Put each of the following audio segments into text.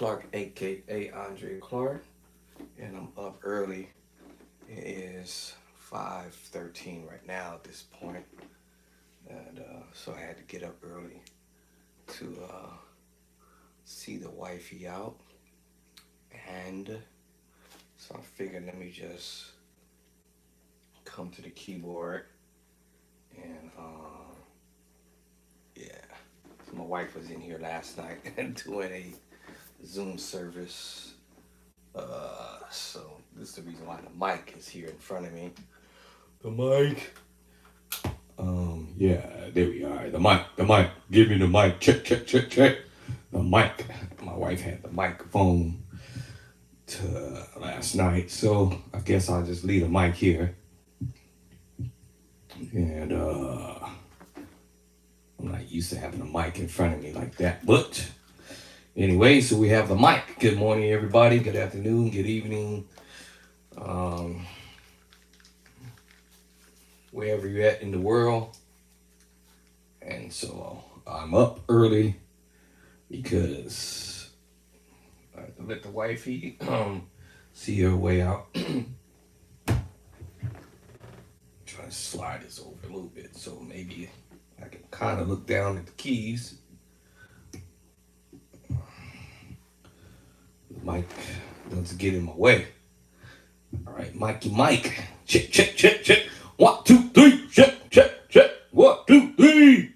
Clark, aka Andre Clark, and I'm up early. It is 5:13 right now at this point, and so I had to get up early to see the wifey out, and so I figured let me just come to the keyboard and yeah. So my wife was in here last night doing a Zoom service. So this is the reason why the mic is here in front of me. The mic. Yeah, there we are. The mic. Give me the mic. Check, check, check, check. The mic. My wife had the microphone to last night, so I guess I'll just leave the mic here. And I'm not used to having a mic in front of me like that, but anyway, so we have the mic. Good morning, everybody. Good afternoon. Good evening. Um, Wherever you're at in the world. And so I'm up early because I have to let the wifey see her way out. Try to slide this over a little bit so maybe I can kind of look down at the keys. The mic doesn't get in my way. All right, Mikey Mike. Check, check, check, check. 1, 2, 3. Check, check, check. 1, 2, 3.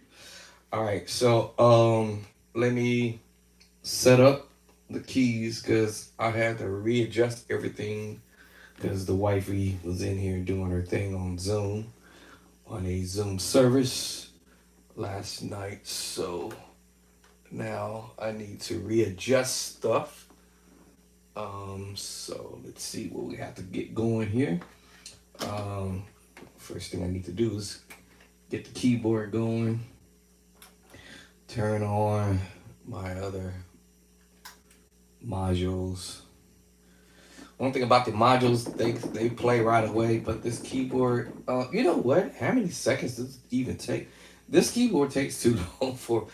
All right, so let me set up the keys because I had to readjust everything because the wifey was in here doing her thing on a Zoom service last night. So now I need to readjust stuff. So let's see what we have to get going here. Um, First thing I need to do is get the keyboard going, turn on my other modules. One thing about the modules, they play right away, but this keyboard, you know what? How many seconds does it even take? This keyboard takes too long for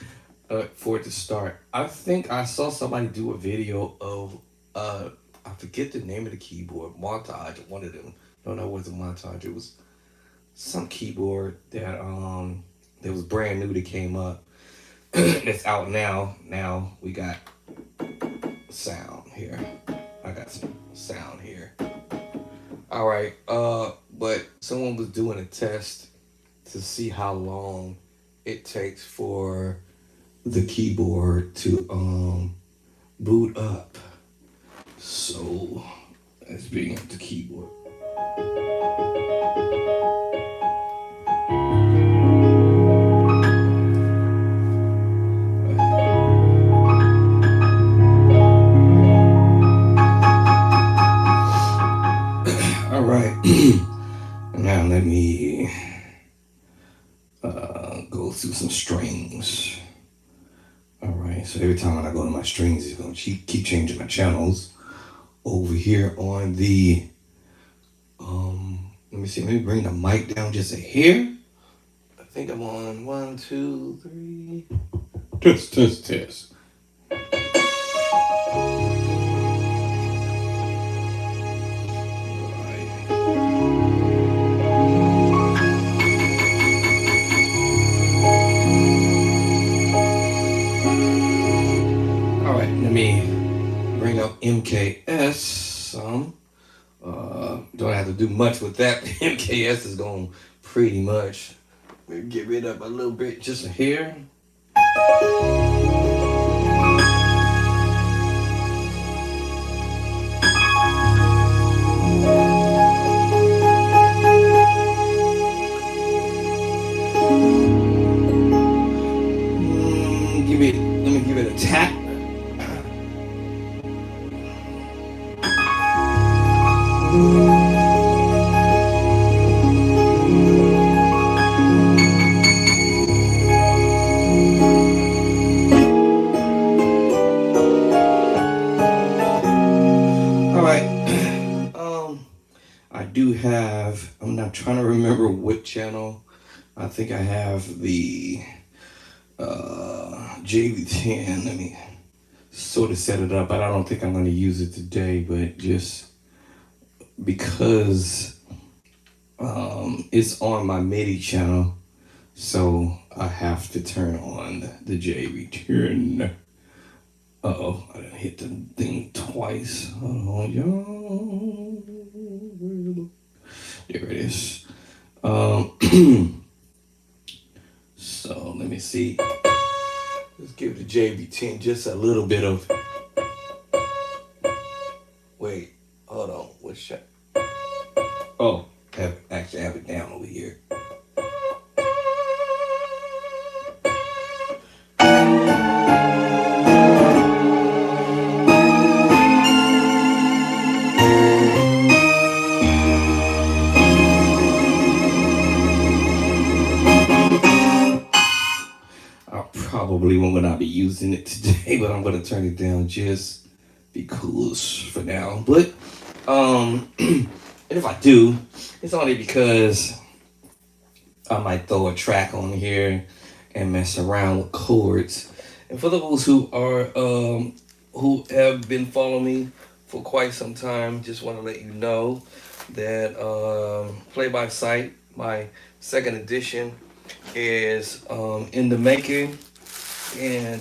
it to start. I think I saw somebody do a video of I forget the name of the keyboard, montage, one of them. No, that wasn't montage. It was some keyboard that was brand new that came up. That's out now. Now we got sound here. I got some sound here. All right. But someone was doing a test to see how long it takes for the keyboard to boot up. So let's bring up the keyboard. All right. Now let me go through some strings. All right. So every time when I go to my strings, it's going to keep changing my channels. Over here on the let me see, let me bring the mic down just a hair. I think I'm on 1, 2, 3. Test, test, test. All right, let me bring up MKS some. Don't have to do much with that. MKS is going pretty much get rid of a little bit, just a hair. Let me give it a tap. All right. I do have. I'm not trying to remember what channel. I think I have the JV10. Let me sort of set it up, but I don't think I'm going to use it today. But just because it's on my MIDI channel, so I have to turn on the J return. Uh-oh, I done hit the thing twice. Hold on, y'all. There it is. So let me see. Let's give the JV10 just a little bit of. Wait, hold on. What's that? Oh, actually have it down over here. I probably will not be using it today, but I'm gonna turn it down just because for now. But and if I do, it's only because I might throw a track on here and mess around with chords. And for those who have been following me for quite some time, just want to let you know that Play by Sight, my second edition, is in the making, and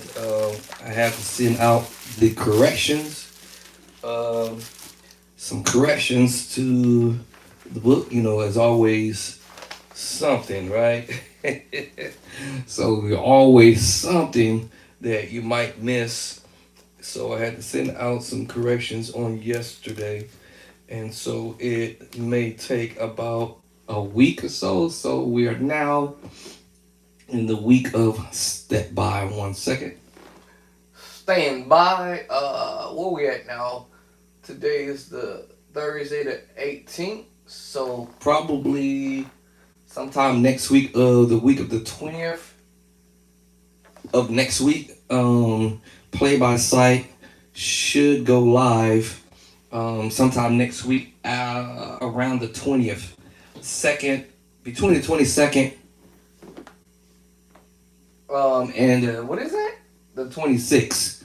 I have to send out the corrections, um, some corrections to the book. You know, as always, something, right? So there's always something that you might miss. So I had to send out some corrections on yesterday, and so it may take about a week or so. So we are now in the week of step by 1 second. Stand by. Where we at now? Today is the Thursday the 18th. So probably sometime next week, the week of the 20th of next week, Play by Sight should go live sometime next week, around the 20th, second, between the 22nd and what is that? The 26th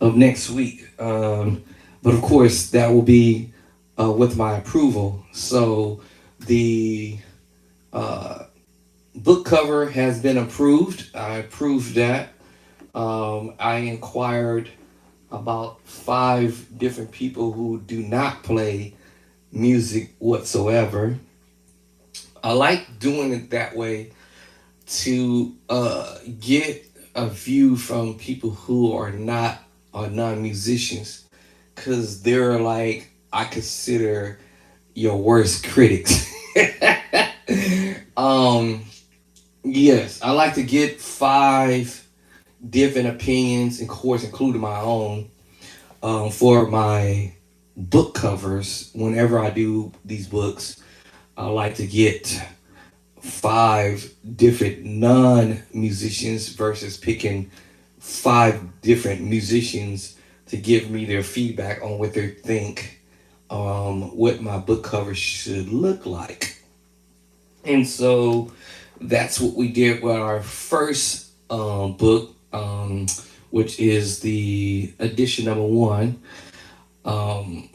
of next week. But of course, that will be with my approval. So the uh, book cover has been approved. I approved that. I inquired about 5 different people who do not play music whatsoever. I like doing it that way to get a view from people who are non-musicians, because they're like, I consider your worst critics. um, yes, I like to get 5 different opinions, and of course, including my own, for my book covers. Whenever I do these books, I like to get 5 different non-musicians versus picking 5 different musicians to give me their feedback on what they think, what my book cover should look like. And so that's what we did with our first book, which is the edition number 1. Um,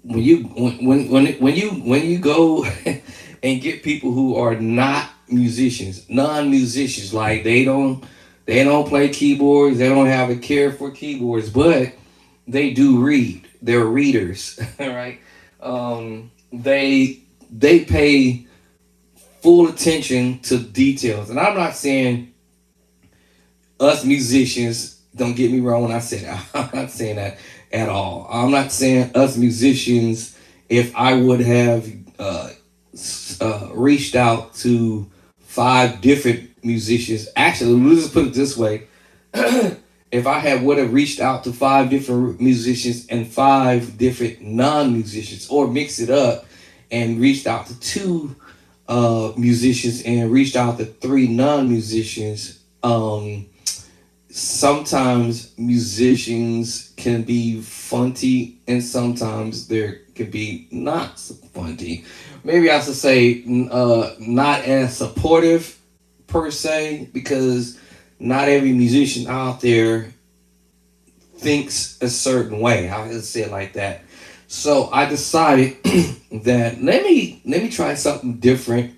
when you go and get people who are not musicians, non-musicians, like they don't play keyboards, they don't have a care for keyboards, but they do read. They're readers, right? They pay full attention to details, and I'm not saying us musicians. Don't get me wrong when I say that. I'm not saying that at all. I'm not saying us musicians. If I would have reached out to 5 different musicians, actually, let's just put it this way: if I had would have reached out to 5 different musicians and 5 different non-musicians, or mix it up and reached out to 2 musicians and reached out to 3 non-musicians, sometimes musicians can be funty and sometimes there can be not so funty. Maybe I should say not as supportive per se, because not every musician out there thinks a certain way. I'll just say it like that. So I decided that let me try something different,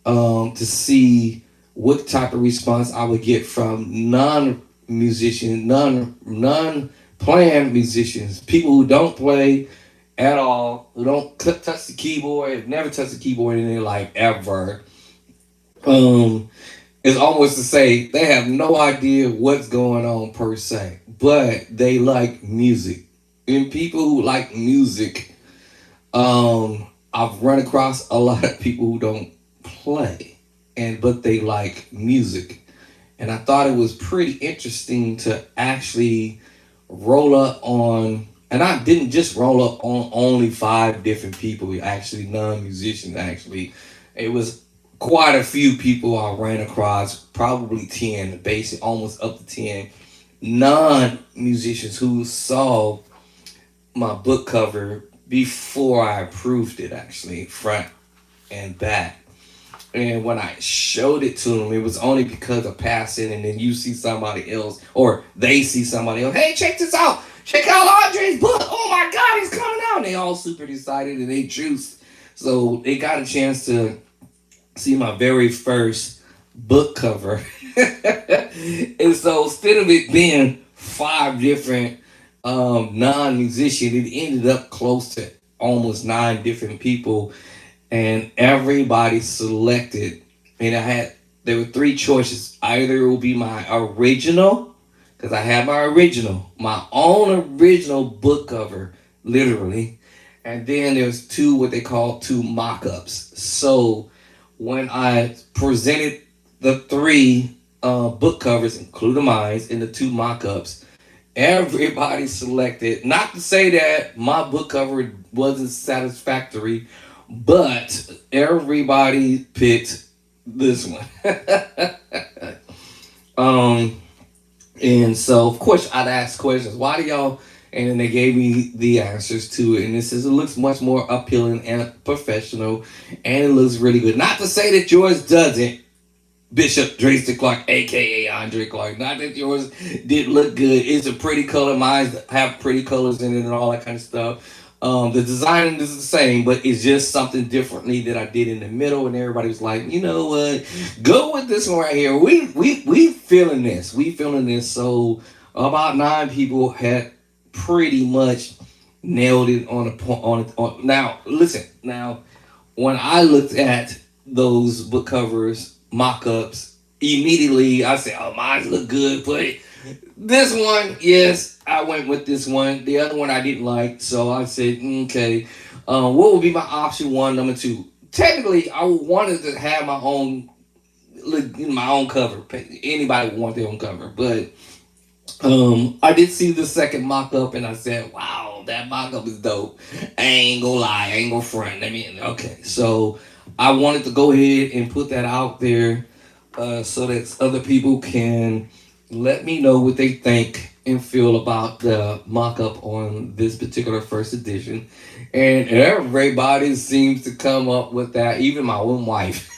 to see what type of response I would get from non-musicians, non-playing musicians, people who don't play at all, who don't touch the keyboard, have never touched the keyboard in their life ever. Um, it's almost to say they have no idea what's going on per se, but they like music. And people who like music, I've run across a lot of people who don't play, and but they like music. And I thought it was pretty interesting to actually roll up on, and I didn't just roll up on only five different people, actually non-musicians. Actually, it was quite a few people I ran across, probably 10, basic, almost up to 10 non-musicians who saw my book cover before I approved it, actually, front and back. And when I showed it to them, it was only because of passing, and then you see somebody else, or they see somebody else. Hey, check this out! Check out Andre's book! Oh my God, he's coming out! And they all super excited and they juiced. So they got a chance to see my very first book cover. And so instead of it being five different non-musicians, it ended up close to almost nine different people, and everybody selected. And there were three choices. Either it will be my original, because I have my own original book cover, literally. And then there's two, what they call two mock-ups. So when I presented the three book covers, including mine, and the two mock-ups, everybody selected. Not to say that my book cover wasn't satisfactory, but everybody picked this one. um, and so of course I'd ask questions. Why do y'all? And then they gave me the answers to it. And it looks much more appealing and professional, and it looks really good. Not to say that yours doesn't, Bishop Drayson Clark, aka Andre Clark. Not that yours did look good. It's a pretty color. Mine have pretty colors in it and all that kind of stuff. The design is the same, but it's just something differently that I did in the middle, and everybody was like, you know what, go with this one right here. We feeling this. We feeling this. So about nine people had pretty much nailed it on a point. On now, listen. Now, when I looked at those book covers mock-ups, immediately I said, oh, mine look good, but this one, yes, I went with this one. The other one I didn't like, so I said, okay, what would be my option one, number two? Technically, I wanted to have my own cover. Anybody would want their own cover, but I did see the second mock-up, and I said, wow, that mock-up is dope. I ain't gonna lie, I ain't gonna front. I mean, okay, so I wanted to go ahead and put that out there, so that other people can let me know what they think and feel about the mock-up on this particular first edition. And everybody seems to come up with that, even my own wife.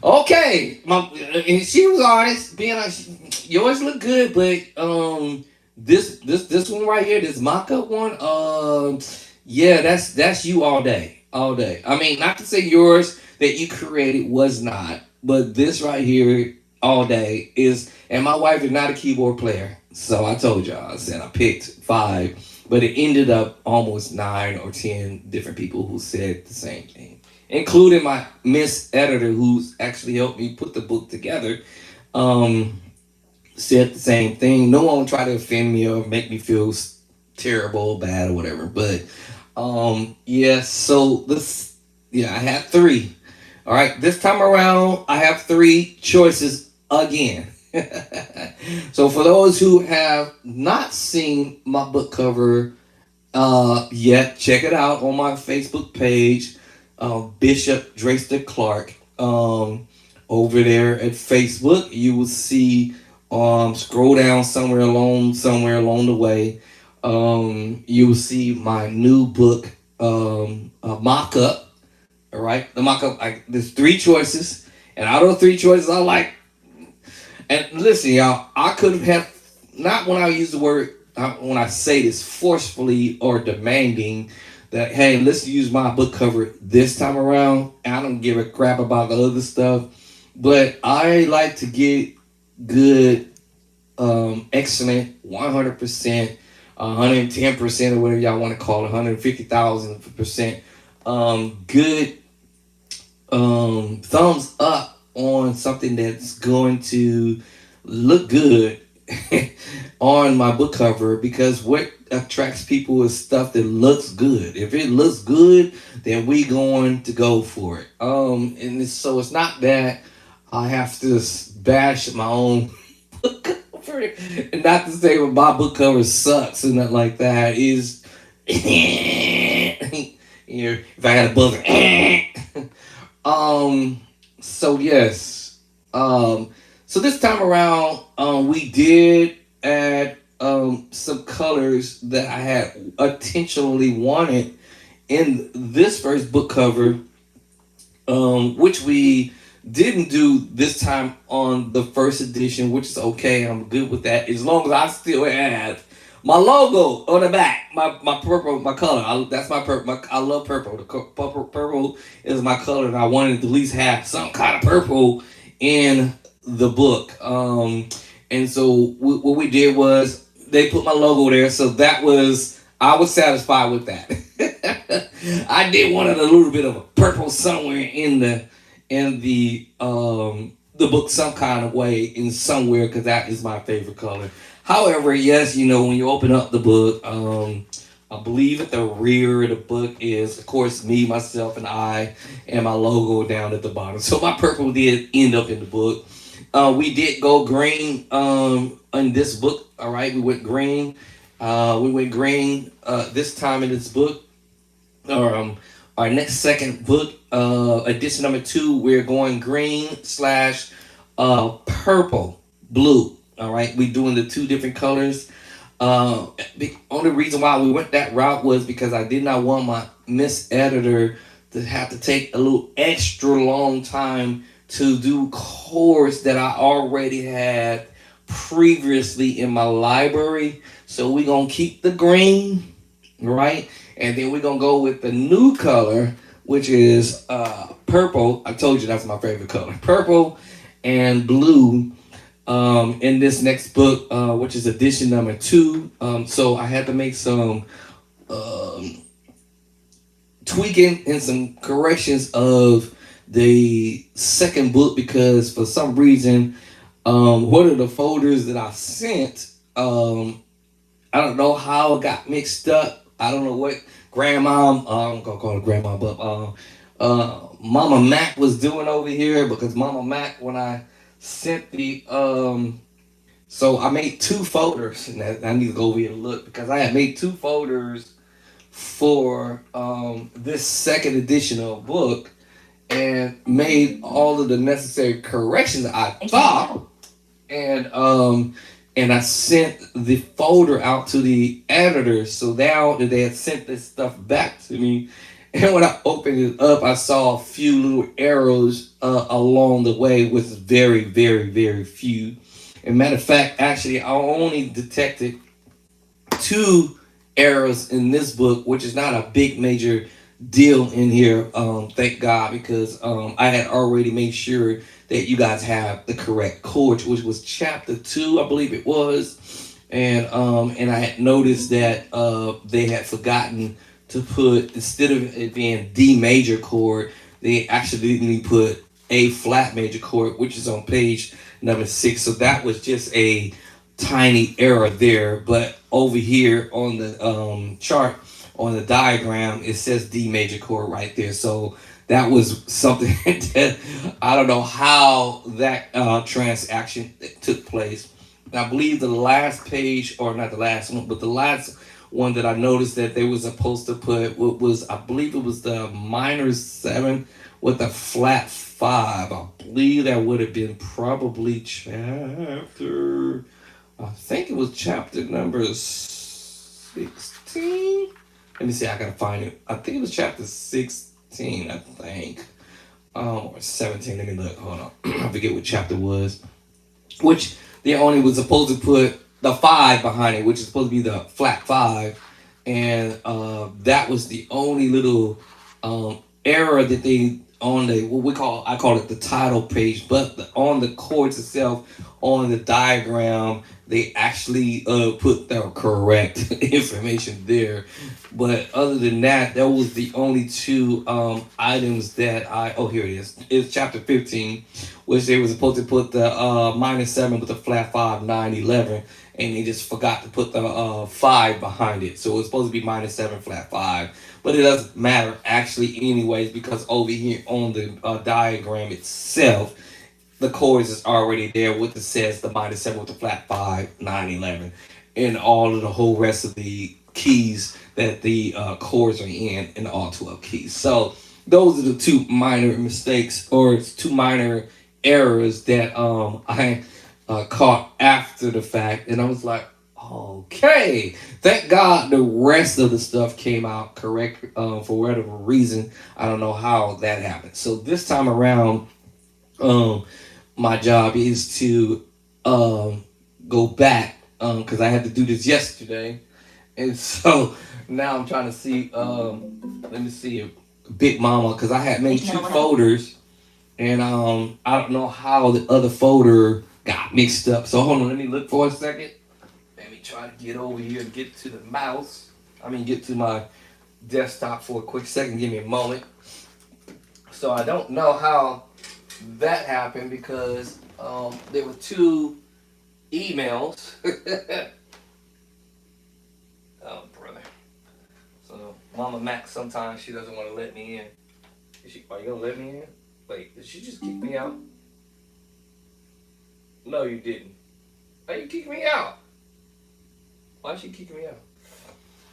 Okay, and she was honest, being honest. Yours look good, but this one right here, this mock-up one, yeah, that's you all day, all day. I mean, not to say yours that you created was not, but this right here, all day is. And my wife is not a keyboard player, so I told y'all. I said I picked five, but it ended up almost 9 or 10 different people who said the same thing, including my miss editor, who's actually helped me put the book together. Um, Said the same thing. No one tried to offend me or make me feel terrible, bad, or whatever. But yeah. So this, yeah, I have three. All right, this time around, I have three choices again. So for those who have not seen my book cover yet, check it out on my Facebook page, Bishop Drayster Clark. Over there at Facebook, you will see. Scroll down somewhere along the way. You will see my new book, mock up. All right, the mock up. There's three choices, and out of the three choices, I like. And listen, y'all, I could have had not when I use the word, when I say this forcefully or demanding that, hey, let's use my book cover this time around. I don't give a crap about the other stuff, but I like to get good, excellent, 100%, 110%, or whatever y'all want to call it, 150,000%, good, thumbs up on something that's going to look good on my book cover, because what attracts people is stuff that looks good. If it looks good, then we going to go for it. And so it's not that I have to bash my own book cover, and not to say well, my book cover sucks and nothing like that. Is if I had a buzzer. um. So yes. So this time around, we did add some colors that I had intentionally wanted in this first book cover, which we didn't do this time on the first edition, which is okay. I'm good with that as long as I still have my logo on the back, my purple, my color. That's my purple. I love purple. Purple is my color, and I wanted to at least have some kind of purple in the book. And so what we did was they put my logo there, so that was I was satisfied with that. I did want a little bit of a purple somewhere in the book some kind of way in somewhere, because that is my favorite color. However, yes, when you open up the book, I believe at the rear of the book is, of course, me, myself, and I, and my logo down at the bottom. So my purple did end up in the book. We did go green in this book. All right, we went green. This time in this book. Our next second book, edition number 2, we're going green slash purple blue. All right, we doing the two different colors. The only reason why we went that route was because I did not want my Miss Editor to have to take a little extra long time to do course that I already had previously in my library. So we're gonna keep the green, right? And then we're gonna go with the new color, which is purple. I told you that's my favorite color. Purple and blue, in this next book, which is edition number 2. So I had to make some um, tweaking and some corrections of the second book, because for some reason, one of the folders that I sent, I don't know how it got mixed up. I don't know what grandma, I'm gonna call her grandma, but Mama Mac was doing over here, because Mama Mac, when I sent so I made two folders, and I need to go over here and look, because I had made two folders for this second edition of a book, and made all of the necessary corrections I thought, and I sent the folder out to the editors, so now that they had sent this stuff back to me, and when I opened it up, I saw a few little arrows along the way, with very, very, very few. And matter of fact, actually, I only detected two errors in this book, which is not a big major deal in here. Thank God, because I had already made sure that you guys have the correct course, which was chapter 2, I believe it was, and I had noticed that they had forgotten to put, instead of it being D major chord, they actually didn't put A flat major chord, which is on page number 6. So that was just a tiny error there. But over here on the chart, on the diagram, it says D major chord right there. So that was something that I don't know how that transaction took place. And I believe the last page, or not the last one, but the last one that I noticed that they were supposed to put was, I believe it was the minor 7 with a flat 5. I believe that would have been probably chapter, I think it was chapter number 16. Let me see, I gotta find it. I think it was chapter 16, I think. Or 17. Let me look. Hold on. I forget what chapter it was. Which they only was supposed to put the five behind it, which is supposed to be the flat five, and that was the only little error that they on the what we call I call it the title page, but on the chords itself, on the diagram, they actually put the correct information there. But other than that, that was the only two items that I oh here it is. It's chapter 15, which they were supposed to put the -7 with the flat 5, 9, 11, and they just forgot to put the 5 behind it. So it's supposed to be -7 flat 5. But it doesn't matter actually anyways, because over here on the diagram itself, the chords is already there with the says the -7 with the flat 5, 9, 11, and all of the whole rest of the keys that the chords are in all 12 keys. So those are the two minor mistakes or two minor errors that I caught after the fact, and I was like, okay, thank God the rest of the stuff came out correct for whatever reason. I don't know how that happened. So this time around, um, my job is to go back because I had to do this yesterday, and so now I'm trying to see. Let me see, Big Mama, because I had made two folders, and I don't know how the other folder got mixed up. So hold on, let me look for a second. Let me try to get over here and get to the mouse. I mean, get to my desktop for a quick second. Give me a moment. So I don't know how that happened because there were two emails. Oh, brother. So Mama Mac, sometimes she doesn't want to let me in. Are you going to let me in? Wait, did she just kick me out? No, you didn't. Why you kicked me out? Why she kick me out?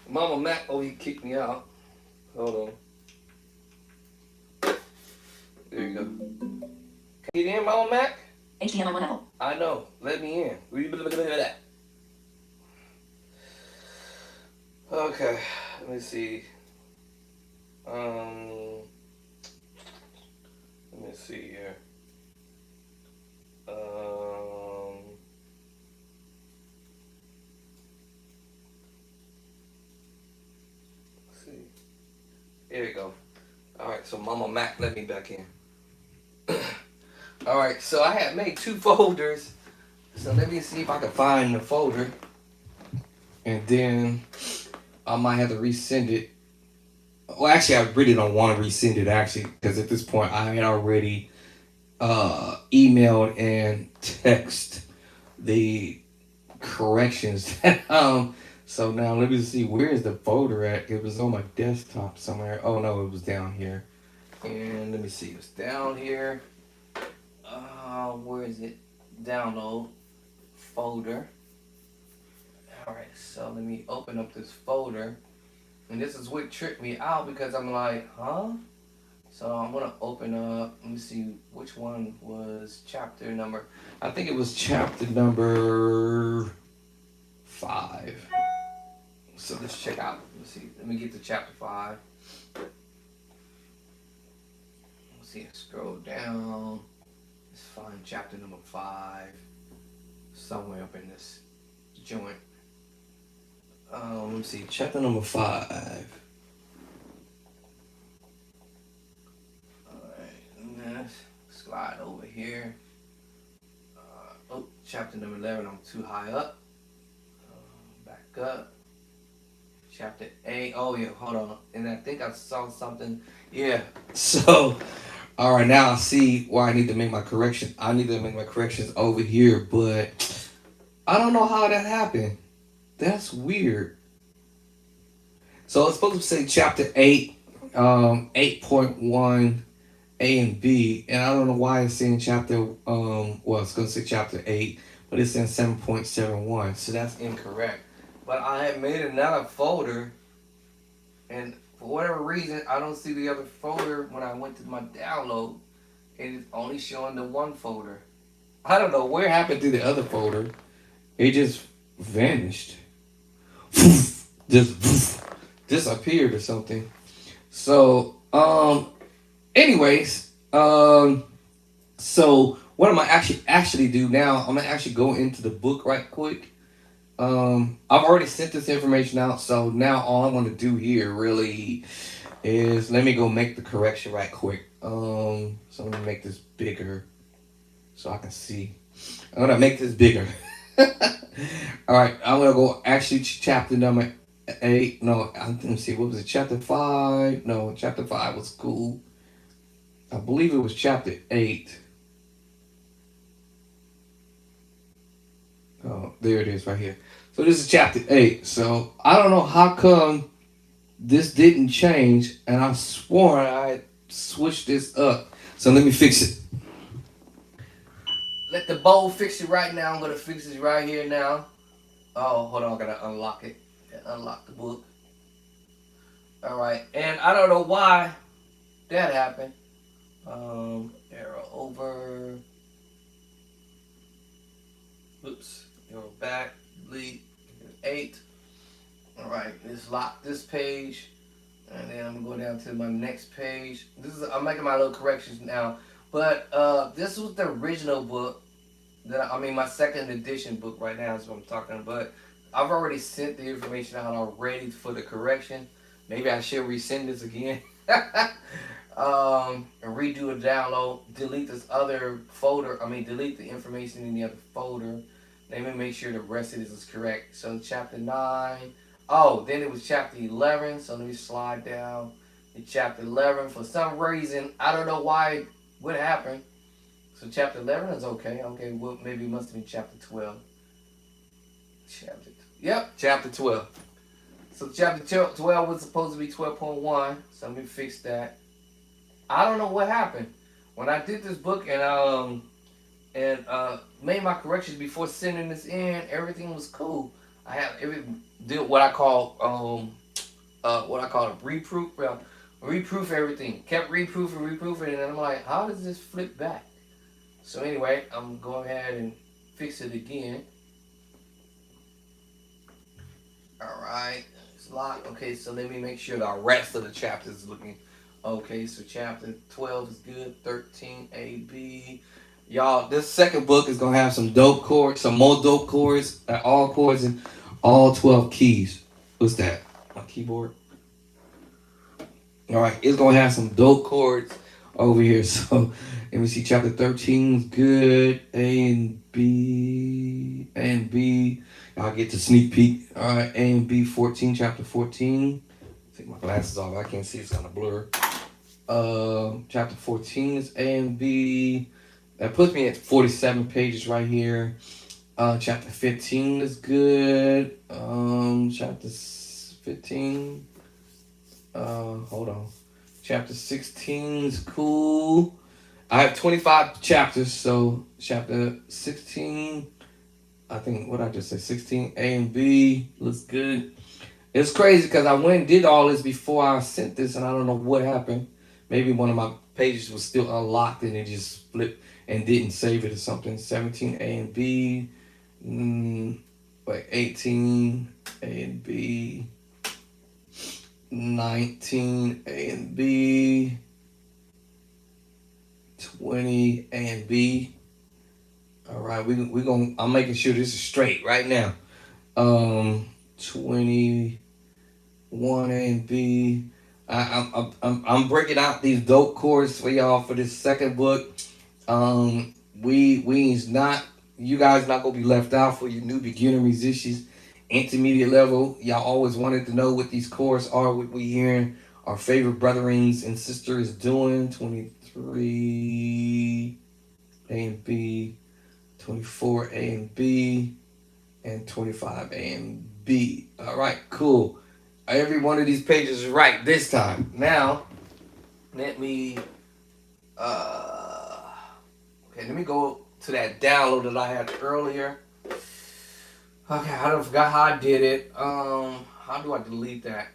Mama Mac, oh, he kicked me out. Hold on. There you go. Can you get in, Mama Mac? HDMI 1L. I know. Let me in. Look at that. Okay. Let me see. Let me see here. Let's see. Here we go. All right. So Mama Mac let me back in. All right, so I had made two folders. So let me see if I can find the folder. And then I might have to resend it. Well, actually, I really don't want to resend it, actually, because at this point, I had already emailed and text the corrections. So now let me see, where is the folder at? It was on my desktop somewhere. Oh, no, it was down here. And let me see, it's down here. Where is it? Download folder. Alright, so let me open up this folder. And this is what tricked me out because I'm like, huh? So I'm gonna open up, let me see which one was chapter number. I think it was chapter number 5. So let's check out. Let's see. Let me get to chapter 5. Let's see, scroll down. Let's find chapter number 5 somewhere up in this joint. Let me see, chapter number 5. Alright, and then slide over here. Oh, chapter number 11, I'm too high up. Back up. Chapter 8, oh yeah, hold on. And I think I saw something. Yeah, so all right, now I see why I need to make my correction. I need to make my corrections over here, but I don't know how that happened. That's weird. So it's supposed to say chapter 8, 8.1 A and B, and I don't know why it's saying chapter, well, it's going to say chapter 8, but it's in 7.71, so that's incorrect. But I had made another folder, and for whatever reason, I don't see the other folder when I went to my download. It's only showing the one folder. I don't know where happened to the other folder. It just vanished. Just disappeared or something. So, anyways, so what am I actually do now? I'm gonna actually go into the book right quick I've already sent this information out, so now all I'm gonna do here really is let me go make the correction right quick. So let me make this bigger so I can see. I'm gonna make this bigger. All right, I'm gonna go actually chapter number 8. No, let me see. What was it? Chapter 5? No, chapter 5 was cool. I believe it was chapter 8. Oh, there it is right here. So this is chapter 8. So I don't know how come this didn't change, and I swore I switched this up. So let me fix it. Let the bowl fix it right now. I'm gonna fix it right here now. Oh, hold on, I gotta unlock it. Unlock the book. All right, and I don't know why that happened. Arrow over. Oops. Arrow back. Delete. 8. All right, let's lock this page, and then I'm gonna go down to my next page. I'm making my little corrections now, but this was the original book I mean my second edition book right now is what I'm talking about. I've already sent the information out already for the correction. Maybe I should resend this again. And redo a download, delete this other folder. I mean, delete the information in the other folder. Let me make sure the rest of this is correct. So chapter 9. Oh, then it was chapter 11. So let me slide down to chapter 11. For some reason, I don't know why, what happened. So chapter 11 is okay. Okay, well, maybe it must have been chapter 12. Yep, chapter 12. So chapter 12 was supposed to be 12.1. So let me fix that. I don't know what happened. When I did this book and made my corrections before sending this in, everything was cool. I have did what I call a reproof. Reproof everything. Kept reproofing, and I'm like, how does this flip back? So anyway, I'm going ahead and fix it again. All right, it's locked. Okay, so let me make sure the rest of the chapters is looking okay. So chapter 12 is good. 13 A B. Y'all, this second book is gonna have some dope chords, some more dope chords, all chords and all 12 keys. What's that? My keyboard. All right, it's gonna have some dope chords over here. So let me see. Chapter 13 is good. A and B. A and B. I'll get to sneak peek. All right, A and B 14. Chapter 14. Take my glasses off. I can't see. It's kind of blur. Chapter 14 is A and B. That puts me at 47 pages right here. Chapter 15 is good. Chapter 15. Hold on. Chapter 16 is cool. I have 25 chapters, so chapter 16, I think, what I just say, 16 A and B looks good. It's crazy because I went and did all this before I sent this, and I don't know what happened. Maybe one of my pages was still unlocked and it just flipped and didn't save it or something. 17 A and B, 18 A and B, 19 A and B, 20 A and B. All right, we gonna. I'm making sure this is straight right now. 21 A and B. I'm breaking out these dope chords for y'all for this second book. We not, you guys not gonna be left out for your new beginner musicians, intermediate level. Y'all always wanted to know what these chords are. What we hearing our favorite brethrens and sisters doing. 23 A and B, 24 A and B, and 25 A and B. All right, cool. Every one of these pages is right this time. Now, let me okay, let me go to that download that I had earlier. Okay, I forgot how I did it. How do I delete that?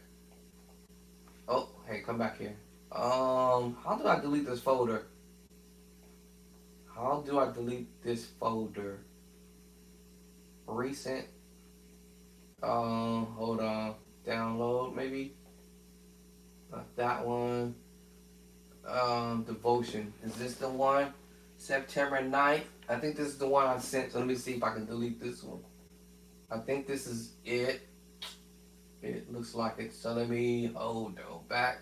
Oh, hey, come back here. How do I delete this folder? How do I delete this folder? Recent. Hold on. Download, maybe. Not that one. Devotion. Is this the one? September 9th. I think this is the one I sent. So let me see if I can delete this one. I think this is it. It looks like it. So let me back.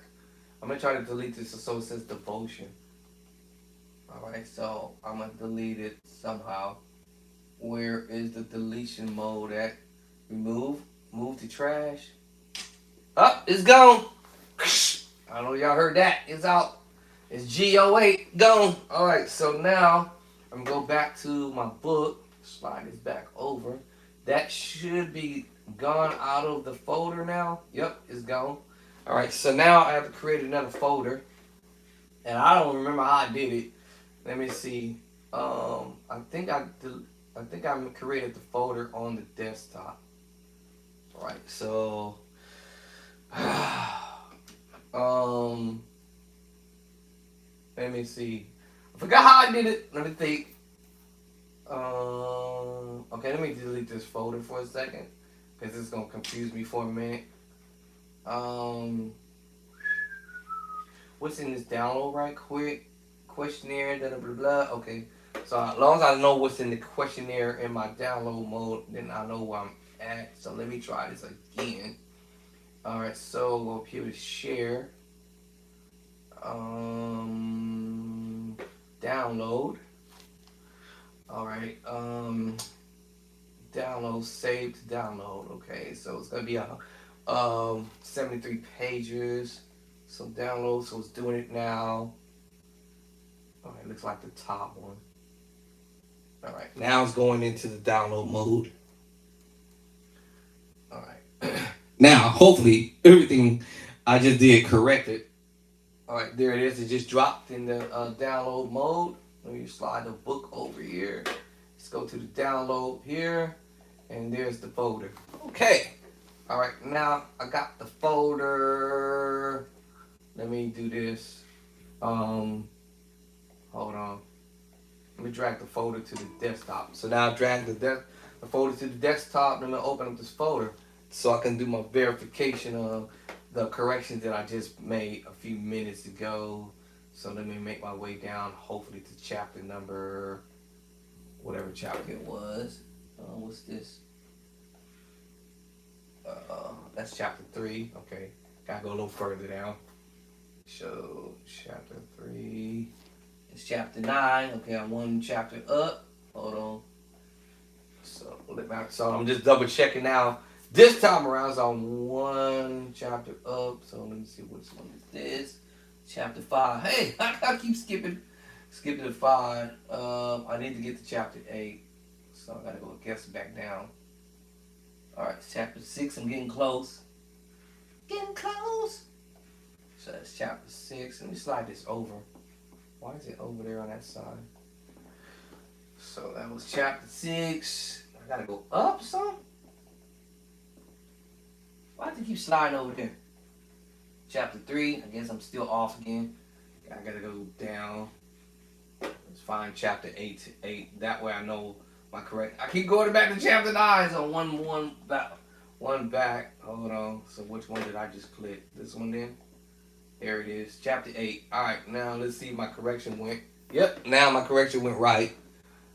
I'm gonna try to delete this so it says devotion. Alright, so I'm gonna delete it somehow. Where is the deletion mode at? Remove. Move to trash. Up, it's gone. I don't know if y'all heard that. It's out. It's G08 gone. Alright, so now I'm gonna go back to my book. Slide this back over. That should be gone out of the folder now. Yep, it's gone. Alright, so now I have to create another folder. And I don't remember how I did it. Let me see. I think I created the folder on the desktop. Right. So, let me see. I forgot how I did it. Let me think. Okay, let me delete this folder for a second because it's gonna confuse me for a minute. What's in this download right quick? Questionnaire, blah, blah, blah. Okay. So as long as I know what's in the questionnaire in my download mode, then I know where I'm at. So let me try this again. Alright, so we'll be able to share. Download. Alright, download, save to download. Okay, so it's gonna be 73 pages. So download, so it's doing it now. Alright, looks like the top one. Alright, now it's going into the download mode. Alright. Now, hopefully, everything I just did corrected. Alright, there it is. It just dropped in the download mode. Let me slide the book over here. Let's go to the download here. And there's the folder. Okay. Alright, now I got the folder. Let me do this. Hold on. Let me drag the folder to the desktop. So now I drag the folder to the desktop. Let me open up this folder so I can do my verification of the corrections that I just made a few minutes ago. So let me make my way down, hopefully to chapter number, whatever chapter it was. What's this? That's chapter 3. Okay, gotta go a little further down. So chapter 3. It's chapter 9. Okay, I'm one chapter up. Hold on. So I'm just double checking now. This time around, so I'm one chapter up. So let me see which one is this. Chapter 5. Hey, I keep skipping to 5. I need to get to chapter 8. So I gotta go guess back down. Alright, chapter 6. I'm getting close. Getting close. So that's chapter 6. Let me slide this over. Why is it over there on that side? So that was chapter 6. I gotta go up some? Why do you keep sliding over there? Chapter 3. I guess I'm still off again. I gotta go down. Let's find chapter 8 to 8. That way I know my correct. I keep going back to chapter 9. So one back. Hold on. So which one did I just click? This one then? There it is. Chapter 8. Alright, now let's see if my correction went. Yep, now my correction went right.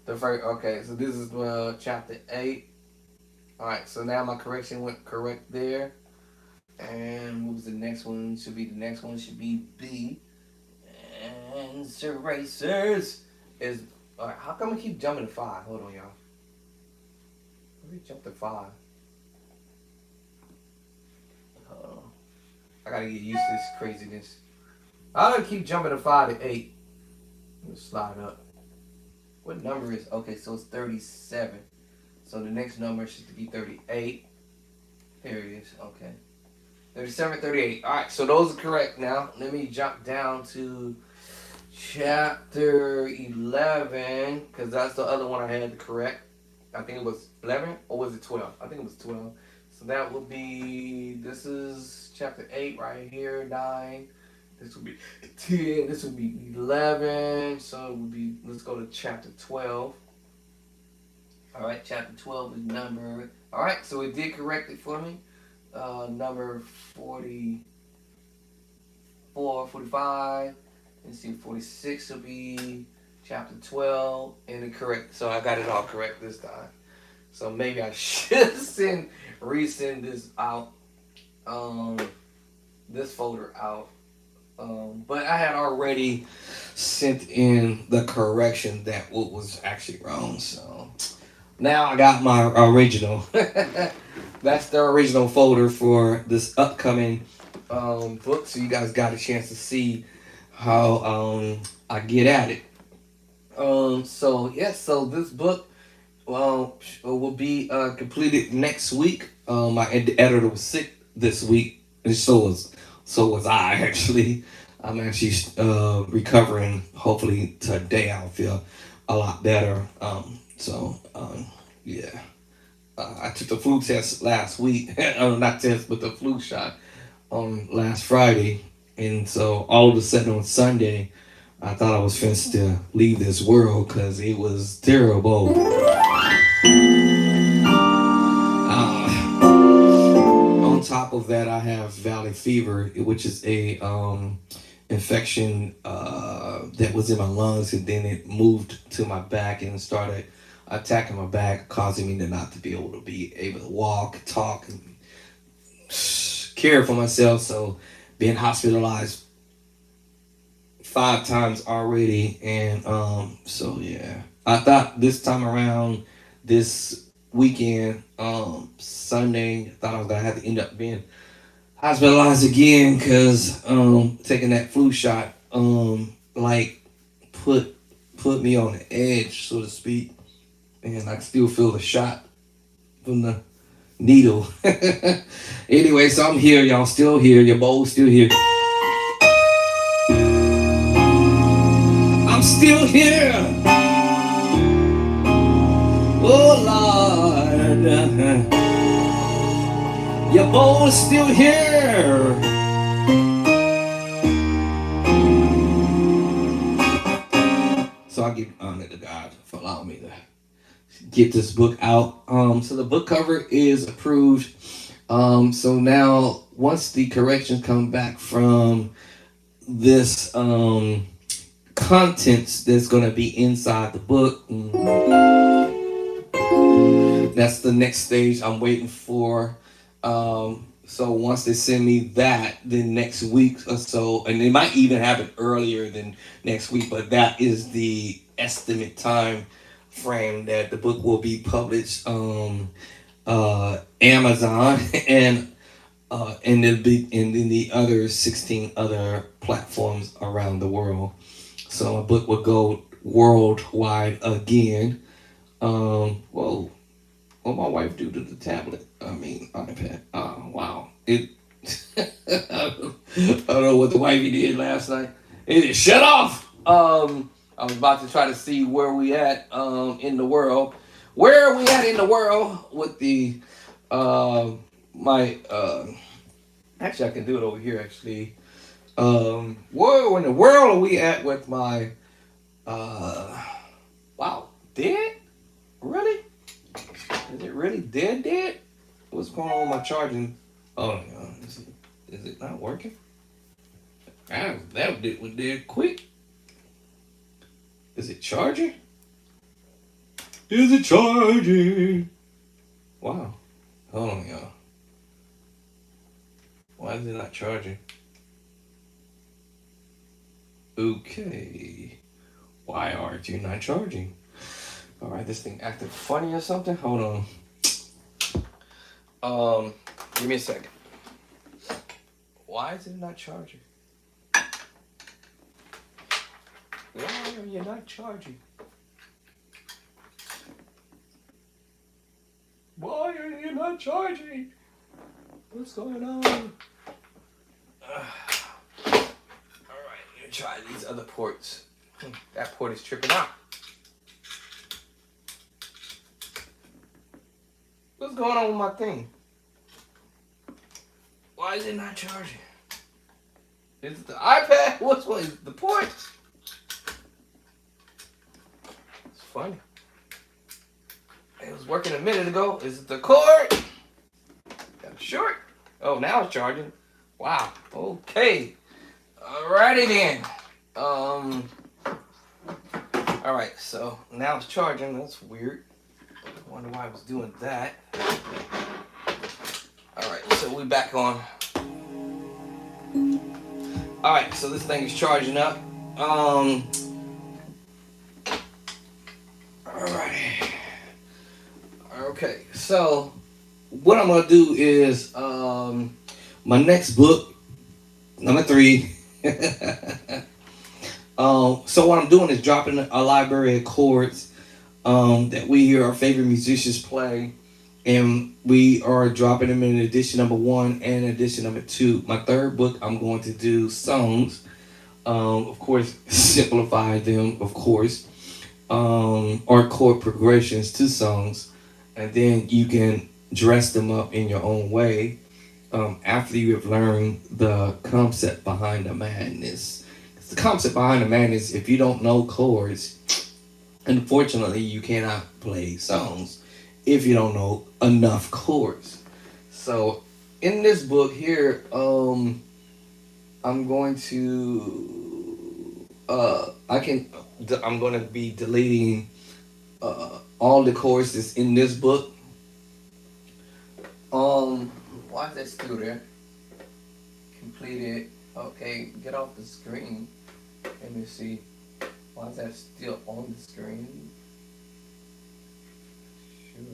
The first, okay, so this is chapter 8. Alright, so now my correction went correct there. And what was the next one? The next one should be B. And erasers is. Alright, how come I keep jumping to 5? Hold on, y'all. Let me jump to 5. Hold on. I gotta get used to this craziness. I gotta keep jumping to 5 to 8. Let's slide up. What number is? Okay, so it's 37. So the next number should be 38. There it is. Okay. 37, 38. Alright, so those are correct now. Let me jump down to chapter 11, because that's the other one I had to correct. I think it was 11, or was it 12? I think it was 12. So that would be, this is chapter 8 right here, 9. This would be 10. This would be 11. So it would be, let's go to chapter 12. Alright, chapter 12 is number, alright, so it did correct it for me. Number 44, 45. Let's see, 46 will be chapter 12. And it correct, so I got it all correct this time. So maybe I should resend this out. Um, this folder out. But I had already sent in the correction that what was actually wrong. So now I got my original. That's the original folder for this upcoming book. So you guys got a chance to see how I get at it. So yes, so this book will be completed next week. My editor was sick this week, and so was I actually. I'm actually recovering. Hopefully today I'll feel a lot better. Yeah. I took the flu test last week. Not test, but the flu shot on last Friday, and so all of a sudden on Sunday, I thought I was finished to leave this world because it was terrible. On top of that, I have valley fever, which is a infection that was in my lungs, and then it moved to my back and started attacking my back, causing me to not to be able to walk, talk, and care for myself. So, being hospitalized 5 times already, and so yeah, I thought this time around, this weekend, Sunday, I thought I was gonna have to end up being hospitalized again because taking that flu shot like put put me on the edge, so to speak, and I can still feel the shot from the needle. Anyway, so I'm here, y'all, still here, your bowl still here. I'm still here. Oh Lord, your bowl is still here. So I give honor to God for allowing me to get this book out. So the book cover is approved. So now once the corrections come back from this contents that's gonna be inside the book, that's the next stage I'm waiting for. So once they send me that, then next week or so, and it might even happen earlier than next week, but that is the estimate time frame that the book will be published on Amazon and then the other 16 other platforms around the world. So my book will go worldwide again. Whoa. What my wife do to the tablet? I mean, iPad. Oh, wow. I don't know what the wifey did last night. It shut off. I was about to try to see where we at in the world. Where are we at in the world with the my actually I can do it over here actually. Where in the world are we at with my wow, dead? Really? Is it really dead? What's going on with my charging? Oh no, is it not working? That did quick. Is it charging? Is it charging? Wow. Hold on, y'all. Why is it not charging? Okay. Why aren't you not charging? Alright, this thing acting funny or something? Hold on. Give me a second. Why is it not charging? Why are you not charging? Why are you not charging? What's going on? Alright, let me try these other ports. That port is tripping out. What's going on with my thing? Why is it not charging? Is it the iPad? What's one? Is it the port? It's funny. It was working a minute ago. Is it the cord? Got short. Oh, now it's charging. Wow. Okay. Alrighty then. Alright, so now it's charging. That's weird. Wonder why I was doing that. All right, so we back on. All right, so this thing is charging up. All right. Okay, so what I'm gonna do is my next book, number three. So what I'm doing is dropping a library of chords that we hear our favorite musicians play, and we are dropping them in edition number one and edition number two. My third book, I'm going to do songs, of course, simplify them, of course, or chord progressions to songs, and then you can dress them up in your own way after you have learned the concept behind the madness. The concept behind the madness, if you don't know chords, unfortunately, you cannot play songs if you don't know enough chords. So, in this book here, I'm going to, I'm going to be deleting all the chords that's in this book. Why is that still there? Completed. Okay, get off the screen. Let me see. Why is that still on the screen? Sure.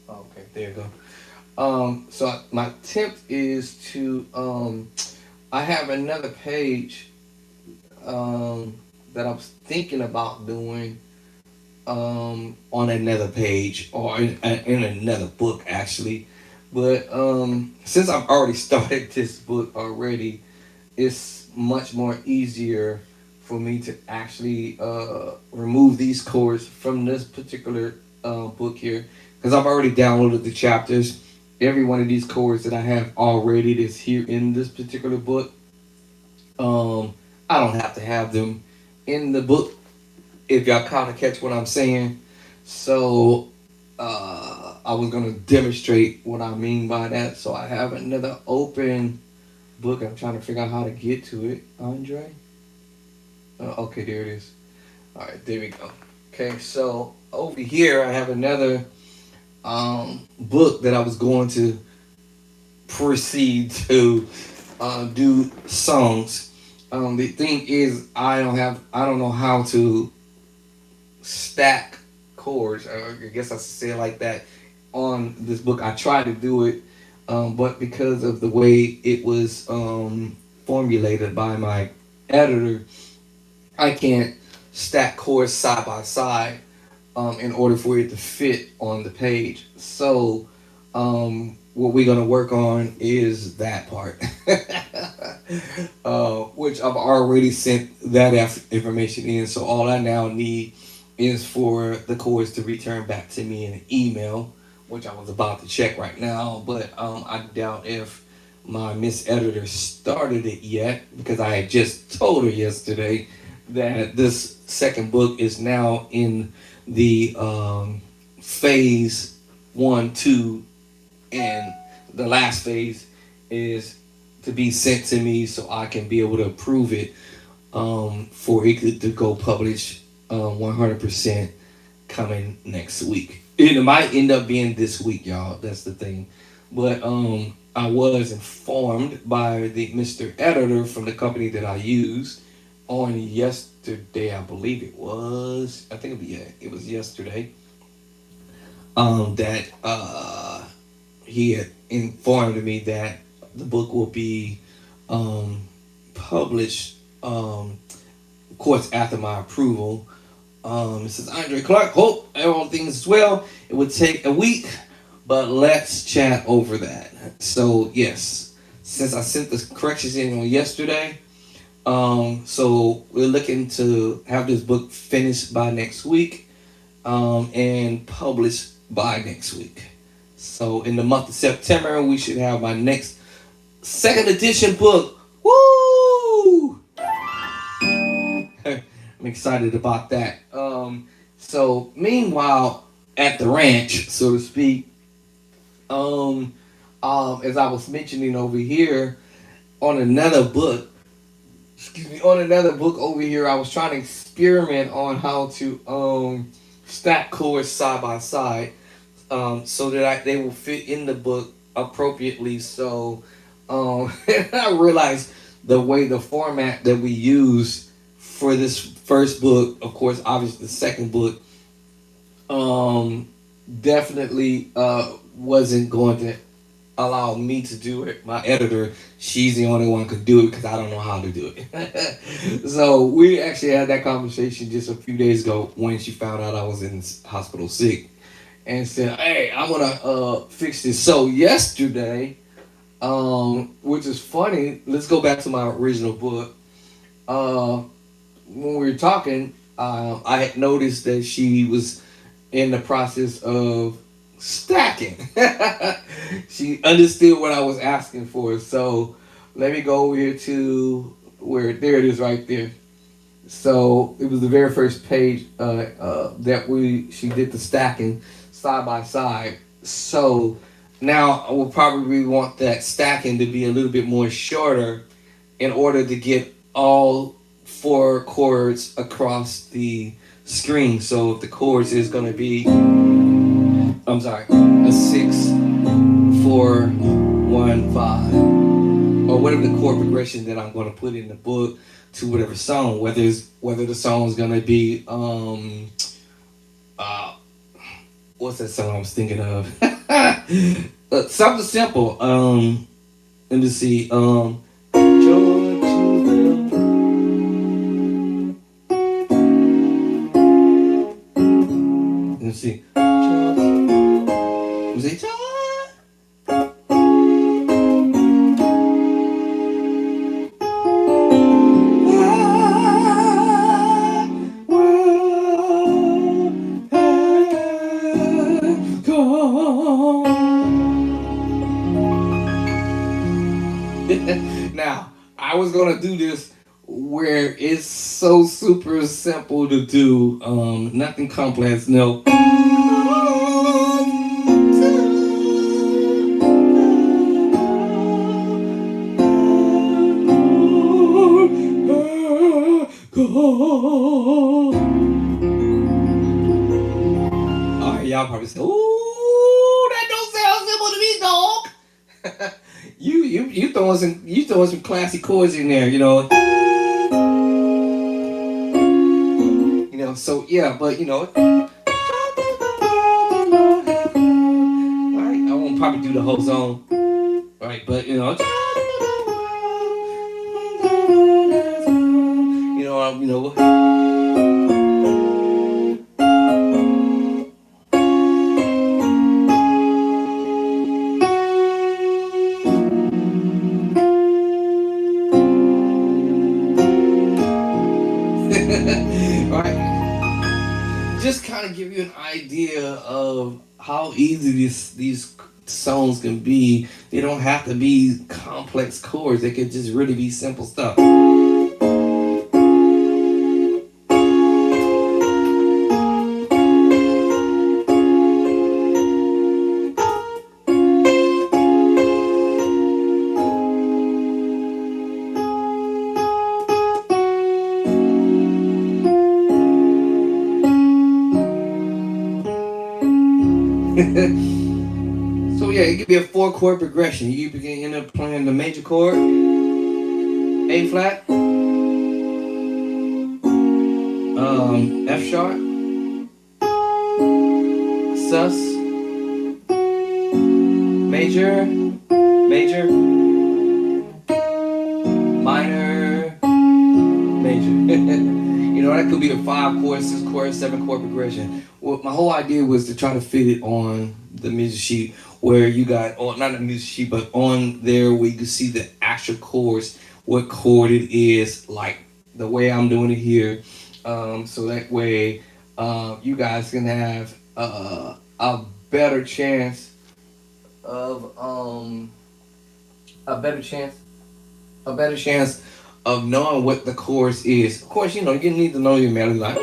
Okay, there you go. So my attempt is to I have another page that I was thinking about doing on another page or in another book actually, but since I've already started this book already, it's much more easier for me to actually remove these chords from this particular book here because I've already downloaded the chapters. Every one of these chords that I have already that's here in this particular book, I don't have to have them in the book if y'all kind of catch what I'm saying. So I was gonna demonstrate what I mean by that. So I have another open book. I'm trying to figure out how to get to it. Andre. Okay, there it is. All right, there we go. Okay, so over here I have another book that I was going to proceed to do songs. The thing is, I don't know how to stack chords. I guess I should say it like that on this book. I tried to do it, but because of the way it was formulated by my editor, I can't stack chords side by side in order for it to fit on the page. So, what we're gonna work on is that part, which I've already sent that information in. So all I now need is for the chords to return back to me in an email, which I was about to check right now. But I doubt if my Miss Editor started it yet because I had just told her yesterday that this second book is now in the phase one, two, and the last phase is to be sent to me so I can be able to approve it for it to go publish 100% coming next week. It might end up being this week, y'all. That's the thing. But I was informed by the Mr. Editor from the company that I used on yesterday, I believe it was. I think it was yesterday. That he had informed me that the book will be published, of course, after my approval. It says Andre Clark. Hope everything's well. It would take a week, but let's chat over that. So yes, since I sent the corrections in on yesterday. So we're looking to have this book finished by next week, and published by next week. So in the month of September, we should have my next second edition book. Woo! I'm excited about that. So meanwhile, at the ranch, so to speak, as I was mentioning over here, on another book, on another book over here, I was trying to experiment on how to stack chords side by side, so that they will fit in the book appropriately. So I realized the way the format that we use for this first book, of course, obviously the second book, um, definitely wasn't going to allow me to do it. My editor, she's the only one could do it because I don't know how to do it. So we actually had that conversation just a few days ago when she found out I was in the hospital sick, and said, "Hey, I'm gonna fix this." So yesterday, which is funny. Let's go back to my original book. Uh, when we were talking, I had noticed that she was in the process of stacking. She understood what I was asking for. So let me go over here to where, there it is right there. So it was the very first page that she did the stacking side by side. So now I will probably want that stacking to be a little bit more shorter in order to get all four chords across the screen. So if the chords is going to be, I'm sorry, a 6, 4, 1, 5, or whatever the chord progression that I'm going to put in the book to whatever song, whether the song is going to be uh what's that song I was thinking of? Something simple. Let me see. Let me see. Was it? Now, I was gonna do this where it's so super simple to do, nothing complex, no. All right, y'all probably say, "Ooh, that don't sound simple to me, dog." You throwing some classy chords in there, So yeah, but all right, I won't probably do the whole song, right? But all right. Just kind of give you an idea of how easy these songs can be. They don't have to be complex chords. They could just really be simple stuff. So yeah, it could be a four-chord progression. You can end up playing the major chord, A flat, F sharp, sus, major, major, minor, major. That could be a 5-chord, 6-chord, 7-chord progression. Well, my whole idea was to try to fit it on the music sheet where you got, or not the music sheet, but on there where you can see the actual chords, what chord it is, like the way I'm doing it here. So that way, you guys can have a better chance of a better chance a better chance of knowing what the chorus is. Of course, you need to know your melody, like.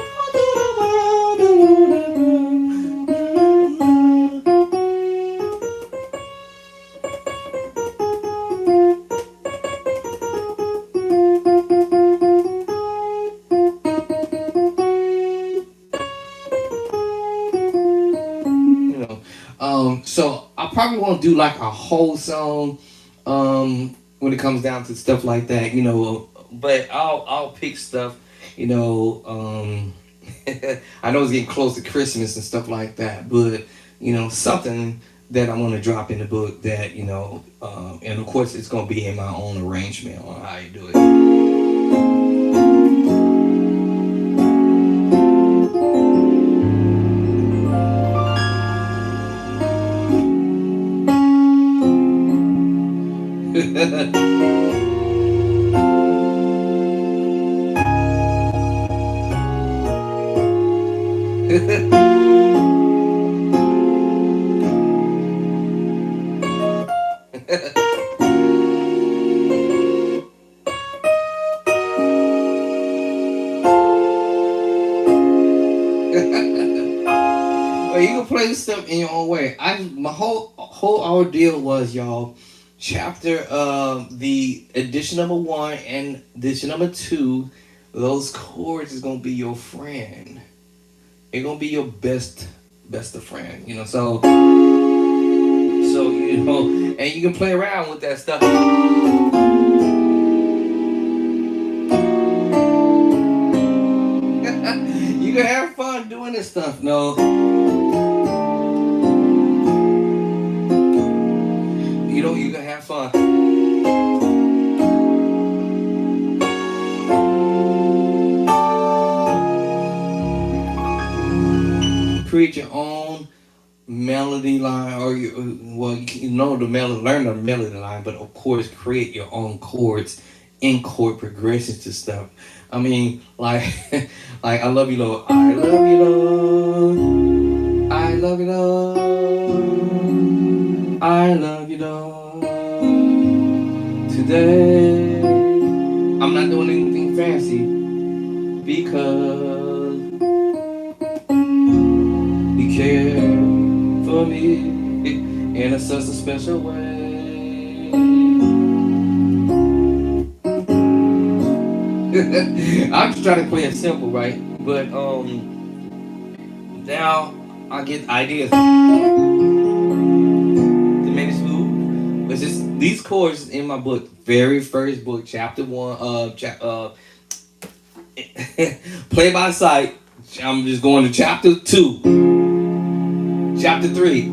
probably won't do like a whole song when it comes down to stuff like that, but I'll pick stuff, you know. I know it's getting close to Christmas and stuff like that, but something that I'm gonna drop in the book that and of course it's gonna be in my own arrangement on how you do it. Well, you can play this stuff in your own way. My whole ordeal was, y'all, chapter the edition number 1 and edition number 2. Those chords is gonna be your friend. It's gonna be your best of friend. And you can play around with that stuff. You can have fun doing this stuff. No, you can have fun. Create your own melody line, or learn the melody line, but of course create your own chords in chord progressions to stuff. I mean, like, like I love you, Lord. I love you, Lord. I love you, Lord. I love you, Lord. Today, I'm not doing anything fancy because you care for me in such a special way. I'm just trying to play it simple, right? But now I get ideas to make it smooth. But just these chords in my book, very first book, chapter 1, play by sight. I'm just going to chapter 2, chapter 3,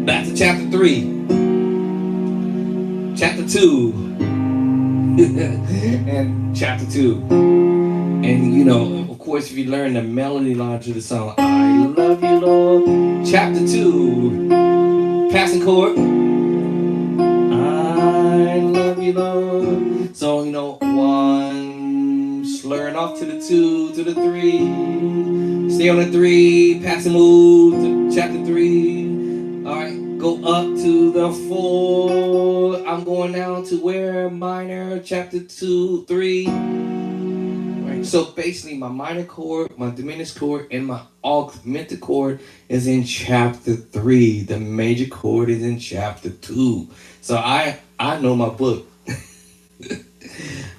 back to chapter 3, chapter 2, and chapter 2. And of course, if you learn the melody line to the song, I love you, Lord. Chapter 2, passing chord, I love you, Lord. So, 1, slurring off to the 2, to the 3, stay on the 3, pass and move to chapter 3. All right, go up to the 4. I'm going down to where minor, chapter 2, 3. Right. So basically, my minor chord, my diminished chord, and my augmented chord is in chapter 3. The major chord is in chapter 2. So I know my book.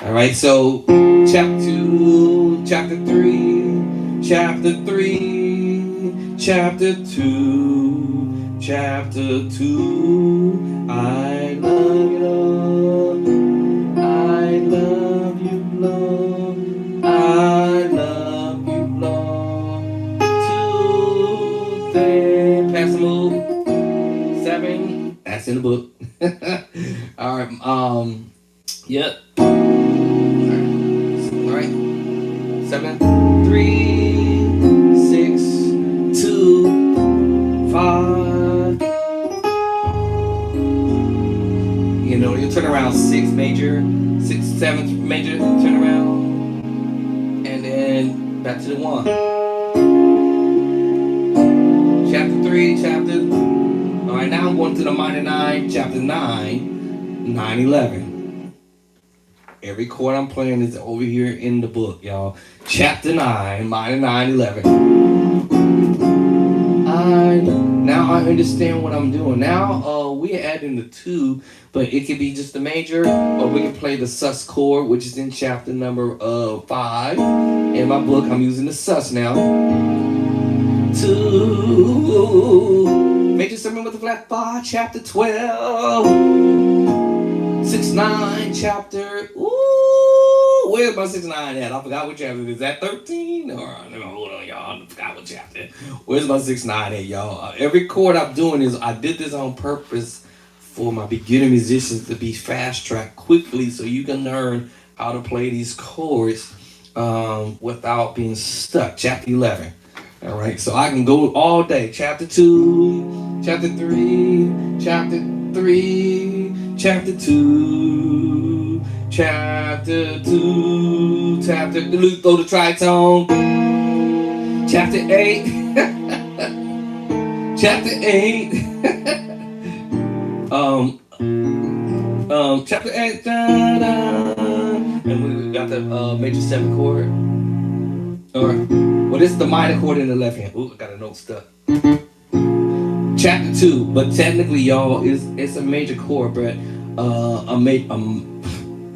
All right. So chapter 2, chapter 3, chapter 3, chapter 2, chapter 2. I love you, Lord. I love you, Lord. I love you, Lord. 2, 3, pass the move. 7, that's in the book. All right. Yep. All right. 7, 3, 6, 2, 5. You turn around 6 major, 6, 7 major, turn around, and then back to the 1. Chapter 3, chapter. All right, now I'm going to the minor 9, chapter 9, 9, 11. Every chord I'm playing is over here in the book, y'all. Chapter 9, minor 9, 11. Now I understand what I'm doing. Now we're adding the 2, but it could be just the major, or we can play the sus chord, which is in chapter number 5. In my book, I'm using the sus now. 2, Major 7 with a flat 5, chapter 12. 6-9, chapter. Ooh, where's my 6-9 at? I forgot what chapter. Is that 13? Or hold on, y'all. I forgot what chapter. Where's my 6-9 at, y'all? Every chord I'm doing is I did this on purpose for my beginner musicians to be fast tracked quickly so you can learn how to play these chords without being stuck. Chapter 11. All right, so I can go all day. Chapter 2, chapter 3, chapter 3, chapter 2, chapter 2, chapter. Throw the tritone. Chapter 8, chapter 8. Chapter 8. And we got the major 7 chord. All right. Well, this is the minor chord in the left hand. Ooh, I got a note stuck. Chapter 2, but technically, y'all, it's a major chord, but a minor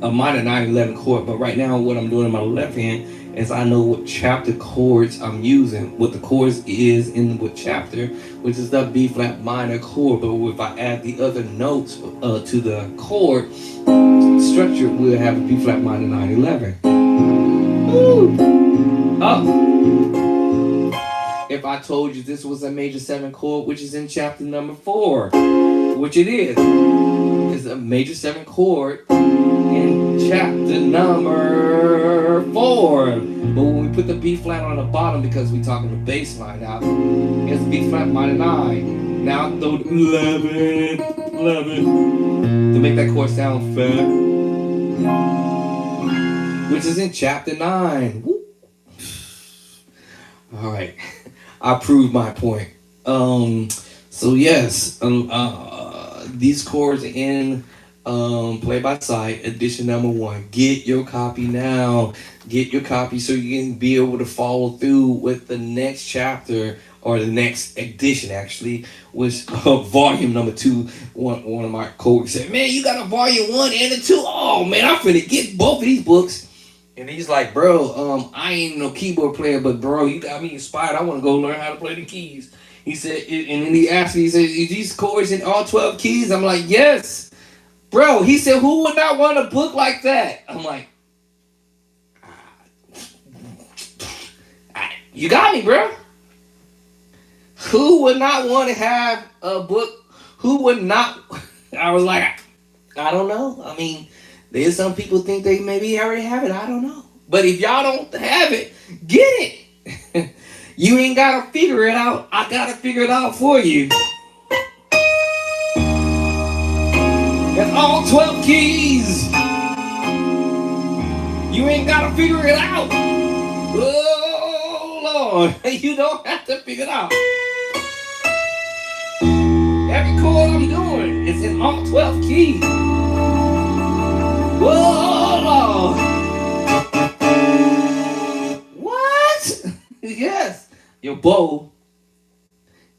9/11 chord. But right now, what I'm doing in my left hand is I know what chapter chords I'm using, what the chords is in what chapter, which is the B flat minor chord. But if I add the other notes to the chord structure, we'll have a B flat minor 9/11. Woo! Up. If I told you this was a major 7 chord, which is in chapter number 4, which it is, it's a major 7 chord in chapter number 4. But when we put the B flat on the bottom, because we're talking the bass line out, it's B flat minor 9. Now throw 11 to make that chord sound fat, which is in chapter 9. Woo. All right, I proved my point. So yes, these chords in Play by Sight edition number 1. Get your copy now. Get your copy so you can be able to follow through with the next chapter or the next edition. Actually, was volume number 2. One of my coworkers said, "Man, you got a volume 1 and a 2. Oh man, I'm finna get both of these books." And he's like, "Bro, I ain't no keyboard player, but bro, you got me inspired. I want to go learn how to play the keys." He said, and then he asked me, he said, "Is these chords in all 12 keys?" I'm like, "Yes." Bro, he said, "Who would not want a book like that?" I'm like, "You got me, bro. Who would not want to have a book? Who would not?" I was like, "I don't know. I mean, there's some people think they maybe already have it. I don't know. But if y'all don't have it, get it. You ain't got to figure it out. I got to figure it out for you." That's all 12 keys. You ain't got to figure it out. Oh, Lord. You don't have to figure it out. Every chord I'm doing is in all 12 keys. Whoa, Lord. What? Yes. Your bow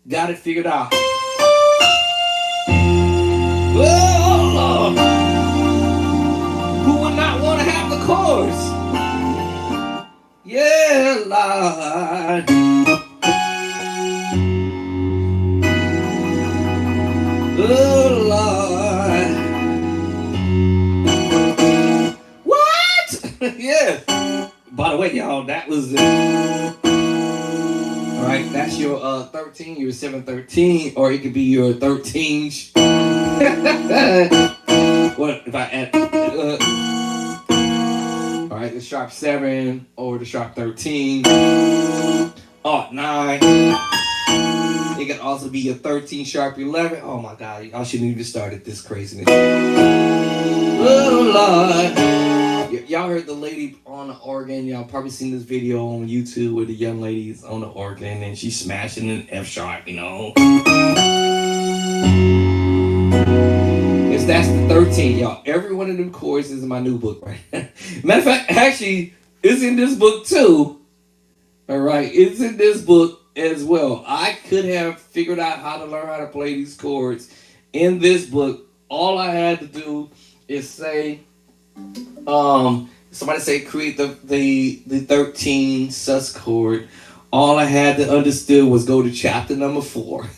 got it figured out. Whoa, Lord. Who would not want to have the chorus? Yeah, Lord. Oh, Lord. What? Yeah. By the way, y'all, that was all right. That's your 13, your 7/13, or it could be your 13. What if I add? All right, the sharp 7 or the sharp 13. Oh, 9. It can also be your 13 sharp 11. Oh my God, I shouldn't even started this craziness. Oh Lord. Y'all heard the lady on the organ. Y'all probably seen this video on YouTube where the young lady's on the organ and she's smashing an F sharp, you know. That's the 13, y'all. Every one of them chords is in my new book, right? Matter of fact, actually, it's in this book too. All right, it's in this book as well. I could have figured out how to learn how to play these chords in this book. All I had to do is say, somebody say create the 13 sus chord. All I had to understand was go to chapter number 4.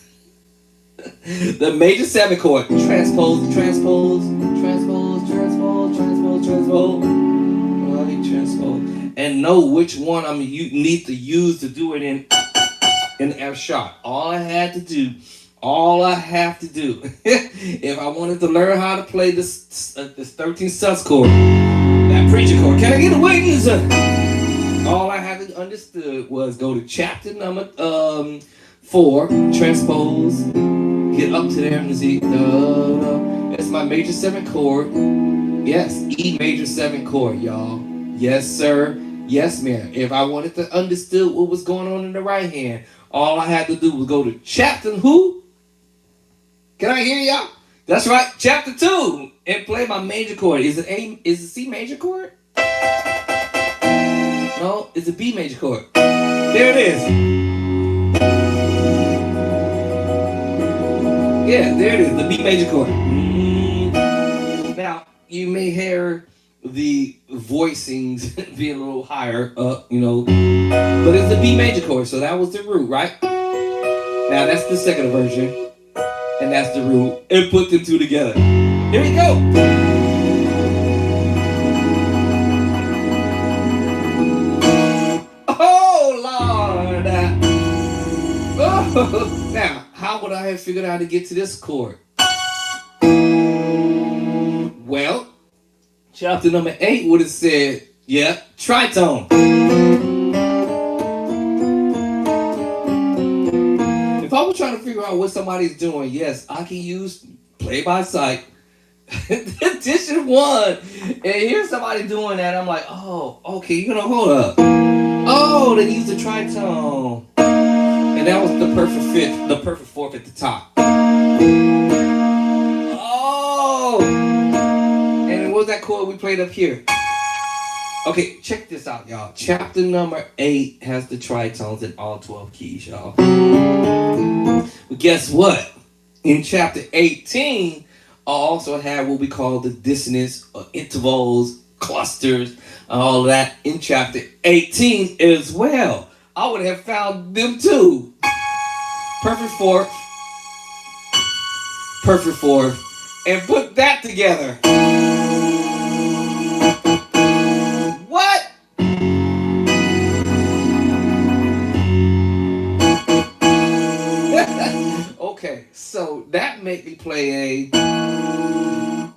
The major 7 chord. Transpose, transpose, transpose, transpose, transpose, transpose. Right, transpose. And know which one you need to use to do it in F sharp. All I have to do, if I wanted to learn how to play this 13 sus chord, that preacher chord, can I get a wings? All I had to understood was go to chapter number 4, transpose, get up to there and see. That's my major 7 chord. Yes, E major 7 chord, y'all. Yes, sir. Yes, ma'am. If I wanted to understood what was going on in the right hand, all I had to do was go to chapter who? Can I hear y'all? That's right, chapter 2, and play my major chord. Is it C major chord? No, it's a B major chord. There it is. Yeah, there it is, the B major chord. Now, you may hear the voicings being a little higher up, but it's the B major chord, so that was the root, right? Now, that's the second version, and that's the root, and put them two together. Here we go. Now, how would I have figured out how to get to this chord? Well, chapter number 8 would have said, tritone. If I was trying to figure out what somebody's doing, yes, I can use play by sight. Edition 1. And here's somebody doing that. I'm like, oh, okay, hold up. Oh, they used the tritone. And that was the perfect fifth, the perfect fourth at the top. Oh! And what was that chord we played up here? Okay, check this out, y'all. Chapter number 8 has the tritones in all 12 keys, y'all. But guess what? In chapter 18, I also have what we call the dissonance, or intervals, clusters, all that in chapter 18 as well. I would have found them too. Perfect fourth, and put that together. What? Okay, so that made me play a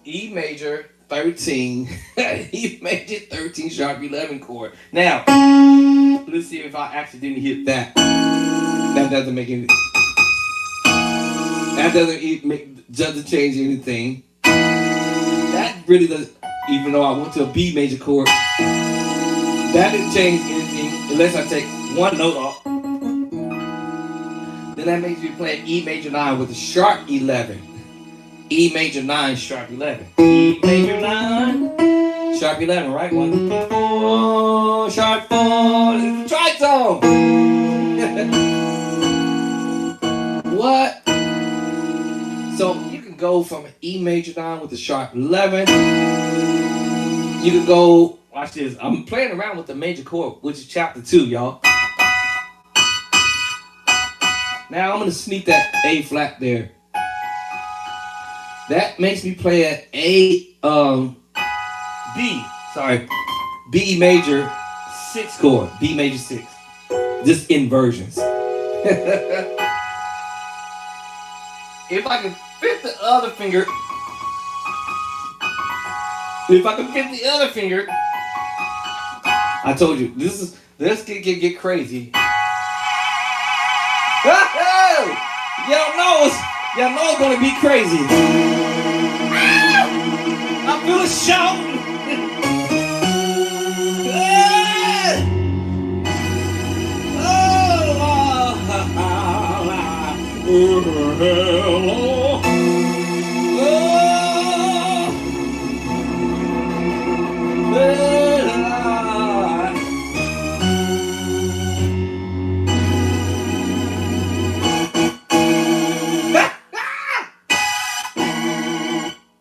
E major 13, E major 13 sharp 11 chord. Now, let's see if I accidentally hit that. That doesn't make any. That doesn't change anything. That really doesn't. Even though I went to a B major chord, that didn't change anything unless I take one note off. Then that makes me play E major 9 with a sharp 11. E major 9 sharp 11. E major 9 sharp 11. Right, 1, 4 sharp 4. Tritone. What? So you can go from an E major 9 with a sharp 11. You can go, watch this. I'm playing around with the major chord, which is chapter 2, y'all. Now I'm going to sneak that A flat there. That makes me play an B major 6 chord. B major 6. Just inversions. If I can fit the other finger, I told you this can get crazy. Y'all know it's gonna be crazy. I feel a shout.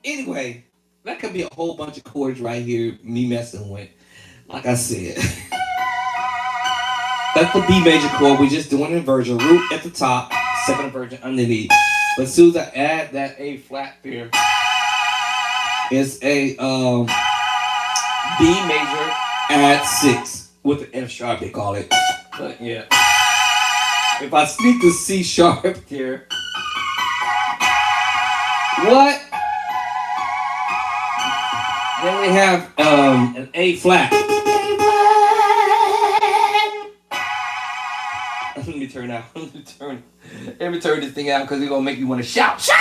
Anyway, that could be a whole bunch of chords right here, me messing with. Like I said, that's the B major chord. We're just doing inversion. Root at the top, second inversion underneath. But as soon as I add that A flat there, it's a B major add 6 with the F sharp they call it. But yeah, if I sneak the C sharp here, what? Then we have an A flat. Let me turn out. Let me turn this thing out because it's gonna make you want to shout. Shout!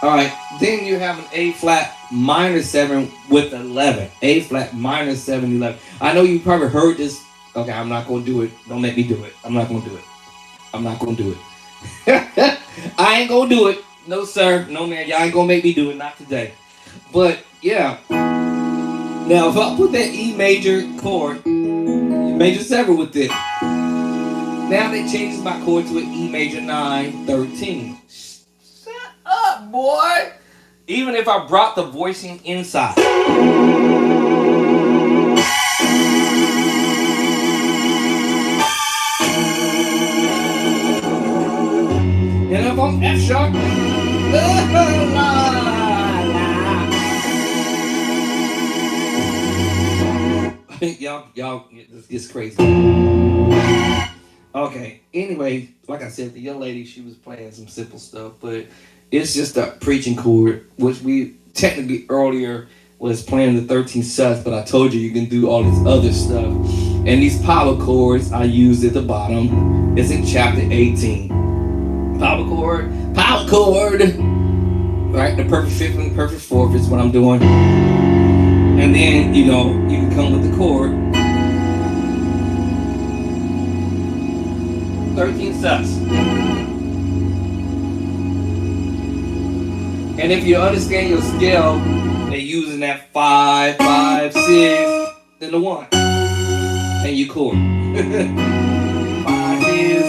All right. Then you have an A flat minor 7 with 11. A flat minor 7, 11. I know you probably heard this. Okay, I'm not gonna do it. Don't let me do it. I'm not gonna do it. I'm not gonna do it. I ain't gonna do it. No sir. No man. Y'all ain't gonna make me do it. Not today. But yeah. Now if I put that E major chord, major 7 with it. Now they changes my chord to an E major 9, 13. Shut up, boy. Even if I brought the voicing inside. And if I'm F sharp, y'all, this gets crazy. Okay. Anyway, like I said, the young lady, she was playing some simple stuff, but it's just a preaching chord, which we technically earlier was playing the 13 sus, but I told you can do all this other stuff. And these power chords I used at the bottom. It's in chapter 18. Power chord, right? The perfect fifth and the perfect fourth is what I'm doing. And then, you can come with the chord. 13 sus. And if you understand your scale, they're using that 5, 5, 6, then the 1. And you chord. 5 is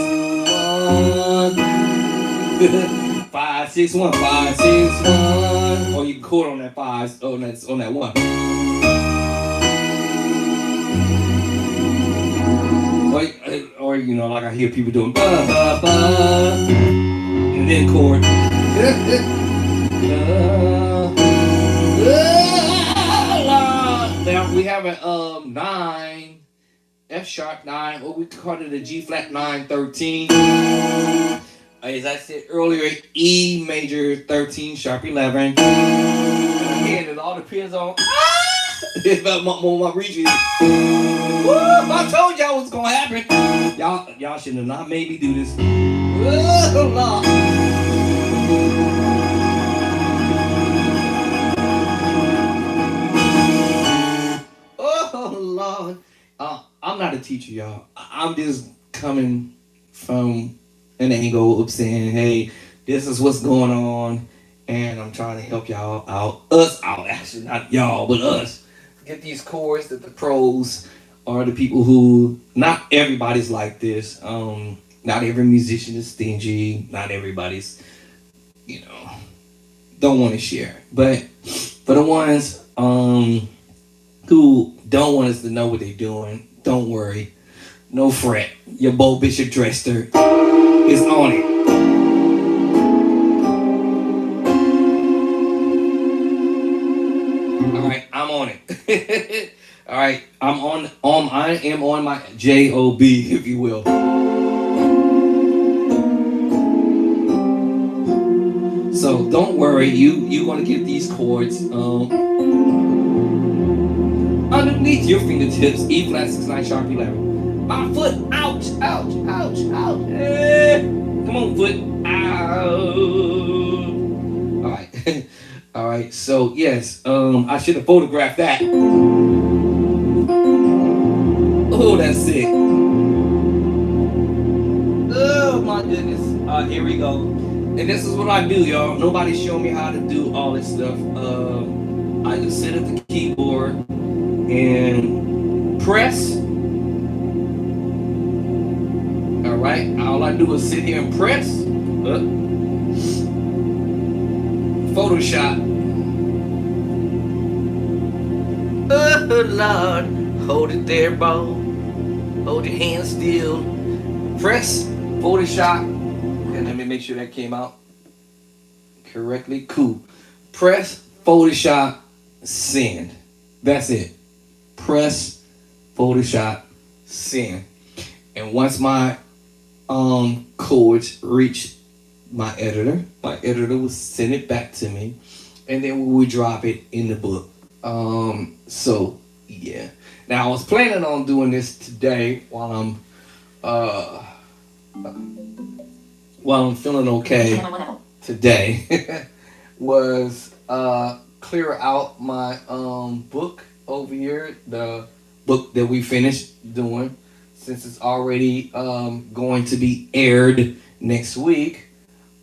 1. 5, 6, 1, 5, 6, 1. Or you can chord on that 5, on that 1. Or like I hear people doing ba ba ba, and then chord. Now we have a 9, F sharp 9, or we call it a G flat 9, 13. As I said earlier, E major 13, sharp 11. Again, it all depends on about my region. Woo, I told y'all what's gonna happen. Y'all should have not made me do this. Oh Lord. Oh Lord. I'm not a teacher, y'all. I'm just coming from an angle of saying, hey, this is what's going on, and I'm trying to help y'all out. Us out, actually, not y'all, but us. Get these chords that the pros are the people who, not everybody's like this. Not every musician is stingy. Not everybody's, don't want to share. But for the ones who don't want us to know what they're doing, don't worry. No fret. Your Bo Bishop Dresser is on it. All right, I'm on it. All right, I am on my JOB, if you will. So don't worry, you're gonna get these chords underneath your fingertips. E flat 6, 9, sharp 11. My foot, ouch, ouch, ouch, ouch. Come on, foot, ouch. All right, all right. So yes, I should have photographed that. Oh, that's sick. Oh my goodness. Here we go. And this is what I do, y'all. Nobody showed me how to do all this stuff. I just sit at the keyboard and press. All right. All I do is sit here and press. Photoshop. Oh Lord, hold it there, bro. Hold your hand still. Press. Photoshop. make sure that came out correctly. Cool. Press, Photoshop, send. That's it. Press, Photoshop, send. And once my chords reach my editor will send it back to me, and then we would drop it in the book. So yeah. Now I was planning on doing this today uh while I'm feeling okay today. Was clear out my book over here, the book that we finished doing, since it's already going to be aired next week.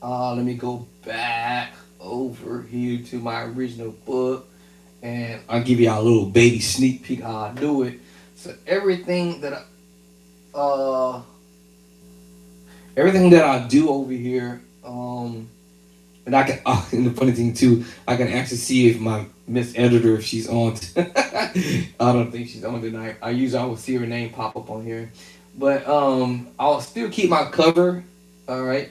Let me go back over here to my original book, and I'll give you a little baby sneak peek how I do it. So uh everything that I do over here, and I can and the funny thing too, I can actually see if my Miss Editor, if she's on. I don't think she's on tonight. I will see her name pop up on here, but I'll still keep my cover, all right,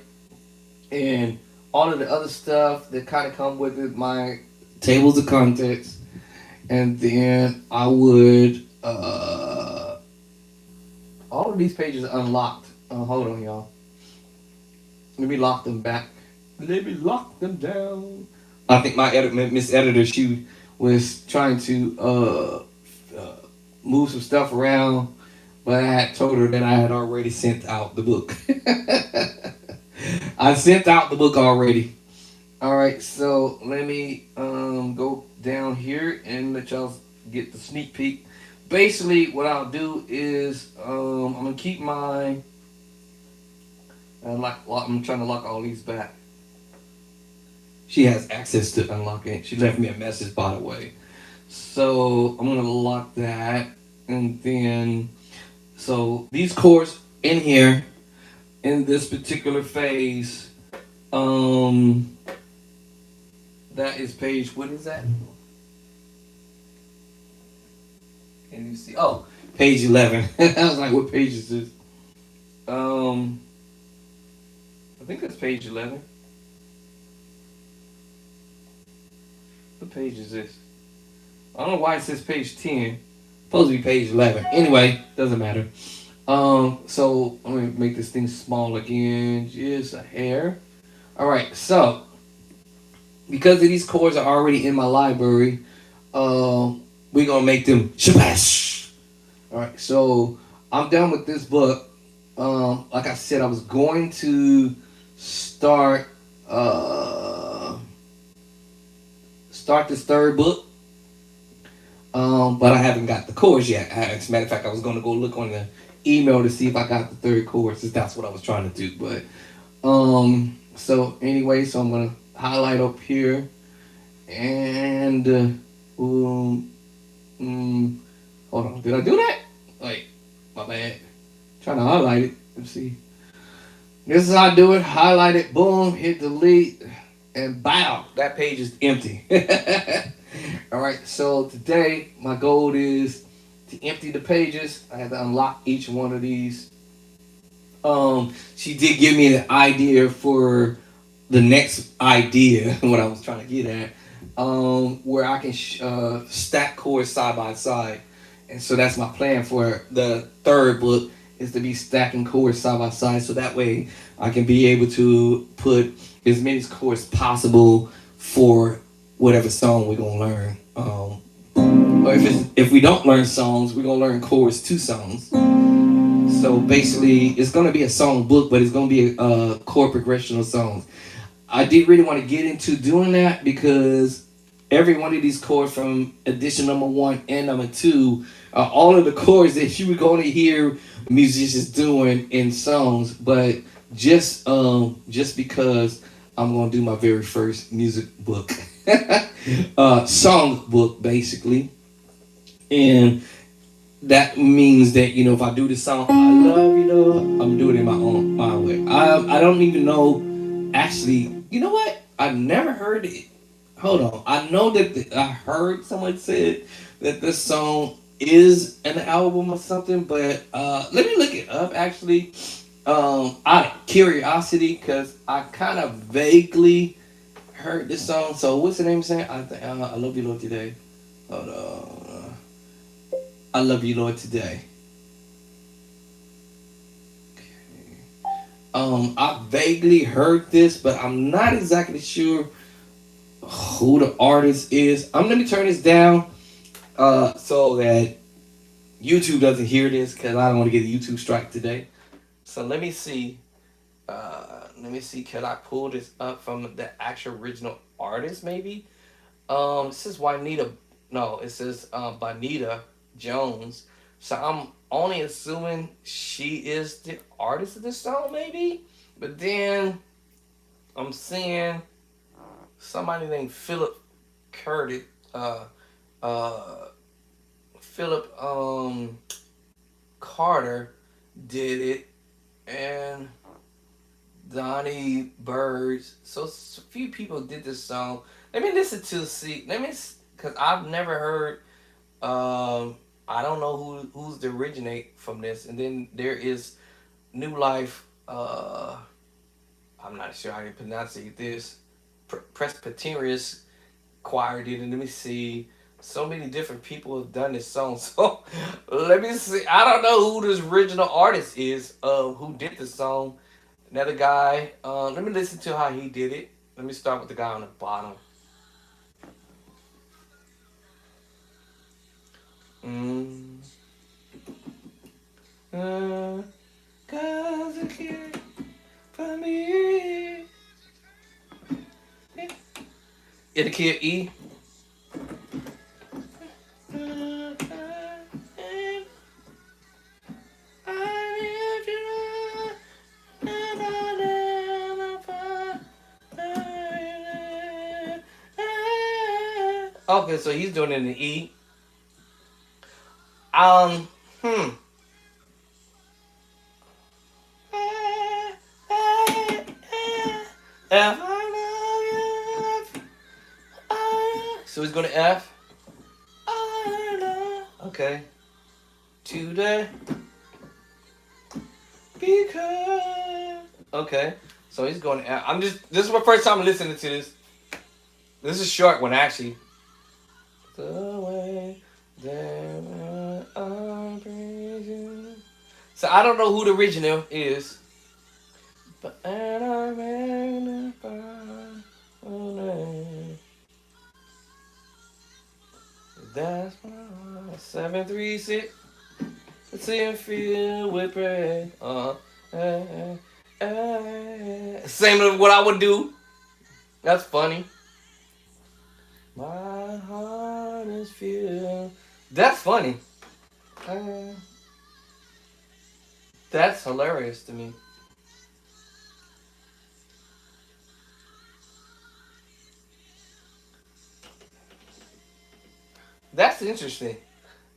and all of the other stuff that kind of come with it, my tables of contents, and then I would all of these pages are unlocked. Hold on, y'all. Let me lock them back. Let me lock them down. I think my Miss Editor, she was trying to move some stuff around, but I had told her that I had already sent out the book. I sent out the book already. All right, so let me go down here and let y'all get the sneak peek. Basically, what I'll do is I'm gonna keep my I'm trying to lock all these back. She has access to unlocking. She left me a message, by the way. So I'm gonna lock that, and then so these chords in here in this particular phase, that is page. What is that? Can you see? Oh, page 11. I was like, what page is this? I think that's page 11. What page is this? I don't know why it says page 10. Supposed to be page 11. Anyway, doesn't matter. So I'm gonna make this thing small again, just a hair. All right, so because of these chords are already in my library, we're gonna make them shabash. All right, so I'm done with this book. Like I said, I was going to start start this third book, but I haven't got the chords yet. As a matter of fact, I was going to go look on the email to see if I got the third chords, since that's what I was trying to do. But so anyway, so I'm gonna highlight up here, and hold on, did I do that? Like, my bad. Trying to highlight it. Let's see. This is how I do it. Highlight it. Boom. Hit delete. And bow. That page is empty. All right. So today my goal is to empty the pages. I have to unlock each one of these. She did give me an idea for the next idea. What I was trying to get at. Where I can stack chords side by side. And so that's my plan for the third book, is to be stacking chords side by side, so that way I can be able to put as many chords possible for whatever song we're gonna learn. Or if we don't learn songs, we're gonna learn chords to songs. So basically, it's gonna be a song book, but it's gonna be a chord progression of songs. I did really want to get into doing that because every one of these chords from edition number 1 and number 2 are all of the chords that you were going to hear musicians doing in songs, but just because I'm going to do my very first music book, song book basically, and that means that, you know, if I do the song I love, you know, I'm doing it my way. I don't even know, actually, you know what, I've never heard it. Hold on, I know that I heard someone said that this song is an album or something, but let me look it up actually. Out of curiosity, because I kind of vaguely heard this song. So what's the name saying? I think I love you, Lord, today. Hold on. I love you, Lord, today. I vaguely heard this, but I'm not exactly sure who the artist is. Let me turn this down so that YouTube doesn't hear this because I don't want to get a YouTube strike today. So let me see. Let me see. Can I pull this up from the actual original artist? Maybe. This is Juanita. No, it says Bonita Jones. So I'm only assuming she is the artist of this song, maybe. But then I'm seeing somebody named Philip Curtis. Uh, uh, Philip Carter did it, and Donnie Birds. So a few people did this song. Let me listen to see. Cause I've never heard. I don't know who's the originate from this. And then there is New Life. I'm not sure how you pronounce it. This Presbyterian choir did it. Let me see. So many different people have done this song. So let me see. I don't know who this original artist is. Who did the song? Another guy. Let me listen to how he did it. Let me start with the guy on the bottom. Mm. Uh, Cause I care for me. Yeah, the kid E. Okay, so he's doing it in the E. Um, hmm. F. So he's going to F. Okay. Today. Because. Okay. So he's going to F. This is my first time listening to this. This is a short one, actually. The way that I praise you. So I don't know who the original is. But and I magnify your name. That's why 736. See and feel with praise. Same as what I would do. That's funny. My heart is filled. That's funny. Uh, that's hilarious to me. That's interesting.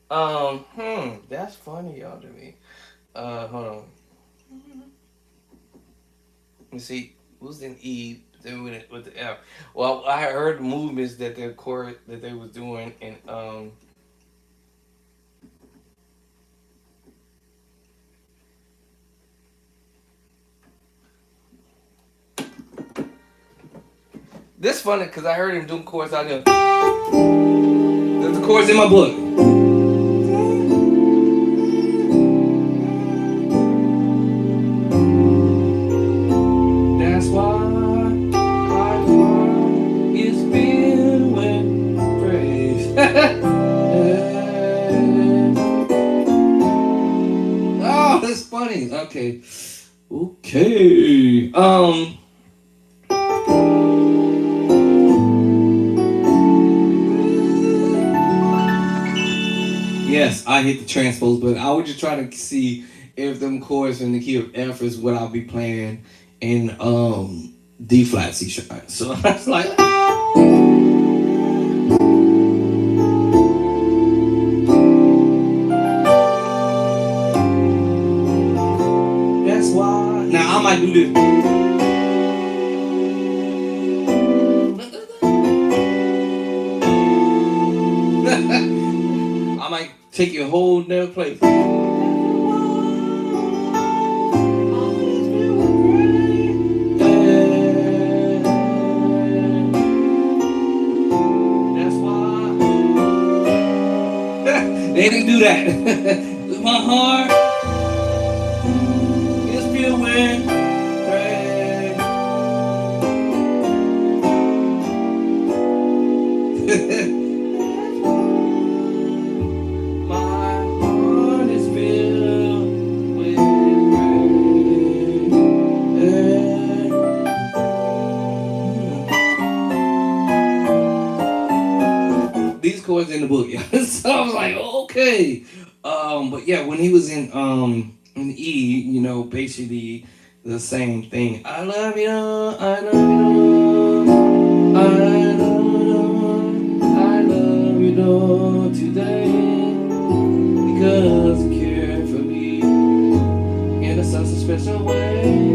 That's funny, y'all, to me. Hold on. Let me see. Who's in E? Then with the F. Well, I heard movements that the chorus that they was doing, and this funny because I heard him doing chorus out there. There's a chorus in my book. That's why my heart is filled with praise. Oh, that's funny. Okay. Okay. Yes, I hit the transpose, but I was just trying to see if them chords in the key of F is what I'll be playing in D flat C sharp. So that's like that's why. Now I might do this. I might take you a whole nother place. They didn't do that. My heart is filled with praise. My heart is filled with praise. These chords in the book, yeah. So I was like, okay. But yeah, when he was in E, you know, basically the same thing. I love you, I love you, I love you, I love you today because you care for me in such a special way.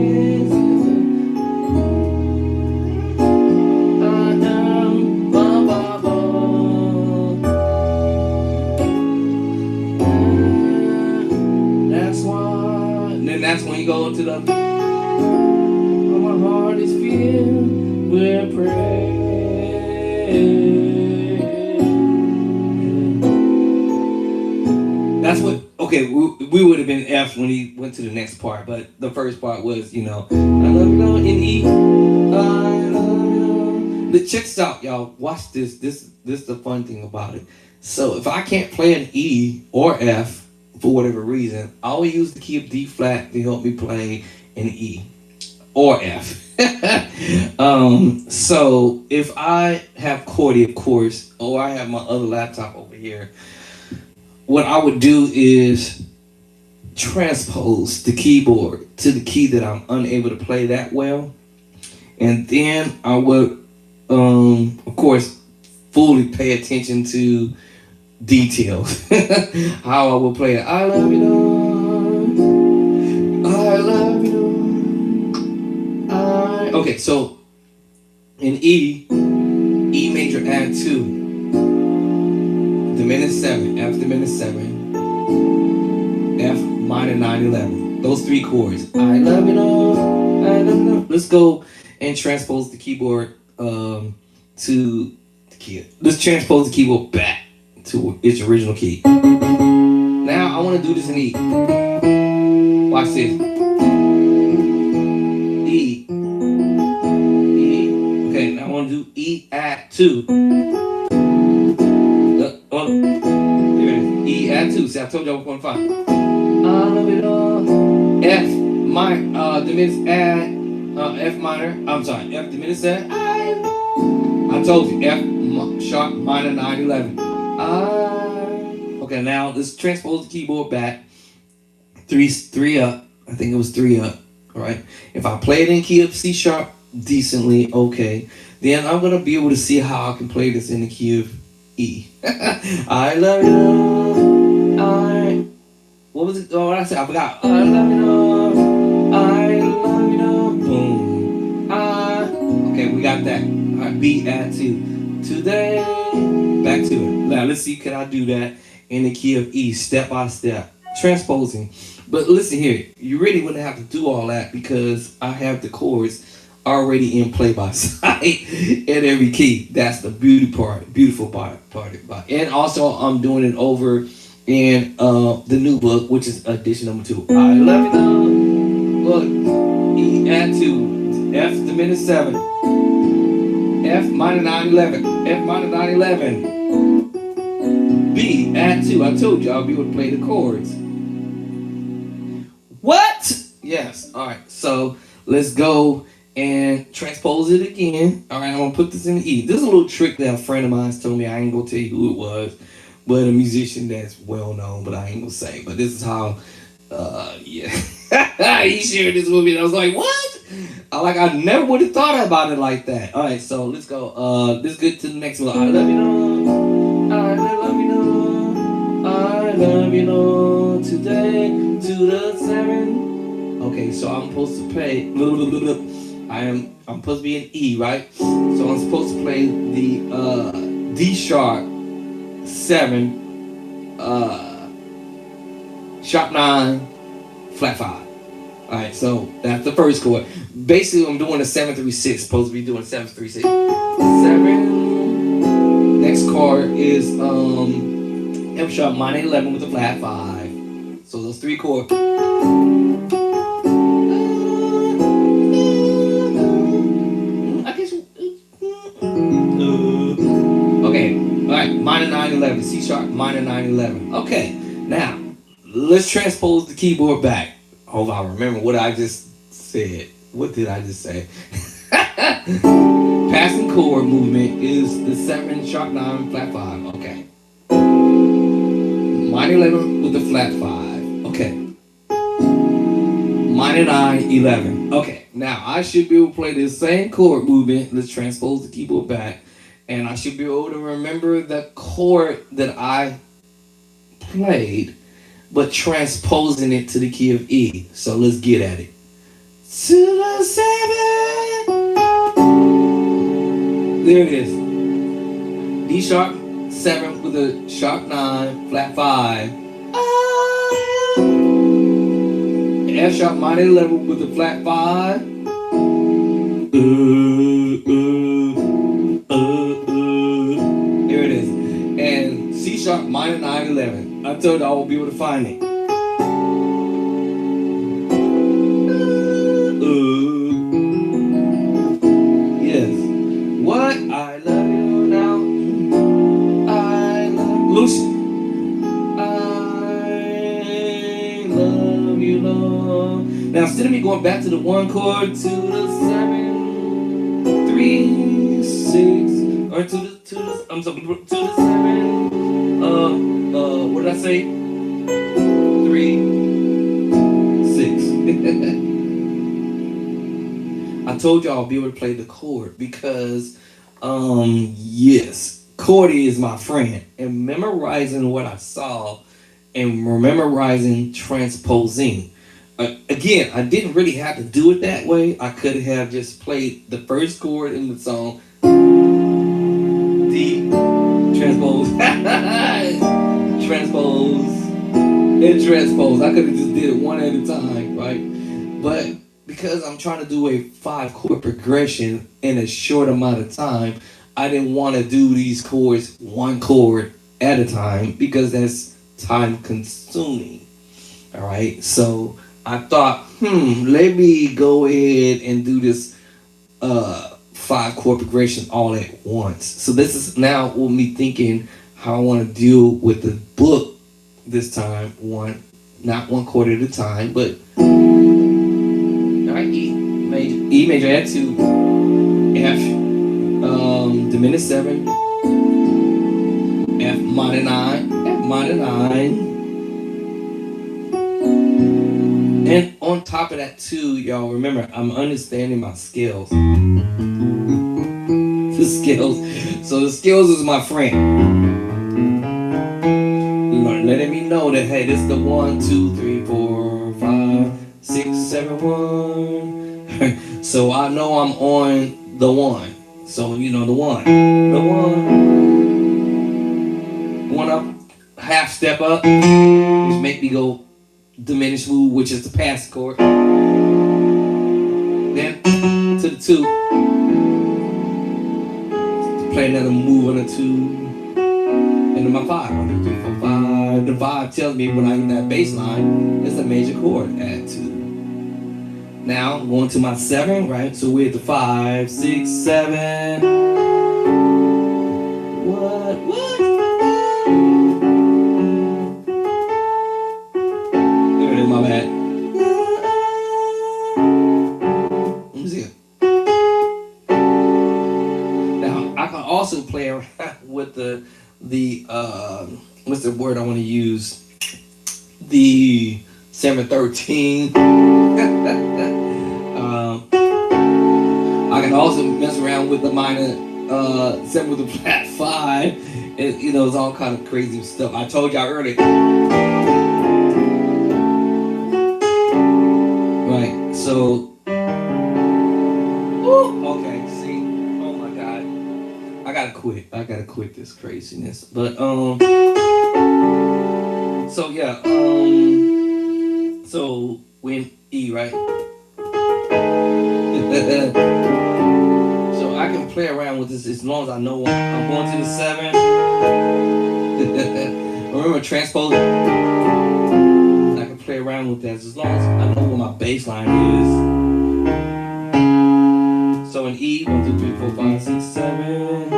That's when you go to the my heart is filled with praise. That's what okay, we would have been F when he went to the next part, but the first part was, you know, I love you in E. I love you. But check this out, y'all. Watch this. This is the fun thing about it. So if I can't play an E or F for whatever reason, I always use the key of D flat to help me play an E or F. So if I have Cordy, of course, or I have my other laptop over here, what I would do is transpose the keyboard to the key that I'm unable to play that well, and then I would, of course, fully pay attention to details. How I will play it. I love you, Lord. I love you, Lord. Okay, so in E, E major add 2, diminished 7, F diminished 7, F minor 9/11. Those 3 chords. I love you, Lord. I love you, Lord. Let's go and transpose the keyboard to the key. Let's transpose the keyboard back to its original key. Now I want to do this in E. Watch this. E. E. Okay, now I want to do E add 2. Here it is. E add 2. See, I told you I was going to find. I love it all. F minor, diminished add, F minor. I'm sorry, F diminished add. I told you, F sharp minor 9/11. Okay, now let's transpose the keyboard back. Three up. I think it was 3 up. All right. If I play it in key of C sharp decently, okay, then I'm gonna be able to see how I can play this in the key of E. I love you. What was it? Oh, what I said? I forgot. I love you. I love you. Boom. Okay, we got that. All right, B add 2. Today. Back to it. Now let's see, can I do that in the key of E, step by step, transposing. But listen here, you really wouldn't have to do all that because I have the chords already in play by sight in every key. That's the beautiful part. And also I'm doing it over in the new book, which is edition number 2. I love you. Look, E add 2, F diminished 7. F minor 9/11, F minor 9/11, B add 2. I told you I'll be able to play the chords. What? Yes. All right. So let's go and transpose it again. All right. I'm gonna put this in the E. This is a little trick that a friend of mine told me. I ain't gonna tell you who it was, but a musician that's well known. But I ain't gonna say. But this is how. Yeah. He shared this with me, and I was like, what? I never would have thought about it like that. All right, so let's go. Let's get to the next one. I love you, Lord. I love you, Lord. I love you, Lord. Today to the 7. Okay, so I'm supposed to play. I'm supposed to be in E, right? So I'm supposed to play the D sharp 7, sharp 9, flat 5. Alright, so that's the first chord. Basically, I'm doing a 7-3-6. Supposed to be doing a 7-3-6. 7. Next chord is F sharp minor 11 with a flat 5. So those three chords. I guess. Okay, alright, minor 9 11, C sharp, minor 9 11. Okay, now let's transpose the keyboard back. Hold on, remember what I just said. What did I just say? Passing chord movement is the 7 sharp 9 flat 5. Okay. Minor 11 with the flat 5. Okay. Minor 9 11. Okay, now I should be able to play this same chord movement. Let's transpose the keyboard back. And I should be able to remember the chord that I played, but transposing it to the key of E. So let's get at it. To the 7. There it is. D sharp 7 with a sharp 9, flat 5. F sharp minor 11 with a flat 5. Here it is. And C sharp minor 9 11. I told you I won't be able to find it. Yes. What? I love you now. I love Lucy. I love you, Lord. Now instead of me going back to the 1 chord, to the 7, 3, 6, or to the I'm sorry, to the 7. What did I say? 3, 6. I told y'all I'll be able to play the chord because, yes, Cordy is my friend, and memorizing what I saw and memorizing transposing. Again, I didn't really have to do it that way. I could have just played the first chord in the song, D, transpose, transpose, and transpose. I could have just did it one at a time, right? But because I'm trying to do a 5 chord progression in a short amount of time, I didn't want to do these chords 1 chord at a time because that's time consuming. All right, so I thought, let me go ahead and do this 5 chord progression all at once. So this is now with me thinking how I want to deal with the book this time. Not 1 chord at a time, but all right, E major add 2, F diminished 7, F minor 9, F minor 9. And on top of that too, y'all remember, I'm understanding my scales. The scales. So the scales is my friend. Letting me know that, hey, this is the 1, 2, 3, 4, 5, 6, 7, 1. So I know I'm on the 1. So, you know, the 1. The 1 up, half step up, which make me go diminished move, which is the pass chord. Then to the 2. Play another move on the 2. And then my 5. 1, 2, 3, 4, 5. The 5 tells me when I hit that bass line, it's a major chord. Add 2. Now I'm going to my 7, right? So we're at the 5, 6, 7. What? There it is, my bad. Let me see. Now I can also play around with the what's the word I want to use? The 7/13. I can also mess around with the minor 7 with the flat 5. And, you know, it's all kind of crazy stuff. I told y'all earlier. Right. So. Ooh, okay. See. Oh my God. I gotta quit this craziness. But So yeah. So when E, right? So I can play around with this as long as I know I'm going to the 7. remember transposing. I can play around with that as long as I know where my bass line is. So in E, 1, 2, 3, 4, 5, 6, 7.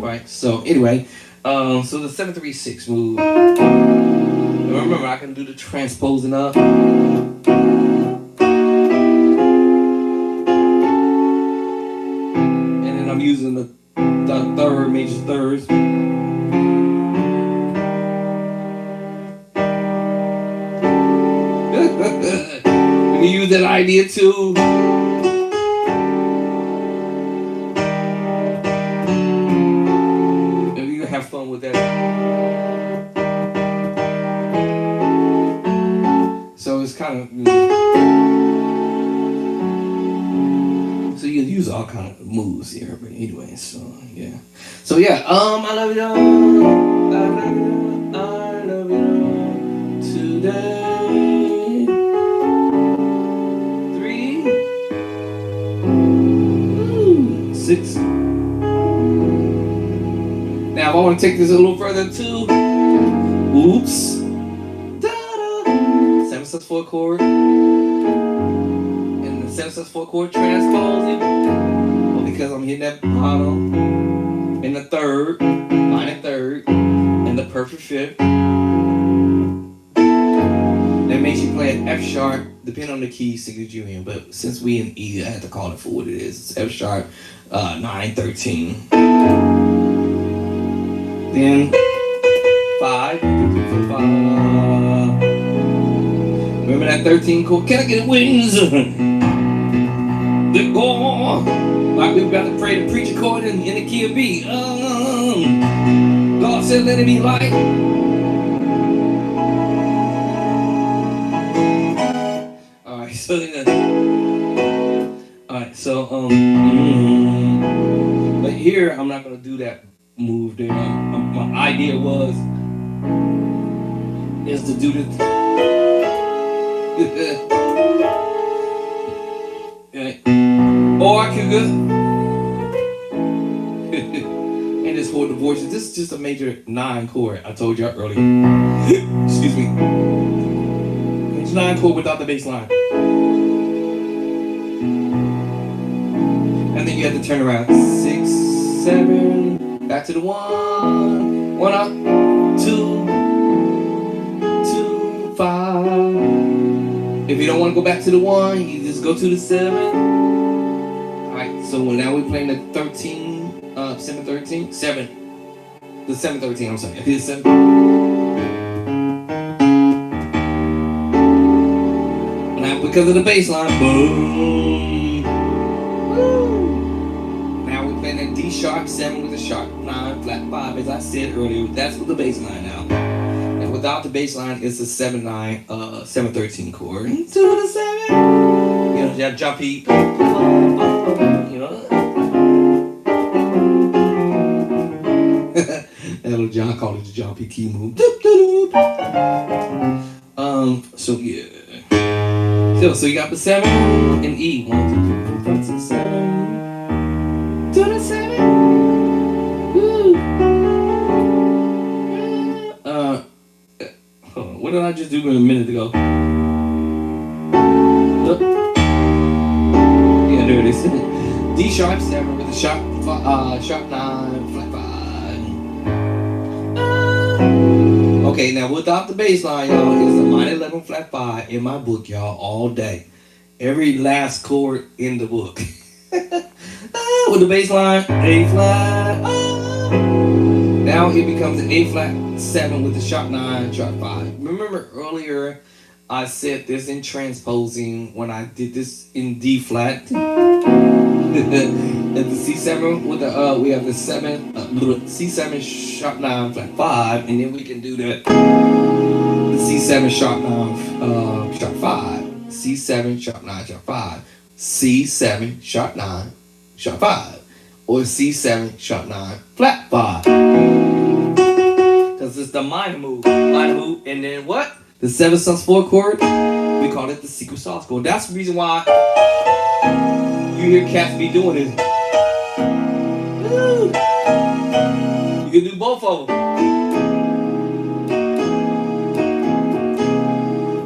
Right. So anyway, so the 7-3-6 move. And remember, I can do the transposing up. I'm using the third, major thirds. You can use that idea too. And you can have fun with that. So it's kind of, so you can use all kind of moves here, but anyway, so yeah. So yeah, I love you all. I love you all. I love you all today. 3, 6. Now if I want to take this a little further too, oops. Da-da. 7/4 chord. 7/4 chord transposing, well, because I'm hitting that bottom in the third, minor third, and the perfect fifth. That makes you play an F sharp, depending on the key signature you're in. But since we in E, I have to call it for what it is. It's F sharp, 9, 13. Then 5, 5. Remember that 13 chord? Can I get wings? Go on. Like we about to pray the preacher chord in the key of B. God said, let it be light. Alright, so but here I'm not gonna do that move there. My idea is to do this. Or I could go and just hold the voices. This is just a major 9 chord. I told you earlier. Excuse me. It's 9 chord without the bass line. And then you have to turn around. 6, 7, back to the 1. 1 up, 2, 2, 5. If you don't want to go back to the 1, you just go to the 7. So now we're playing the 13, 7-13, 7. The 7-13, I'm sorry. It's 7. Now because of the bass line, boom. Woo. Now we're playing that D sharp 7 with a sharp 9, flat 5, as I said earlier. That's with the bass line now. And without the bass line, it's a 7-9, 7-13 chord. To the 7. You know, you have jumpy. You know, little John called it the jumpy key move. So yeah. So you got the 7 and E. 1, 2, 3, 4, 5, 6, 7. To the 7. Woo. What did I just do a minute ago? Yeah, there it is. D sharp 7 with a sharp 9, flat 5. Okay, now without the bass line, y'all, it's a minor 11 flat 5 in my book, y'all, all day. Every last chord in the book. With the bass line, A flat. Now it becomes an A flat 7 with the sharp 9, sharp 5. Remember earlier I said this in transposing when I did this in D flat. At the C7 with the we have the 7 C7 sharp 9 flat 5, and then we can do the C7 sharp 9 sharp 5, C7 sharp 9 sharp 5, C7 sharp 9 sharp 5, or C7 sharp 9 flat 5. Because it's the minor move, and then what? The 7/4 chord, we call it the secret sauce chord. That's the reason why you hear cats be doing this. Woo. do both of them.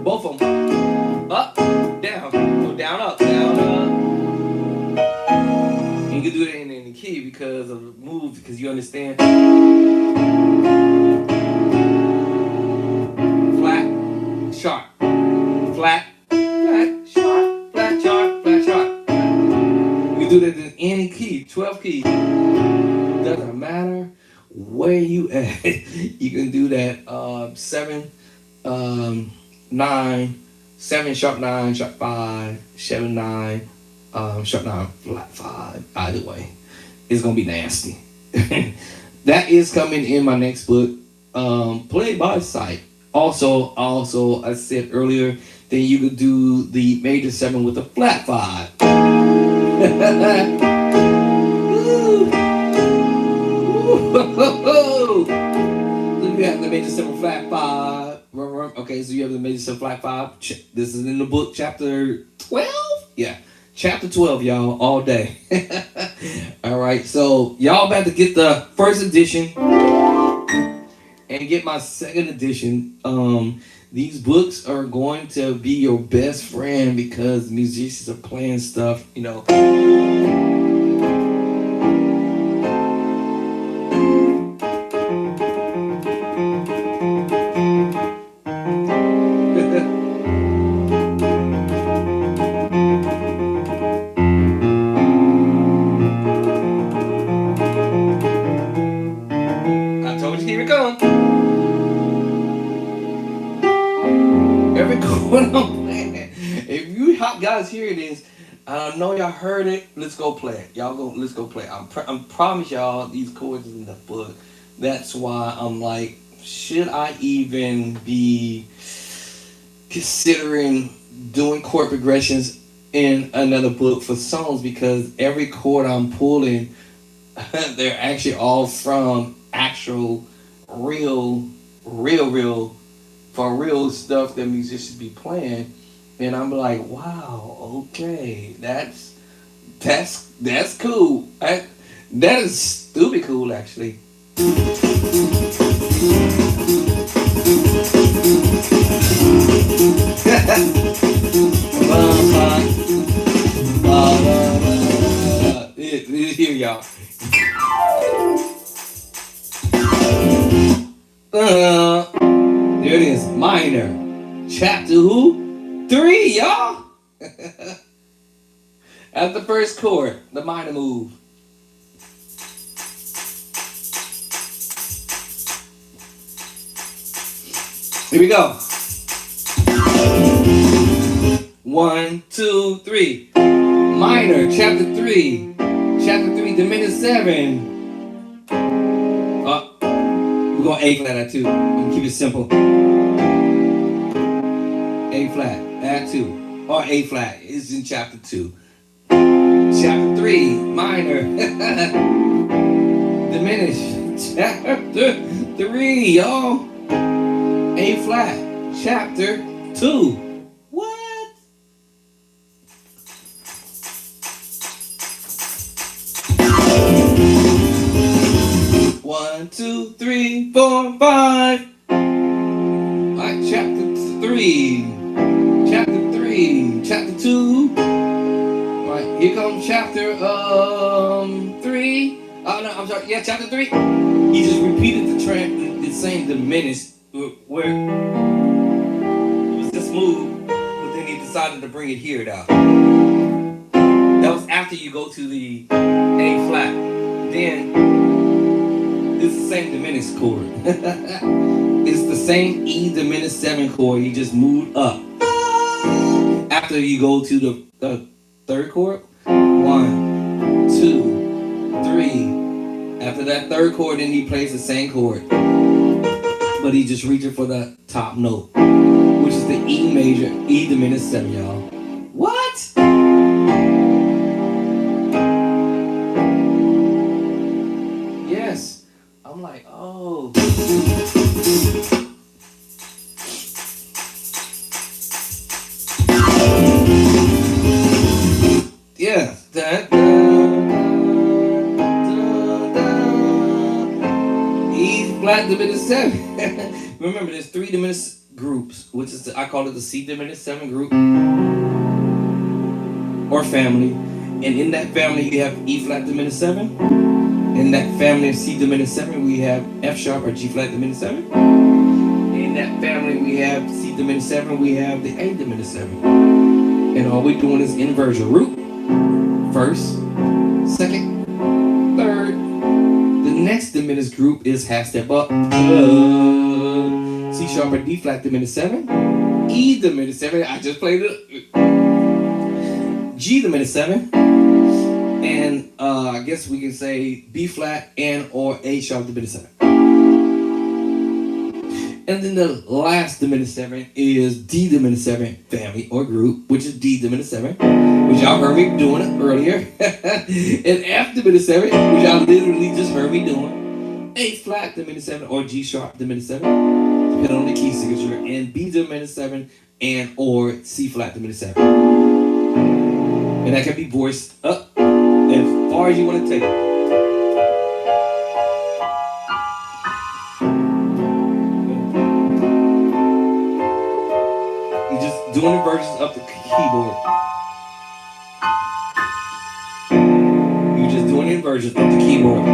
Both of them. Up, down. Go down, up, down, up. And you can do that in any key because of the move, because you understand. Flat, sharp. Flat, flat, sharp. Flat, sharp, flat, sharp. You can do that in any key, 12 keys. Doesn't matter where you at. You can do that 7, 9, 7 sharp 9, sharp 5, 7 9, sharp 9, flat 5. Either way, it's gonna be nasty. That is coming in my next book, Play by Sight. Also, I said earlier that you could do the major 7 with a flat 5. So you have the major 7 flat 5. Okay, so you have the major 7 flat 5. This is in the book, chapter 12? Yeah, chapter 12, y'all, all day. All right, so y'all about to get the first edition and get my second edition. These books are going to be your best friend because musicians are playing stuff, you know. I told you, here it comes. Every chord I'm playing. If you guys hear this, I know y'all heard it. Let's go play it. Y'all go. Let's go play it. I'm promise y'all these chords is in the book. That's why I'm like, should I even be considering doing chord progressions in another book for songs? Because every chord I'm pulling, they're actually all from actual, real for real stuff that musicians be playing, and I'm like, wow, okay, that's cool. That is stupid cool, actually. Here, y'all. There it is, minor. Chapter who? 3, y'all. At the first chord, the minor move. Here we go. 1, 2, 3. Minor, chapter 3. Chapter 3, diminished 7. We're going A flat at 2. I'm going to keep it simple. A flat at 2. Or A flat. It's in chapter 2. Chapter 3, minor. Diminished. Chapter 3, y'all. A flat. Chapter 2. What? One, 2, 3, 4, 5. Alright, chapter 3. Chapter 3. Chapter 2. Alright, here comes chapter 3. Oh no, I'm sorry. Yeah, chapter 3. He just repeated the same diminished where it was this move, but then he decided to bring it here now. That was after you go to the A flat. Then it's the same diminished chord. It's the same E diminished 7 chord. You just moved up. After you go to the third chord, 1, 2, 3. After that third chord, then he plays the same chord, but he just reaching for the top note, which is the E major, E diminished 7, y'all. What? Yes. I'm like, oh. Yeah. E flat diminished seven. Remember, there's three diminished groups, which is I call it the C diminished seven group or family. And in that family, you have E flat diminished seven. In that family of C diminished seven, we have F sharp or G flat diminished seven. In that family, we have C diminished seven. We have the A diminished seven. And all we're doing is inversion root. First, second, third. The next diminished group is half step up. C sharp or D flat diminished seven. E diminished seven. I just played it. G diminished seven. And I guess we can say B flat and or A sharp diminished seven. And then the last diminished seven is D diminished seven family or group, which is D diminished seven, which y'all heard me doing it earlier. And F diminished seven, which y'all literally just heard me doing. A flat diminished seven or G sharp diminished seven, depending on the key signature, and B diminished seven and or C flat diminished seven. And that can be voiced up as far as you want to take it. Doing inversions up the keyboard. You're just doing inversions up the keyboard.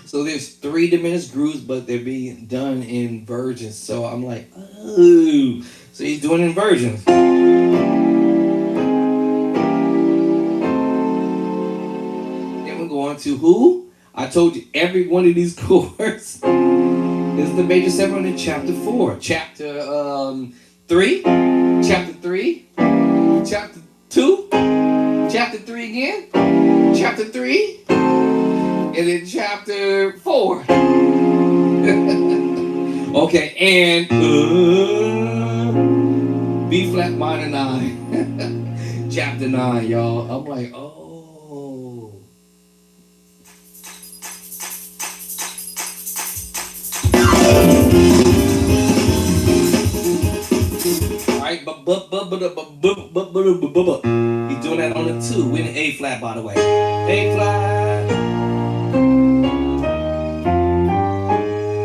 So there's three diminished grooves, but they're being done in inversions. So I'm like, oh. So he's doing inversions. Then we go on to who? I told you every one of these chords is the major seven in chapter 4. Chapter 3, chapter 3, chapter 2, chapter 3 again, chapter 3, and then chapter 4. Okay, and B flat minor 9. Chapter 9, y'all. I'm like, oh. Alright, he's doing that on the 2. We're in the A flat, by the way. A flat.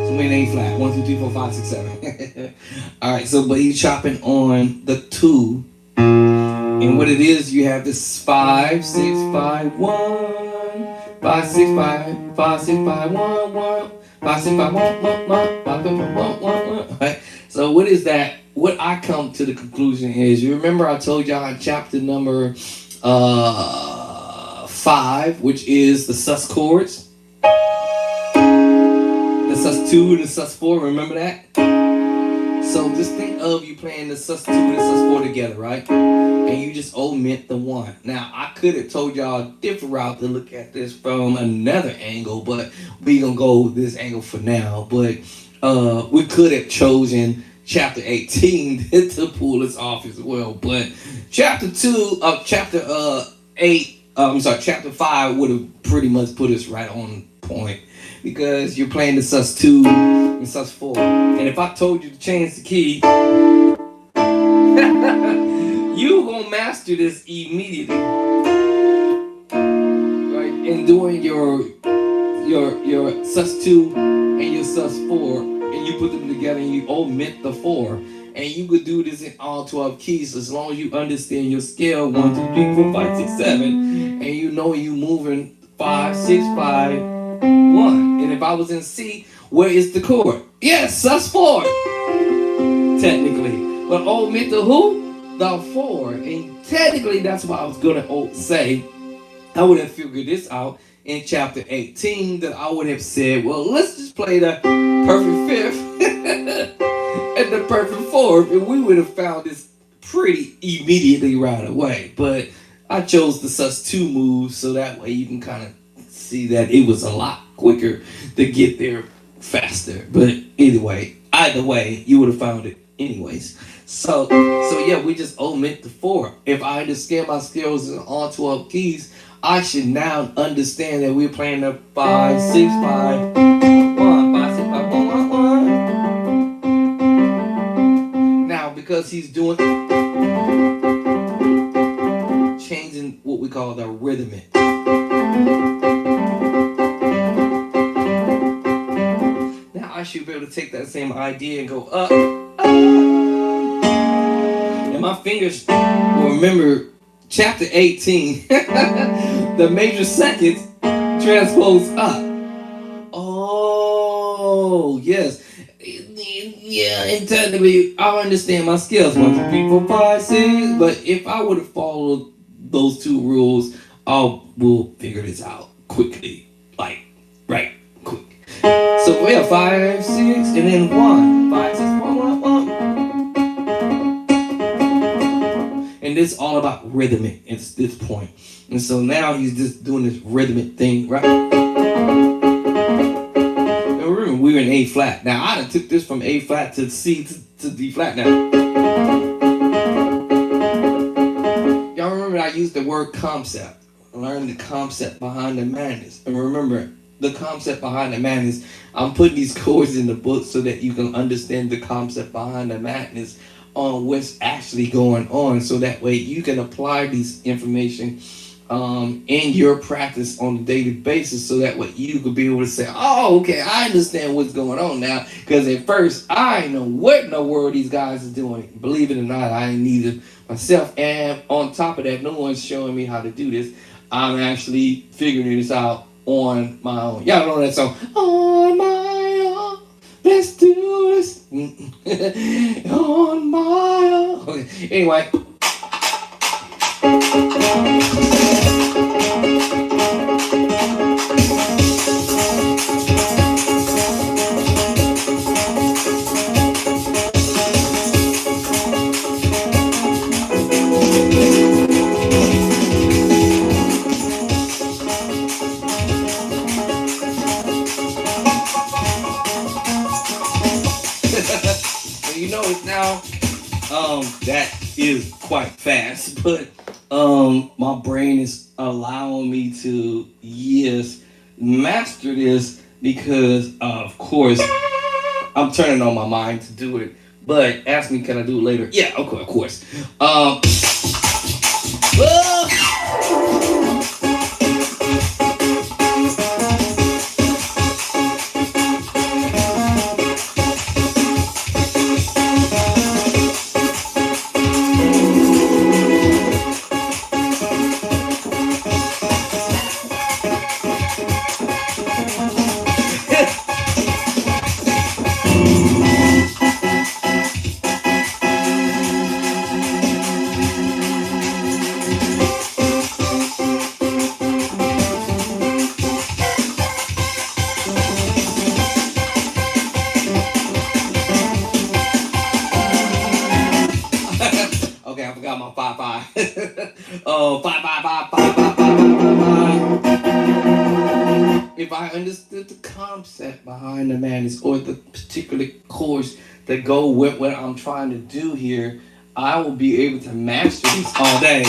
So we're in A flat. 1, 2, 3, 4, 5, 6, 7. Alright, so but he's chopping on the 2. And what it is, you have this 5, 6, 5, 1, 5, 6, 5, 5, 6, 5, 1, 1, 5, 6, 5, 1, 1, 1, 5, 6, 5, 1, 1. Right? So what is that? What I come to the conclusion is, you remember I told y'all in chapter number 5, which is the sus chords, the sus 2 and the sus 4. Remember that? So just think of you playing the sus 2 and the sus 4 together, right? And you just omit the 1. Now I could have told y'all a different route to look at this from another angle, but we gonna go this angle for now. But we could have chosen chapter 18 to pull this off as well, but chapter 5 would have pretty much put us right on point, because you're playing the sus 2 and sus 4. And if I told you to change the key, you gonna master this immediately, right? And doing your sus 2 and your sus 4, and you put them together and you omit the 4, and you could do this in all 12 keys as long as you understand your scale 1, 2, 3, 4, 5, 6, 7, and you know you moving 5, 6, 5, 1. And if I was in C, where is the chord? Yes, sus 4, technically, but omit the who? The 4. And technically that's what I was gonna say. I would have figured this out in chapter 18, that I would have said, well, let's just play the perfect 5th and the perfect 4th, and we would have found this pretty immediately right away. But I chose the sus 2 move, so that way you can kind of see that it was a lot quicker to get there faster. But either way, you would have found it anyways. So yeah, we just omit the 4. If I understand my scales in all 12 keys, I should now understand that we're playing the 5, 6, 5, 1, 5, 6, 5, 1, 1, 1. Now, because he's doing changing call the rhythmic. Now I should be able to take that same idea and go up, up. And my fingers will remember chapter 18. The major seconds transpose up. Oh, yes. Yeah, and technically, I understand my skills. 1, 2, 3, 4, 5, 6. But if I would have followed those two rules, we'll figure this out quickly. Like, right, quick. So we have 5, 6, and then 1. 5, 6, 1, 1, 1. And this is all about rhythmic at this point. And so now he's just doing this rhythmic thing, right? And remember, we were in A flat. Now I done took this from A flat to C to D flat now. Y'all remember I used the word concept. Learn the concept behind the madness. And remember, the concept behind the madness, I'm putting these chords in the book so that you can understand the concept behind the madness on what's actually going on, so that way you can apply these information in your practice on a daily basis, so that way you could be able to say, oh, okay, I understand what's going on now, because at first I didn't know what in the world these guys are doing. Believe it or not, I didn't need it myself, and on top of that, no one's showing me how to do this. I'm actually figuring this out on my own. Y'all know that song, on my own, let's do this. On my own. Okay. Anyway. You know it now. That is quite fast, but my brain is allowing me to, yes, master this, because of course I'm turning on my mind to do it. But ask me, can I do it later? Yeah, okay, of course. Okay, I forgot my 5 5. Oh, 5 5 5 5 5 5 5 5. If I understood the concept behind the madness, or the particular course that go with what I'm trying to do here, I will be able to master this all day.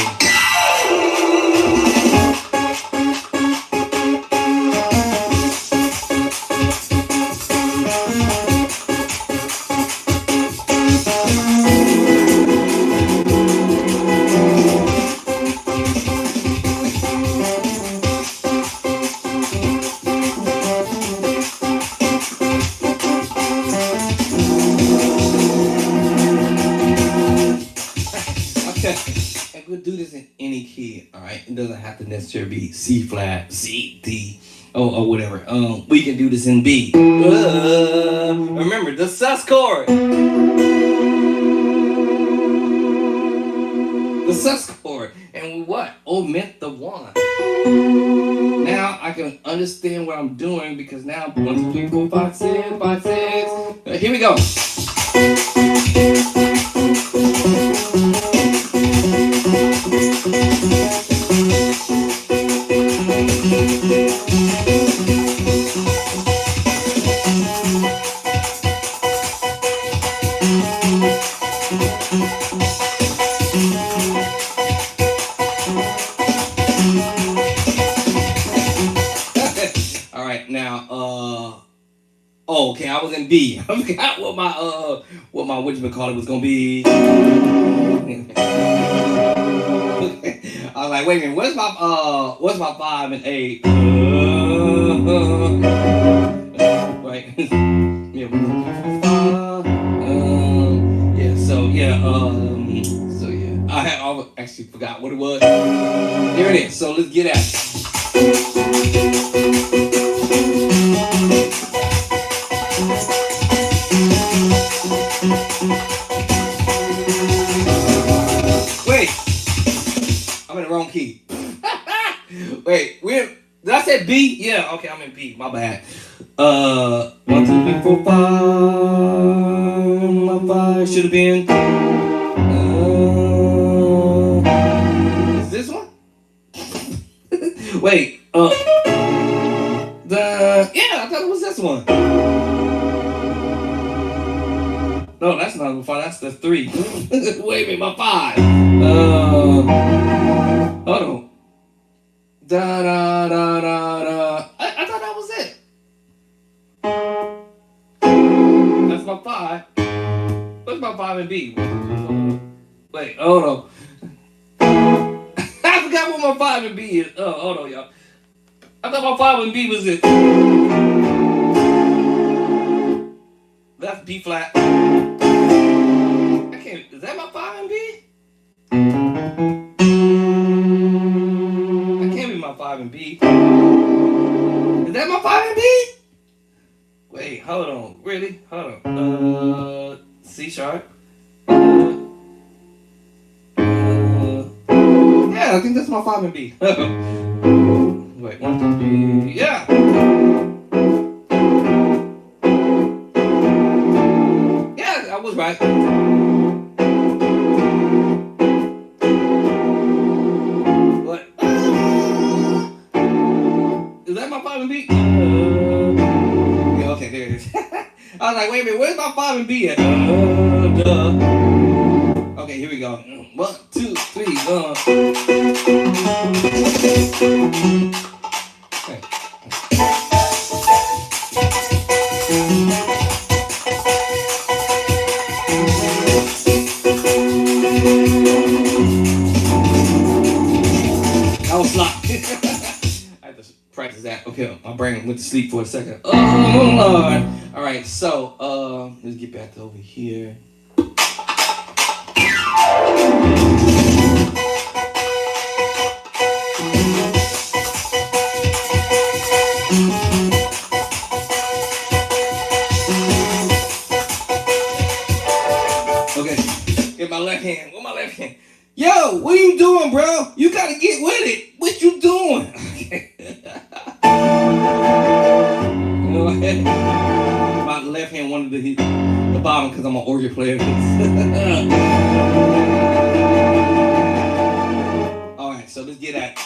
And we'll do this in any key, all right? It doesn't have to necessarily be C flat, C, D, or whatever. We can do this in B. Remember the sus chord. The sus chord. And we what? Omit the 1. Now I can understand what I'm doing, because now 1, 2, 3, 4, 5, 6, 5, 6. Here we go. All right, now, oh, okay, I was in B. I forgot what my whatchamacallit was gonna be. I like, wait a minute, what's my 5 and 8? Wait, yeah, 1, 2, 3, 4, 5. Yeah, so yeah, I actually forgot what it was. Here it is. So let's get at it. Wait, I'm in the wrong key. Wait, did I say B? Yeah, okay, I'm in B. My bad. 1, 2, 3, 4, 5. My 5 should have been. Is this one? Wait. Yeah, I thought it was this one. No, that's not the 5. That's the 3. Wait a minute, my 5. Hold on. Da da da da da. I thought that was it. That's my 5. What's my 5 and B? Wait, hold on. I forgot what my 5 and B is. Oh, hold on, y'all. I thought my 5 and B was it. That's B flat. I can't. Is that my 5 and B? That can't be my 5 and B. Is that my 5 and B? Wait, hold on. Really? Hold on. C sharp. Yeah, I think that's my 5 and B. Wait, 1, 2, 3. Yeah. Yeah, I was right. What? Is that my 5 and B? Yeah, okay, there it is. I was like, wait a minute, where's my 5 and B at? Okay, here we go. 1, 2, 3, Okay. I was locked. I have to practice that. Okay, my brain went to sleep for a second. Oh Lord. All right, so let's get back to over here. Okay, get my left hand. With my left hand. Yo, what are you doing, bro? You gotta get with it. What you doing? My left hand wanted to hit the bottom because I'm an organ player. All right, so let's get at it.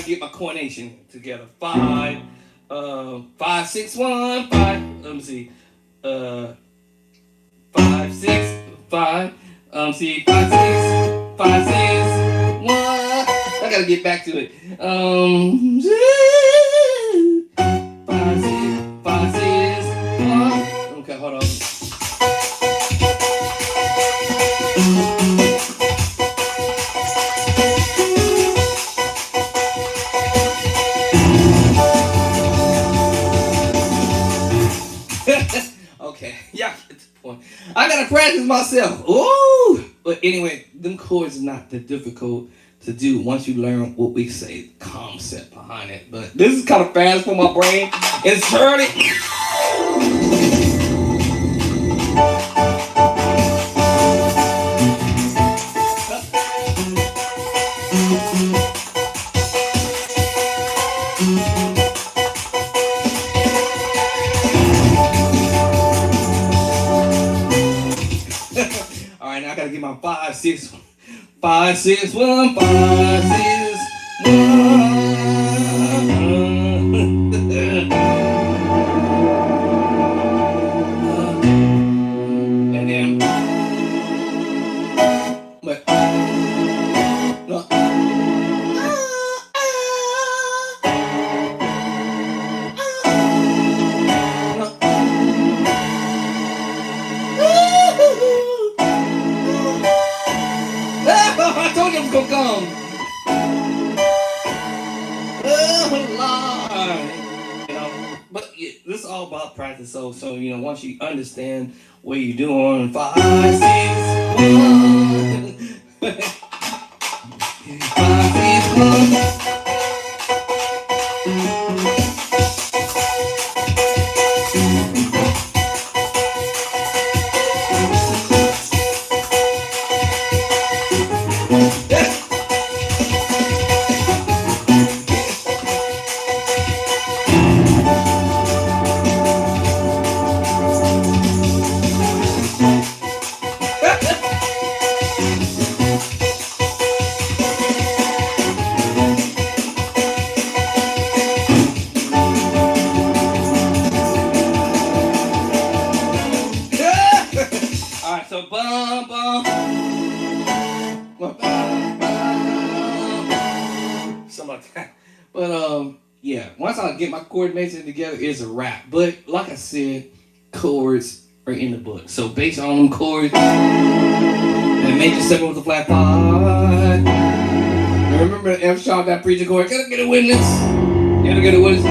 Get my coordination together. 5, 5, 6, 1, 5. Let me see. 5, 6, 5. See, 5, 6, 5, 6, 1. I gotta get back to it. 5, 6, 5, 6, 1. Okay, hold on. Okay, y'all get the point. I gotta practice myself. Ooh! But anyway, them chords is not that difficult to do once you learn what we say, the concept behind it. But this is kind of fast for my brain. It's turning. All right, now I gotta get my 5, 6, 5, 6, 1, 5, 6, 1. gonna come. Oh, Lord. But yeah, this is all about practice. So once you understand what you're doing, 5, 6, 1, 5, 6, 1. All right, so bum bum, bum, bum, bum, something like that. But yeah. Once I get my coordination together, it's a wrap. But like I said, chords are in the book. So based on them chords, and major seven with a flat five. And remember the F sharp, that preacher chord. Gotta get a witness. Gotta get a witness.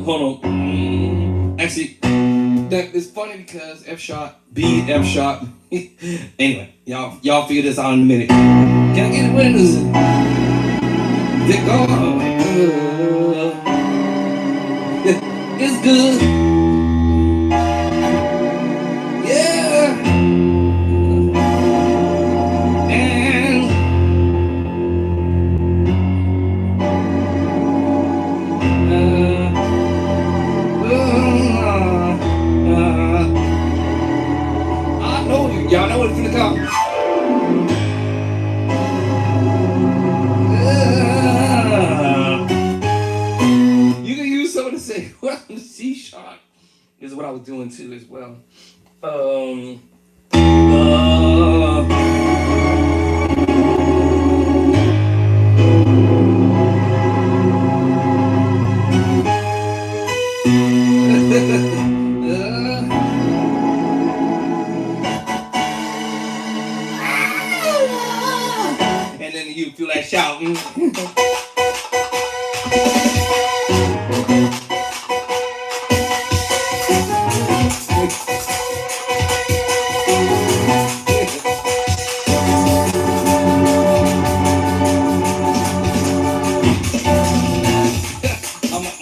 Hold on. Actually, that is funny because F sharp, B, F sharp. Anyway, y'all figure this out in a minute. Can I get a witness? They go. It's good. Yeah. And I know y'all know what's gonna come. You can use some of the say, well, the C sharp is what I was doing too as well. And then you feel like shouting.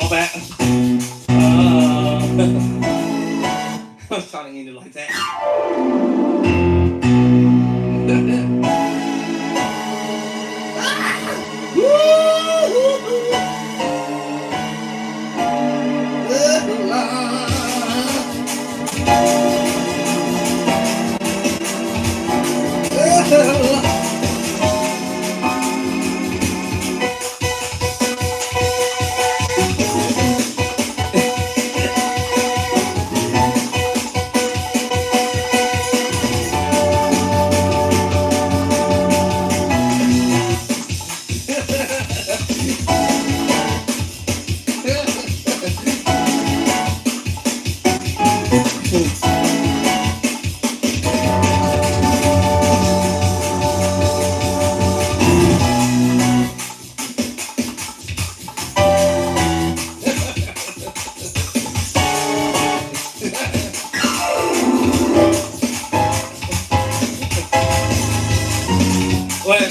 My bad. I was trying to end it like that. What?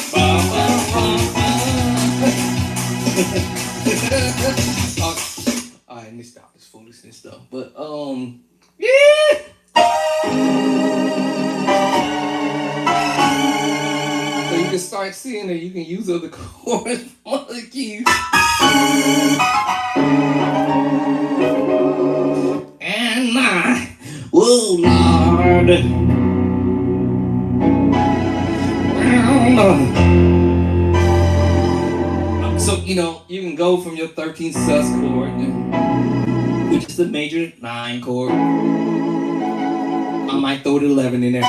Alright, let me stop this foolishness stuff. But yeah. So you can start seeing that you can use other chords from other keys. And my, oh Lord. So you can go from your 13th sus chord, which is the major 9 chord. I might throw the 11 in there.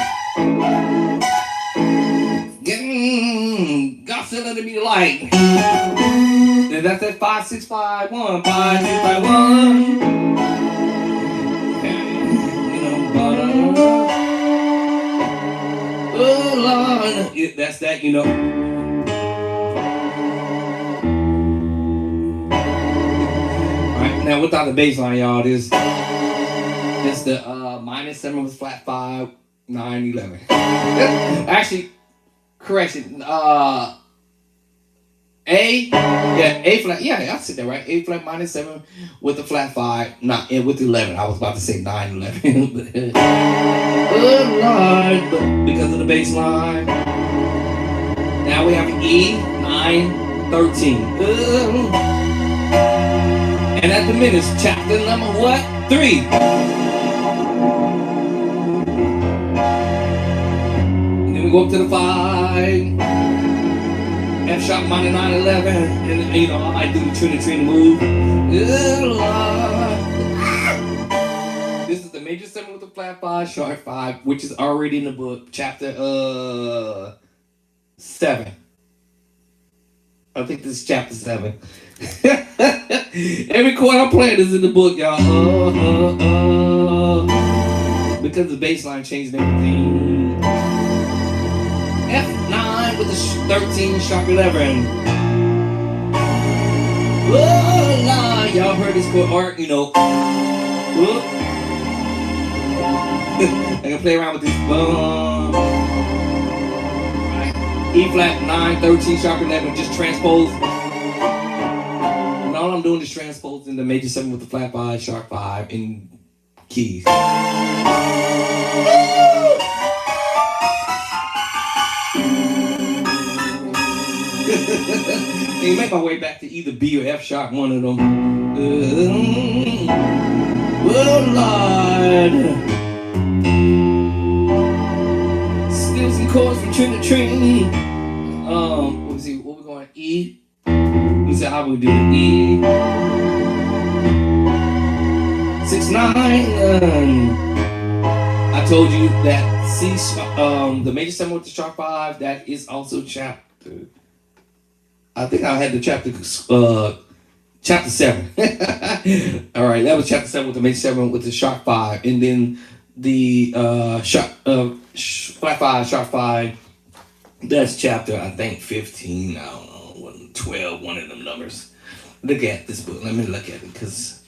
God still let me light. Then that's that 5, 6, 5, 1, 5, 6, 5, 1. That's that, you know. All right, now without the bass line, y'all, this the minus 7 with flat 5, 9, 11. Actually, correction. A flat, yeah, I said that right. A flat minus 7 with the flat 5, not and with 11. I was about to say 9, 11. Good Lord, but because of the bass line. Now we have E, 9, 13. And that diminished chapter number what? 3. And then we go up to the 5. F sharp minor 9, 11. And you know, I might do the Trinity move. This is the major 7 with the flat 5, sharp 5, which is already in the book, chapter 7. I think this is chapter 7. Every chord I'm playing is in the book, y'all. Because the bass line changed everything. F9 with the 13, sharp 11. Whoa, nah, y'all heard this chord art, you know. I can play around with this. E flat 9, 13, sharp 11, just transpose. And all I'm doing is transposing the major 7 with the flat 5, sharp 5 in keys. And make my way back to either B or F sharp, one of them. Oh Lord. Still some chords from Trin to Trin. Let's see, what we going? E. Let's see how we do it. E. 6, 9. I told you that C, the major 7 with the sharp 5, that is also chapter. I think I had the chapter 7. All right, that was chapter 7 with the major 7 with the sharp 5, and then the flat 5, sharp 5. That's chapter, I think, 15. I don't know, 12, one of them numbers. Look at this book. Let me look at it because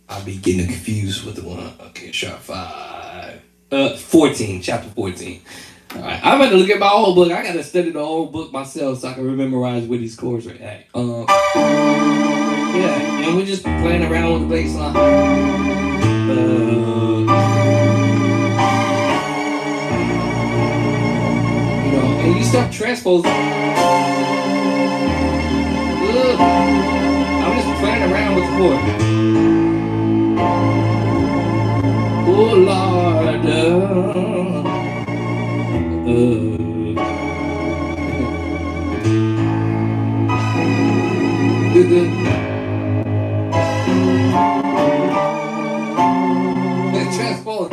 I'll be getting confused with the one. Okay, sharp 5. 14, chapter 14. All right, I'm about to look at my whole book. I got to study the whole book myself so I can memorize where these chords are at. Yeah, and we're just playing around with the bass line. You know, and you start transposing. I'm just playing around with the chord. Oh Lord. Let's transpose.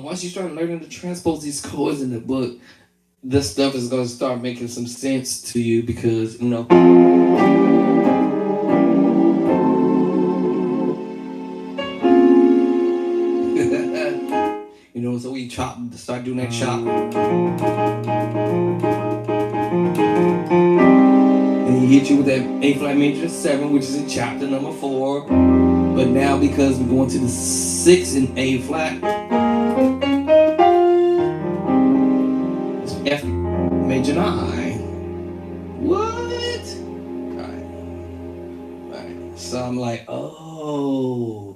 Once you start learning to transpose these chords in the book, this stuff is going to start making some sense to you because, you know. You know, so we start doing that chop. And he hit you with that A flat major 7, which is in chapter number 4. But now because we're going to the 6 in A flat, it's F major 9. What? Alright. So I'm like, oh.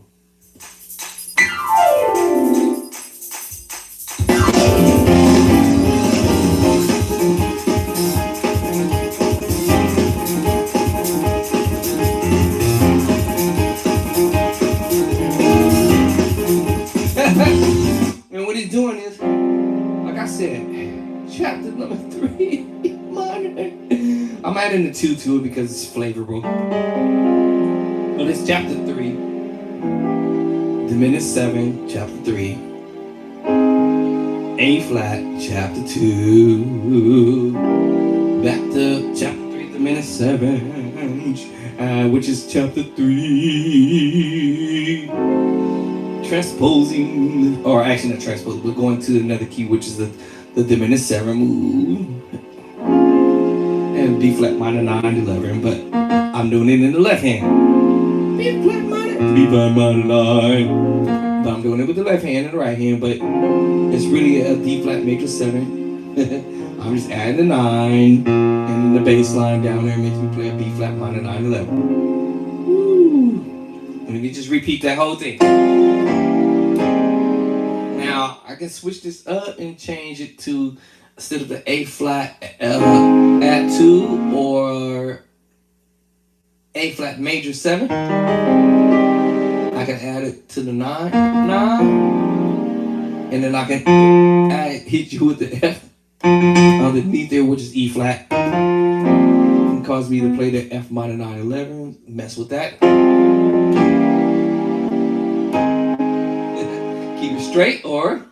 And what he's doing is, like I said, chapter number 3, minor. I'm adding the 2 to it because it's flavorful. But it's chapter 3, diminished 7, chapter 3, A flat, chapter 2, back to chapter 3, diminished 7, which is chapter 3. Transposing, or actually not transposing, but going to another key, which is the the diminished 7 move, and B flat minor 9 11, but I'm doing it in the left hand. B flat minor 9, but I'm doing it with the left hand and the right hand, but it's really a D flat major 7. I'm just adding the 9, and the bass line down there makes me play a B flat minor 9 11. Woo. Let me just repeat that whole thing. Now I can switch this up and change it to, instead of the A flat add 2 or A flat major 7, I can add it to the 9, and then I can hit you with the F underneath there, which is E flat. It cause me to play the F minor 9 11. Mess with that. Keep it straight, or F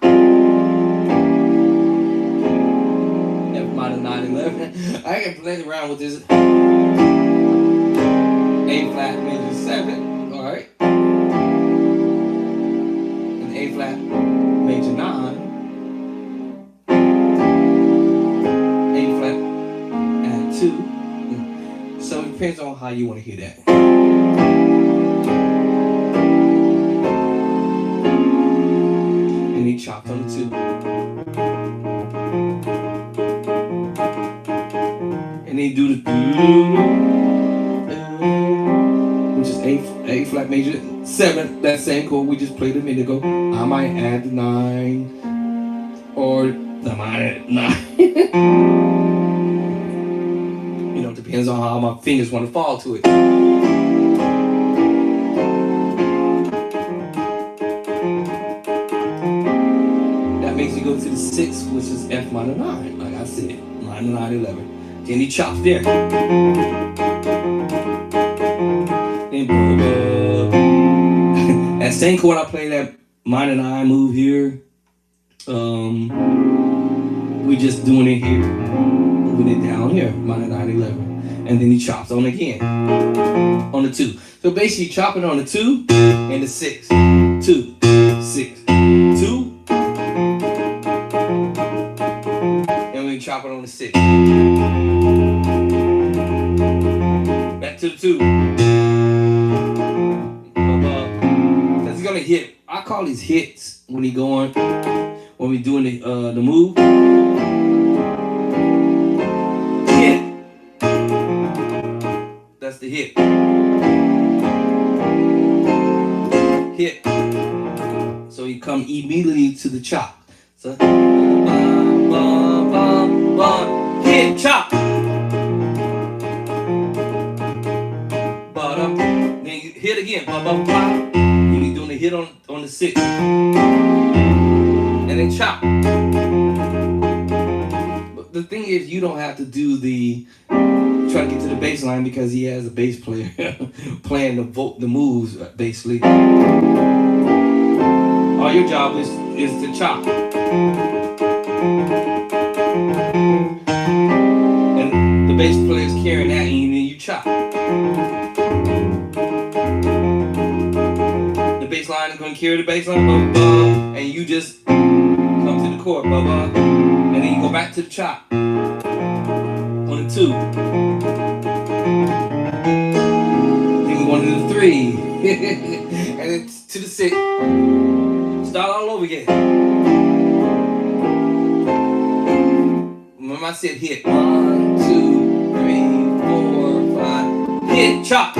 minor 9 11. I can play around with this A flat major 7. All right, and A flat major 9. So it depends on how you want to hear that. And he chopped on the 2. And then do the, which is A flat major 7. That same chord we just played a minute ago. I might add the 9 or the minor 9. Depends on how my fingers want to fall to it. That makes you go to the 6, which is F minor 9, like I said, minor 9 11. Then he chops there. Then that same chord I play, that minor 9 move here. We just doing it here, moving it down here, minor 9 11. And then he chops on again on the 2. So basically chopping on the 2 and the 6. 2, 6, 2. And we chop it on the 6. Back to the 2. Because he's gonna hit. I call these hits when we going, when we doing the move. That's the hit. Hit. So you come immediately to the chop. So hit, chop. Then you hit again. Then you doing the hit on the 6. And then chop. But the thing is, you don't have to do the try to get to the bass line because he has a bass player playing the moves, basically. All your job is to chop. And the bass player is carrying that, and then you chop. The bass line is going to carry the bass line, and you just come to the chord, and then you go back to the chop on the 2. Then we want to do the 3. And then to the 6. Start all over again. Remember I said hit. 1, 2, 3, 4, 5. Hit, chop.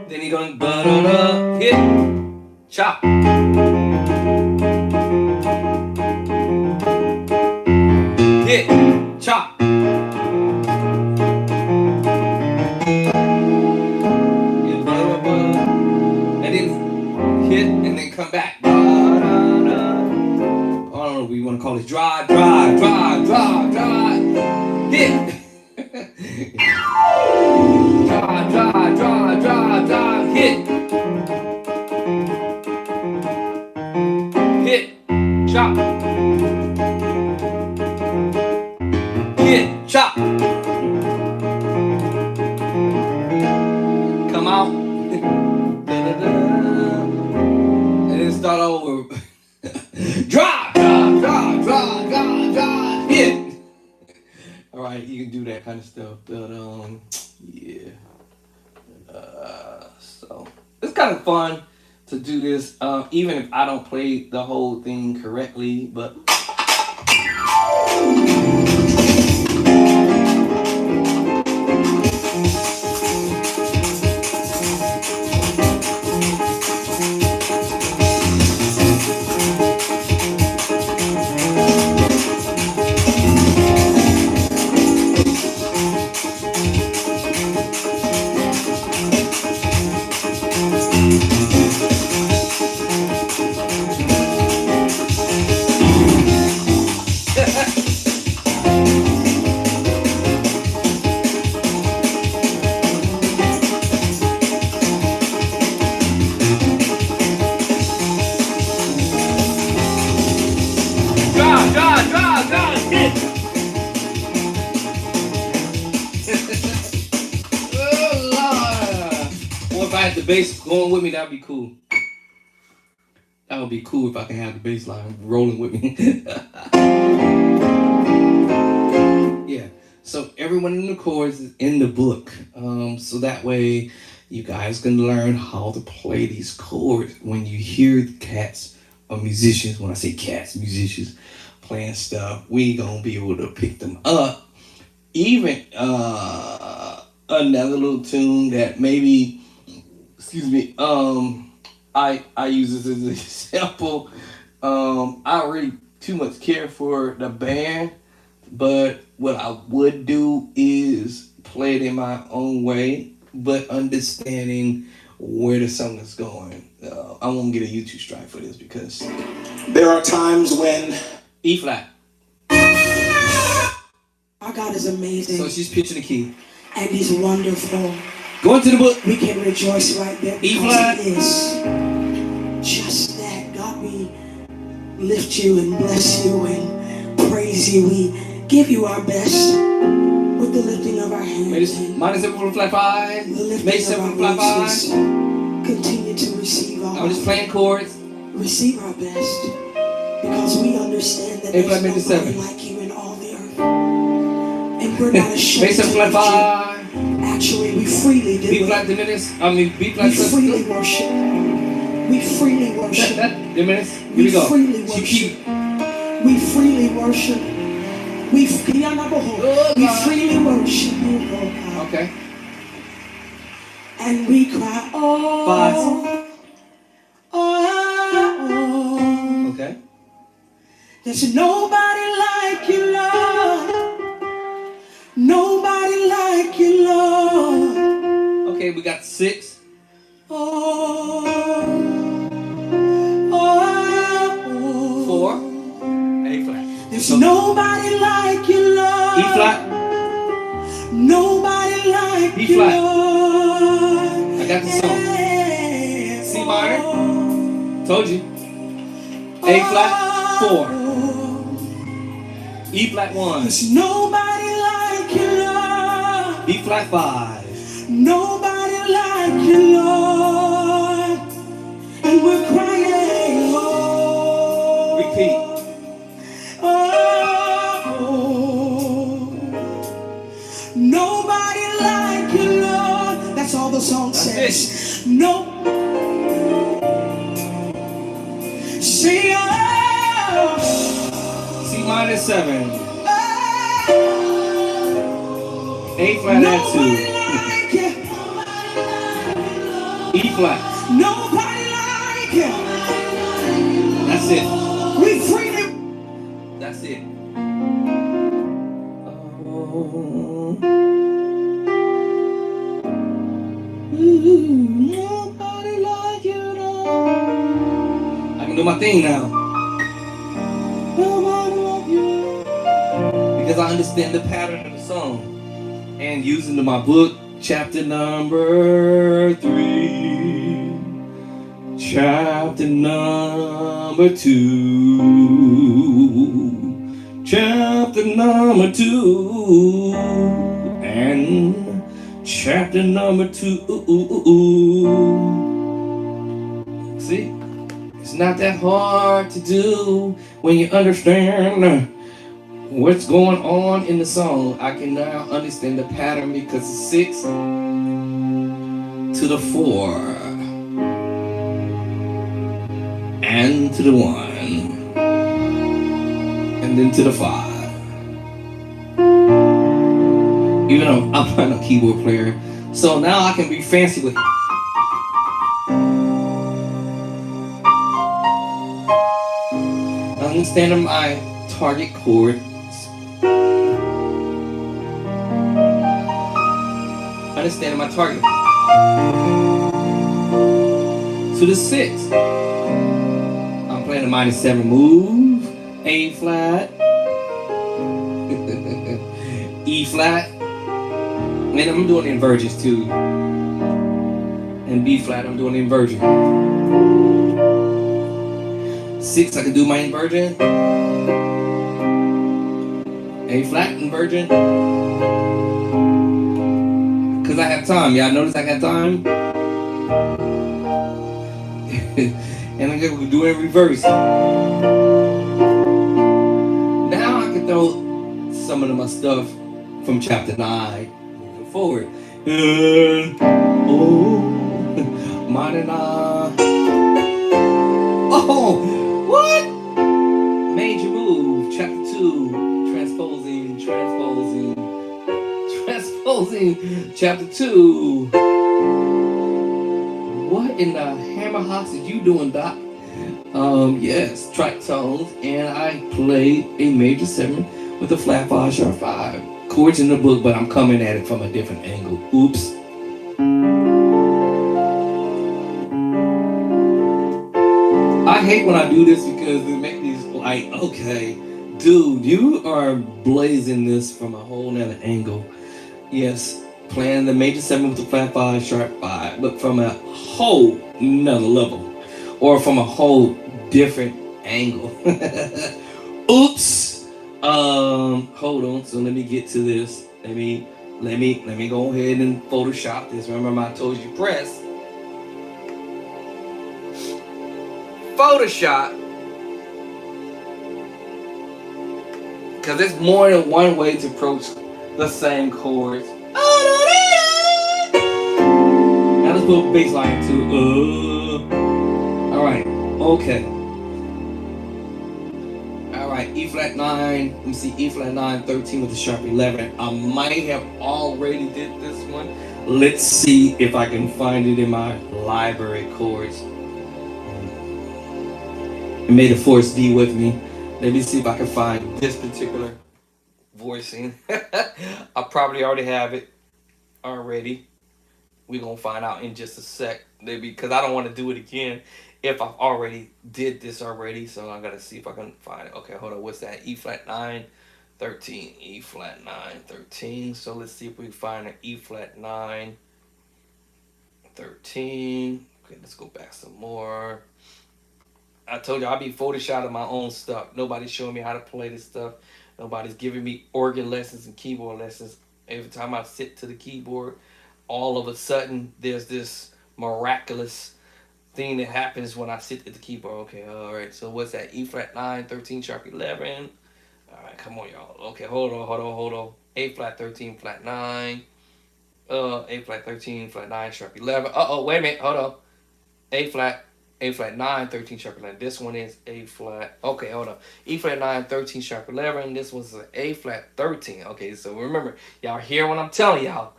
Then you're going to hit, chop. Hit, chop. And then hit, and then come back. I don't know, we want to call it drive. Hit. Drive. Hit. Hit. Chop. Hit. Chop. Come out. And start over. Drop, drop, drop, drop, drop, drop, hit. All right, you can do that kind of stuff, but yeah. So it's kind of fun to do this, even if I don't play the whole thing correctly, but. If I had the bass going with me, that'd be cool. That would be cool if I can have the bass line rolling with me. Yeah. So every one of the chords is in the book. So that way you guys can learn how to play these chords when you hear the cats or musicians. When I say cats, musicians playing stuff, we gonna be able to pick them up. Even another little tune that maybe, excuse me, I use this as an example. I don't really too much care for the band, but what I would do is play it in my own way, but understanding where the song is going. I won't get a YouTube strike for this because there are times when E flat. Our God is amazing. So she's pitching the key. And He's wonderful. Go into the book. We can rejoice right there E because flat. it is just that. God, we lift you and bless you and praise you. We give you our best with the lifting of our hands. Minus 7 for flat 5. Major 7 for flat 5. Continue to receive our I'm just playing chords. Receive our best because we understand that A there's flat major nobody 7. like you in all the earth. And we're not ashamed Major 7 to flat admit you. 5. Actually, we freely do B it. flat diminished. I mean B flat. We freely worship. We freely worship. Diminished. Here We we go. freely She worship. keep. We freely worship. We freely worship you, Lord God. Okay. And we cry, oh, 5. oh. Okay. There's nobody like you, Lord. Nobody like you, Lord. Okay, we got 6. Oh, 4. A flat. there's nobody like you, Lord. E flat. Nobody like B you, flat. Lord. I got the song. C minor. Told you. A flat 4. E flat 1. There's nobody like you, Lord. B flat 5. Nobody like you, Lord. And we're crying, oh. Repeat. Oh. Nobody like you, Lord. That's all the song That's says. No. See, oh. C minor 7. Oh. A flat at 2. Nobody like you. E flat. Nobody like you. That's it. We freely. That's it. Nobody like you, Lord. I can do my thing now Nobody like you. because I understand the pattern of the song and using my book, chapter number 3, chapter number 2, chapter number 2, and chapter number 2. See? It's not that hard to do when you understand what's going on in the song. I can now understand the pattern because it's 6 to the 4 and to the 1 and then to the 5. Even though I'm not a keyboard player, so now I can be fancy with it. Understanding my target chord. Understanding my target. To the 6. I'm playing a -7 move. A flat. E flat. And I'm doing inversions too. And B flat, I'm doing inversion. 6, I can do my inversion. A flat inversion. Cause I have time. Y'all notice I got time? And I'm gonna do it in reverse. Now I can throw some of my stuff from chapter 9 moving forward. Oh, minor 9. Oh, what? Major move, chapter 2, transposing, chapter 2. What in the hammer hocks are you doing, Doc? Yes, tritones, and I play a major 7 with a flat 5 sharp 5. Chords in the book, but I'm coming at it from a different angle. Oops. I hate when I do this because it makes me like, okay, dude, you are blazing this from a whole nother angle. Yes, playing the major 7 with the flat 5 sharp 5, but from a whole nother level, or from a whole different angle. Oops. Hold on. So let me get to this. Let me go ahead and Photoshop this. Remember I told you press. Photoshop. Because there's more than one way to approach the same chords. Now let's put a bass line to alright, okay. Alright, E flat 9. Let me see, E flat 9, 13 with the sharp 11. I might have already did this one. Let's see if I can find it in my library chords. And may the force be with me. Let me see if I can find this particular voicing. I probably already have it already. We're gonna find out in just a sec, maybe, because I don't want to do it again if I've already did this already. So I gotta see if I can find it. Okay, hold on. What's that? E flat 9, 13. E flat 9, 13. So let's see if we can find an E flat 9, 13. Okay, let's go back some more. I told you I'll be photoshopping my own stuff. Nobody's showing me how to play this stuff. Nobody's giving me organ lessons and keyboard lessons. Every time I sit to the keyboard, all of a sudden there's this miraculous thing that happens when I sit at the keyboard. Okay, all right. So what's that? E flat 9, 13 sharp 11. All right, come on, y'all. Okay, hold on. A flat 13 flat 9. A flat 13 flat 9 sharp 11. Wait a minute. Hold on. A flat 9, 13 sharp 11. This one is A flat. Okay, hold on. E flat 9, 13 sharp 11. This one's an A flat 13. Okay, so remember, y'all hear what I'm telling y'all.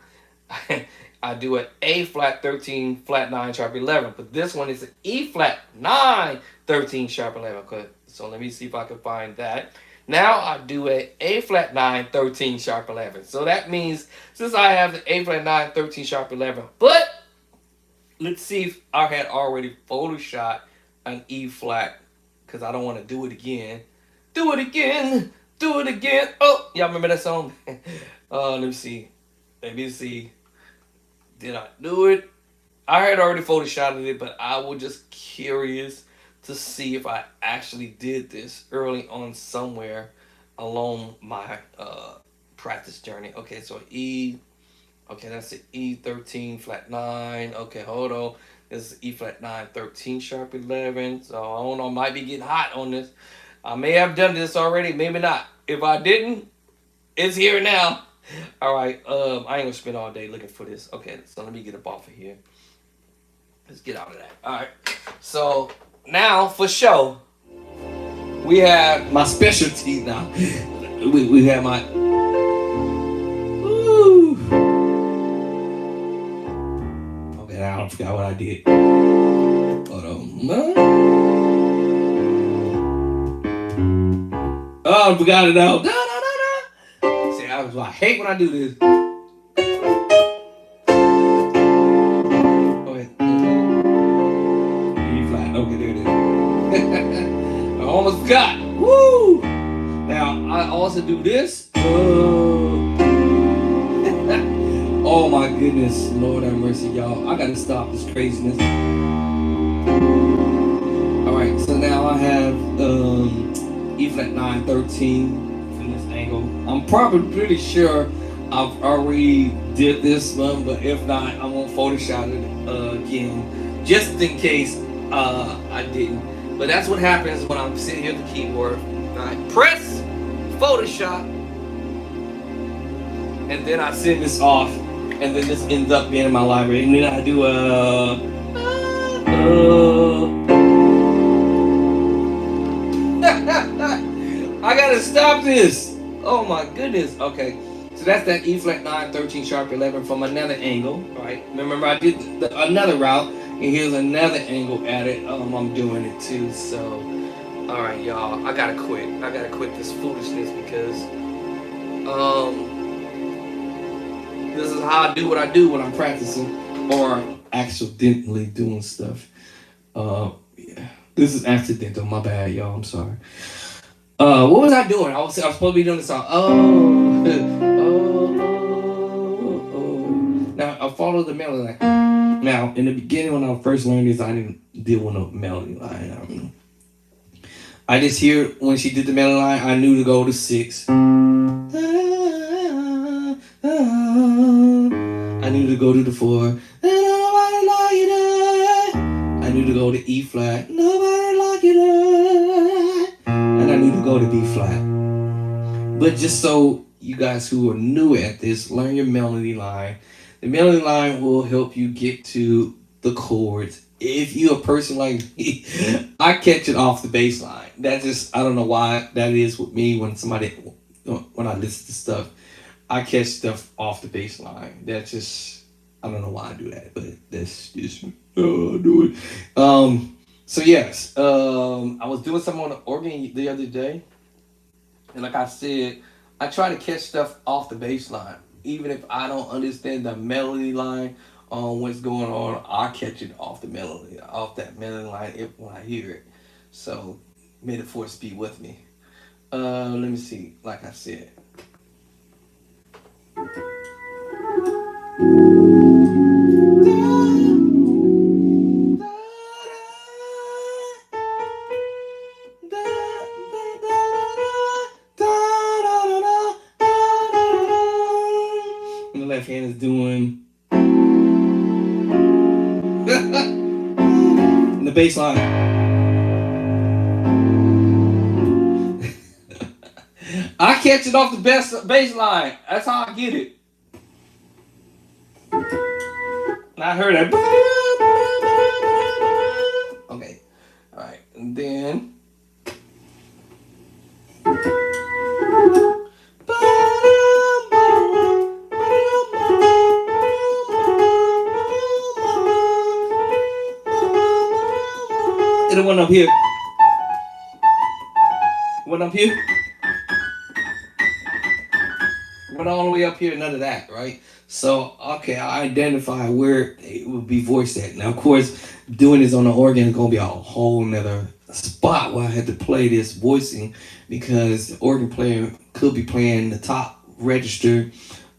I do an A flat 13 flat 9 sharp 11, but this one is an E flat 9 13 sharp 11. Okay, so let me see if I can find that. Now I do A flat 9 13 sharp 11. So that means since I have the A flat 9 13 sharp 11, but let's see if I had already photoshopped an E flat, because I don't want to do it again. Do it again. Oh, y'all remember that song? Let me see. Did I do it? I had already photoshopped it, but I was just curious to see if I actually did this early on somewhere along my practice journey. Okay, so E. Okay, that's the E13 flat 9. Okay, hold on. This is E flat 9, 13 sharp 11. So I don't know, I might be getting hot on this. I may have done this already, maybe not. If I didn't, it's here now. All right, I ain't gonna spend all day looking for this. Okay, so let me get up off of here. Let's get out of that. All right, so now for show, we have my specialty now. We have my. Ooh. Okay, I don't forgot what I did. Hold on. Oh, I forgot it out. No. See, I hate when I do this. Go ahead. E flat. Okay, there it is. I almost forgot. Woo! Now, I also do this. Oh my goodness. Lord have mercy, y'all. I gotta stop this craziness. Alright, so now I have E flat 9, 13 from this angle. I'm probably pretty sure I've already did this one, but if not, I won't Photoshop it again, just in case I didn't. But that's what happens when I'm sitting here at the keyboard. I press Photoshop, and then I send this off, and then this ends up being in my library. And then I do I gotta stop this. Oh my goodness. Okay, so that's that E flat 9, 13 sharp 11 from another angle, right? Remember I did another route, and here's another angle at it. I'm doing it too. So, all right, y'all. I gotta quit. I gotta quit this foolishness because this is how I do what I do when I'm practicing or accidentally doing stuff. Yeah. This is accidental. My bad, y'all. I'm sorry. What was I doing? I was supposed to be doing this song. Now I follow the melody line. Now in the beginning when I first learned this, I didn't deal with no melody line. I don't know. I just hear when she did the melody line, I knew to go to 6. I knew to go to the 4. I knew to go to E flat. Nobody like it. And I need to go to B flat. But just so you guys who are new at this, learn your melody line. The melody line will help you get to the chords. If you're a person like me, I catch it off the bass line. That just, I don't know why that is with me when I listen to stuff. I catch stuff off the bass line. That's just, I don't know why I do that, but that's just, I do it. So yes, I was doing something on the organ the other day, and like I said, I try to catch stuff off the bass line. Even if I don't understand the melody line on what's going on, I catch it off that melody line when I hear it. So may the force be with me. Let me see. Like I said. And the left hand is doing and the bass line. I catch it off the bass line. That's how I get it. And I heard that. Okay. All right. And then. And the one up here. One up here. One all the way up here, none of that, right? So, okay, I identify where it would be voiced at. Now, of course, doing this on the organ is going to be a whole nother spot where I had to play this voicing because the organ player could be playing the top register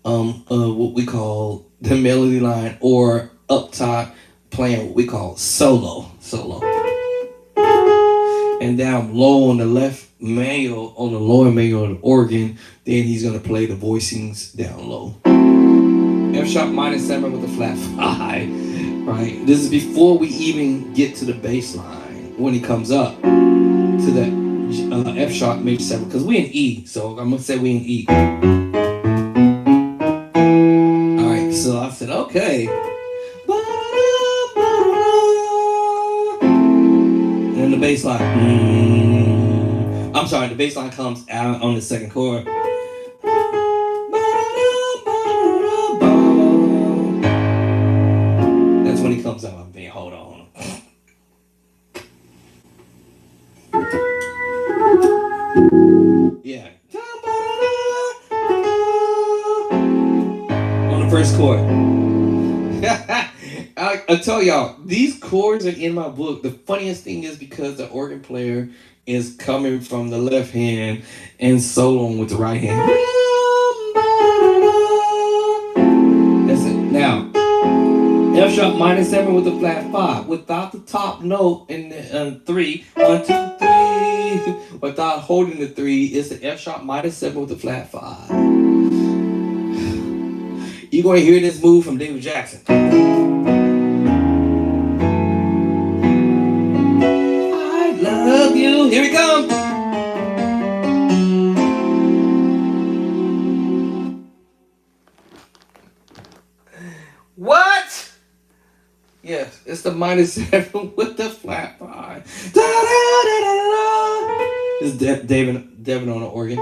of what we call the melody line, or up top playing what we call solo. And down low on the left manual, on the lower manual of the organ, then he's going to play the voicings down low. F sharp minor 7 with a flat 5. Right? This is before we even get to the bass line when it comes up to that F sharp major 7 because we in E. So I'm gonna say we in E. All right. So I said, okay. And then the bass line. I'm sorry. The bass line comes out on the second chord. That's when he comes out. I'm being hold on. Yeah. On the first chord. I tell y'all, these chords are in my book. The funniest thing is because the organ player is coming from the left hand and soloing with the right hand. That's it. Now, F sharp minor 7 with the flat 5 without the top note in the 3. 1, 2, 3. Without holding the 3 is the F sharp minor 7 with the flat 5. You're going to hear this move from David Jackson. I love you. Here we come. What? Yes, it's the minor 7 with the flat 5. Da, da, da, da, da. This is Devin on the organ.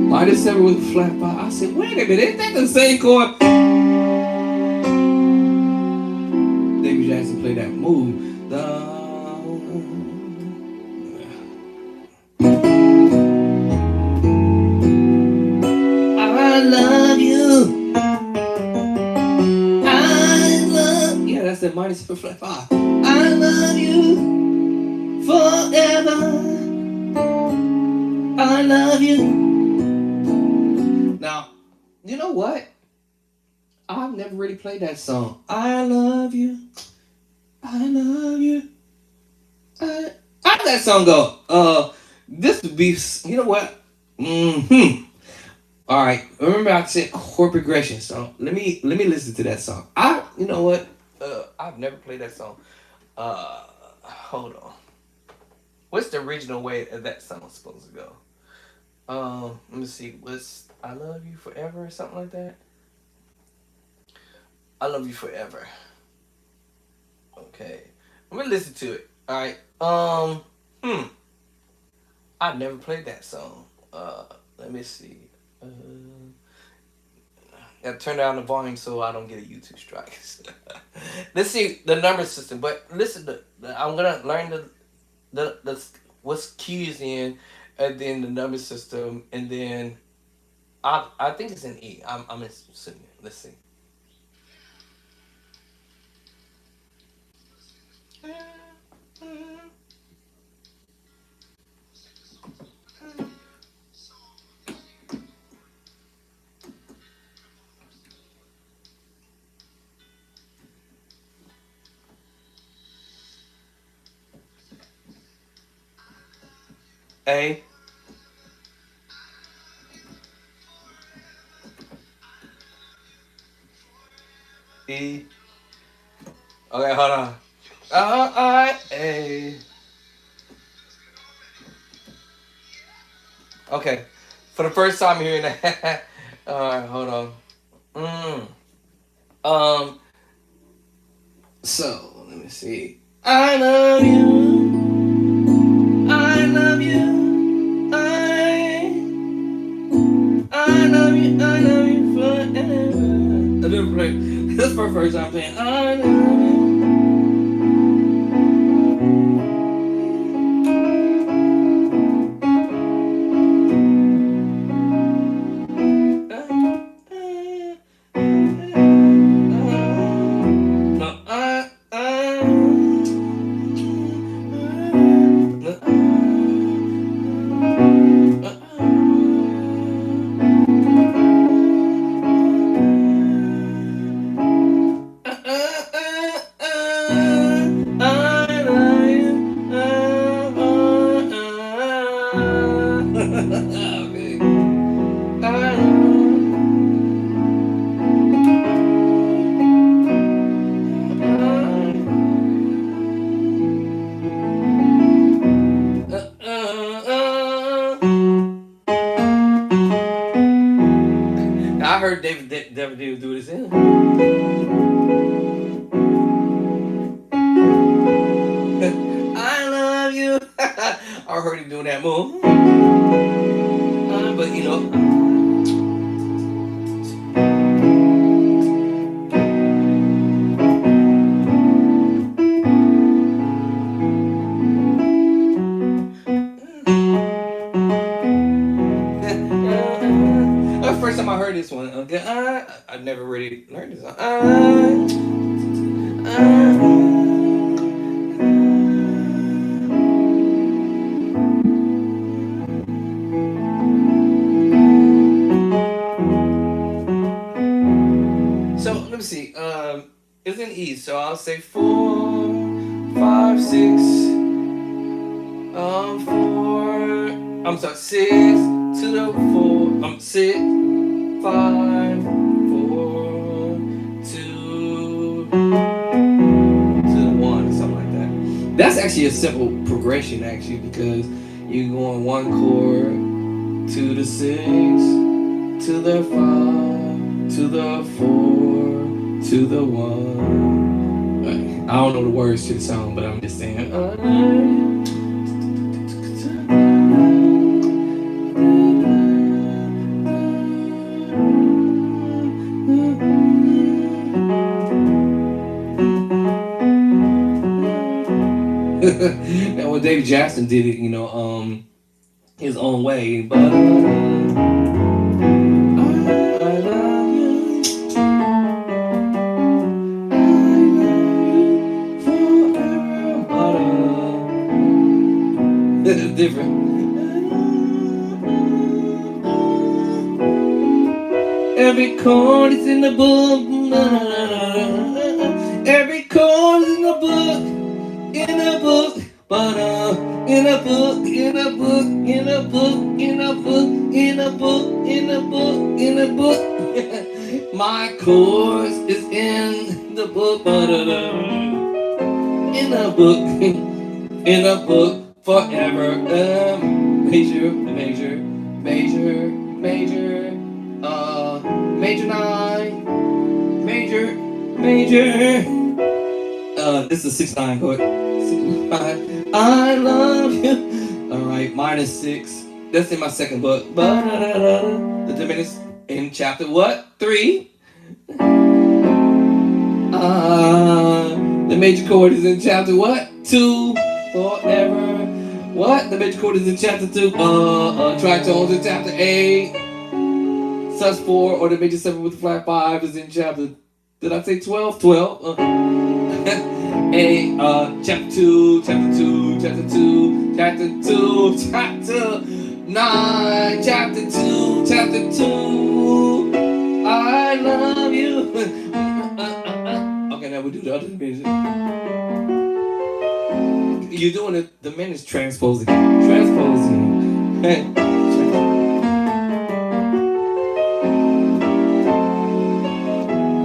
Minor 7 with the flat 5. I said, wait a minute, isn't that the same chord? David Jackson played that move. I love you. Yeah, that's the minor 7 flat 5. I love you forever. I love you. Now, you know what? I've never really played that song. I love you. I love you. How did that song go? This would be, you know what? All right. Remember I said chord progression. So let me listen to that song. You know what? I've never played that song. Hold on. What's the original way that song was supposed to go? Let me see. What's I love you forever or something like that? I love you forever. Okay. I'm gonna listen to it. Alright. I've never played that song. Let me see. Gotta turn down the volume so I don't get a YouTube strike. Let's see the number system. But listen, I'm gonna learn the what's keys in, and then the number system, and then I think it's in E. I'm assuming. Let's see. A. E. Okay, hold on. A. Okay, for the first time hearing that. All right, hold on. Um. So let me see. I love you. I love you. I love you. I love you forever. This is the first time playing. I love you. what it says. I love you. I heard him doing that move. But you know. First time I heard this one, okay, I've never really learned this. So let me see. It's in E, so I'll say 4, 5, 6. 4. I'm sorry, 6 to the 4. 6, 5, 4, 2 to the 1, or something like that. That's actually a simple progression, actually, because you're going 1 chord to the 6, to the 5, to the 4, to the 1. I don't know the words to the song, but I'm just saying. Now, when David Jackson did it, you know, his own way, but I love you, forever, but it's different. Every chord is in the book. Every chord is in the book. In a book, but in a book, in a book, in a book, in a book, in a book, in a book, in a book. My chorus is in the book, but in a book, in a book forever. Major, major, major, major, major 9, major, major. This is 6/9 chord. 6/9. I love you. All right, minor 6. That's in my second book. The diminished in chapter what? 3. The major chord is in chapter what? 2. Forever. What? The major chord is in chapter 2. Tritones in chapter 8. Sus 4 or the major 7 with the flat 5 is in chapter. Did I say 12? 12. Chapter 2, chapter 2, chapter 2, chapter 2, chapter 9, chapter 2, chapter 2. I love you. Okay, now we do the other dimension. You're doing it, the man is transposing. Transposing.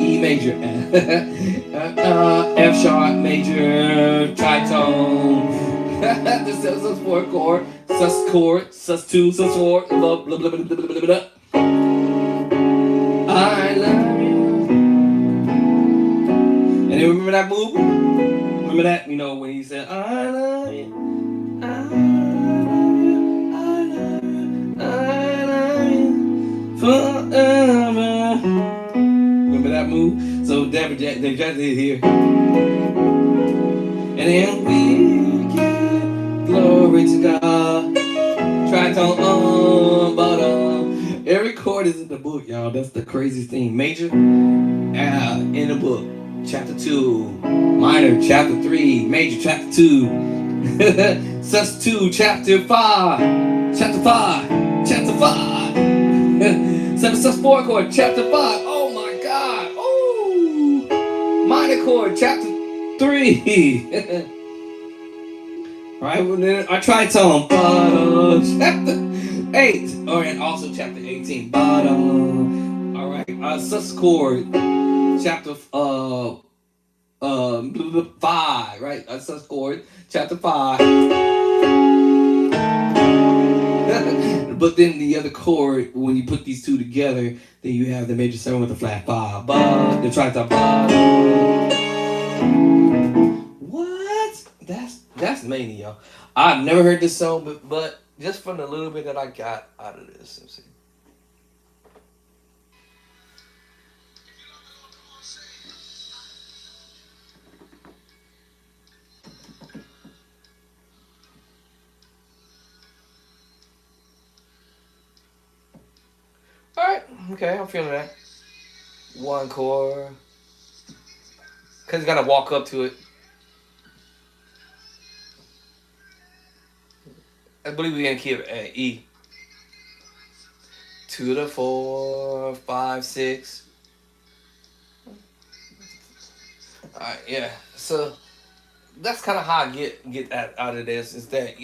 E major. F sharp major tritone. The sus 4 chord, sus 2, sus 4, blah blah blah blah blah blah blah. I love you. And then remember that move? Remember that? You know when he said I love you, I love you, I love you, I love you forever. Remember that move? So David Jackson is here. And then we give glory to God. Tritone, but every chord is in the book, y'all. That's the craziest thing. Major, in the book. Chapter 2. Minor, chapter 3. Major, chapter 2. Sus 2, chapter 5. Chapter 5. Chapter 5. 7 sus 4 chord, chapter 5. Oh my God. Oh. Minor chord, chapter 3. Right, well, then I tritone. Chapter 8. All right, also chapter 18. All right, sus chord, chapter 5. Right, sus chord, chapter 5. But then the other chord, when you put these two together, then you have the major seven with the flat ba ba, the tricep ba. What? That's amazing, y'all. I've never heard this song, but just from the little bit that I got out of this, let's see. All right, okay, I'm feeling that. One chord, cause you gotta walk up to it. I believe we're gonna keep E. 2 to 4, 5, 6. All right, yeah. So that's kind of how I get out of this is that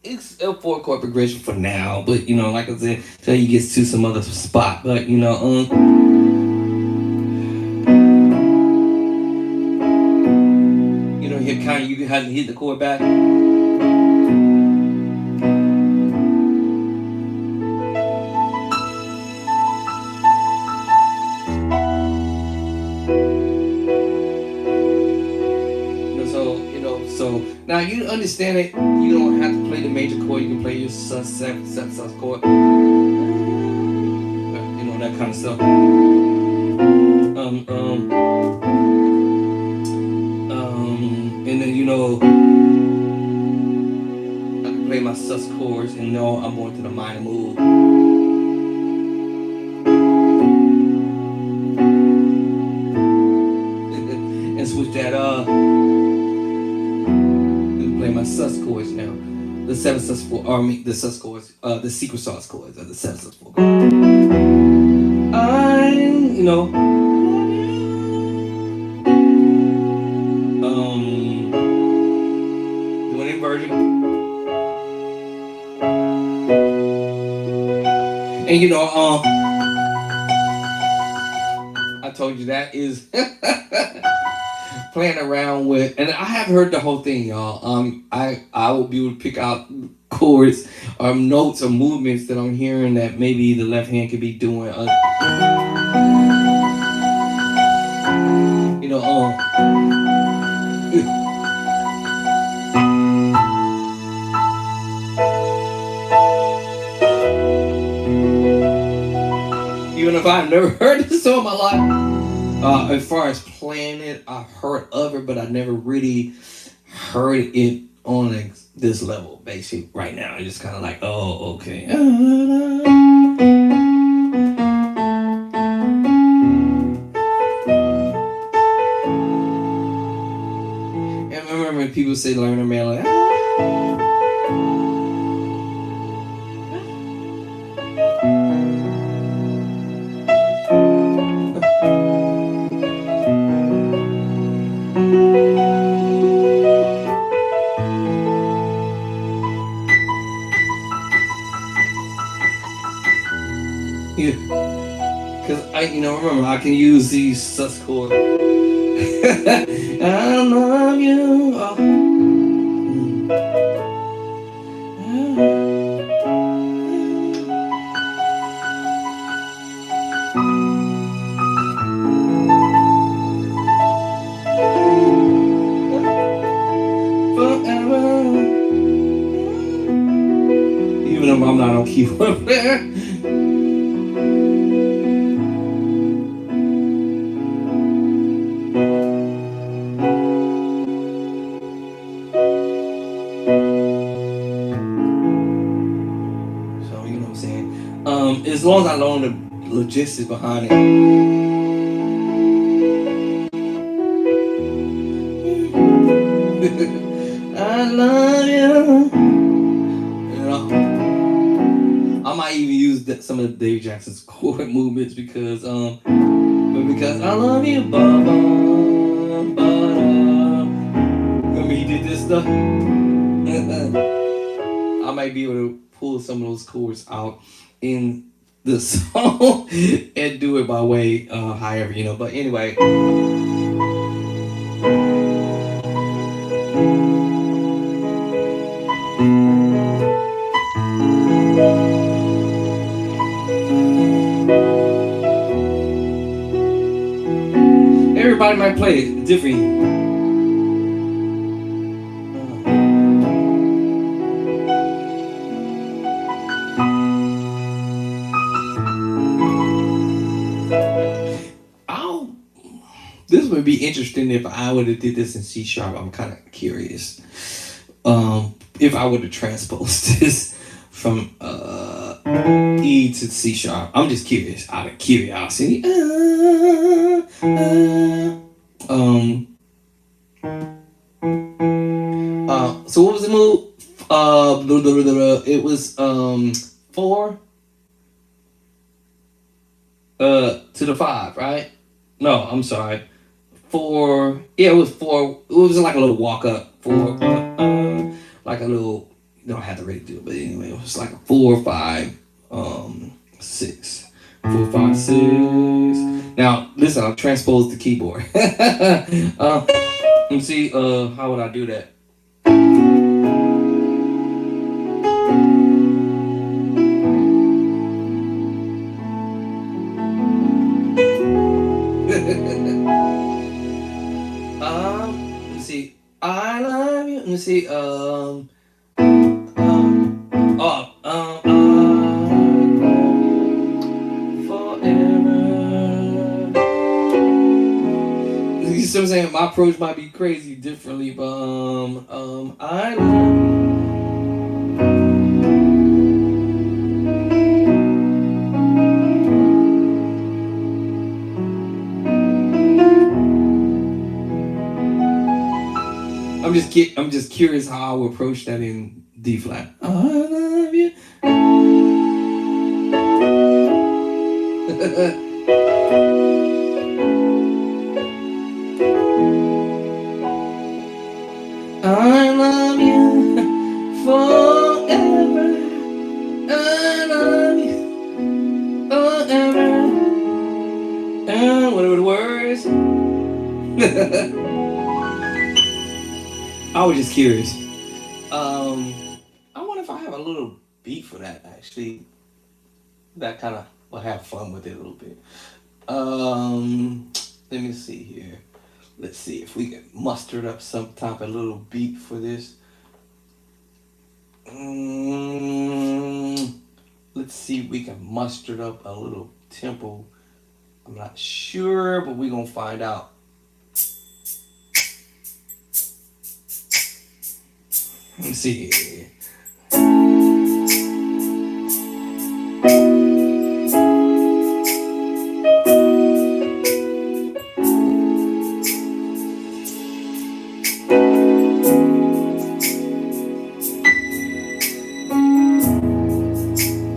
it's a four chord progression for now, but like I said, till he gets to some other spot, but hit kind of you have to hit the chord back. So now you understand it. You don't have to play the major chord. You can play your sus chord. That kind of stuff. And then I can play my sus chords and I'm going to the minor move. And switch that up. Play my sus chords now. The 7 sus 4, or the sus chords, the secret sauce chords are the 7 sus 4. Doing inversion. And I told you that is playing around with, and I haven't heard the whole thing, y'all. I will be able to pick out chords or notes or movements that I'm hearing that maybe the left hand could be doing. Even if I've never heard this song in my life. As far as playing it, I heard of it, but I never really heard it on this level. Basically, right now, it's just kind of like, oh, okay. And I remember when people say learn a melody. Because remember, I can use these sus chords. I love you. Forever. Even though I'm not on keyboard player. As long as I learn the logistics behind it. I love you. I might even use some of the Dave Jackson's chord movements because I love you. Remember he did this stuff. I might be able to pull some of those chords out in the song and do it by way however but anyway, everybody might play it different. Oh, this would be interesting if I would have did this in C sharp. I'm kind of curious. If I would have transposed this from E to C sharp. I'm just curious, out of curiosity. So what was the move? It was 4 to the 5, right? No, I'm sorry. 4. Yeah, it was 4. It was like a little walk up. 4. Like a little. You don't have to really do it, but anyway, it was like a 4, 5, 6. 4, 5, 6. Now listen, I'll transpose the keyboard. Let me see. How would I do that? Let me see. I love you. Let me see. Forever. You see what I'm saying? My approach might be crazy differently, but I love I'm just curious how I would approach that in D flat. I love you. I love you forever. I love you forever. And whatever the words. I was just curious. I wonder if I have a little beat for that actually. That kind of will have fun with it a little bit. Let me see here. Let's see if we can muster up some type of little beat for this. Let's see if we can muster up a little tempo. I'm not sure, but we're gonna find out. Let me see here.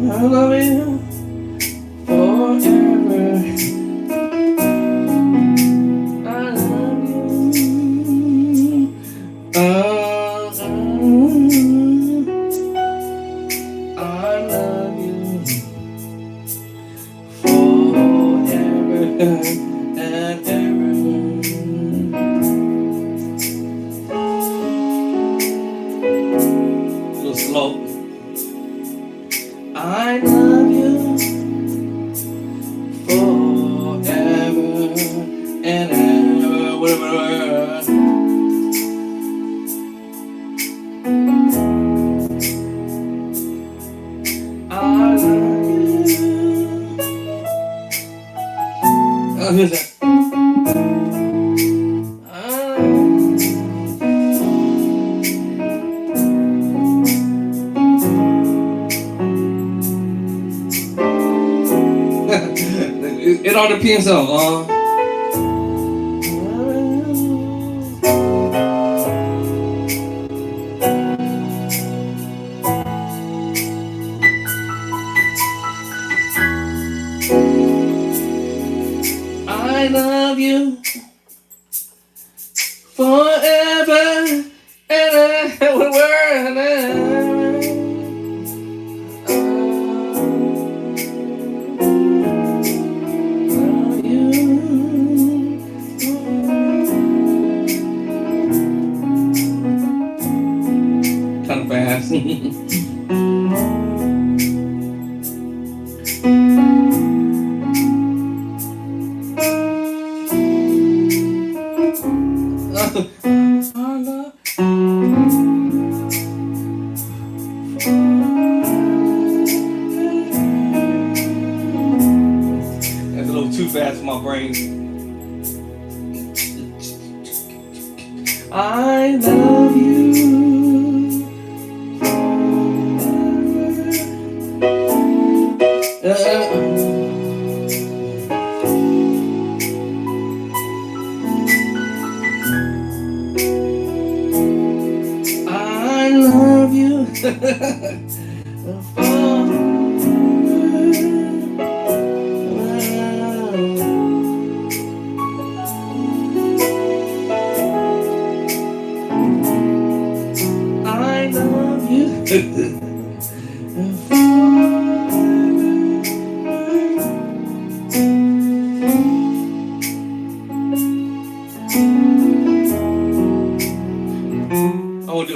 I love you forever. I love you. I love you forever and ever. A little slow. I love you forever and ever. Whatever. I love you. Oh, here's that. It all depends on I love you forever and ever. Kind of fast. brain. I love you. I love you. I love you. I want to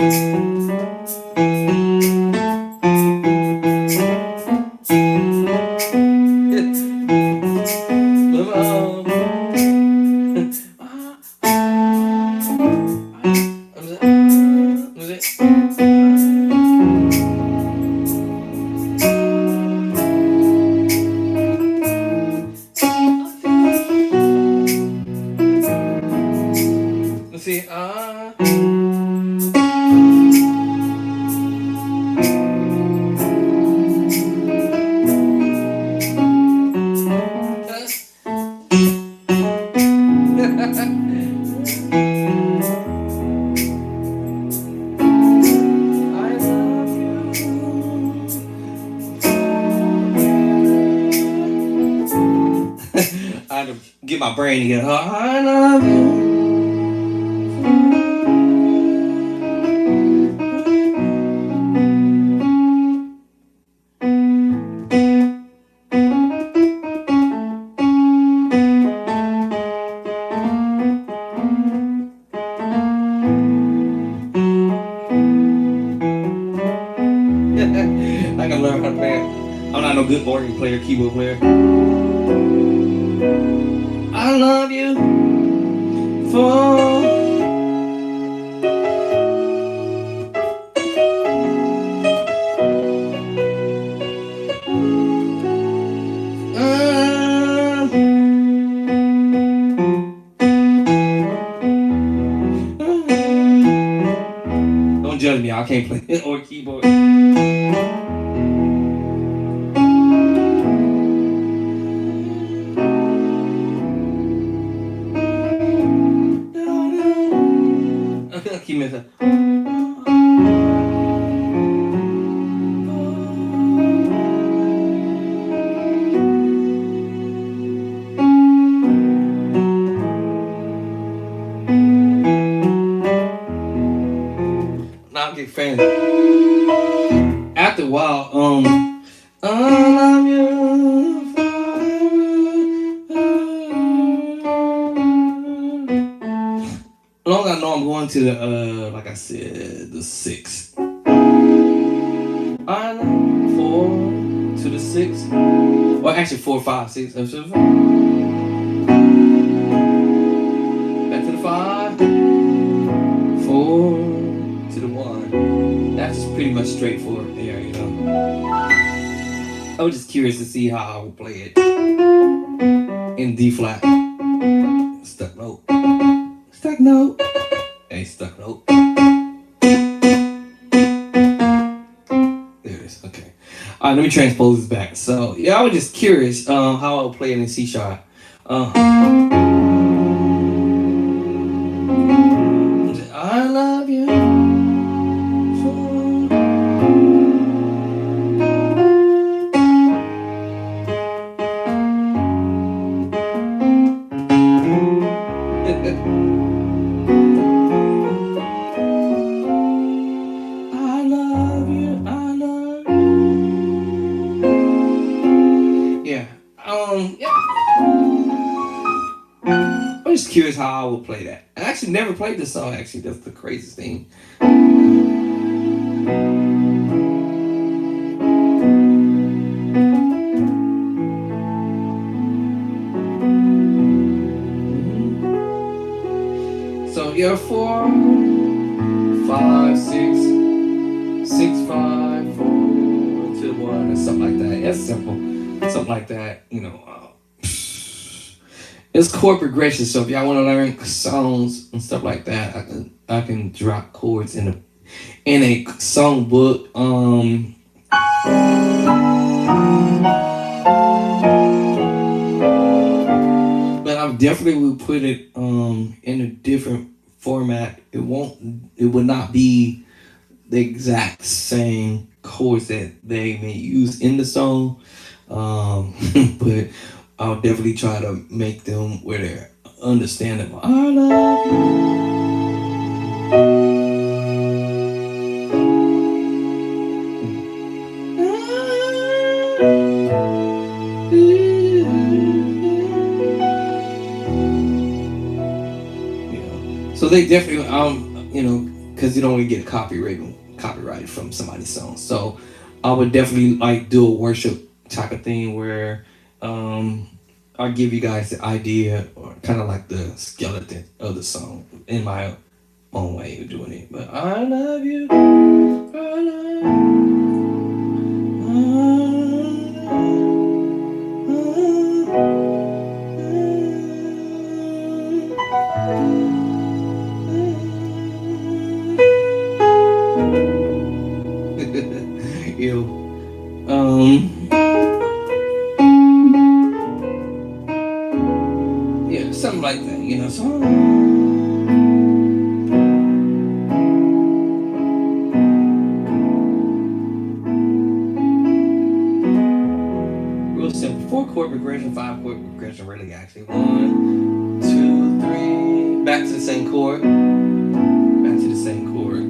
let's see. I love you. I had to get my brain together. I love you. I gotta learn how to play it. I'm not no good organ player, keyboard player. I love you for. Don't judge me, I can't play it or keyboard. Keep messing. Now I get fans. After a while, I love you as long as I know I'm going to the like I said, the 6th. I love 4 to the 6th. Well, actually 4, 5, 6. Back to the 5. 4 to the 1. That's pretty much straightforward there, you know. I was just curious to see how I would play it in D flat. Stuck note. Stuck note. Hey, stuck note. There it is. Okay. All right, let me transpose this back. So yeah, I was just curious how I would play it in C sharp. I love you. I love you. I love you. Yeah. Yeah. I'm just curious how I would play that. I actually never played this song. Actually, that's the craziest thing. So yeah, 4, 5, 6, 6, 5, 4 to 1, or something like that. That's simple. Something like that, you know. It's chord progression. So if y'all want to learn songs and stuff like that, I can drop chords in a song book. But I definitely will put it in a different format. It will not be the exact same chords that they may use in the song. But I'll definitely try to make them where they're understandable. I love you. So they definitely, because you don't want to get copyrighted from somebody's song. So I would definitely like do a worship type of thing where I'll give you guys the idea or kind of like the skeleton of the song in my own way of doing it. But I love you. I love you. Yeah, something like that. So. Real simple. 4-chord progression, 5-chord progression, really actually. 1, 2, 3. Back to the same chord. Back to the same chord.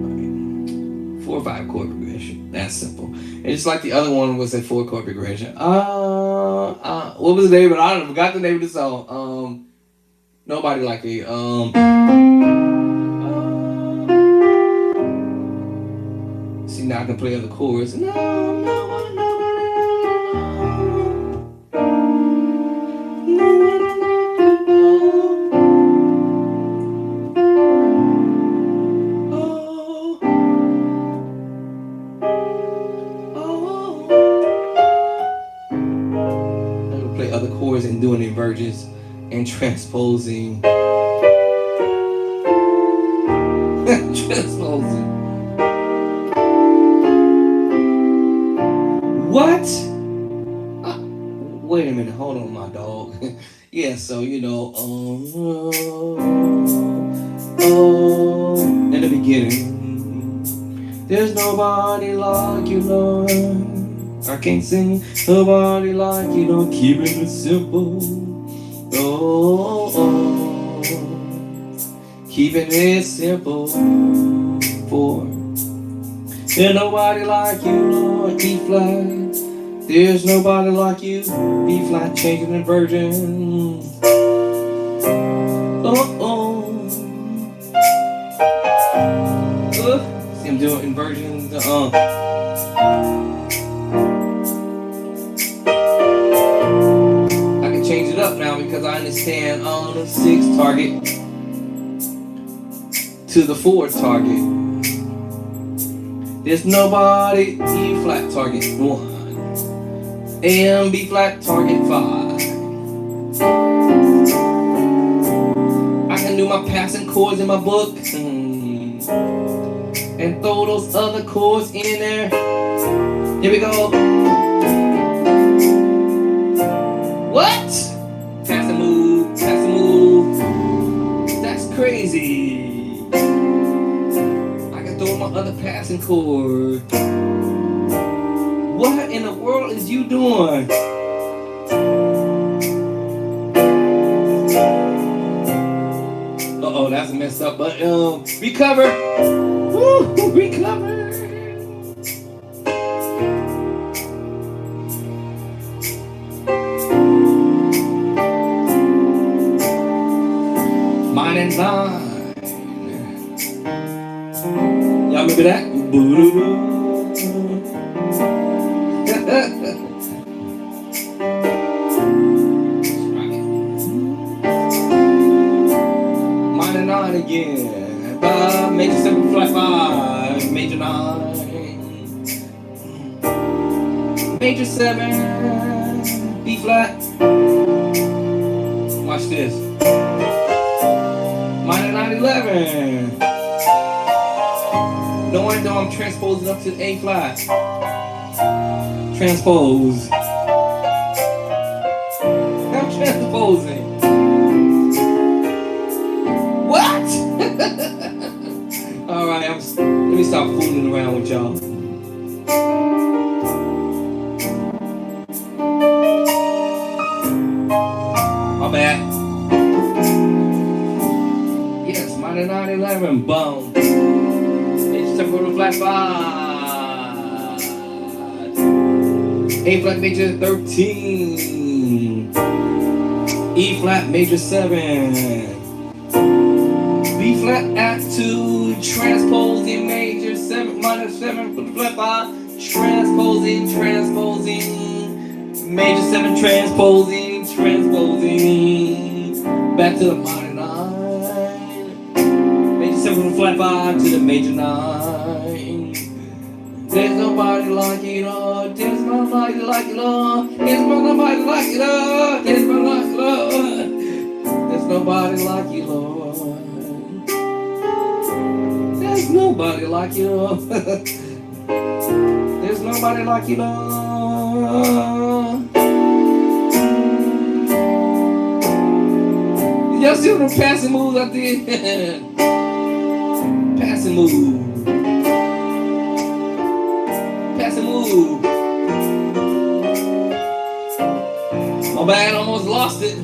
Right. 4 or 5-chord progression. That's simple. And just like the other one was a 4-chord progression. What was the name of it? I forgot the name of the song. Nobody Like Me. See, now I can play other chords. No, no, no. Play other chords and doing inversions and transposing. Transposing. What? Wait a minute, hold on, my dog. Yeah, so in the beginning, there's nobody like you, Lord. I can't sing nobody like you, don't keep it simple. Keeping it simple. For there's nobody like you, Lord. E flat. There's nobody like you. B flat, changing inversion. See, I'm doing inversions. Change it up now because I understand on the 6 target to the 4 target. There's nobody. E flat target 1. A B flat target 5. I can do my passing chords in my book and throw those other chords in there. Here we go. What? Pass and move, pass and move. That's crazy. I can throw my other passing chord. What in the world is you doing? Uh-oh, that's messed up, but recover. Woo, recover. Mine and thine. Y'all remember that? Mine and thine again. Major 7 flat 5. Major 9. Major 7. B flat. Watch this. Minor 9/11. Knowing though I'm transposing up to the A flat. Transpose. I'm transposing. What? All right, let me stop fooling around with y'all. My bad. Yes, minor 9/11. Boom. It's tempo to flat 5. A flat major 13. E flat major 7. B flat at 2. Transposing major 7 minor 7 for the flat 5. Transposing. Major 7 transposing. Back to the minor 9. Major 7 from the flat 5 to the major 9. There's nobody like you, Lord. There's nobody like you, Lord. There's nobody like you, Lord. There's nobody like you, Lord. There's nobody like you, Lord. There's nobody like you, Lord. There's nobody like you, Lord. Y'all see what the passing moves I did? Passing move. Passing move. My bad, almost lost it.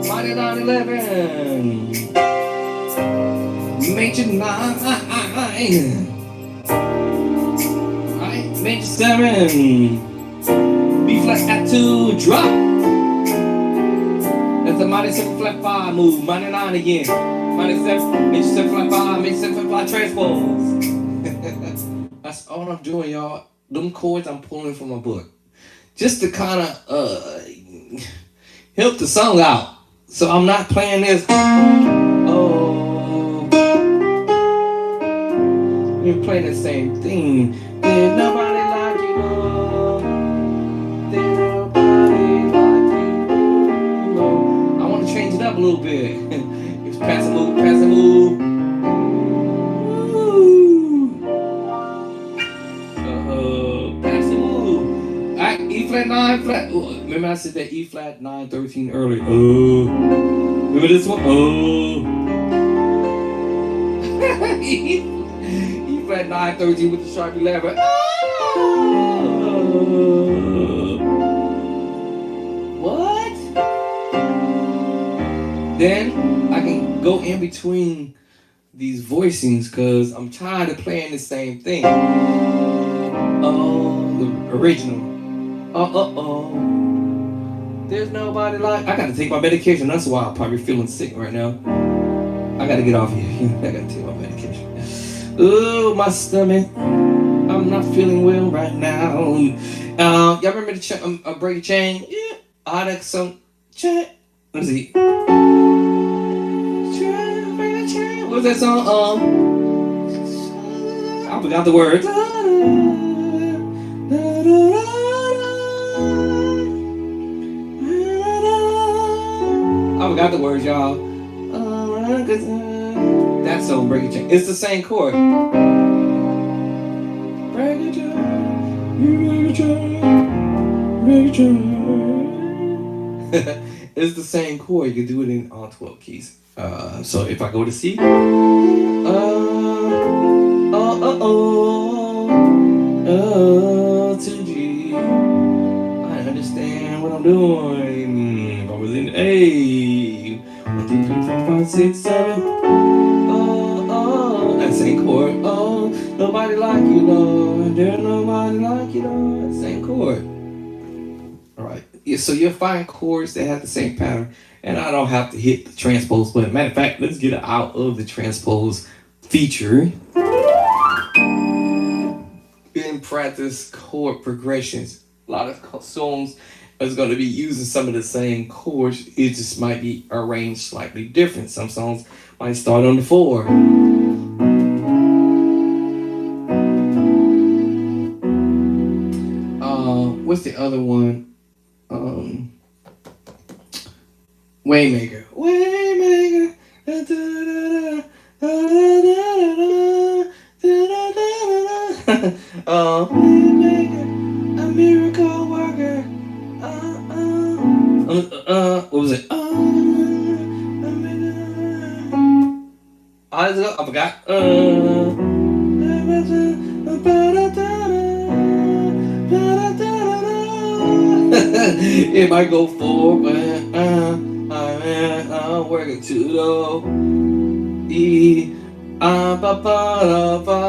Minor 9/11. Major 9. Right, major 7. B flat at 2. Drop. That's a minor 7 flat 5 move. Minor 9 again. Minor 7, major 7 flat 5, major 7 flat 5 transpose. That's all I'm doing, y'all. Them chords I'm pulling from my book. Just to kind of help the song out. So I'm not playing this. Oh. You're playing the same thing. There's nobody like you, Lord. There's nobody like you, Lord. I want to change it up a little bit. It's pass and move, pass and move. Pass and move. Alright, E flat 9 flat. Remember I said that E flat 9 13 earlier. Remember this one? E flat 9 13 with the sharp 11. What? Then I can go in between these voicings because I'm tired of playing the same thing. The original. There's nobody like. I gotta take my medication. That's why I'm probably feeling sick right now. I gotta get off here. I gotta take my medication. Oh, my stomach. I'm not feeling well right now. Y'all remember the Break a Chain? Yeah. I had some chain. Let's see. What was that song? I forgot the words. I forgot the words, y'all. That song, Break a Chain. It's the same chord. Break a chain, break a chain, break a chain. It's the same chord. You can do it in all 12 keys. So if I go to C, to G, I understand what I'm doing. I was in A. 1, 2, 3, 4, 5, 6, 7. That same chord. Nobody like you, Lord. There's nobody like you, Lord. Same chord. All right. Yeah, so you'll find chords that have the same pattern, and I don't have to hit the transpose button. Matter of fact, let's get it out of the transpose feature and practice chord progressions. A lot of songs is going to be using some of the same chords. It just might be arranged slightly different. Some songs might start on the 4. What's the other one? Waymaker. Waymaker. Da, da, da, da, da, da, da, da, da, da, da. Waymaker, a miracle worker. What was it? I forgot. It might go forward. I'm working to the E. Ba ba da ba.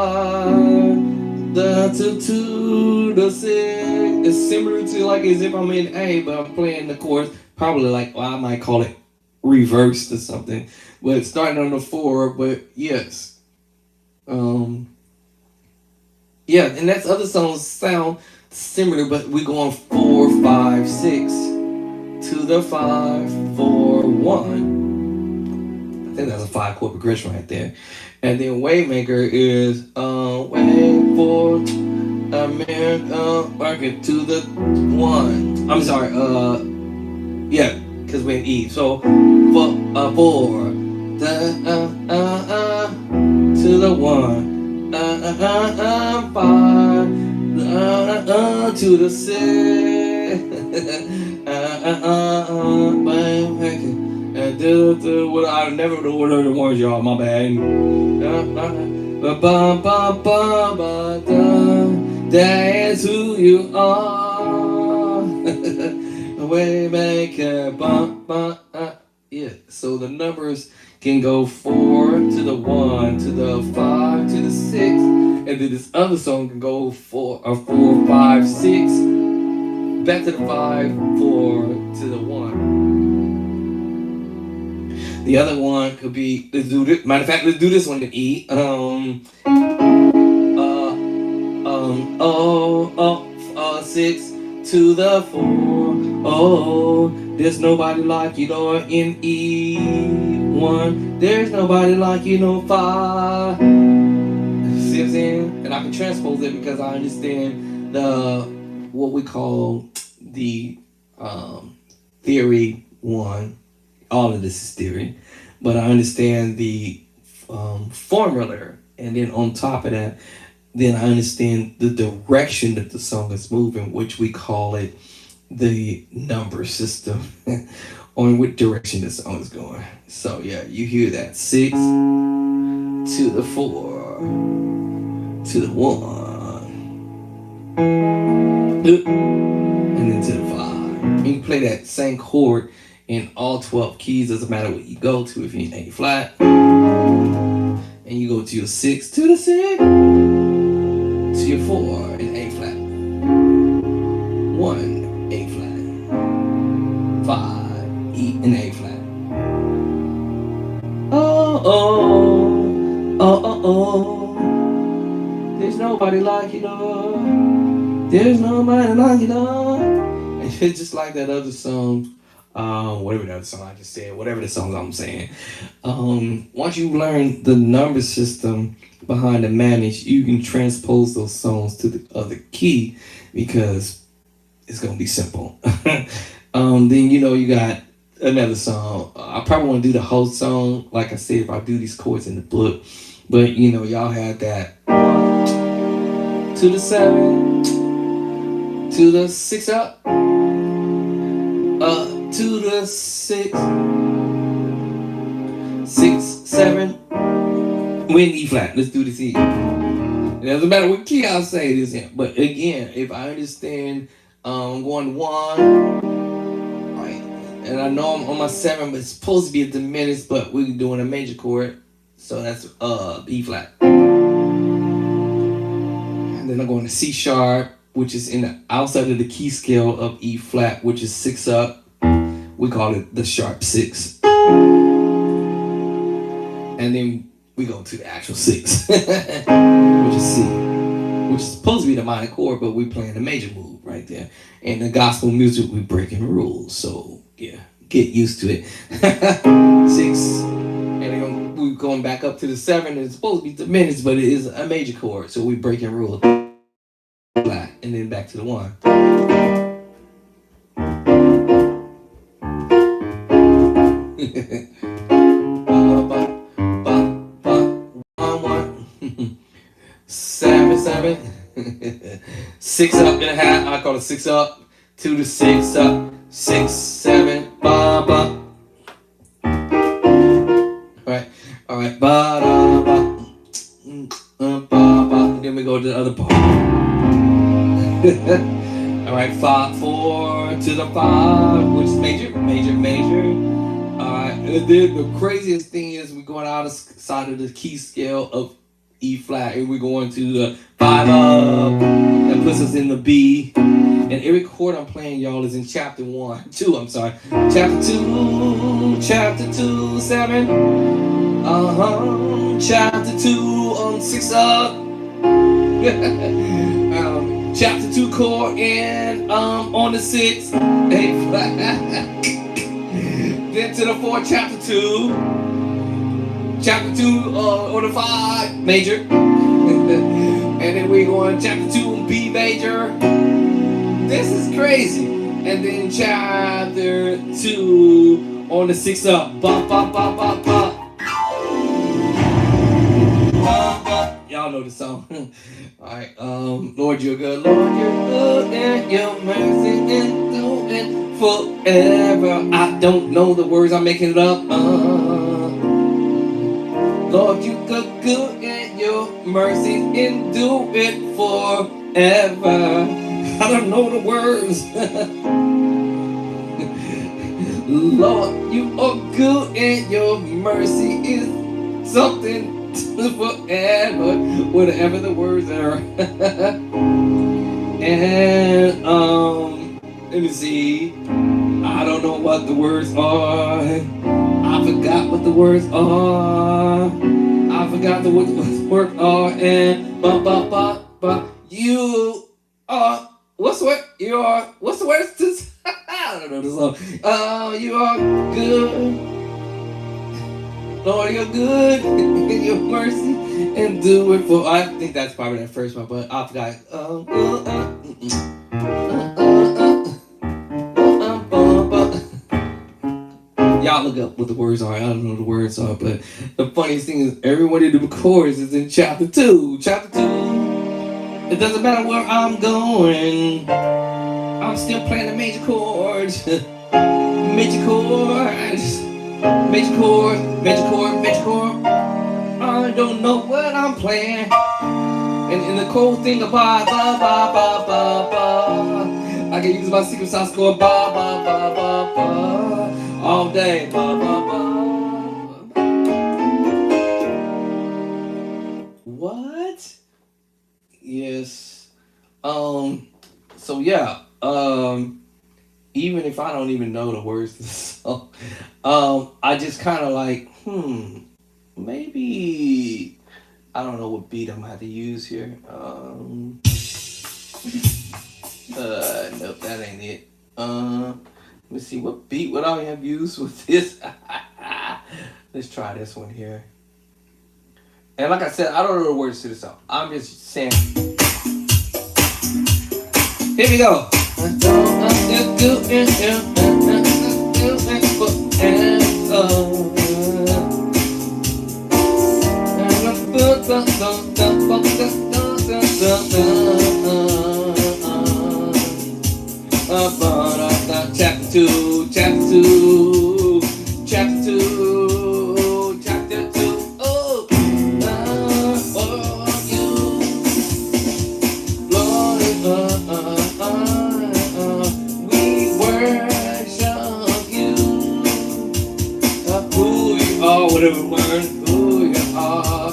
The to the six. It's similar to like as if I'm in A, but I'm playing the chorus. Probably like, well, I might call it reversed or something. But starting on the 4, but yes. Yeah, and that's other songs sound similar, but we going 4, 5, 6 to the 5, 4, 1. I think that's a 5-chord progression right there. And then Waymaker is wait for America working to the 1. I'm sorry, yeah, because we're in E. So 4 the to the 1. 5 to the 6. What I never know what other words, y'all. My bad. That's who you are. Waymaker. Yeah. So the numbers can go 4 to the 1 to the 5 to the 6, and then this other song can go 4, 5, 6 back to the 5, 4 to the 1. The other one could be, let's do this. Matter of fact, let's do this one in E. Oh, 6 to the 4. Oh, there's nobody like you, Lord, in E1. There's nobody like you, no 5. See what I'm saying? And I can transpose it because I understand what we call the theory 1. All of this is theory, but I understand the formula, and then on top of that, then I understand the direction that the song is moving, which we call it the number system, on what direction the song is going. So yeah, you hear that 6 to the 4 to the 1, and then to the 5. You can play that same chord in all 12 keys. Doesn't matter what you go to. If you're in A flat, and you go to your 6 to the 6, to your 4 in A flat, 1 A flat, 5 E in A flat. Oh oh oh oh oh. There's nobody like you, Lord. There's nobody like you, Lord. And it's just like that other song. Whatever that song I just said, whatever the songs I'm saying. Once you learn the number system behind the manage, you can transpose those songs to the other key because it's gonna be simple. Then you got another song. I probably want to do the whole song, like I said, if I do these chords in the book. But y'all had that 1 to the 7 to the 6 up. To the 6, 6, 7. We're in E flat. Let's do this E. It doesn't matter what key I say this in. But again, if I understand going 1, right, and I know I'm on my 7, but it's supposed to be a diminished, but we're doing a major chord, so that's E flat. And then I'm going to C sharp, which is in the outside of the key scale of E flat, which is 6 up. We call it the sharp 6. And then we go to the actual 6, which is C, which is supposed to be the minor chord, but we playing the major move right there. In the gospel music, we breaking rules. So yeah, get used to it. 6, and then we're going back up to the 7. It's supposed to be diminished, but it is a major chord. So we breaking rules. And then back to the 1. One, one. 7, 7. 6 up and a half. I call it 6 up. 2 to 6 up. 6, 7. Ba ba. All right. Ba da ba. Ba ba. Then we go to the other part. All right. 5, 4 to the 5, which is major, major, major. All right. And then the craziest thing is we're going outside of the key scale of E flat, and we're going to the 5 up. That puts us in the B. And every chord I'm playing, y'all, is in chapter 2. I'm sorry, chapter 2, 7. Chapter 2 on 6 up. Chapter 2 chord and on the 6, A flat. Then to the 4, chapter 2. Chapter 2 on the 5, major. And then we go on chapter 2 B major. This is crazy. And then chapter two on the 6 up. Ba ba ba ba ba. Ba, ba. Y'all know the song. Alright, Lord you're good, Lord you're good, and your mercy endureth forever. I don't know the words, I'm making it up. Lord, you good, good, and your mercy endure it forever. I don't know the words. Lord, you are good, and your mercy is something forever. Whatever the words are. And let me see. I don't know what the words are. I forgot what the words are. I forgot what the words are. And you are. What's the word? You are. What's the words? I don't know the song. You are good. Lord, you're good. In your mercy and do it for. I think that's probably that first one, but I forgot. Y'all look up what the words are. I don't know what the words are, but the funniest thing is every one of the chords is in chapter 2. Chapter 2. It doesn't matter where I'm going. I'm still playing the major chords. Major chords. Major chord. Major chord. Major chord. I don't know what I'm playing. And the cool thing about ba ba ba ba ba, I can use my secret sauce chord ba ba ba ba ba all day. Ba ba ba. What? Yes. So yeah. Even if I don't even know the words to the song, I just kind of like, maybe. I don't know what beat I'm gonna have to use here. Nope, that ain't it. Let me see what beat would I have used with this. Let's try this one here. And like I said, I don't know the words to this song. I'm just saying. Here we go. Chapter 2, chapter 2, chapter 2, chapter 2. Oh, for you, Lord, we worship you. Who you are, whatever word, who you are.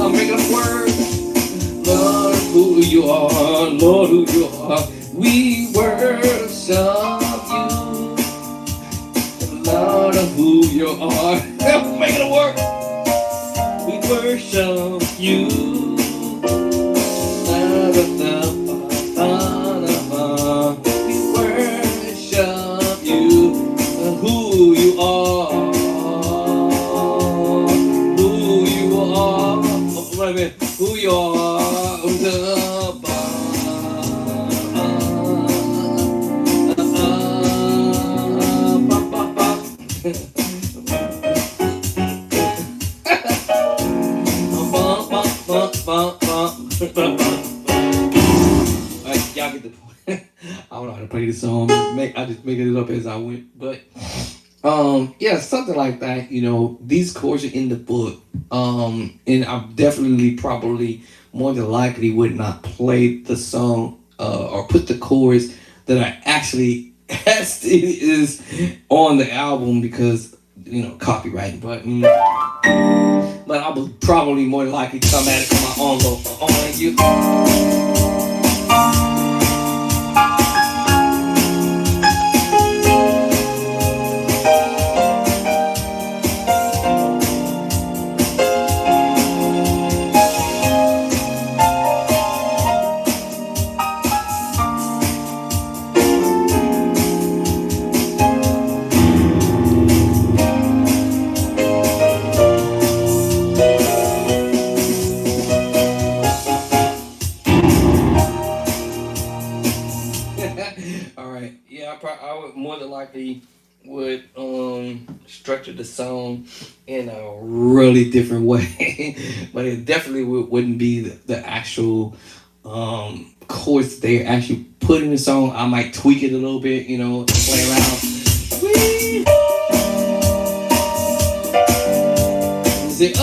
I'm making up words. Lord, who you are, Lord, who you are. We worship you. Lord, who you are. I'm making up words. We worship you. We worship I just made it up as I went. But yeah, something like that. These chords are in the book. And I definitely probably more than likely would not play the song or put the chords that I actually has is on the album because copyright. But I would probably more than likely come at it from my own local on you. All right. Yeah, I would more than likely would structure the song in a really different way, but it definitely wouldn't be the actual chords they actually put in the song. I might tweak it a little bit, play around. Whee! Is it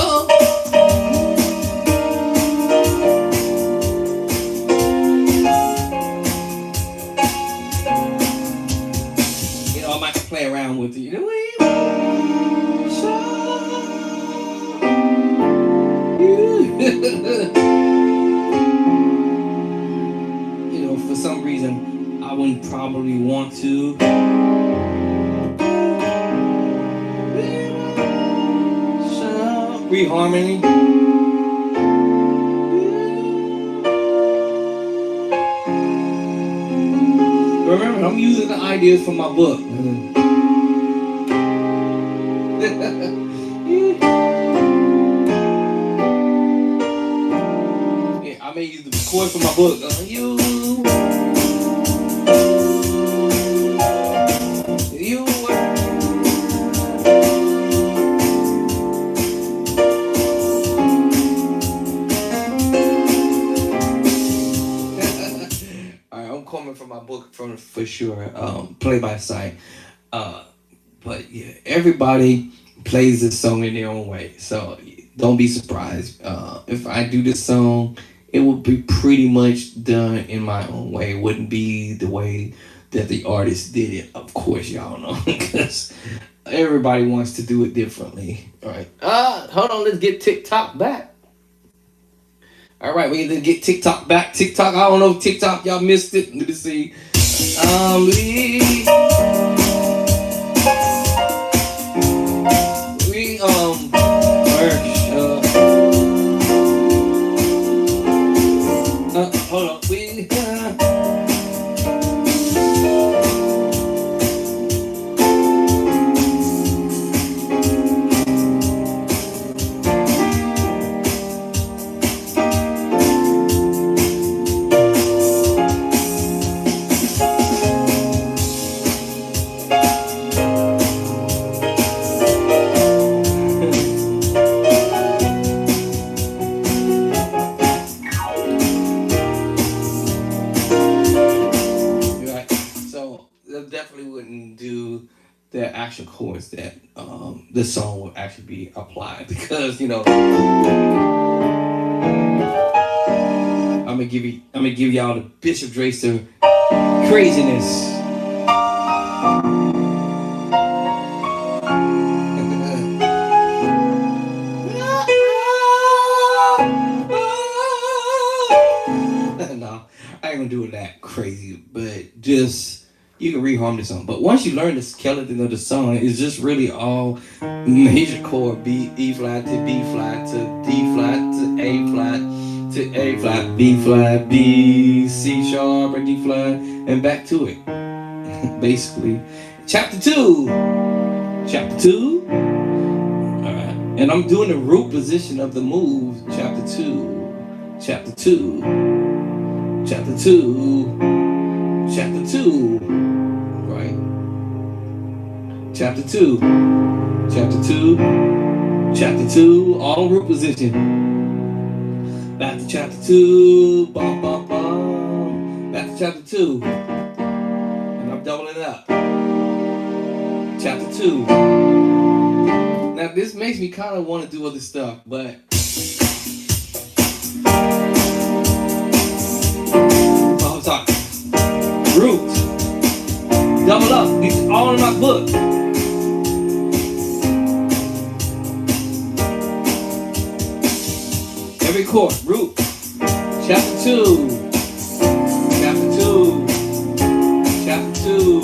I might play around with it. For some reason, I wouldn't probably want to. Reharmony. Remember, I'm using the ideas from my book. Yeah, I may use the chords from my book. You Alright, I'm coming from my book for sure. Play by sight. But yeah, everybody plays this song in their own way. So don't be surprised. If I do this song, it will be pretty much done in my own way. It wouldn't be the way that the artist did it. Of course, y'all know, because everybody wants to do it differently. All right. Hold on. Let's get TikTok back. All right, we need to get TikTok back. TikTok, I don't know if TikTok, y'all missed it. Let me see. Hold on. Definitely wouldn't do the actual chords that this song would actually be applied because I'm gonna give y'all the Bishop Dracer craziness. No, I ain't gonna do it that crazy, but just you can reharm the song. But once you learn the skeleton of the song, it's just really all major chord: B, E flat to B flat to D flat to A flat to A flat, B flat, B, C sharp, or D flat, and back to it. Basically, chapter 2. Alright, and I'm doing the root position of the move. Chapter 2. Chapter 2. Right. Chapter 2. All root position. Back to chapter 2. Bum, bum, bum. Back to chapter 2. And I'm doubling up. Chapter 2. Now this makes me kind of want to do other stuff, but I'm talking. Root. Double up. These are all in my book. Every chord. Root. Chapter 2. Chapter 2. Chapter 2.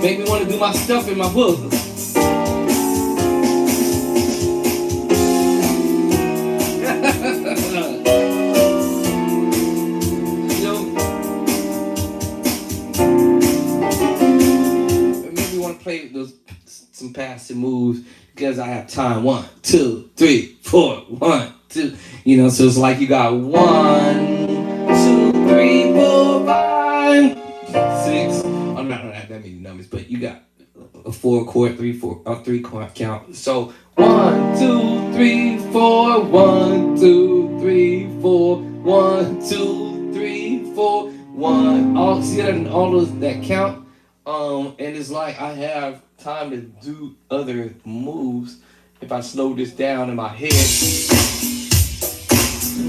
Make me want to do my stuff in my book. Play those some passing moves because I have time. 1, 2, 3, 4. 1, 2. You know, so it's like you got 1, 2, 3, 4, 5, 6. I'm not that many numbers, but you got a 4 chord, 3 chord count. So 1, 2, 3, 4. 1, 2, 3, 4. 1, 2, 3, 4. 1. All see that in all those that count. And it's like I have time to do other moves if I slow this down in my head.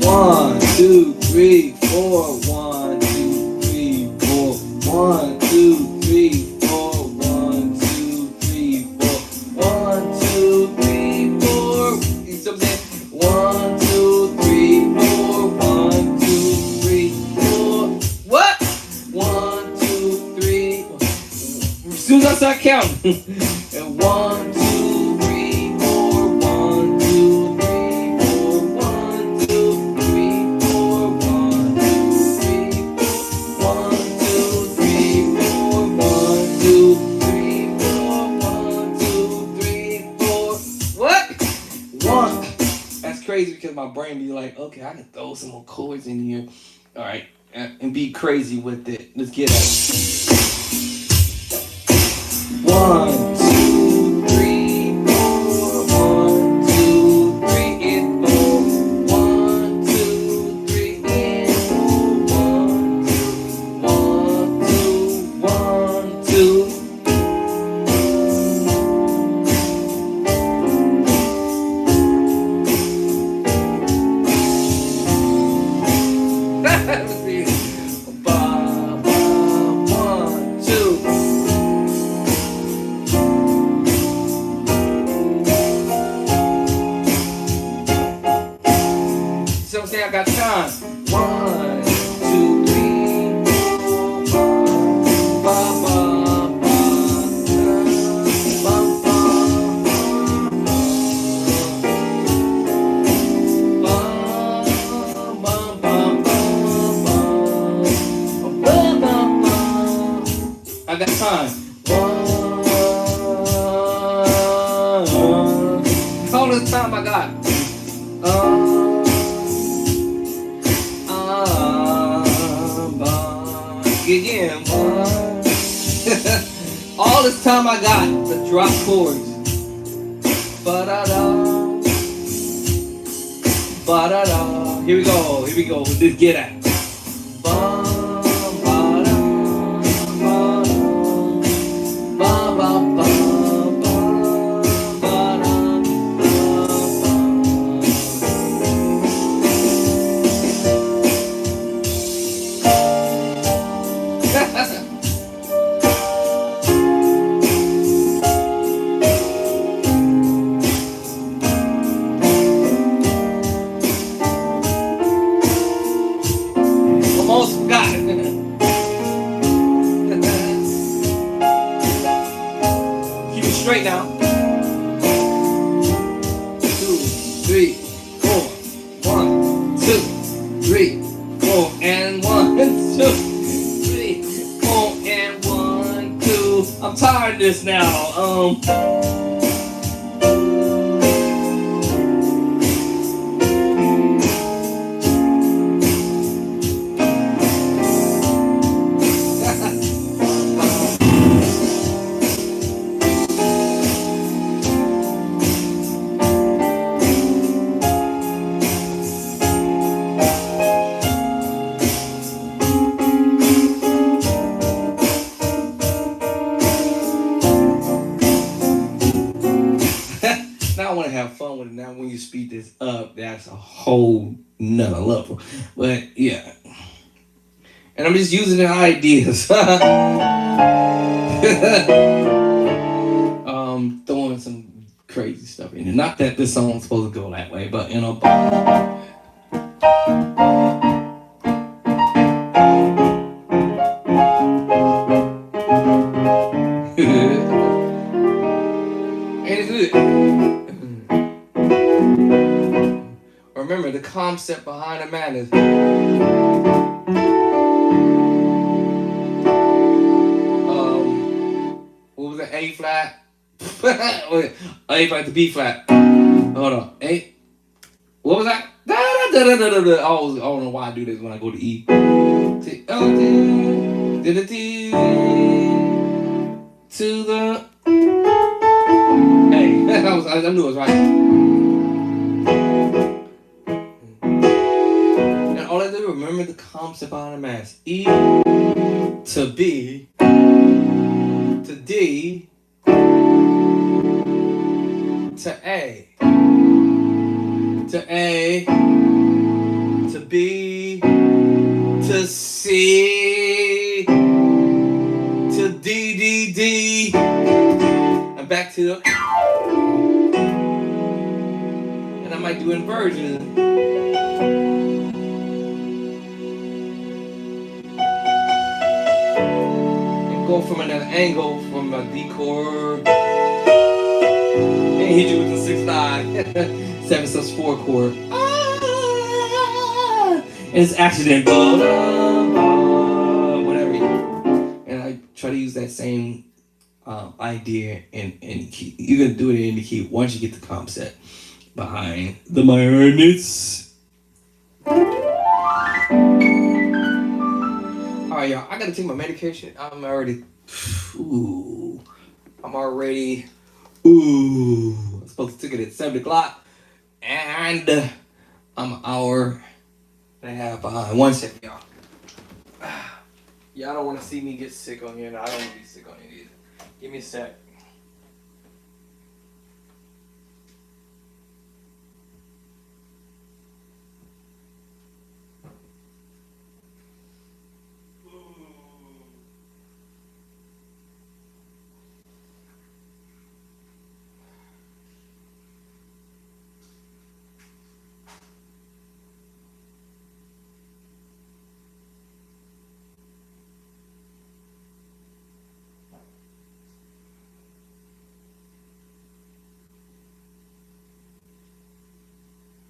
1, 2, 3, 4. 1, 2, 3, 4. 1, 2, 3, 4. 1, 2, 3, 4. 1, 2, 3, 4. You see what I'm saying? 1, 2, 3, 4. 1, 2, 3, 4. What? 1, 2, 3. As soon as I start counting. And 1, 2, 3, 4. 1, 2, 3, 4. 1, 2, 3, 4. 1, 2, 3, 4. 1, 2, 3, 4. 1, 2, 3, 4. 1, 2, 3, 4. What? 1. That's crazy because my brain be like, okay, I can throw some more chords in here. All right, and be crazy with it. Let's get it. 1, 2, 3, 4. 1, 2, 3, and 4. 1, 2, 3, and 4. 1, 2, 1, 2. Let's see. 1, 2. So say I got time. 1, 2, 3, 4, 5, 5. I got time. 1. All this time I got. Again, 1. All this time I got to drop chords. Ba-da-da. Ba-da-da. Here we go. Here we go. Let's get at it. Almost got it. Keep it straight now. 2, 3, 4. 1, 2, 3, 4, and 1, 2, 3, 4, and 1, 2. I'm tired of this now. that's a whole nother level. But yeah. And I'm just using the ideas. Throwing some crazy stuff in it. Not that this song's supposed to go that way, but you know. Ain't it good? Remember the concept behind the man is what was it? A flat. A flat to B flat. Hold on. A. What was that? Da, da, da, da, da, da. I don't know why I do this when I go to E. T, oh, D, da, D, to the A. I knew it was right. And all I do is remember the concept behind the mass. E to B to D to A to A to B to C to D D D and back to the and I might do inversion. And go from another angle from a D chord. And hit you with the 6/9, 7/4 chord. And it's actually then whatever. And I try to use that same idea in any key. You're gonna do it in any key once you get the concept behind the minor notes. Alright, y'all. I gotta take my medication. I'm already I'm supposed to take it at 7 o'clock, and I'm an hour and a half behind. 1 second, y'all. Y'all don't want to see me get sick on here. No, I don't want to be sick on here either. Give me a sec.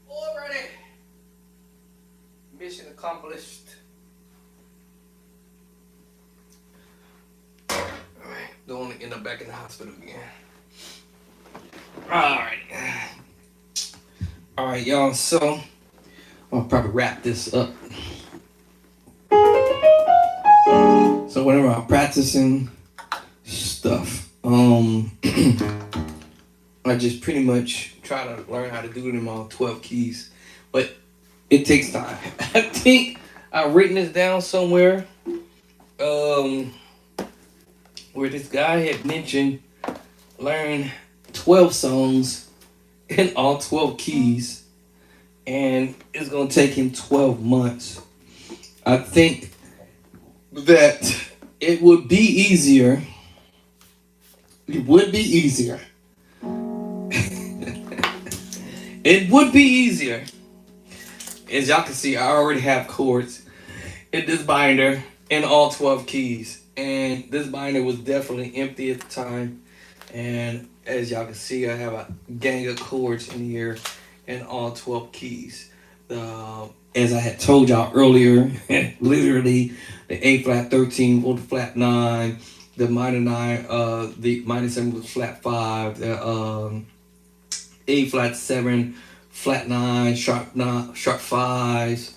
Already. Mission accomplished. Alright, don't want to end up back in the hospital again. Alright, y'all, so I'll probably wrap this up. So whenever I'm practicing stuff, I just pretty much try to learn how to do it in all 12 keys, but it takes time. I think I've written this down somewhere, where this guy had mentioned learn 12 songs in all 12 keys, and it's gonna take him 12 months. I think that it would be easier. It would be easier. It would be easier. As y'all can see, I already have chords in this binder in all 12 keys. And this binder was definitely empty at the time. And as y'all can see, I have a gang of chords in here in all 12 keys. As I had told y'all earlier, literally the A flat 13 was flat 9, the minor 9, the minor 7 was flat 5, the A flat 7, flat 9, sharp 5s.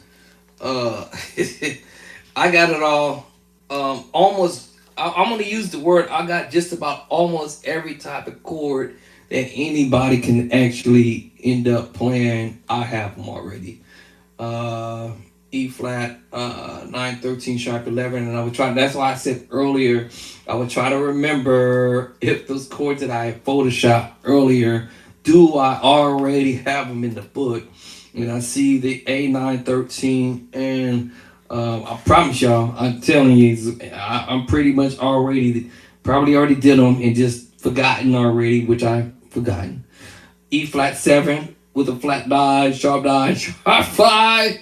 I got it all. Almost. I'm gonna use the word. I got just about almost every type of chord that anybody can actually end up playing. I have them already. E flat, 9, 13, sharp 11, and I would try. That's why I said earlier, I would try to remember if those chords that I photoshopped earlier, do I already have them in the book? and I see the A913, and I promise y'all, I'm telling you, I'm pretty much probably already did them and just forgotten already, which I've forgotten. E flat 7 with a flat 9, sharp 9, sharp 5.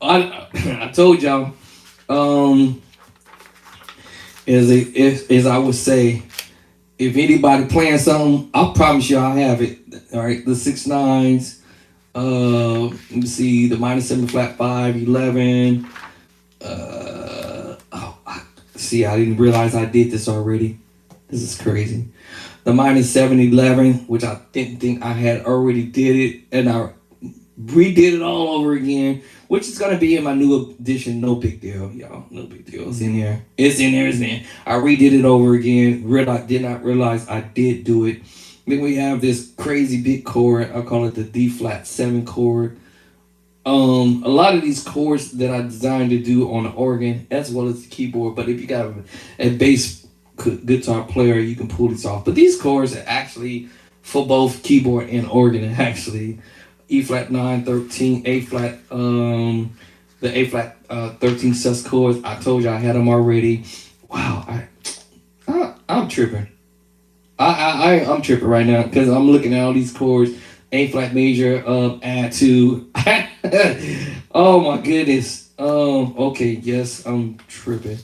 I told y'all, um, as I would say, if anybody playing something, I promise you I have it. All right, the 6 9s. Let me see, the -7 flat 5, 11. See, I didn't realize I did this already. This is crazy. The -7 11, which I didn't think I had already did it, and I redid it all over again, which is gonna be in my new edition. No big deal, y'all. No big deal. It's in there. It's in there. It's in there. I redid it over again. Did not realize I did do it. Then we have this crazy big chord. I call it the D flat 7 chord. A lot of these chords that I designed to do on the organ as well as the keyboard. But if you got a bass guitar player, you can pull these off. But these chords are actually for both keyboard and organ. Actually, E flat 9, 13, A flat, the A flat 13 sus chords. I told you I had them already. Wow, I'm tripping. I'm tripping right now because I'm looking at all these chords. A flat major, add 2. Oh my goodness. Okay, yes, I'm tripping.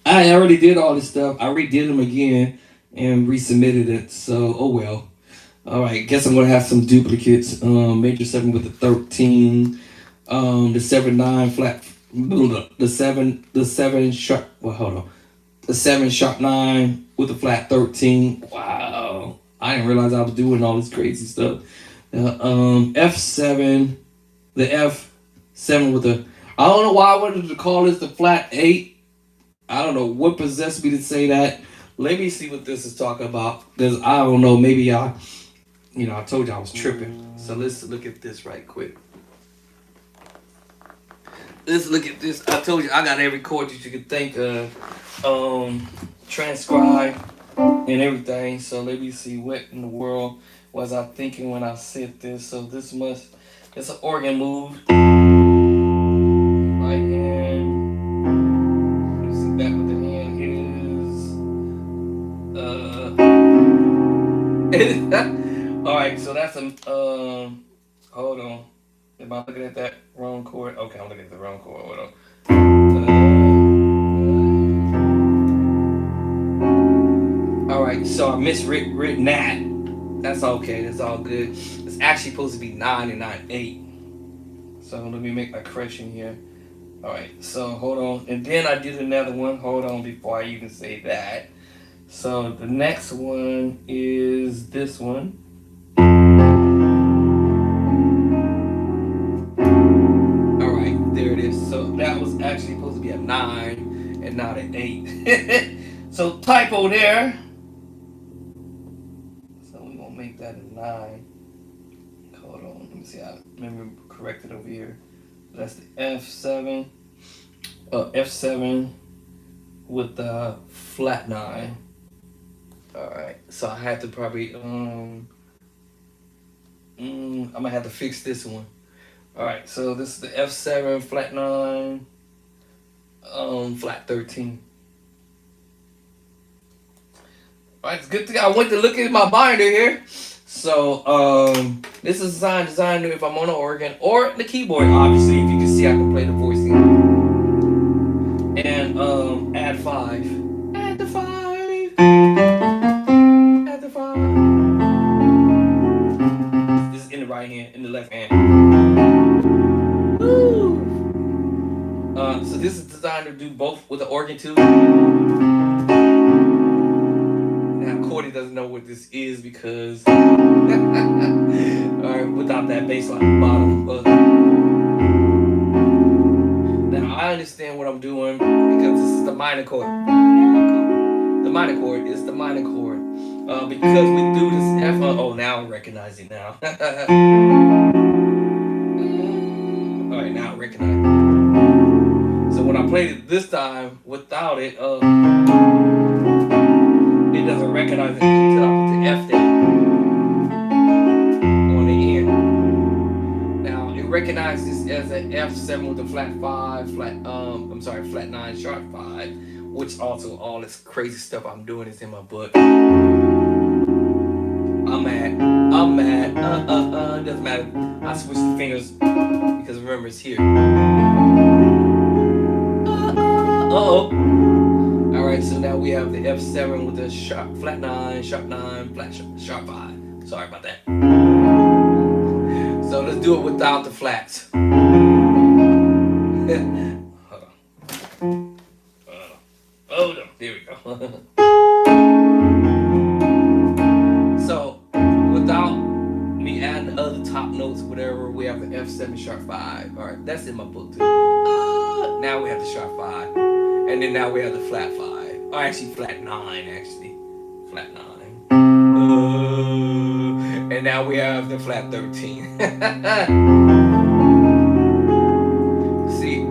I already did all this stuff. I redid them again and resubmitted it. So, oh well. All right, guess I'm gonna have some duplicates. Major 7 with the 13, the 7 9 flat, the 7 sharp. Well, hold on, the 7 sharp 9 with the flat 13. Wow, I didn't realize I was doing all this crazy stuff. F7, the F7 with the. I don't know why I wanted to call this the flat 8. I don't know what possessed me to say that. Let me see what this is talking about. Because I don't know, maybe I told you I was tripping. So let's look at this right quick. Let's look at this. I told you I got every chord that you could think of. Transcribe and everything. So let me see what in the world was I thinking when I said this. So it's an organ move. Right hand. Let's see back with the hand is alright, so that's hold on. Am I looking at that wrong chord? Okay, I'm looking at the wrong chord. Hold on. Alright, so I miswritten that. That's okay, that's all good. It's actually supposed to be 9 and not 8. So let me make my correction here. Alright, so hold on. And then I did another one. Hold on before I even say that. So the next one is this one. Alright, there it is. So that was actually supposed to be a 9 and not an 8. So typo there. So we're gonna make that a 9. Hold on, let me see. I remember corrected over here. That's the F7. F7 with the flat 9. Alright, so I had to probably I'm gonna have to fix this one. Alright, so this is the F7 flat 9, flat 13. Alright, it's good thing I went to look at my binder here. So this is designed if I'm on the organ or the keyboard. Obviously, if you can see, I can play the voicing. And add 5. Add the 5. Add the 5. This is in the right hand, in the left hand. Woo! So this is designed to do both with the organ too. Now Cordy doesn't know what this is because alright, without that bass line at the bottom. But now I understand what I'm doing because this is the minor chord. The minor chord is the minor chord. Because we do this F. Oh, now I recognize it now. Alright, now I recognize it. So when I played it this time without it, it doesn't recognize it until I put the F there on the end. recognize this as an F7 with a flat 5, flat flat 9 sharp 5, which also all this crazy stuff I'm doing is in my book. I'm mad, doesn't matter. I switch the fingers because remember it's here. Uh-oh. Alright, so now we have the F7 with the sharp, flat 9, sharp 9, flat sharp 5. Sorry about that. So let's do it without the flats. Hold on. There we go. So without me adding the other top notes, whatever, we have the F7 sharp 5. Alright, that's in my book too. Now we have the sharp 5. And then now we have the flat 5. Or actually flat 9 actually. Flat 9. And now we have the flat 13. See,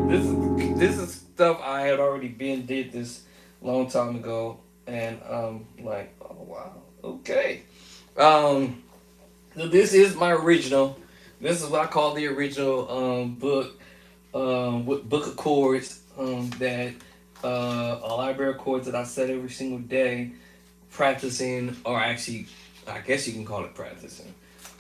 this is stuff I had already did this long time ago, and like, oh wow, okay. So this is my original. This is what I call the original book, book of chords that a library of chords that I said every single day, practicing, or actually, I guess you can call it practicing.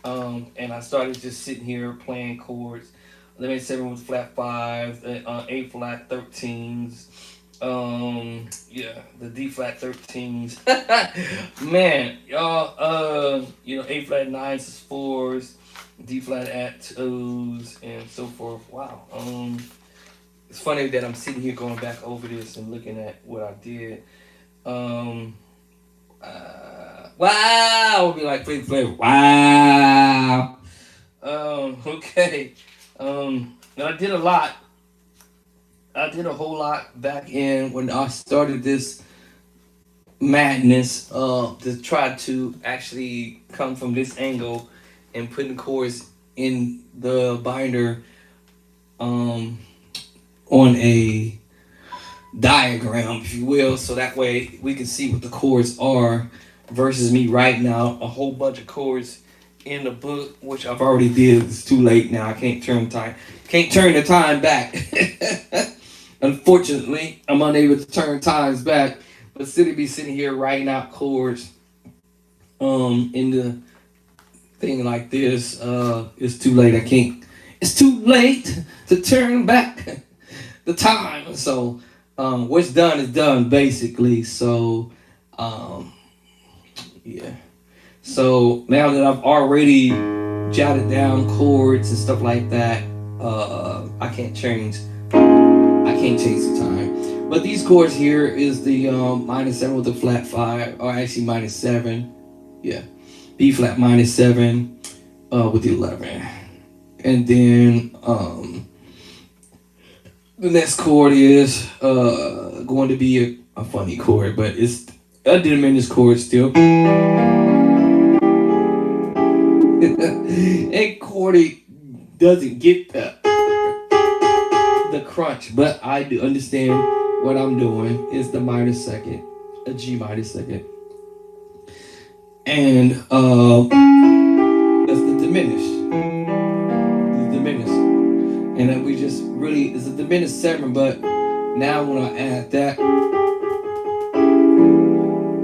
And I started just sitting here playing chords. Let me 7 with flat 5, A flat 13s. Yeah, the D flat 13s. Man, y'all, A flat 9s is 4s, D flat at 2s, and so forth. Wow. It's funny that I'm sitting here going back over this and looking at what I did. Wow, would be like play. Wow. Okay. And I did a lot. I did a whole lot back in when I started this madness to try to actually come from this angle and putting chords in the binder on a diagram, if you will, so that way we can see what the chords are versus me writing out a whole bunch of chords in the book, which I've already did. It's too late now. I can't turn the time back. Unfortunately, I'm unable to turn times back, but still be sitting here writing out chords in the thing like this. It's too late. It's too late to turn back the time. So what's done is done, basically. So yeah. So now that I've already jotted down chords and stuff like that, I can't change the time. But these chords here is the -7 with the flat 5, or actually -7. Yeah. B flat -7 with the 11. And then the next chord is going to be a funny chord, but it's a diminished chord still. And Cordy doesn't get the crunch, but I do understand what I'm doing. It's the minor second, a G minor second, and that's the diminished. And then we just really, it's a diminished 7, but now when I add that,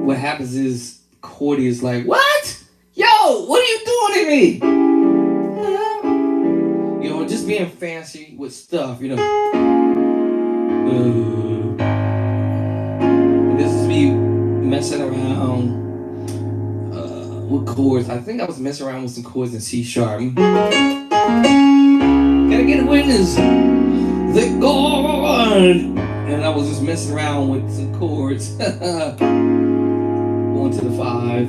what happens is Cordy is like, what? Yo, what are you doing to me? Just being fancy with stuff, And this is me messing around with chords. I think I was messing around with some chords in C sharp. Gotta get a witness. They're gone. And I was just messing around with some chords. Going to the 5.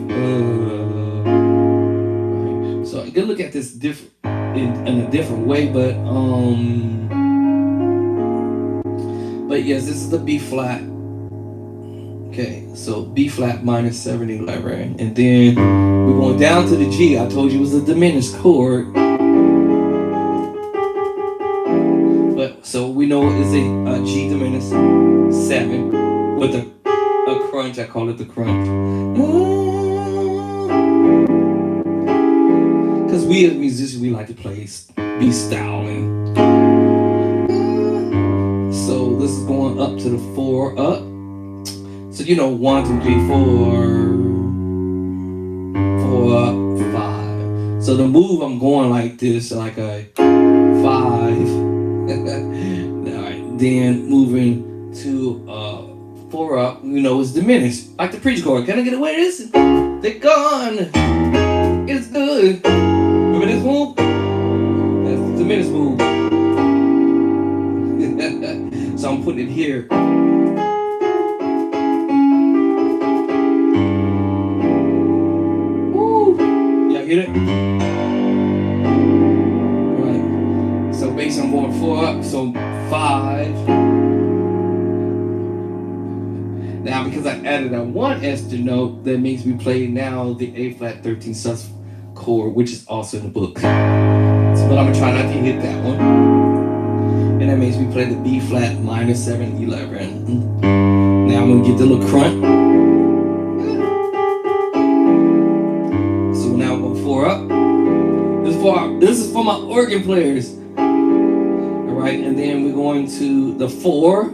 So you can look at this different in a different way, but yes, this is the B flat. Okay, so B flat -7 11, and then we're going down to the G. I told you it was a diminished chord, but so we know it's a G diminished 7 with a crunch. I call it the crunch. Because we as musicians, we like to play be styling. So this is going up to the 4 up. So 1, 2, 3, 4 up, 5. So the move I'm going like this, like a 5. Alright, then moving to 4 up, it's diminished. Like the preacher chord. Can I get away with this? They're gone. It's good. Remember this move? That's the diminished move. So I'm putting it here. Woo! Y'all get it? Right. So basically I'm going 4 up, so 5. Now, because I added a 1 Esther note, that makes me play now the A flat 13 sus chord, which is also in the book. But I'm gonna try not to hit that one. And that makes me play the B flat minor 7, 11. Now I'm gonna get the little crunk. So now I'm going 4 up. This is for my organ players. All right, and then we're going to the 4.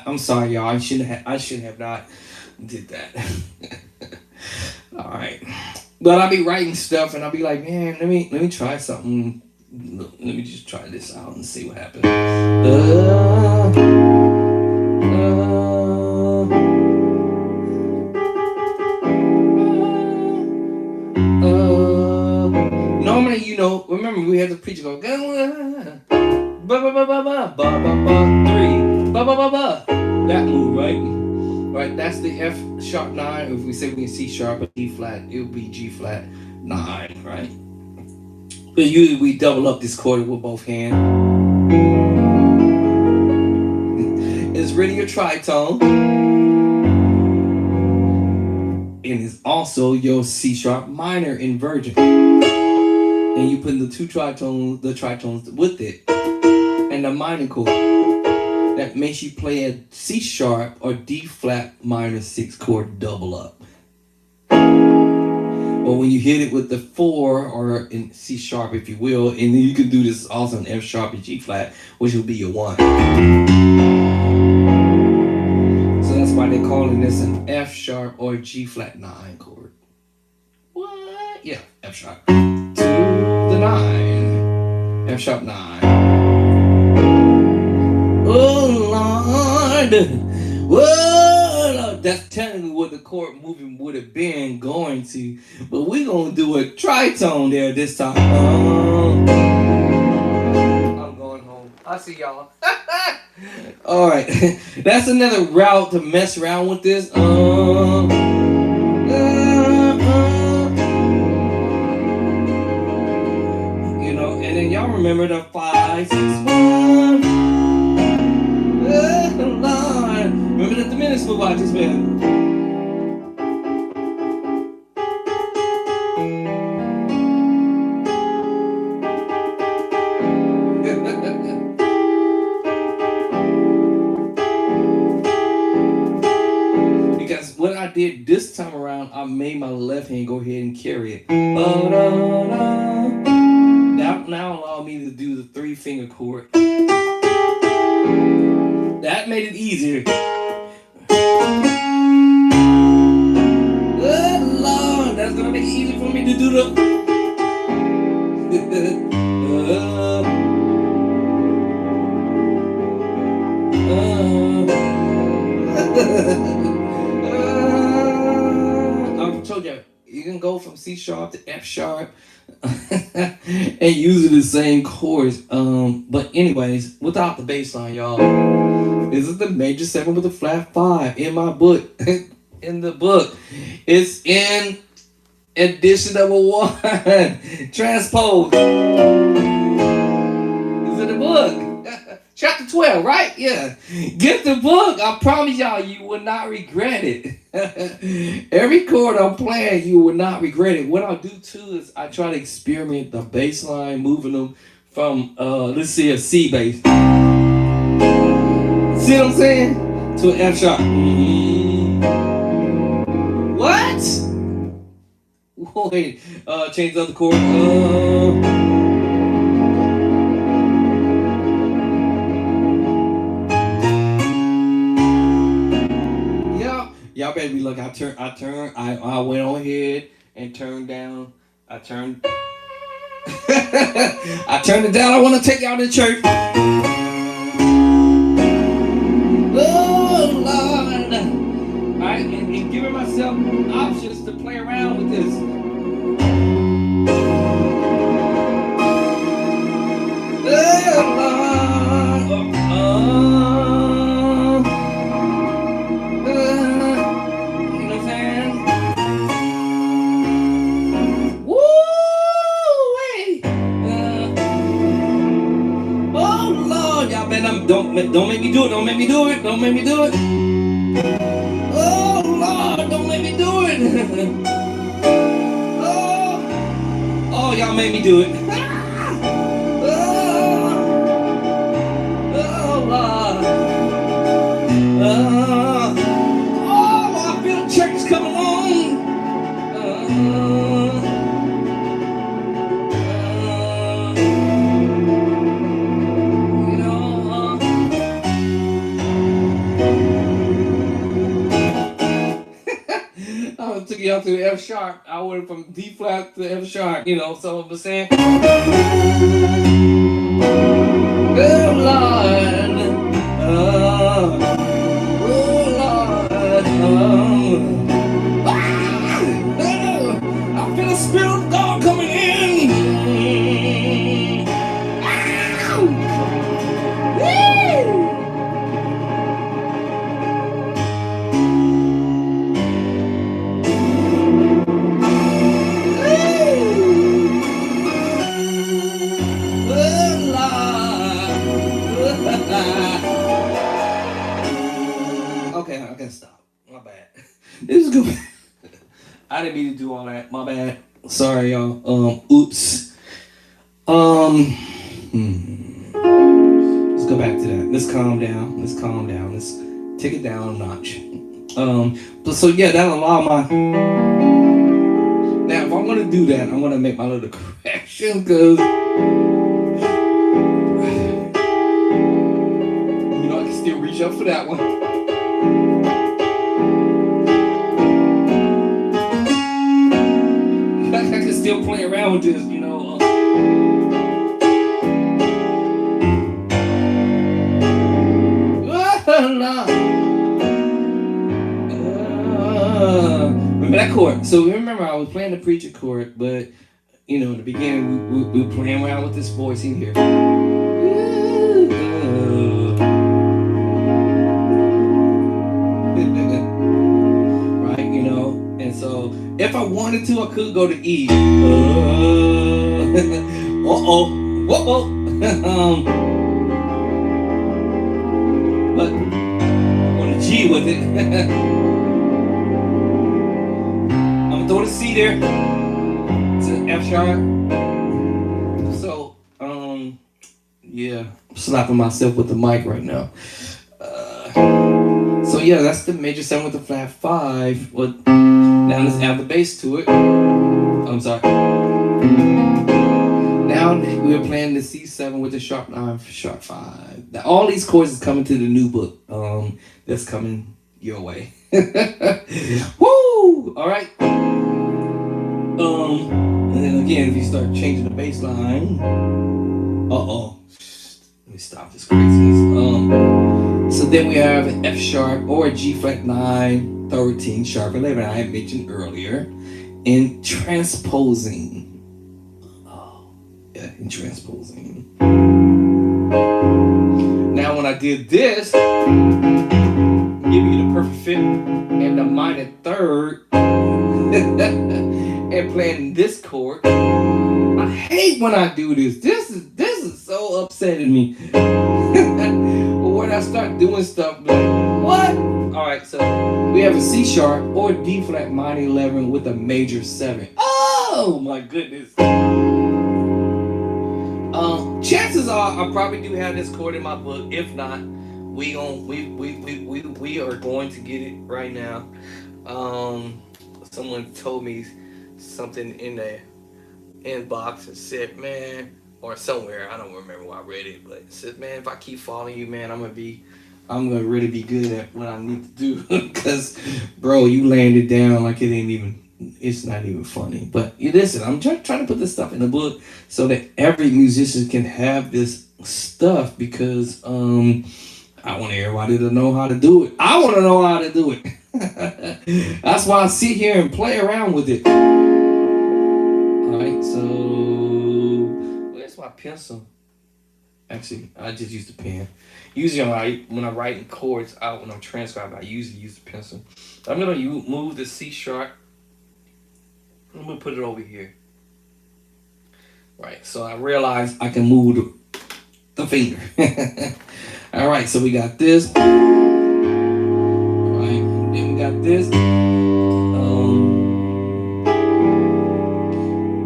I'm sorry, y'all. I shouldn't have not did that. All right, but I'll be writing stuff, and I'll be like, man, let me try something. Let me just try this out and see what happens. Normally, remember we had the preacher go, ba ba ba ba ba ba ba ba 3. Ba ba ba ba. That move, right? Right, that's the F sharp 9. If we say we can C sharp or G flat, it would be G flat 9, right? But usually we double up this chord with both hands. It's really your tritone. And it's also your C sharp minor inversion. And you put the tritones with it. And the minor chord. That makes you play a C sharp or D flat minor 6 chord double up. Or when you hit it with the 4 or in C sharp, if you will, and then you can do this also in F sharp and G flat, which will be your 1. So that's why they're calling this an F sharp or G flat 9 chord. What? Yeah, F sharp. To the 9. F sharp 9. Oh Lord, whoa, Lord. That's technically what the chord movement would have been going to, but we're gonna do a tritone there this time. I'm going home. I'll see y'all. All right, that's another route to mess around with this. And then y'all remember the 5, 6, 1. Lord. Remember the diminished move I just made. Because what I did this time around, I made my left hand go ahead and carry it. Now allow me to do the 3-finger chord. That made it easier. Good Lord, that's gonna make it easy for me to do the. I told you, you can go from C sharp to F sharp and use the same chords. But anyways, without the bass line, y'all. This is the major 7 with the flat 5 in my book. In the book. It's in edition number 1. Transpose. It's in the book. Chapter 12, right? Yeah. Get the book. I promise y'all, you will not regret it. Every chord I'm playing, you will not regret it. What I'll do too is I try to experiment the bass line, moving them from, let's see, a C bass. See what I'm saying? To an F sharp. What? Wait, change the other chord. Yeah, y'all better be lucky. I went on ahead and turned down. I turned it down. I want to take y'all to church. Oh Lord! Alright, and giving myself options to play around with this. Don't make me do it. Don't make me do it. Don't make me do it. Oh Lord, don't make me do it. Oh, y'all made me do it. Oh Lord. Oh, I feel church coming on. I took you out to the F sharp. I went from D flat to F sharp. You know, some of us saying, "Oh Lord, oh Lord, I feel the Spirit of God coming in." Okay, I gotta stop. My bad. This is good. I didn't mean to do all that. My bad. Sorry, y'all. Oops. Let's go back to that. Let's calm down. Let's take it down a notch. But so yeah, that'll allow my. Now, if I'm gonna do that, I'm gonna make my little correction because. I can still reach up for that one. I can still play around with this, you know. Remember that chord? So remember, I was playing the preacher chord, but you know, in the beginning, we were playing around with this voice in here. Right, you know, and so if I wanted to, I could go to E. But I'm on the G with it. I'm gonna throw the C there. It's an F sharp. So, yeah, I'm slapping myself with the mic right now. So yeah, that's the major 7 with the flat 5. Well, now let's add the bass to it. I'm sorry. Now we're playing the C7 with the sharp 9 for sharp 5. Now, all these chords is coming to the new book. That's coming your way. Woo! All right. And then again, if you start changing the bass line, let me stop this craziness. So then we have an F sharp or a G flat 9, 13, sharp 11, I had mentioned earlier, in transposing. In transposing. Now when I did this, give you the perfect fit and the minor third, and playing this chord. I hate when I do this. This is so upsetting me. When I start doing stuff, like, what? All right, so we have a C sharp or D flat minor 11 with a major 7. Oh my goodness. Chances are I probably do have this chord in my book. If not, we are going to get it right now. Someone told me something in the inbox and said, man, or somewhere, I don't remember where I read it, but it said, man, if I keep following you, man, I'm gonna really be good at what I need to do. Cause, bro, you landed down like it's not even funny. But you listen, I'm trying to put this stuff in the book so that every musician can have this stuff because I want everybody to know how to do it. I want to know how to do it. That's why I sit here and play around with it. All right, so where's my pencil? Actually, I just used a pen. Usually, when I write in chords out when I'm transcribing, I usually use the pencil. I'm gonna move the C sharp. I'm gonna put it over here. Right, so I realize I can move the finger. All right, so we got this. All right, then we got this.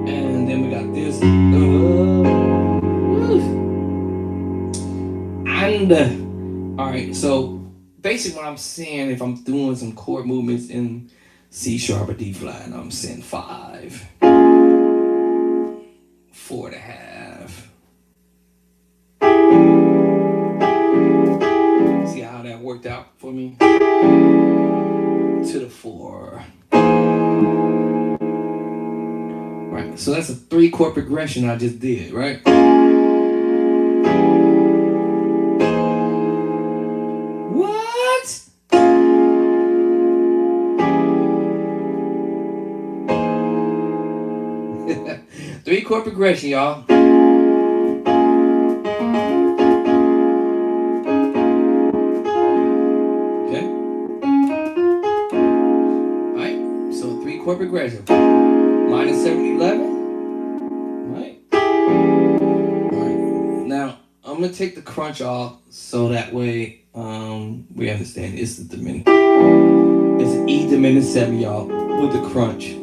And then we got this. All right, so basically what I'm saying, if I'm doing some chord movements in C sharp or D flat, I'm saying 5, 4.5. See how that worked out for me? To the 4. Right, so that's a 3-chord progression I just did, right? What? 3-chord progression, y'all. Okay. Alright, so 3-chord progression. Minor 7, 11. Right. Alright. Now, I'm gonna take the crunch off so that way we understand it's the diminished. It's E diminished 7, y'all, with the crunch.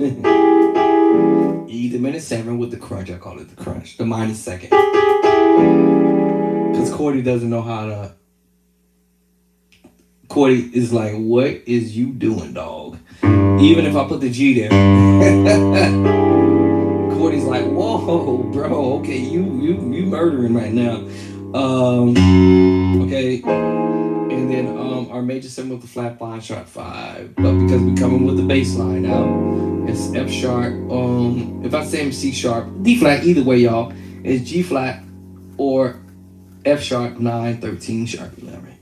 E diminished 7 with the crunch. I call it the crunch. The minor second. Because Cordy doesn't know how to. Cordy is like, what is you doing, dog? Even if I put the G there. Cordy's like, whoa, bro. Okay, you murdering right now. Okay. And then our major 7 with the flat 5, sharp 5. But because we're coming with the bass line now, it's F sharp. If I say C sharp, D flat, either way, y'all, it's G flat or F sharp 9, 13, sharp 11.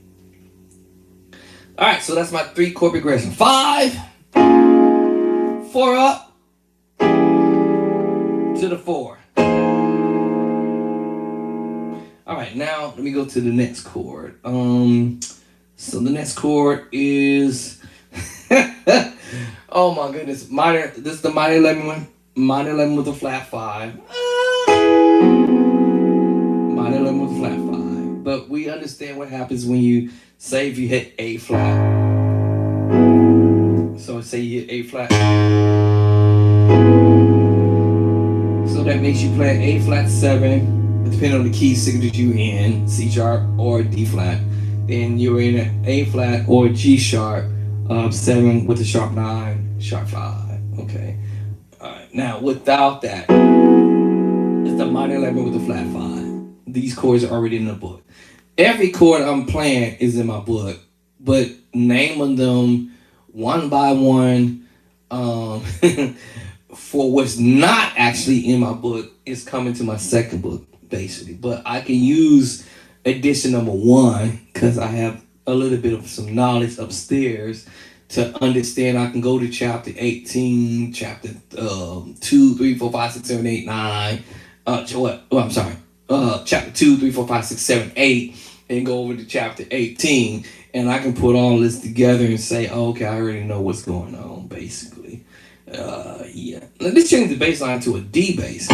All right, so that's my 3-chord progression. 5, 4 up to the 4. All right, now let me go to the next chord. So the next chord is, oh my goodness, minor. This is the minor 11 one. Minor 11 with a flat 5. Minor 11 with a flat 5. But we understand what happens when you say if you hit A flat. So say you hit A flat. So that makes you play A flat 7. Depending on the key signature you in, C sharp or D flat. Then you're in an A flat or G sharp 7 with a sharp 9, sharp 5. Okay. Alright. Now without that, it's the minor 11 with the flat 5. These chords are already in the book. Every chord I'm playing is in my book, but naming them one by one for what's not actually in my book is coming to my second book, basically. But I can use edition number 1 because I have a little bit of some knowledge upstairs to understand. I can go to chapter 18, chapter 2, 3, 4, 5, 6, 7, 8, 9. Chapter 2, 3, 4, 5, 6, 7, 8, and go over to chapter 18, and I can put all this together and say, oh, okay, I already know what's going on, basically. Yeah. Let's change the bass line to a D bass.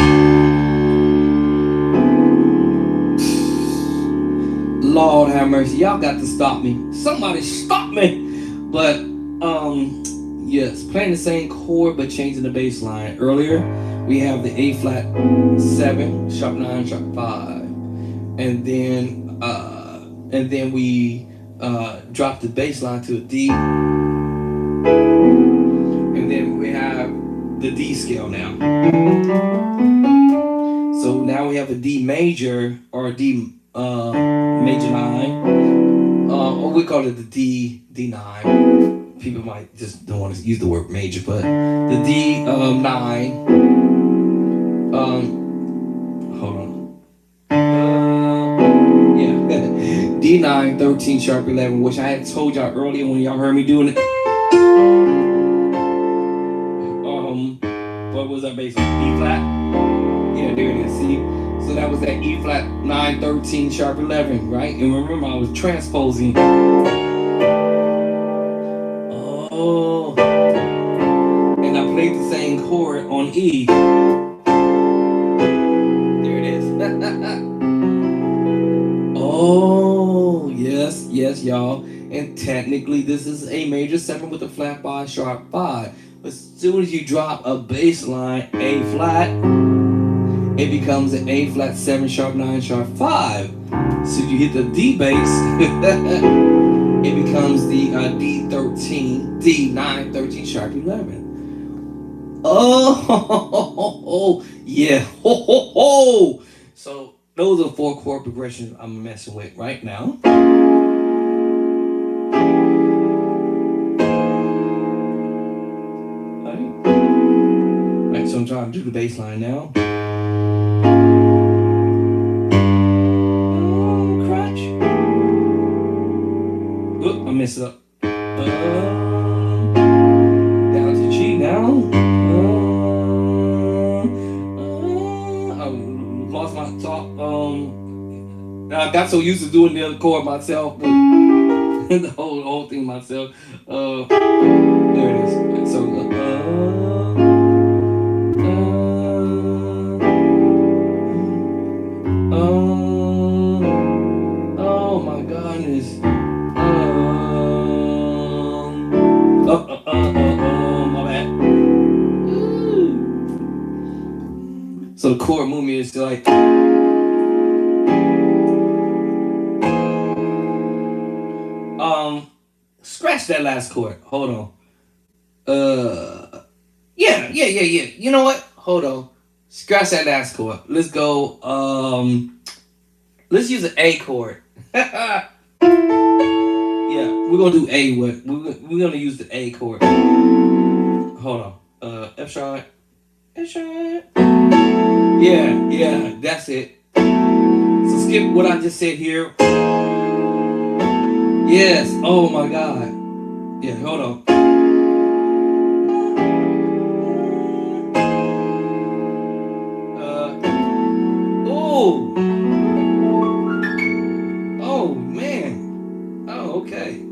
Lord have mercy, y'all got to stop me. Somebody stop me. But yes, playing the same chord but changing the bass line. Earlier we have the A flat 7, sharp 9, sharp 5, and then we drop the bass line to a D, and then we have the D scale now. So now we have a D major or a D major 9, or we call it the D9. People might just don't want to use the word major, but the D9. Hold on. Yeah, D9, 13 sharp 11, which I had told y'all earlier when y'all heard me doing it. What was that bass on? E flat? Yeah, there it is. See? So that was that E flat 9, 13 sharp 11, right? And remember, I was transposing. Oh. And I played the same chord on E. There it is. Oh, yes, y'all. And technically, this is a major 7 with a flat 5 sharp 5. But as soon as you drop a bass line, A flat, it becomes an A flat 7 sharp 9 sharp 5. So you hit the D bass, it becomes the D13, D9, 13 sharp 11. Oh, yeah. Ho. So those are 4 chord progressions I'm messing with right now. Right, so I'm trying to do the bass line now. Crunch. Oop, I messed it up. Down to G now. I lost my thought. I got so used to doing the other chord myself, but the whole thing myself. There it is. So oh my goodness. My bad. So the chord movement is like. Scratch that last chord. Hold on. Yeah. You know what? Hold on. Scratch that last chord. Let's go. Let's use an A chord. Yeah, we're gonna do A. We're gonna use the A chord. Hold on. F sharp. Yeah, that's it. So skip what I just said here. Yes. Oh my God. Yeah. Hold on. Oh man. Oh, okay.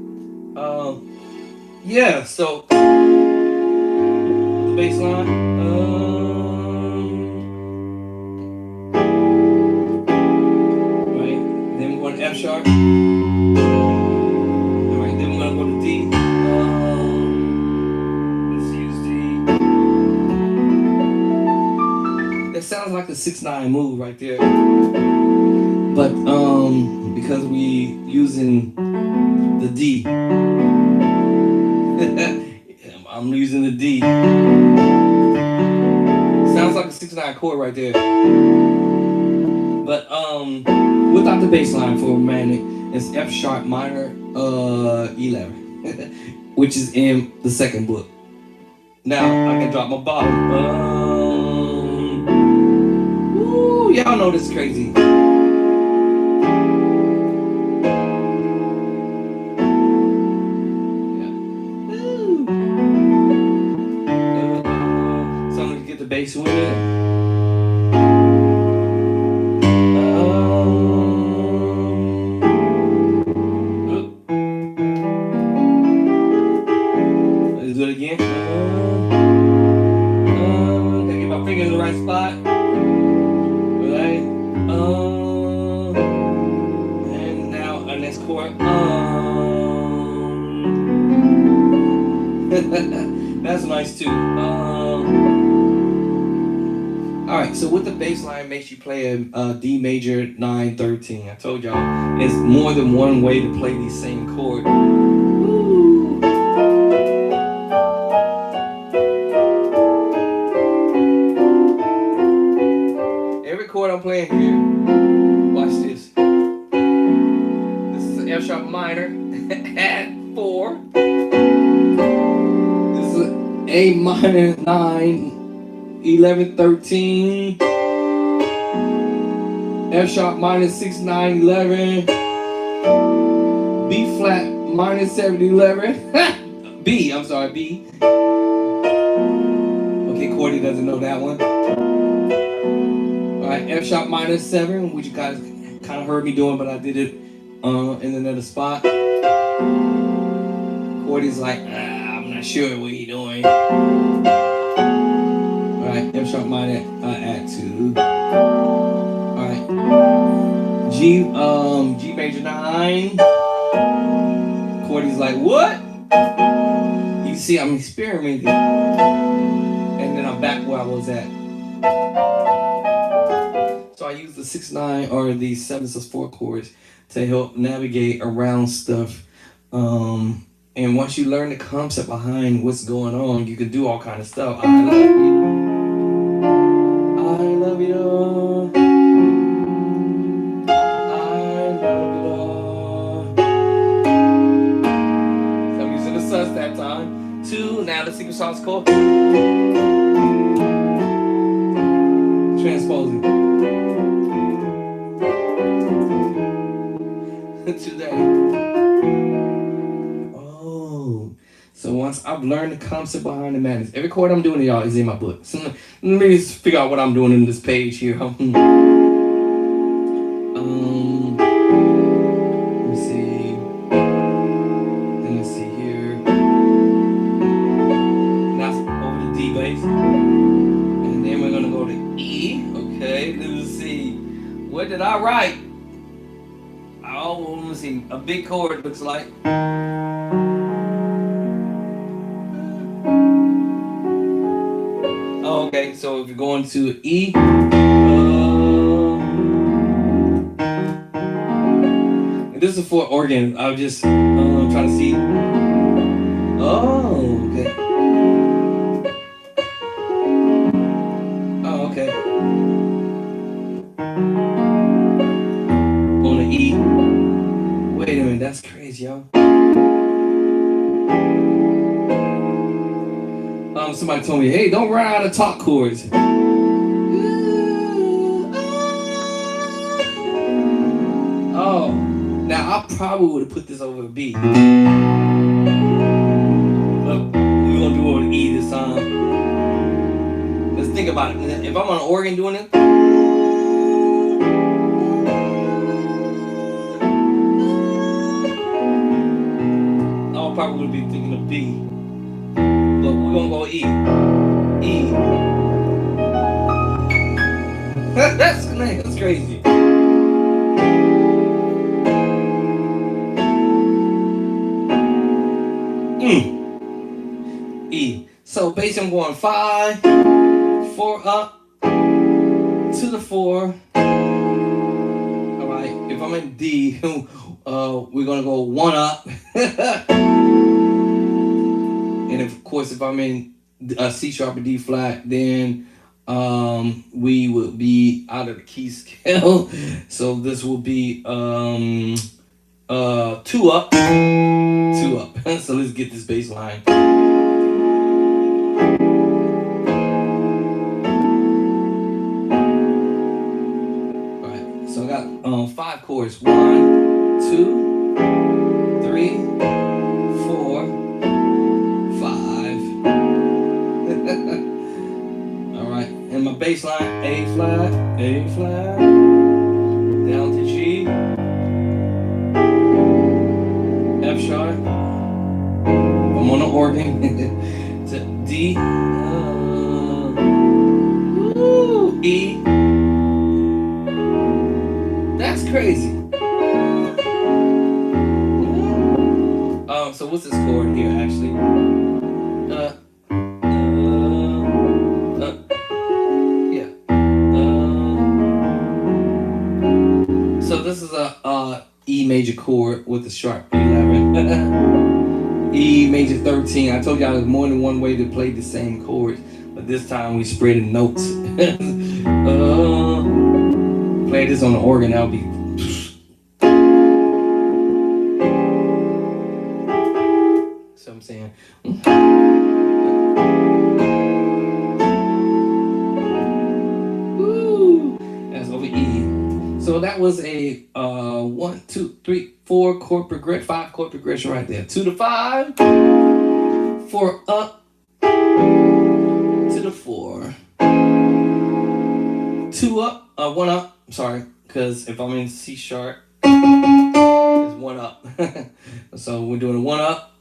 Yeah. So the bass line. Right. Then we're going to F sharp. All right. Then we're gonna go to D. Let's use D. That sounds like a 6/9 move right there. But because we using the D, I'm using the D. Sounds like a 6/9 chord right there. But without the bass line for a minute, it's F sharp minor 11, which is in the second book. Now I can drop my bottom. Y'all know this is crazy. The bass with it. Let's do it again. Gotta get my finger in the right spot. Right. And now our next chord. That's nice too. All right. right, so with the bass line makes you play a D major 9 13. I told y'all there's more than one way to play these same chords. Woo. Every chord I'm playing here, watch this. This is an F sharp minor at 4. This is an A minor 9 11 13. F sharp minor 6 9 11. B flat minor 7 11. B, I'm sorry, B. Okay, Cordy doesn't know that one. Alright, F sharp minor 7, which you guys kind of heard me doing, but I did it in another spot. Cordy's like, I'm not sure what you're doing. Alright, F sharp minor at 2. Alright. G major 9. Cordy's like, what? You see, I'm experimenting. And then I'm back where I was at. So I use the 6 9 or the 7 4 chords to help navigate around stuff. And once you learn the concept behind what's going on, you can do all kind of stuff. I love you. I love you. I love you. So I'm using the sus that time. 2. Now the secret sauce chord. Transposing. Today. Oh, so once I've learned the concept behind the madness, every chord I'm doing, y'all, is in my book. So let me just figure out what I'm doing in this page here. Let me see. Let me see here. That's over the D bass, and then we're gonna go to E. Okay, let me see. What did I write? Oh, let me see. A big chord looks like. Oh, okay. So if you're going to E, this is for organ. I'll just try to see. Oh, okay. Oh, okay. On the E. Wait a minute, that's crazy, y'all. Somebody told me, hey, don't run out of talk chords. Oh, now I probably would have put this over a B. But we're gonna do it over E this time. Let's think about it. If I'm on an organ doing it. Probably would be thinking of B, but we're gonna go E. E. That's crazy. E. So basically, I'm going 5, 4 up to the 4. All right. If I'm in D, we're gonna go 1 up. And of course, if I'm in C sharp or D flat, then we will be out of the key scale. So this will be 2 up, 2 up. So let's get this bass line. All right. So I got 5 chords. 1, 2, 3, 4. All right, and my bass line, A flat, down to G, F sharp. I'm on the organ to D, E. That's crazy. So what's this chord here actually? Yeah. E major chord with the sharp 11. E major 13. I told y'all there's more than one way to play the same chords, but this time we spreading notes. Play this on the organ, that'll be. So I'm saying. Woo! That's over E. So that was a 1, 2, 3, 4 chord progression, 5 chord progression right there. 2 to 5, 4 up to the 4, 2 up, 1 up. Sorry, because if I'm in C sharp, it's 1 up. So we're doing a 1 up.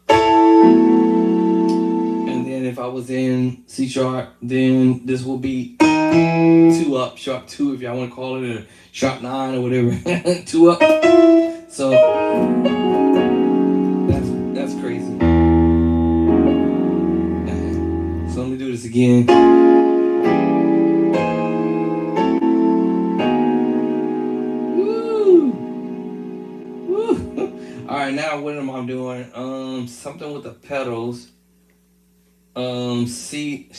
And then if I was in C sharp, then this will be 2 up, sharp 2 if y'all want to call it, or sharp 9 or whatever. 2 up. So that's crazy. So let me do this again. Woo! Woo! All right, now what am I doing? Something with the pedals. C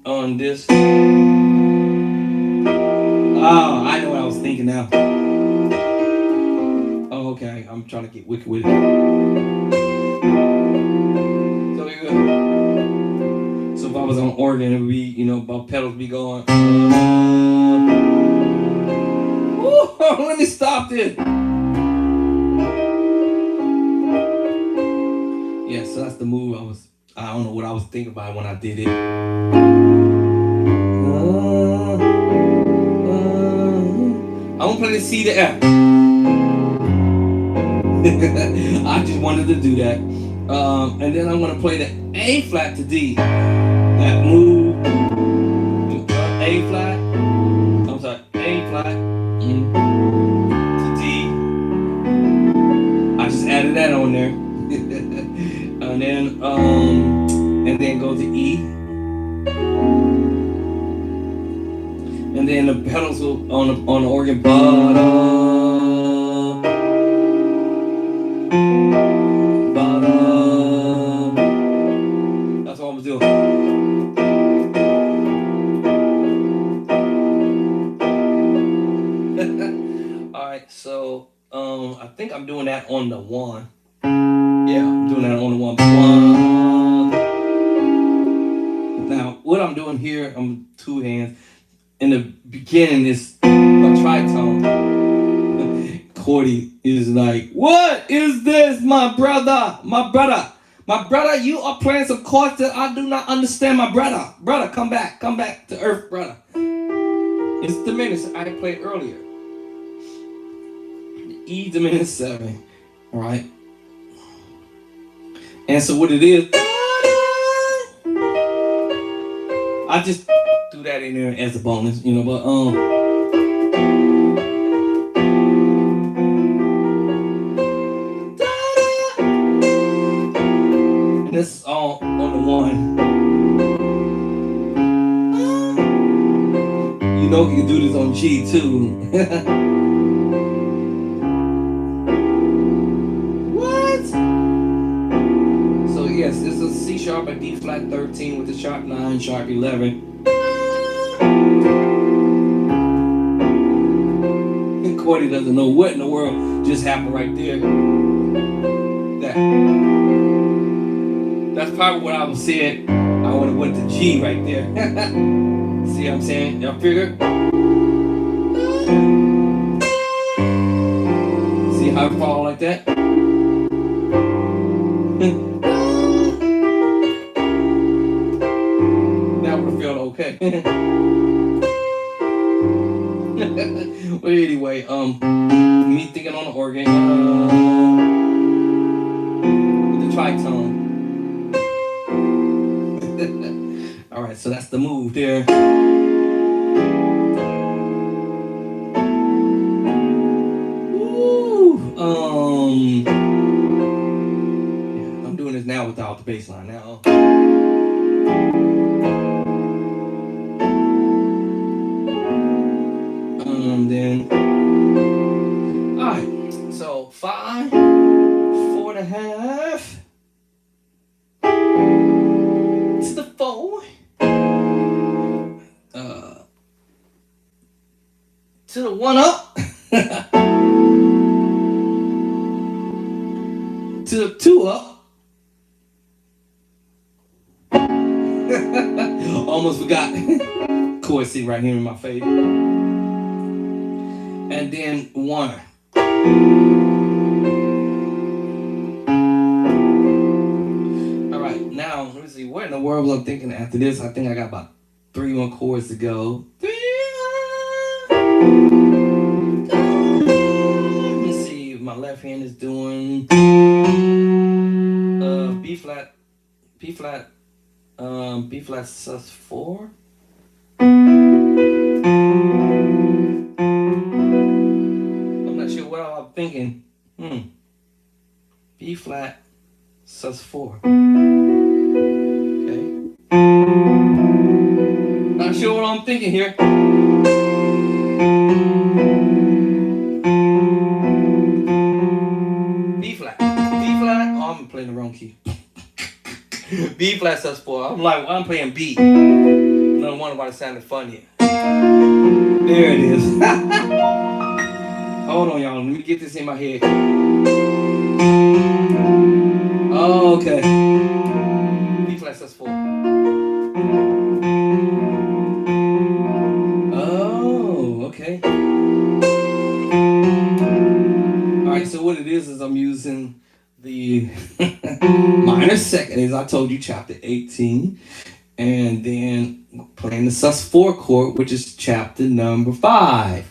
on this. Oh, I know what I was thinking now. Oh, okay. I'm trying to get wicked with it. So here we go. So if I was on organ, it would be, my pedals be going. Let me stop this. Yeah, so that's the move I don't know what I was thinking about when I did it. I'm gonna play the C to F. I just wanted to do that. And then I'm gonna play the A flat to D. That move. A flat. I'm sorry, A flat to D. I just added that on there. And then go to E. And then the pedals will on the organ. Ba-da. That's what I was doing. Alright, so I think I'm doing that on the 1. Yeah, I'm doing that on the 1. Now, what I'm doing here, I'm 2 hands. In the beginning, it's a tritone. Cordy is like, "What is this, my brother? My brother, you are playing some chords that I do not understand, my brother. Brother, come back to earth, brother." It's diminished. I played earlier. The E diminished 7, all right? And so what it is, I just threw that in there as a bonus, but and this is all on the 1. You can do this on G too. What? So yes, this is C sharp and D flat 13 with the sharp 9, sharp 11. And Cordy doesn't know what in the world just happened right there. That's probably what I was saying. I would have went to G right there. See what I'm saying? Y'all figure? See how it fall like that? That would have felt okay. Well, anyway, me thinking on the organ with the tritone. All right, so that's the move there. Woo! I'm doing this now without the bass line now. Then to the 1 up, to the 2 up. Almost forgot. Chord C right here in my face. And then 1. All right, now let me see. What in the world was I thinking after this? I think I got about 3 more chords to go. Let's see if my left hand is doing B flat, B flat, B flat sus4. I'm not sure what I'm thinking. B flat sus4. Okay. Not sure what I'm thinking here. B flat. B flat. Oh, I'm playing the wrong key. B flat sus4. I'm like, I'm playing B. No wonder why it sounded funny. There it is. Hold on, y'all. Let me get this in my head. Oh, okay. B flat sus4. Oh, okay. Alright, so what it is I'm using the minor second, as I told you, chapter 18, and then playing the sus4 chord, which is chapter number 5.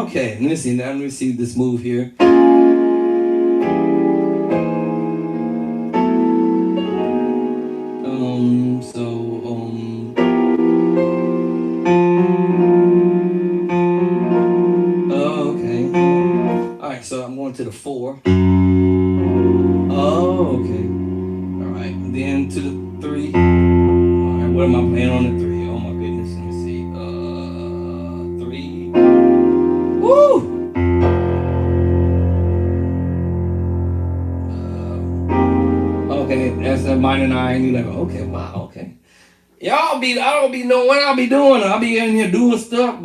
Okay, let me see. Now let me see this move here. Okay. All right, so I'm going to the 4. Oh, okay. All right, then to the 3. All right, what am I playing on the 3? Oh my goodness, let me see. 3. Woo! Okay, that's a minor 9, 11. Okay, wow, okay. I don't be knowing what I'll be doing. I'll be in here doing stuff.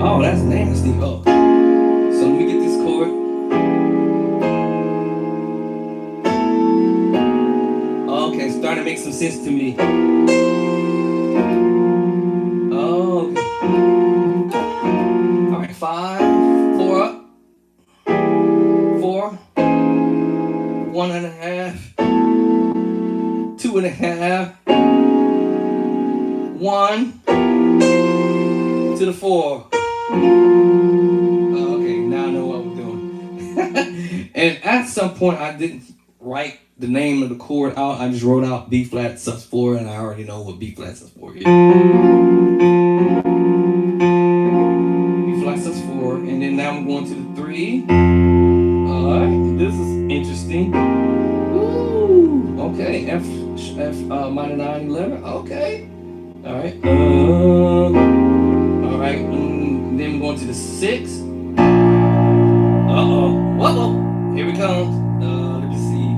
Oh, that's nasty. Oh, so let me get this chord. Okay, it's starting to make some sense to me. Oh, okay. All right, 5, 4 up, 4, 1.5, 2.5, 1 to the 4. Okay, now I know what we're doing. And at some point, I didn't write the name of the chord out. I just wrote out B flat sus4, and I already know what B flat sus4 is. B flat sus4, and then now I'm going to the 3. All right, this is interesting. Ooh, okay, F minor 9, 11. Okay, all right. All right, and then I'm going to the 6. Whoa, here we come. Let me see.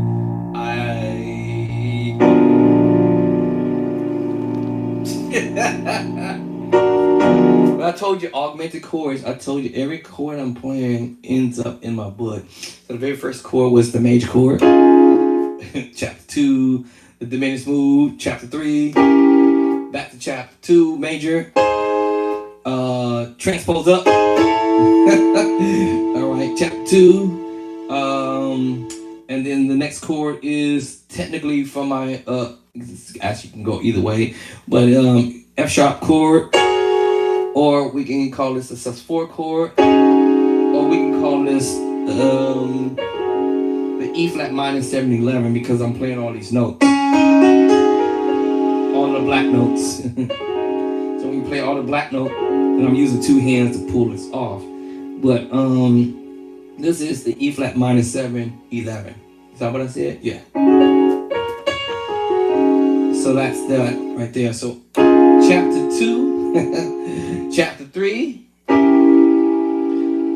But I told you augmented chords. I told you every chord I'm playing ends up in my book. So the very first chord was the major chord. Chapter 2, the diminished move. Chapter 3, back to chapter 2, major. Transpose up. All right, chapter 2. And then the next chord is technically from my actually can go either way, but F sharp chord, or we can call this a sus4 chord, or we can call this the E flat minor 7, 11, because I'm playing all these notes, all the black notes. So when you play all the black note, and I'm using 2 hands to pull this off. But this is the E flat minor 7, 11. Is that what I said? Yeah. So that's that right there. So chapter 2, chapter 3,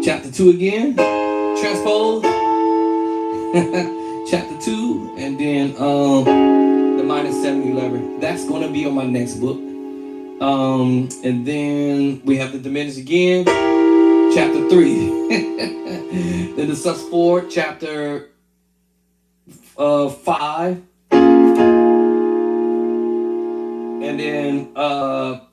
chapter 2 again, transpose, chapter 2, and then the minus 711. That's going to be on my next book. And then we have the diminished again, chapter 3. Then the sus 4, chapter 5. And then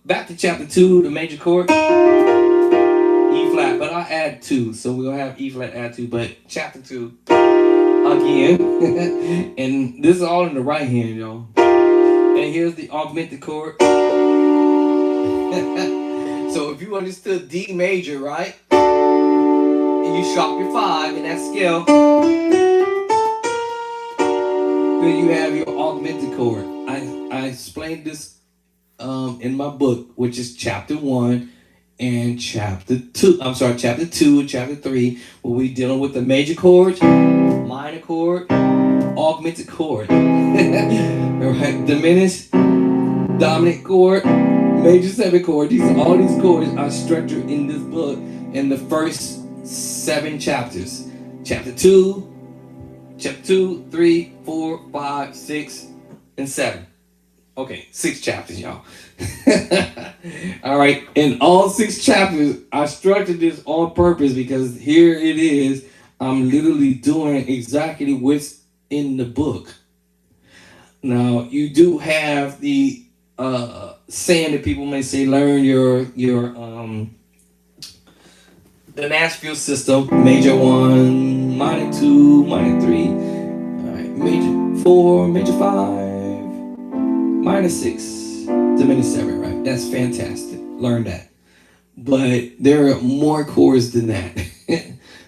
back to chapter 2, the major chord, E flat, but I'll add 2. So we're going to have E flat add 2, but chapter 2 again. And this is all in the right hand, y'all. And here's the augmented chord. So if you understood D major, right? And you sharp your 5 in that scale, then you have your augmented chord. I explained this in my book, which is chapter 1 and chapter 2. I'm sorry, chapter 2 and chapter 3, where we're dealing with the major chords, minor chord, augmented chord. Alright, diminished, dominant chord, major 7 chord. All these chords are structured in this book in the first 7 chapters. Chapter 2, 3, 4, 5, 6, and 7. Okay, 6 chapters, y'all. All right, in all 6 chapters, I structured this on purpose because here it is. I'm literally doing exactly what's in the book. Now, you do have the saying that people may say, learn your the Nashville system, major 1, minor 2, minor 3, all right, major 4, major 5, minor 6, diminished 7, right? That's fantastic. Learn that. But there are more chords than that.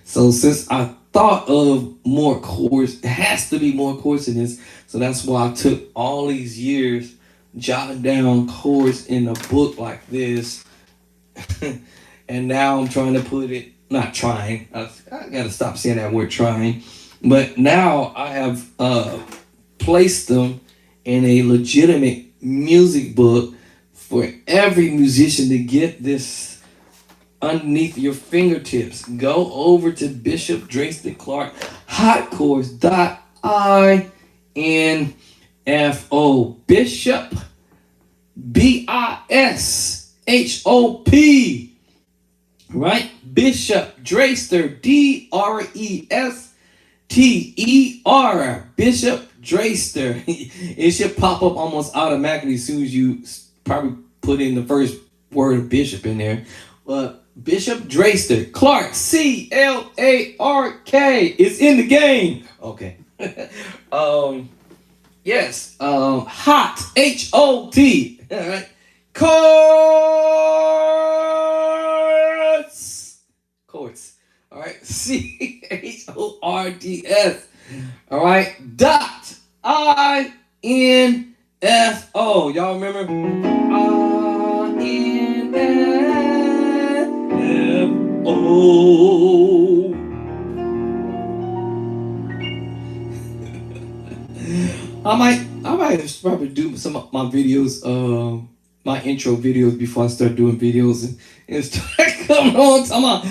So since I thought of more chords, it has to be more chords than this. So that's why I took all these years jotting down chords in a book like this. And now I'm trying to put it, not trying, I gotta stop saying that word trying. But now I have placed them in a legitimate music book for every musician to get this underneath your fingertips. Go over to Bishop Drayson Clark hotchords.info. Bishop BISHOP, right? Bishop Drayster DRESTER. Bishop Drayster. It should pop up almost automatically as soon as you probably put in the first word of bishop in there. Bishop Drayster Clark, CLARK is in the game. Okay. Yes. Hot HOT. All right. Chords. All right. CHORDS. All right. .INFO. Y'all remember? INFO. I might probably do some of my videos, my intro videos before I start doing videos and start coming on talking about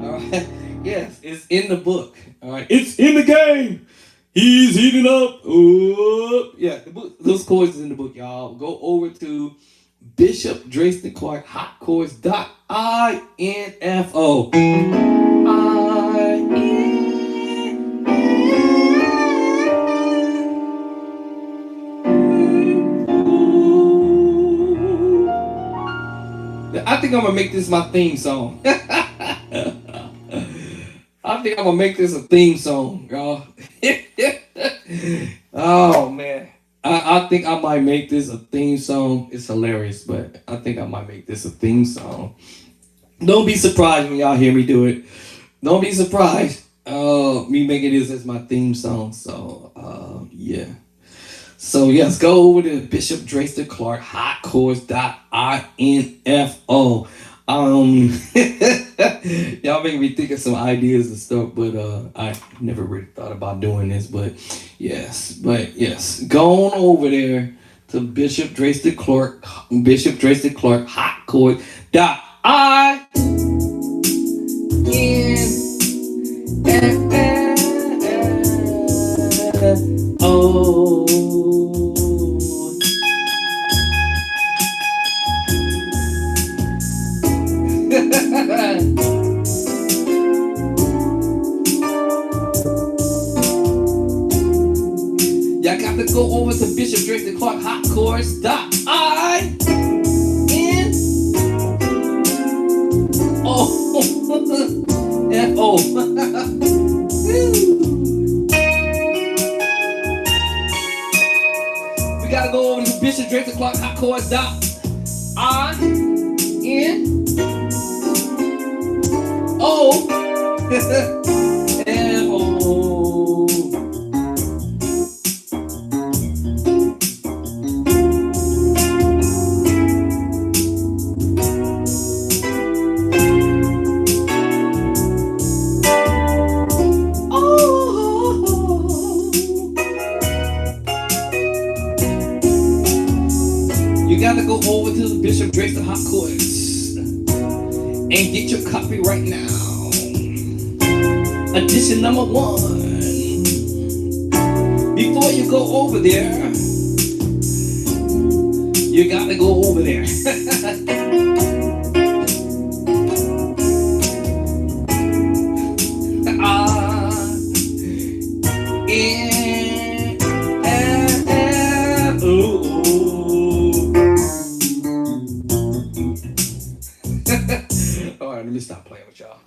Alright. Yes, it's in the book. Alright, it's in the game. He's heating up. Ooh. Yeah, the book, those chords is in the book, y'all. Go over to Bishop Drayson Clark hotchords.info. I think I'm gonna make this my theme song. I think I'm gonna make this a theme song, y'all. Oh man. I think I might make this a theme song. It's hilarious, but I think I might make this a theme song. Don't be surprised when y'all hear me do it. Don't be surprised. Me making this as my theme song. So yeah. So yes, go over to Bishop Drayson Clark hotchords.info. Y'all make me think of some ideas and stuff, but I never really thought about doing this. But yes, go on over there to Bishop Drayson Clark hotchords.info. Y'all got to go over to Bishop Drake Clark Hot Chorus INFO. We gotta go over to Bishop Drake Clark Hot Chorus INFO. You gotta go over to the Bishop Drake Hot Chorus and get your copy right now. Edition number 1. Before you go over there, you gotta go over there. All right, let me stop playing with y'all.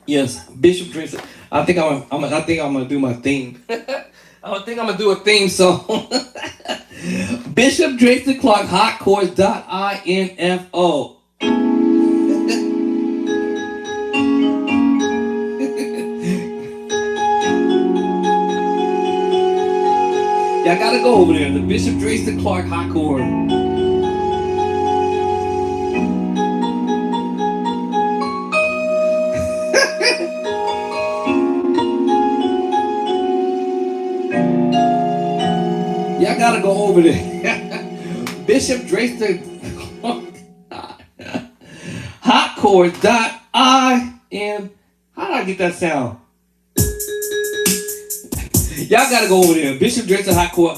Yes, Bishop Drake. I think I'm gonna do my theme. I think I'm gonna do a theme song. Bishop Drake Clark Hot Chorus .info. Y'all gotta go over there. The Bishop Drake Clark Hot Chorus. Y'all gotta go over there. Bishop Drake Hot Chorus .in. How did I get that sound? Y'all gotta go over there. Bishop Drake Hot Chorus.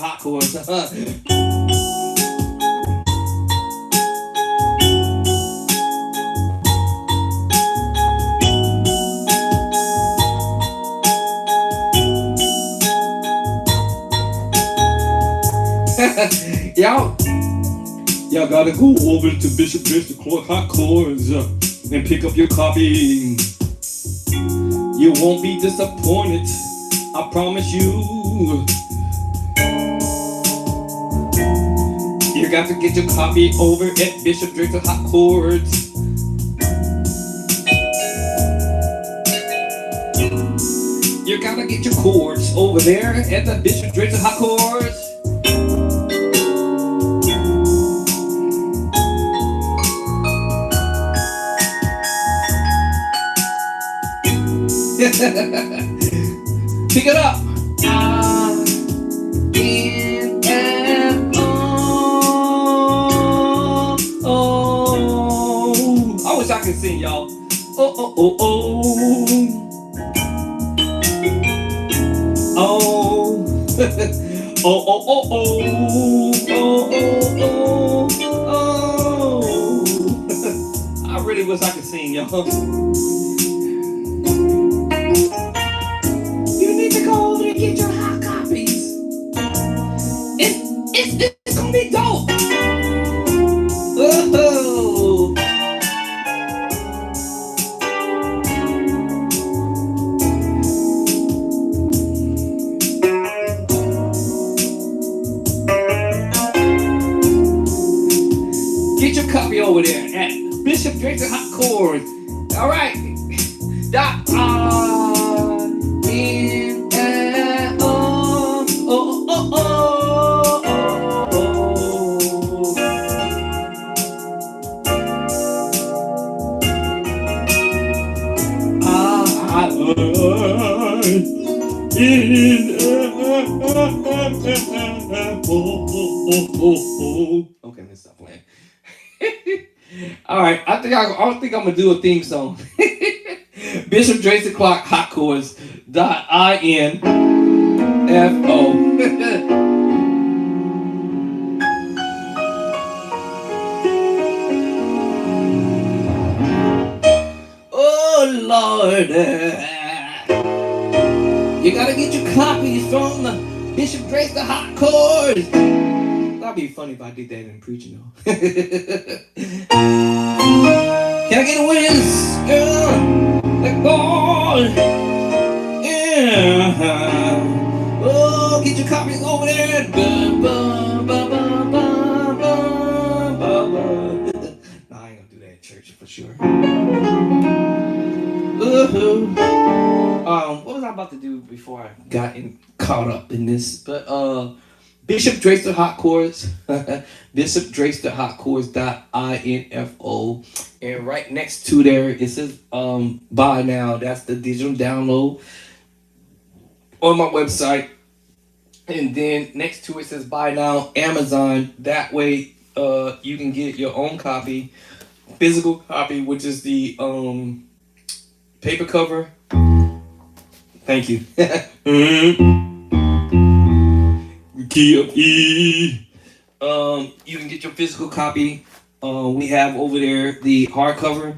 Y'all gotta go over to Bishop Drake Clark Hot Chorus and pick up your copy. You won't be disappointed, I promise you. You got to get your copy over at Bishop Drake Hot Chorus. You gotta get your chords over there at the Bishop Drake Hot Chorus. Pick it up. I wish I could sing, y'all. Oh, oh, oh, oh. Oh. Oh, oh, oh, oh. Oh, oh, oh. Oh. I really wish I could sing, y'all. Go over and get your hot copies. It's gonna be dope. Oh. Get your copy over there at Bishop Drake Hot Chorus. All right. Okay, let's stop playing. All right, I think I'm gonna do a theme song. Bishop Drake Clark Hot Chorus .info. Lord. You gotta get your copies from Bishop Drake's The Hot Chords. That'd be funny if I did that in preaching, though. Can I get a witness, girl? Like God. Yeah. Oh, get your copies over there. Ba, ba, ba, ba, ba, ba, ba, ba. No, I ain't gonna do that in church for sure. What was I about to do before I got caught up in this? But Bishop Drake's The Hot Chords, Bishop Drake's The Hot Chords.info, and right next to there it says buy now. That's the digital download on my website, and then next to it says buy now Amazon. That way you can get your own copy, physical copy, which is the paper cover. Thank you. Key of E. You can get your physical copy. We have over there the hardcover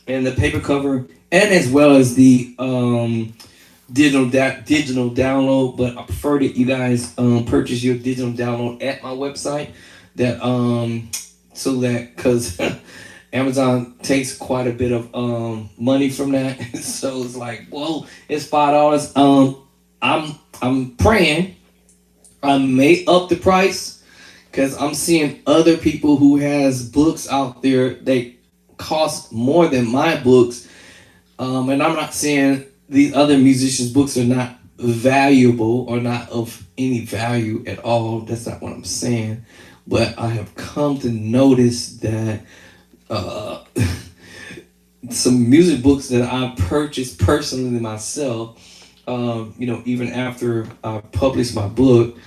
and the paper cover, and as well as the digital download. But I prefer that you guys purchase your digital download at my website. That so that because Amazon takes quite a bit of money from that, so it's like, whoa, it's $5. I'm praying I may up the price because I'm seeing other people who has books out there that cost more than my books, and I'm not saying these other musicians' books are not valuable or not of any value at all. That's not what I'm saying, but I have come to notice that some music books that I purchased personally myself, even after I published my book,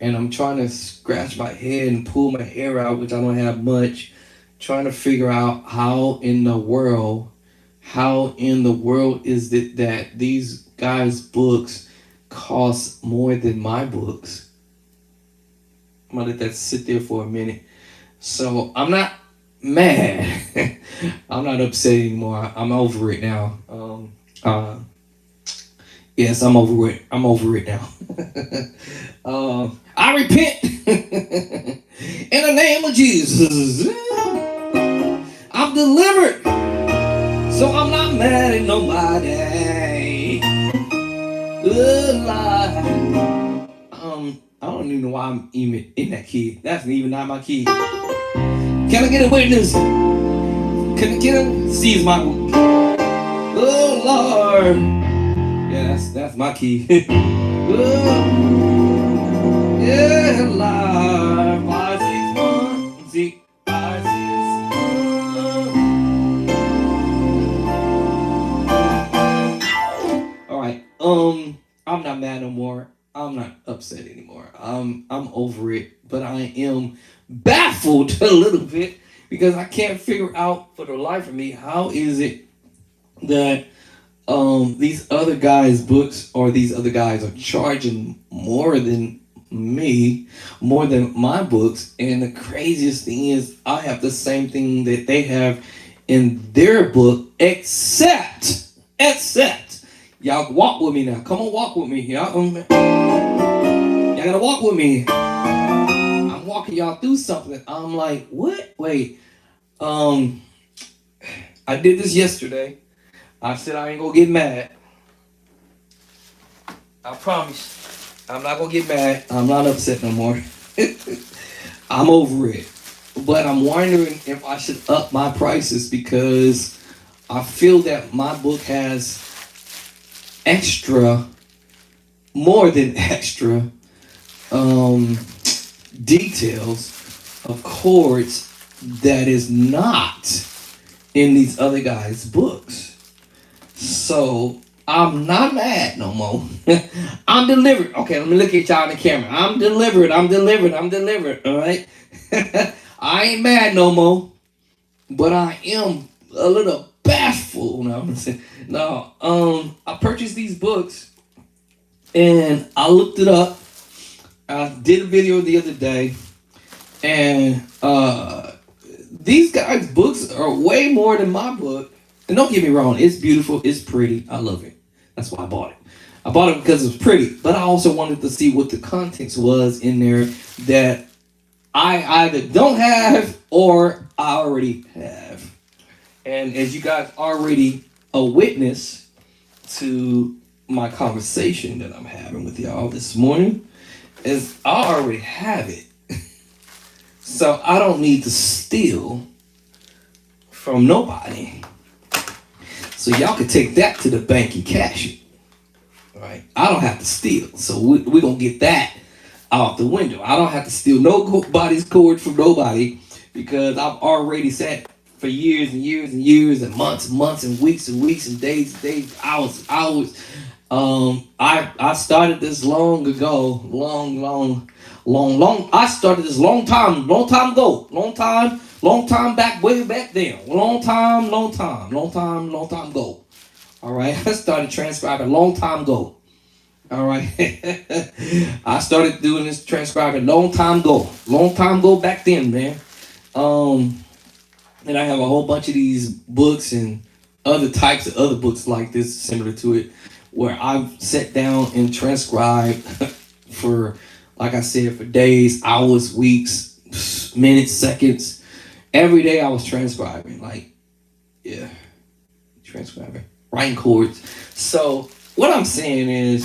and I'm trying to scratch my head and pull my hair out, which I don't have much, trying to figure out how in the world is it that these guys' books cost more than my books. I'm gonna let that sit there for a minute. So I'm not mad. I'm not upset anymore. I'm over it now. Yes, I'm over it. I'm over it now. I repent in the name of Jesus. I'm delivered, so I'm not mad at nobody. I don't even know why I'm even in that key. That's even not my key. Can I get a witness? Can I get a seize my? Oh Lord, yeah, that's my key. Yeah, Lord, 5, 6, 1, see, 5, 6, 1. All right, I'm not mad no more. I'm not upset anymore. I'm over it, but I am baffled a little bit because I can't figure out for the life of me how is it that these other guys' books or these other guys are charging more than me, more than my books, and the craziest thing is I have the same thing that they have in their book, except y'all walk with me now. Come on, walk with me. Y'all gotta walk with me. I'm walking y'all through something. I'm like, what? Wait. I did this yesterday. I said I ain't gonna get mad. I promise. I'm not gonna get mad. I'm not upset no more. I'm over it. But I'm wondering if I should up my prices because I feel that my book has more than extra details of chords that is not in these other guys' books. So I'm not mad no more. I'm delivered. Okay, let me look at y'all in the camera. I'm delivered. All right. I ain't mad no more, but I am a little baffled. No, I purchased these books and I looked it up. I did a video the other day, and these guys' books are way more than my book. And don't get me wrong, it's beautiful, it's pretty, I love it. That's why I bought it. I bought it because it was pretty, but I also wanted to see what the contents was in there that I either don't have or I already have. And as you guys already a witness to my conversation that I'm having with y'all this morning, is I already have it. So I don't need to steal from nobody. So y'all can take that to the bank and cash it. Right? I don't have to steal. So we're going to get that out the window. I don't have to steal nobody's cord from nobody because I've already sat for years and years and years and months and weeks and days, hours. I started this long ago, I started this long time ago, long time back, way back then, long time ago. All right, I started transcribing a long time ago. All right, I started doing this transcribing long time ago back then, man. And I have a whole bunch of these books and other types of other books like this, similar to it, where I've sat down and transcribed for, like I said, for days, hours, weeks, minutes, seconds. Every day I was transcribing, transcribing, writing chords. So what I'm saying is,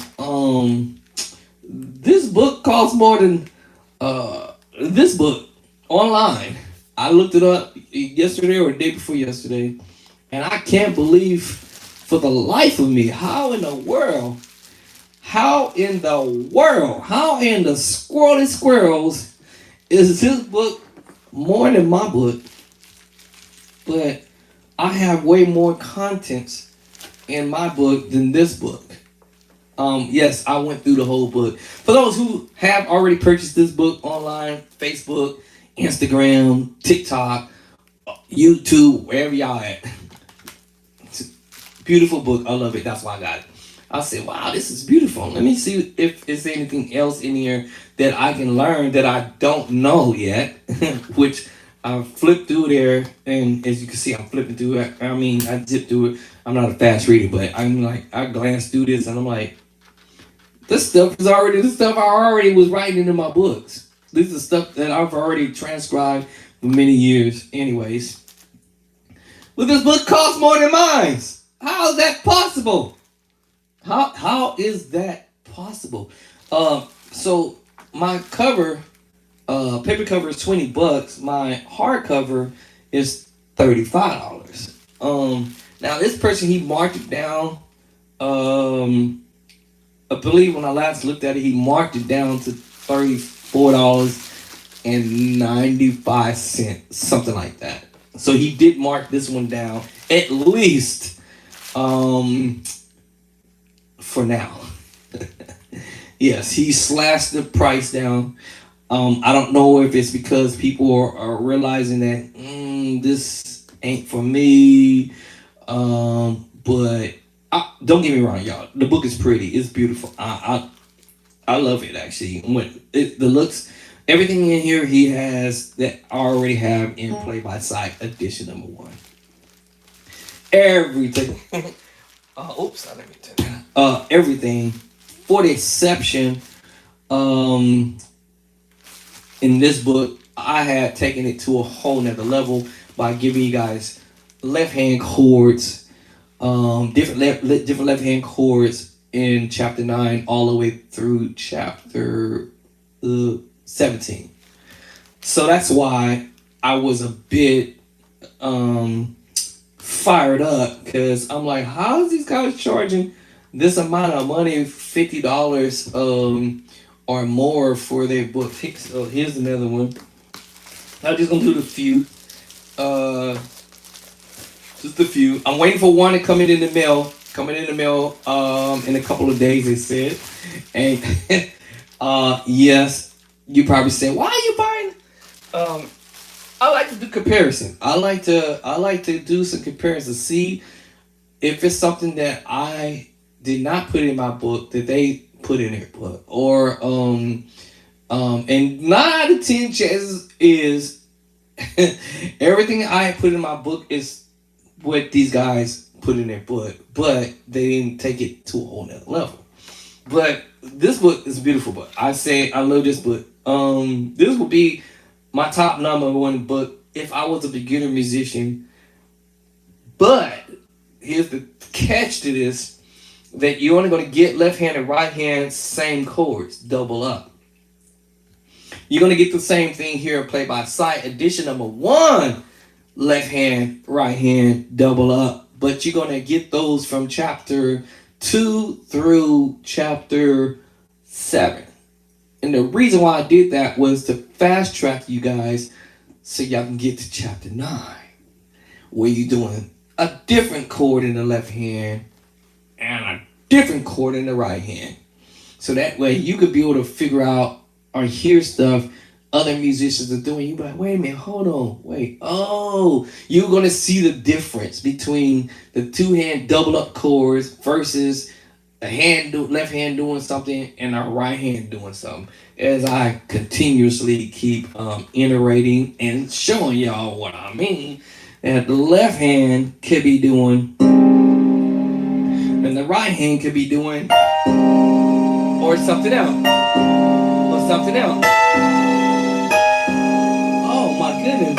this book costs more than this book online. I looked it up yesterday or the day before yesterday, and I can't believe for the life of me how in the squirrels is this book more than my book, but I have way more contents in my book than this book. Yes, I went through the whole book. For those who have already purchased this book online, Facebook, Instagram, TikTok, YouTube, wherever y'all at. It's a beautiful book. I love it. That's why I got it. I said, wow, this is beautiful. Let me see if there's anything else in here that I can learn that I don't know yet, which I flipped through there. And as you can see, I'm flipping through it. I mean, I zipped through it. I'm not a fast reader, but I glanced through this and I'm like, this stuff I already was writing in my books. This is stuff that I've already transcribed for many years. Anyways, but this book costs more than mine. How is that possible? How is that possible? So my cover, paper cover is $20. My hardcover is $35. Now this person, he marked it down. I believe when I last looked at it, he marked it down to $34.95, something like that. So he did mark this one down, at least for now. Yes, he slashed the price down. I don't know if it's because people are realizing that this ain't for me. But don't get me wrong, y'all. The book is pretty. It's beautiful. I love it, actually. The looks, everything in here he has that I already have in Play by Sight edition number 1. Everything. Oops, I didn't mean to do that. Everything, for the exception, in this book, I had taken it to a whole nother level by giving you guys left-hand chords, different left-hand chords in chapter 9 all the way through chapter 17. So that's why I was a bit fired up, because I'm like, how is these guys charging this amount of money, $50 or more for their book? So here's another one. I'm just gonna do the few. Just a few. I'm waiting for one to come in the mail. In a couple of days, they said. And yes, you probably say, why are you buying? I like to do comparison. I like to do some comparison, see if it's something that I did not put in my book that they put in their book, or and 9 out of 10 chances is everything I put in my book is what these guys put in their book, but they didn't take it to a whole nother level. But this book is a beautiful book. I say I love this book. This would be my top number one book if I was a beginner musician. But here's the catch to this: that you're only going to get left hand and right hand same chords, double up. You're going to get the same thing here, play by sight. Edition number one, left hand, right hand, double up. But you're going to get those from chapter 2 through chapter 7. And the reason why I did that was to fast track you guys so y'all can get to chapter 9, where you're doing a different chord in the left hand and a different chord in the right hand. So that way you could be able to figure out or hear stuff other musicians are doing. You're like, wait a minute, hold on, wait. Oh, you're going to see the difference between the two-hand double-up chords versus left hand doing something and our right hand doing something, as I continuously keep iterating and showing y'all what I mean. And the left hand could be doing, and the right hand could be doing, or something else, or something else. Oh my goodness.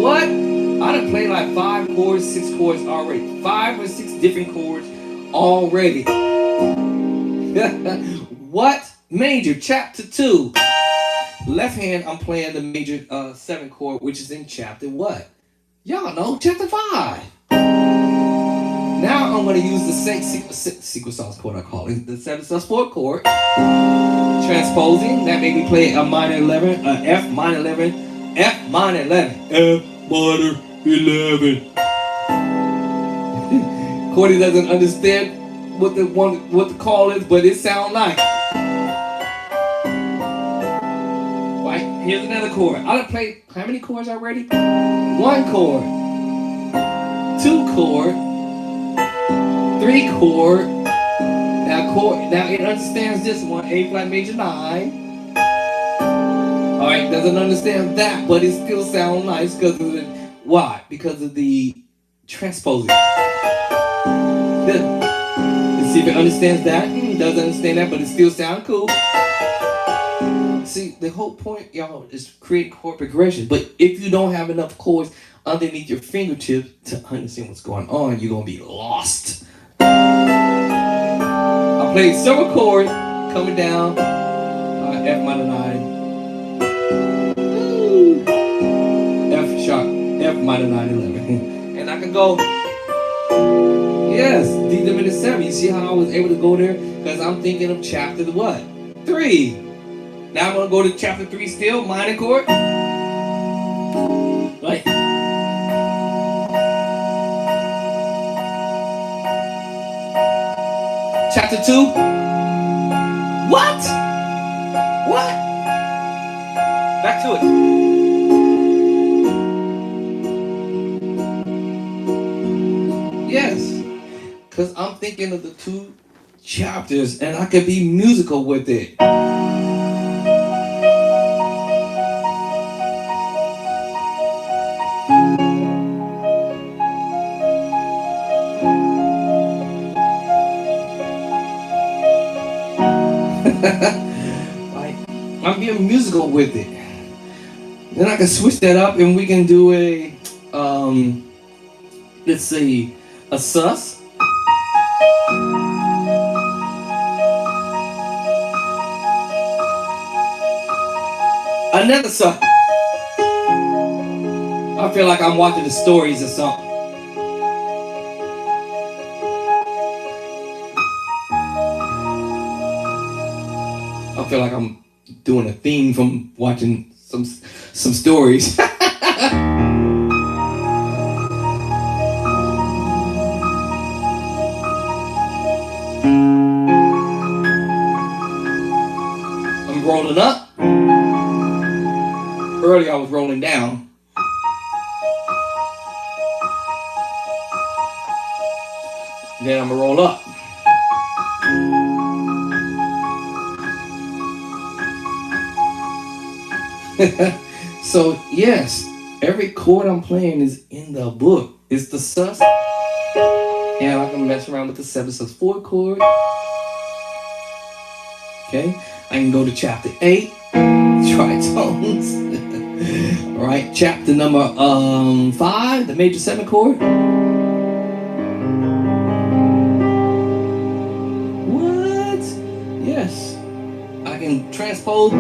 What? I done played like 5 chords, 6 chords already. 5 or 6 different chords already. What? Major, chapter 2. Left hand, I'm playing the major 7 chord, which is in chapter what? Y'all know, chapter 5. Now I'm going to use the secret sauce chord, I call it. The 7 sus4 chord. Transposing, that made me play a minor 11, F minor 11, F minor 11, F minor 11. Cordy doesn't understand what the call is, but it sounds like. Right, here's another chord. I done played how many chords already? 1 chord, 2 chord, 3 chord. Now it understands this one, A flat major 9. Alright, doesn't understand that, but it still sounds nice because of the why? Because of the transposing. Let's see if it understands that. It doesn't understand that, but it still sounds cool. See, the whole point, y'all, is create chord progression. But if you don't have enough chords underneath your fingertips to understand what's going on, you're gonna be lost. I played several chords coming down, F minor 9, F sharp, F minor 9, 11. And I can go, yes, D diminished 7. You see how I was able to go there? Because I'm thinking of chapter what? 3. Now I'm going to go to chapter 3 still, minor chord. Right. Chapter 2. What? What? Back to it. Yes. Because I'm thinking of the 2 chapters and I could be musical with it. Like, I'm being musical with it. Then I can switch that up and we can do a let's see, a sus. Another sus. I feel like I'm watching the stories or something. I feel like I'm doing a theme from watching some stories. I'm rolling up. Earlier I was rolling down. Then I'm gonna roll up. So yes, Every chord I'm playing is in the book. It's the sus. And I can mess around with the 7 sus 4 chord. Okay. I can go to chapter 8, tritones. All right. Chapter number 5, the major 7 chord. What? Yes. I can transpose.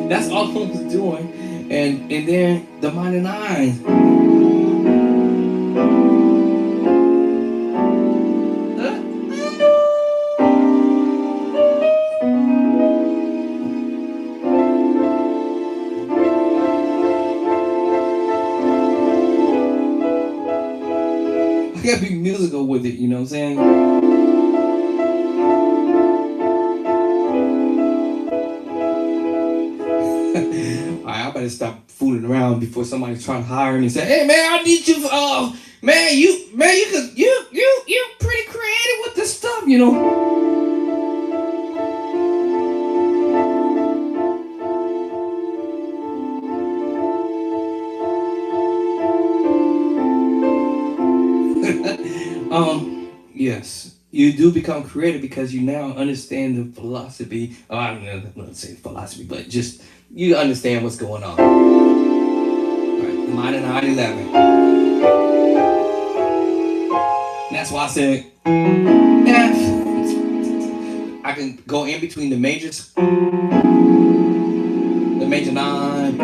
That's all I was doing. And then the minor 9. I gotta be musical with it, you know what I'm saying? Alright, I better stop fooling around before somebody's trying to hire me and say, "Hey man, I need you man, you could you're pretty creative with this stuff, you know." Yes. You do become creative because you now understand the philosophy. I'm not say philosophy, but just you understand what's going on. Right. Minor 9/11. That's why I said, yeah, I can go in between the majors, the major 9,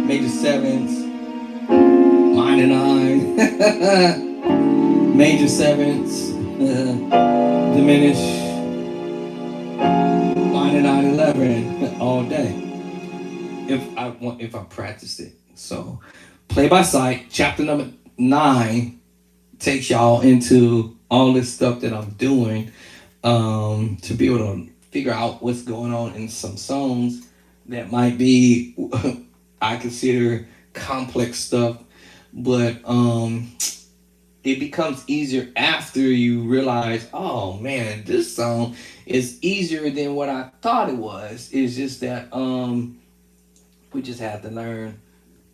major 7s, minor 9, major 7s, diminish, minor 9/11 all day. If I practiced it. So, play by sight, chapter number 9 takes y'all into all this stuff that I'm doing, to be able to figure out what's going on in some songs that might be I consider complex stuff, but it becomes easier after you realize, oh man, this song is easier than what I thought it was. It's just that we just had to learn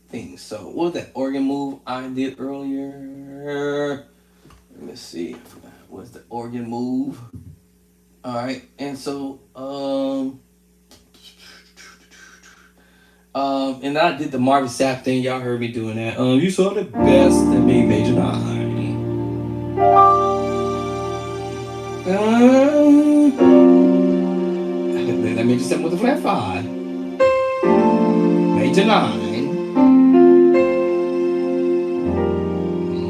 things. So what was that organ move I did earlier? Let me see. What was the organ move? All right, and so and I did the Marvin Sapp thing. Y'all heard me doing that. You saw the best in me, major 9. That major 7 with a flat 5. Major 9.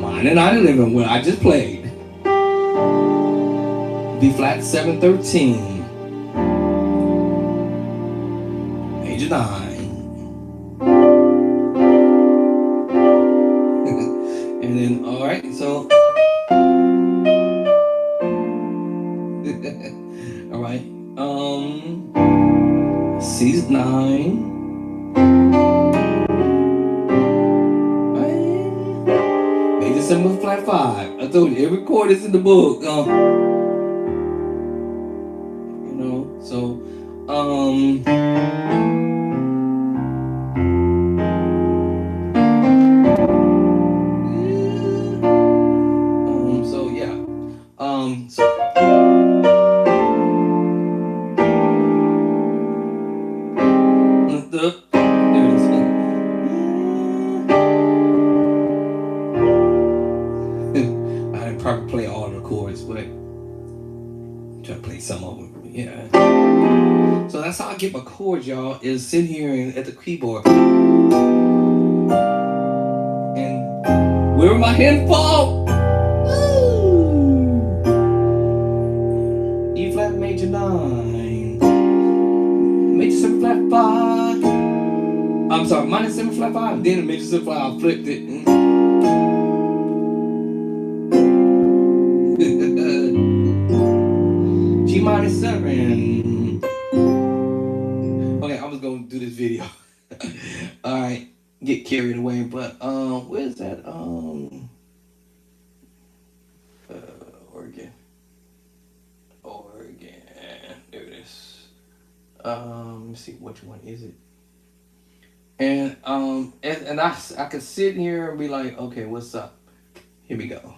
Minor 9/11. What I just played. B flat 7/13. Major 9. And then, all right, so, all right, C's 9. Major 7 with flat 5. I told you, every chord is in the book. You know, so, so yeah, so. There it is. I didn't probably play all the chords, but try to play some of them. Yeah. So that's how I get my chords, y'all. Is sitting here at the keyboard, and where my hand fall? E flat major 9, major 7 flat 5. I'm sorry, minor 7 flat 5. Then a major 7 flat. I flipped it. G minor 7. Okay, I was gonna do this video. All right, get carried away, but where's that organ? There it is. Let me see, which one is it? And I could sit here and be like, okay, what's up? Here we go.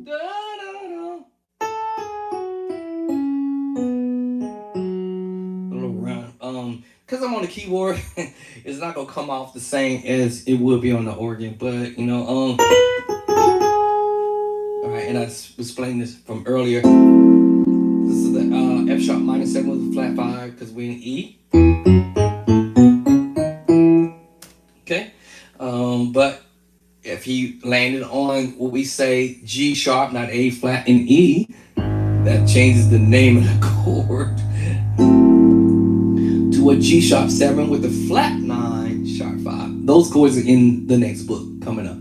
Da-da-da. A little round. Cause I'm on the keyboard, it's not gonna come off the same as it would be on the organ. But all right, and was playing this from earlier. This is the F sharp minor 7 with a flat 5 because we're in E. Okay. But if he landed on what we say G sharp, not A flat, and E, that changes the name of the chord to a G sharp 7 with a flat 9 sharp 5. Those chords are in the next book coming up.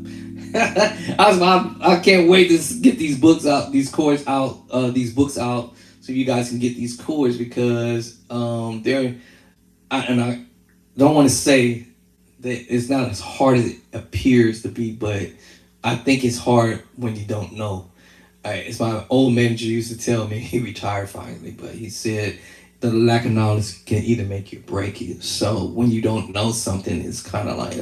I can't wait to get these books out, these chords out, these books out, so you guys can get these chords because I don't want to say that it's not as hard as it appears to be, but I think it's hard when you don't know. It's my old manager used to tell me, he retired finally, but he said the lack of knowledge can either make you or break you. So when you don't know something, it's kind of like,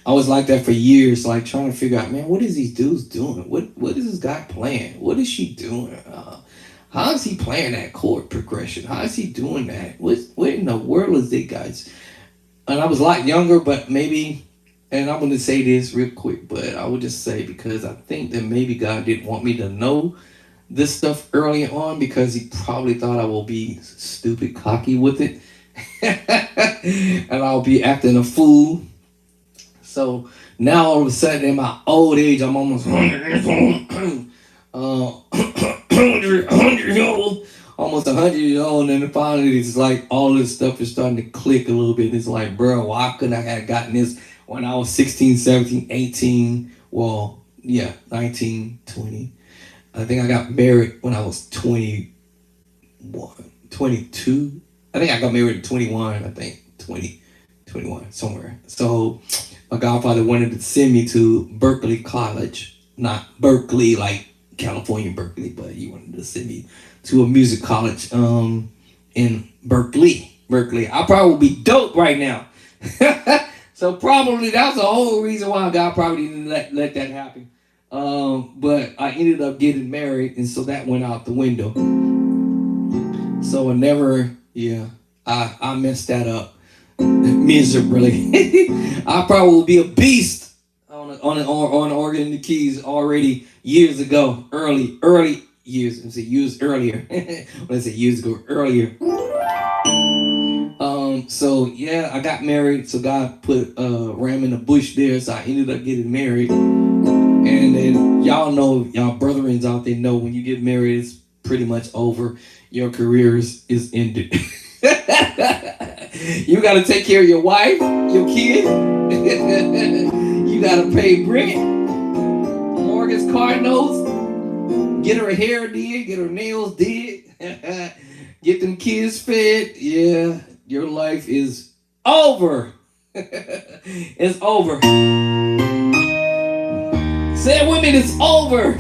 I was like that for years, like trying to figure out, man, what is these dudes doing? What is this guy playing? What is she doing? How is he playing that chord progression? How is he doing that? What in the world is it, guys? And I was a lot younger, but maybe, and I'm going to say this real quick, but I would just say because I think that maybe God didn't want me to know this stuff early on because he probably thought I will be stupid cocky with it and I'll be acting a fool. So now all of a sudden in my old age, I'm almost 100 years old, 100 years old, almost 100 years old, and then finally it's like all this stuff is starting to click a little bit. It's like, bro, why couldn't I have gotten this when I was 16, 17, 18, well, yeah, 19, 20. I think I got married when I was 21, 22. I think I got married at 21, I think, 20, 21, somewhere. So my godfather wanted to send me to Berkeley College, not Berkeley, like California, Berkeley, but he wanted to send me to a music college in Berkeley. I probably would be dope right now. So probably that's the whole reason why God probably didn't let that happen. But I ended up getting married, and so that went out the window. So I never, I messed that up miserably. I probably will be a beast on an organ and the keys already years ago, early years. I said years earlier. When I said years ago, earlier. So yeah, I got married. So God put ram in the bush there. So I ended up getting married. And then y'all know, y'all brethrens out there know when you get married, it's pretty much over. Your career is ended. You got to take care of your wife, your kid. You got to pay rent, mortgage, car notes, get her hair did, get her nails did, get them kids fed. Yeah, your life is over. It's over. Say it with me, it's over.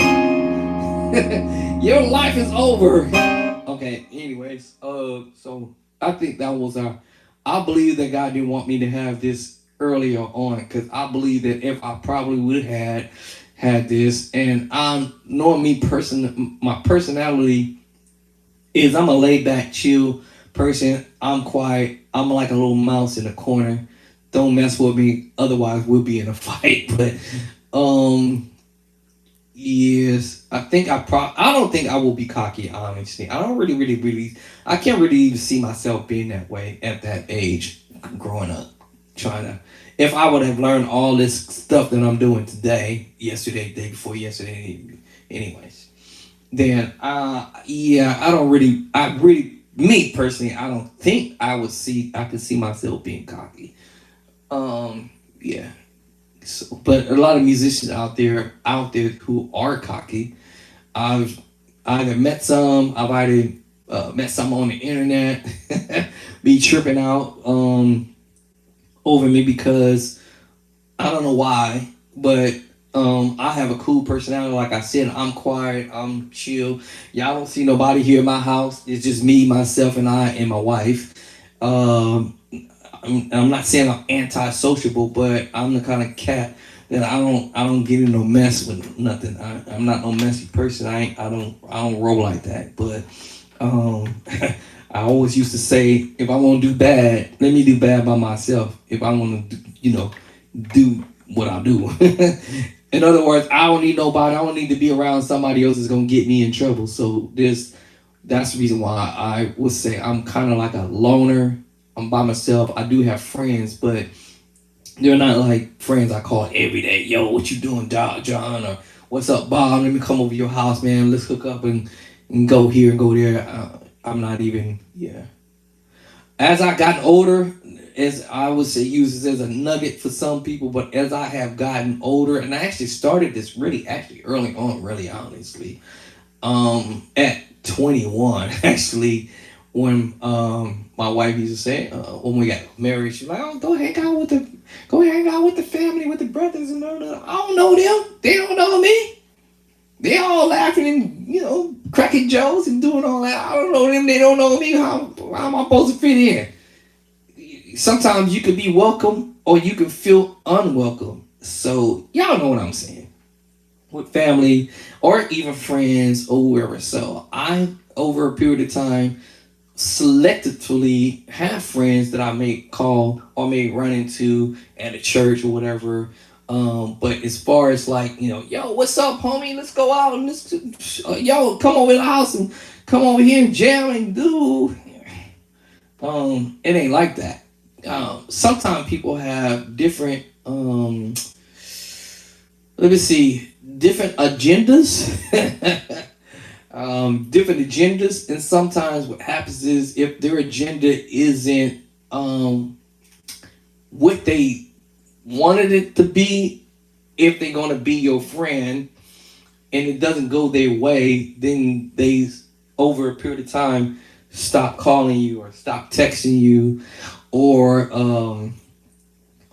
Your life is over. Okay, anyways, so I think that was I believe that God didn't want me to have this earlier on, because I believe that if I probably would have had this, and knowing me my personality is I'm a laid back, chill person. I'm quiet. I'm like a little mouse in a corner. Don't mess with me, otherwise we'll be in a fight. But yes, I don't think I will be cocky, honestly. I don't really, I can't really even see myself being that way at that age, growing up, if I would have learned all this stuff that I'm doing today, yesterday, day before yesterday, anyways, then, me personally, I don't think I could see myself being cocky. Yeah. So, but a lot of musicians out there who are cocky, I've either met some, I've either met some on the internet, be tripping out over me because I don't know why, but I have a cool personality. Like I said, I'm quiet. I'm chill. Y'all don't see nobody here in my house. It's just me, myself, and I, and my wife. Um, I'm not saying I'm anti-sociable, but I'm the kind of cat that I don't get in no mess with nothing. I'm not no messy person. I don't roll like that. But I always used to say, if I want to do bad, let me do bad by myself. If I want to, do what I do. In other words, I don't need nobody. I don't need to be around somebody else that's gonna get me in trouble. So that's the reason why I would say I'm kind of like a loner. I'm by myself. I do have friends, but they're not like friends I call every day. Yo, what you doing, John? Or what's up, Bob? Let me come over to your house, man. Let's hook up and go here and go there. I'm not even, yeah. As I gotten older, as I would say, use this as a nugget for some people, but as I have gotten older, and I actually started this actually early on, really honestly, at 21, actually, when my wife used to say, when we got married, she's like, "Oh, go hang out with the family, with the brothers and all that." I don't know them. They don't know me. They all laughing and cracking jokes and doing all that. I don't know them. They don't know me. How am I supposed to fit in? Sometimes you could be welcome or you can feel unwelcome. So y'all know what I'm saying. With family or even friends or whoever. So I, over a period of time, selectively have friends that I may call or may run into at a church or whatever. But as far as like, yo, what's up, homie? Let's go out and yo, come over to the house and come over here and jam and do. It ain't like that. Sometimes people have different, let me see, different agendas. Different agendas, and sometimes what happens is if their agenda isn't what they wanted it to be, if they're gonna be your friend and it doesn't go their way, then they over a period of time stop calling you or stop texting you or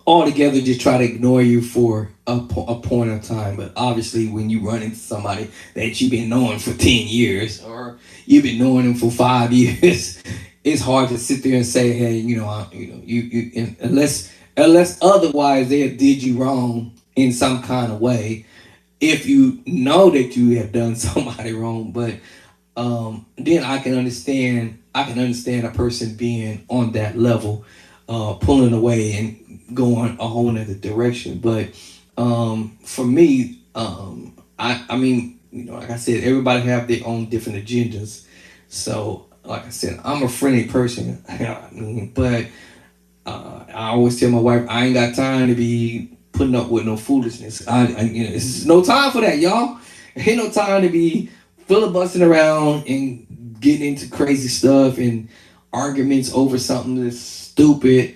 altogether just try to ignore you for a point of time. But obviously when you run into somebody that you've been knowing for 10 years or you've been knowing them for 5 years, it's hard to sit there and say, hey, unless otherwise they have did you wrong in some kind of way, if you know that you have done somebody wrong. But then I can understand a person being on that level, pulling away and going a whole nother direction. But for me, I mean, like I said, everybody have their own different agendas. So like I said, I'm a friendly person. But I always tell my wife, I ain't got time to be putting up with no foolishness. It's no time for that, y'all. Ain't no time to be filibustering around and getting into crazy stuff and arguments over something that's stupid.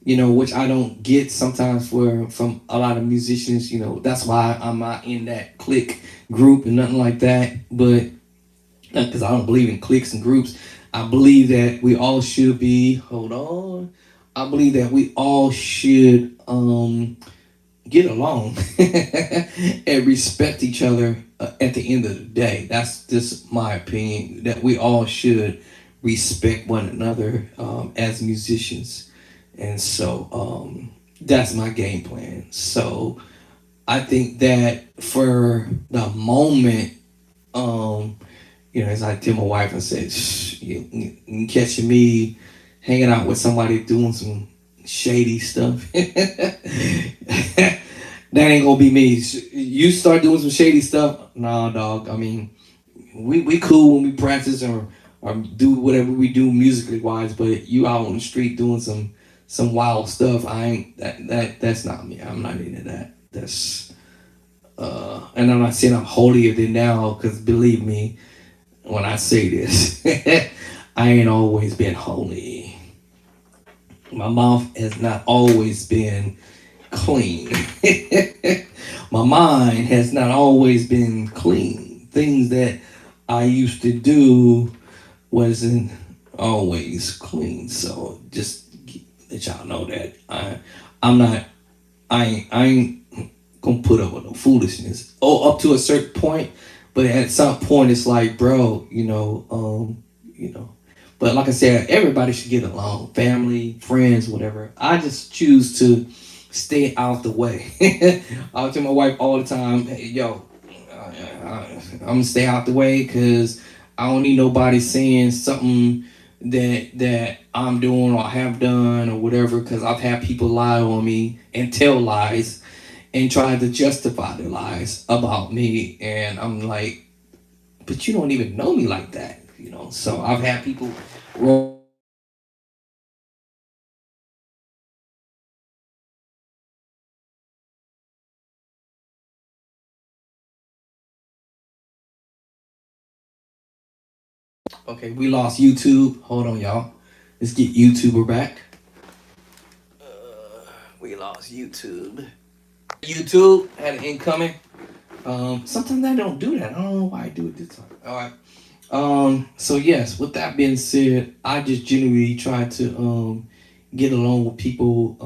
Which I don't get sometimes from a lot of musicians. That's why I'm not in that clique group and nothing like that. But because I don't believe in cliques and groups, I believe that we all should be. Hold on. I believe that we all should get along and respect each other at the end of the day. That's just my opinion. That we all should respect one another as musicians. And so that's my game plan. So I think that for the moment, as I tell my wife, I said, you catching me hanging out with somebody doing some shady stuff. That ain't gonna be me. You start doing some shady stuff, nah, dog. I mean, we cool when we practice or do whatever we do musically wise, but you out on the street doing some wild stuff, I ain't that's not me. I'm not into that. That's and I'm not saying I'm holier than thou, because believe me when I say this, I ain't always been holy. My mouth has not always been clean. My mind has not always been clean. Things that I used to do wasn't always clean. So just let y'all know that I ain't gonna put up with no foolishness. Oh, up to a certain point, but at some point it's like, bro, you know. But like I said, everybody should get along, family, friends, whatever. I just choose to stay out the way. I tell my wife all the time, hey, yo, I'm gonna stay out the way because I don't need nobody saying something that I'm doing or have done or whatever. Because I've had people lie on me and tell lies and try to justify their lies about me, and I'm like, but you don't even know me like that, you know. So I've had people roll. Okay, we lost YouTube. Hold on, y'all. Let's get YouTuber back. We lost YouTube. YouTube had an incoming. Sometimes I don't do that. I don't know why I do it this time. All right. So yes, with that being said, I just generally try to get along with people.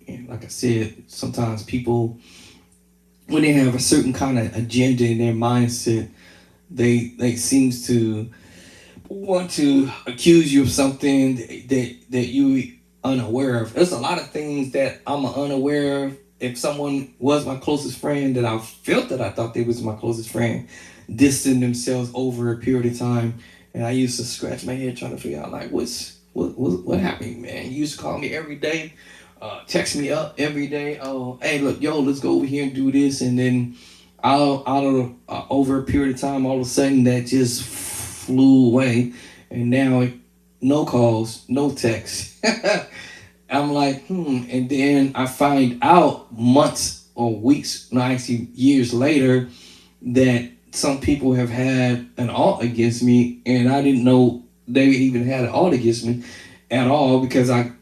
And like I said, sometimes people, when they have a certain kind of agenda in their mindset, they seems to want to accuse you of something that you unaware of. There's a lot of things that I'm unaware of. If someone was my closest friend that I felt that I thought they was my closest friend, distant themselves over a period of time, and I used to scratch my head trying to figure out like what happened, man. You used to call me every day, text me up every day. Oh, hey, look, yo, let's go over here and do this, and then out of over a period of time, all of a sudden that just flew away, and now no calls, no texts. I'm like, and then I find out months or weeks, no, actually years later, that some people have had an alt against me, and I didn't know they even had an alt against me at all because I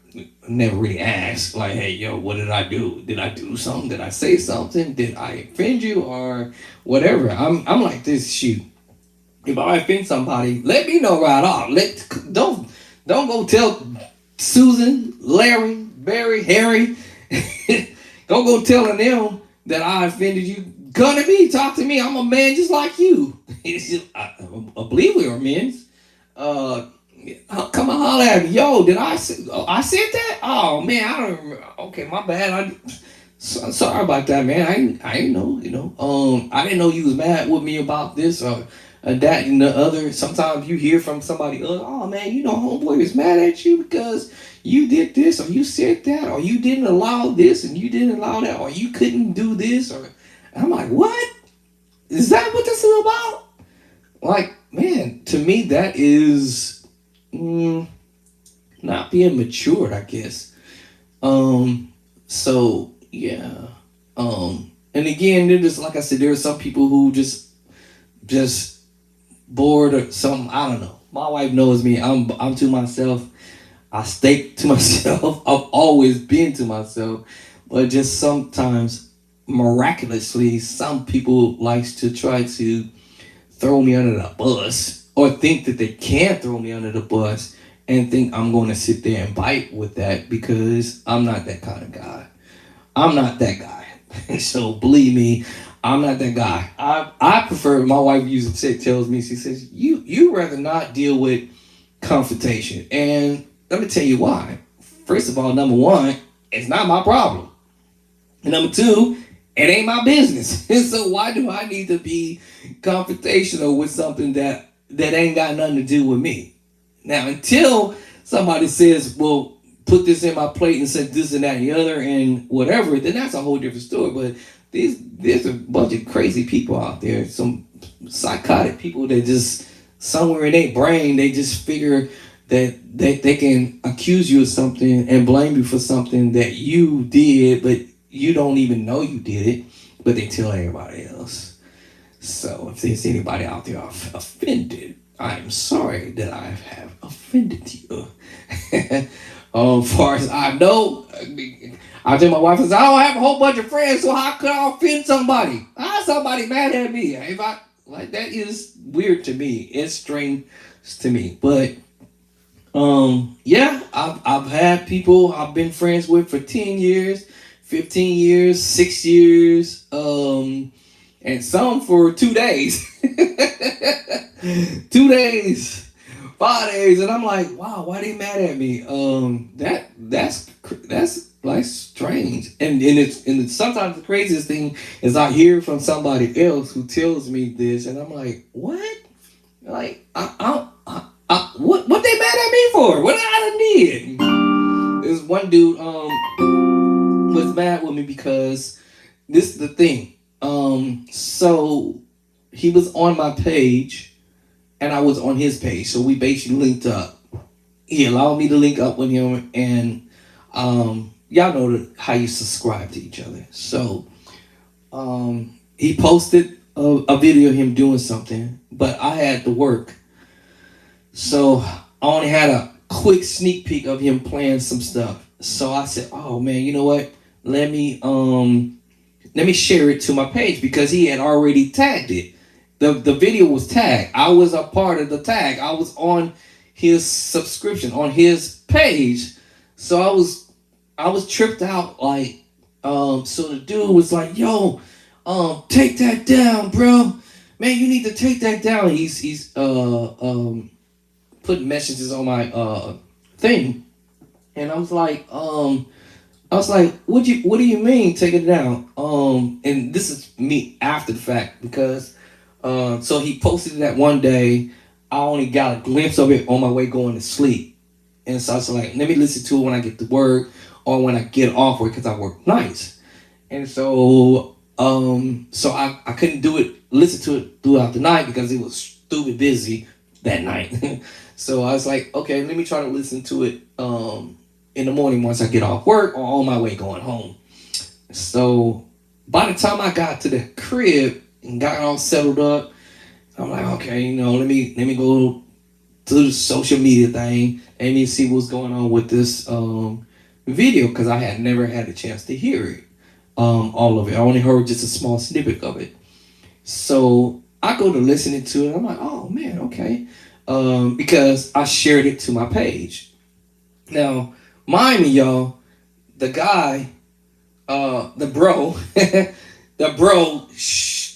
never really asked, like, hey, yo, what did I do? Did I do something? Did I say something? Did I offend you or whatever? I'm like this, shoot. If I offend somebody, let me know right off. Don't go tell Susan, Larry, Barry, Harry. Don't go telling them that I offended you. Come to me, talk to me. I'm a man just like you. I believe we are men. Come and holler at me. Yo, did I say? I said that? Oh man, I don't remember. Okay, my bad. Sorry about that, man. I didn't know. I didn't know you was mad with me about this or that and the other. Sometimes you hear from somebody else. Oh man, homeboy was mad at you because you did this or you said that or you didn't allow this and you didn't allow that or you couldn't do this or. I'm like, what? Is that what this is about? Like, man, to me that is not being matured, I guess. So yeah. And again, there's like I said, there are some people who just bored or something. I don't know. My wife knows me. I'm to myself. I stay to myself. I've always been to myself. But just sometimes, miraculously, some people likes to try to throw me under the bus or think that they can throw me under the bus and think I'm going to sit there and bite with that because I'm not that kind of guy. I'm not that guy. So believe me, I'm not that guy. I prefer, my wife usually tells me, she says, you rather not deal with confrontation. And let me tell you why. First of all, number one, it's not my problem. And number two, it ain't my business. And so why do I need to be confrontational with something that ain't got nothing to do with me? Now, until somebody says, well, put this in my plate and said this and that and the other and whatever, then that's a whole different story. But there's a bunch of crazy people out there, some psychotic people that just somewhere in their brain, they just figure that they can accuse you of something and blame you for something that you did, but you don't even know you did it, but they tell everybody else. So if there's anybody out there offended, I'm sorry that I have offended you. As far as I know, I tell my wife, I don't have a whole bunch of friends, so how could I offend somebody? How somebody mad at me? If I like, that is weird to me. It's strange to me. But yeah, I've had people I've been friends with for 10 years, 15 years, 6 years, and some for 2 days. 2 days, 5 days, and I'm like, wow, why they mad at me? That's like strange, and it's sometimes the craziest thing is I hear from somebody else who tells me this, and I'm like, what? Like, what they mad at me for? What I done did? This one dude was mad with me because this is the thing. So he was on my page and I was on his page. So we basically linked up. He allowed me to link up with him, and y'all know how you subscribe to each other. So he posted a video of him doing something, but I had to work. So I only had a quick sneak peek of him playing some stuff. So I said, oh man, you know what? Let me share it to my page, because he had already tagged it. The video was tagged. I was a part of the tag. I was on his subscription, on his page. So I was tripped out, like, so the dude was like, yo, take that down, bro. Man, you need to take that down. He's putting messages on my thing. And I was like, what do you mean take it down? And this is me after the fact, because so he posted that one day. I only got a glimpse of it on my way going to sleep. And so I was like, let me listen to it when I get to work or when I get off work, because I work nights. And so I couldn't listen to it throughout the night because it was stupid busy that night. So I was like, okay, let me try to listen to it in the morning once I get off work or on my way going home. So by the time I got to the crib and got all settled up, I'm like, okay, let me go to the social media thing and me see what's going on with this video, because I had never had a chance to hear it, all of it. I only heard just a small snippet of it. So I go to listening to it. I'm like, oh man, okay, because I shared it to my page. Now, mind me, y'all, the guy, the bro,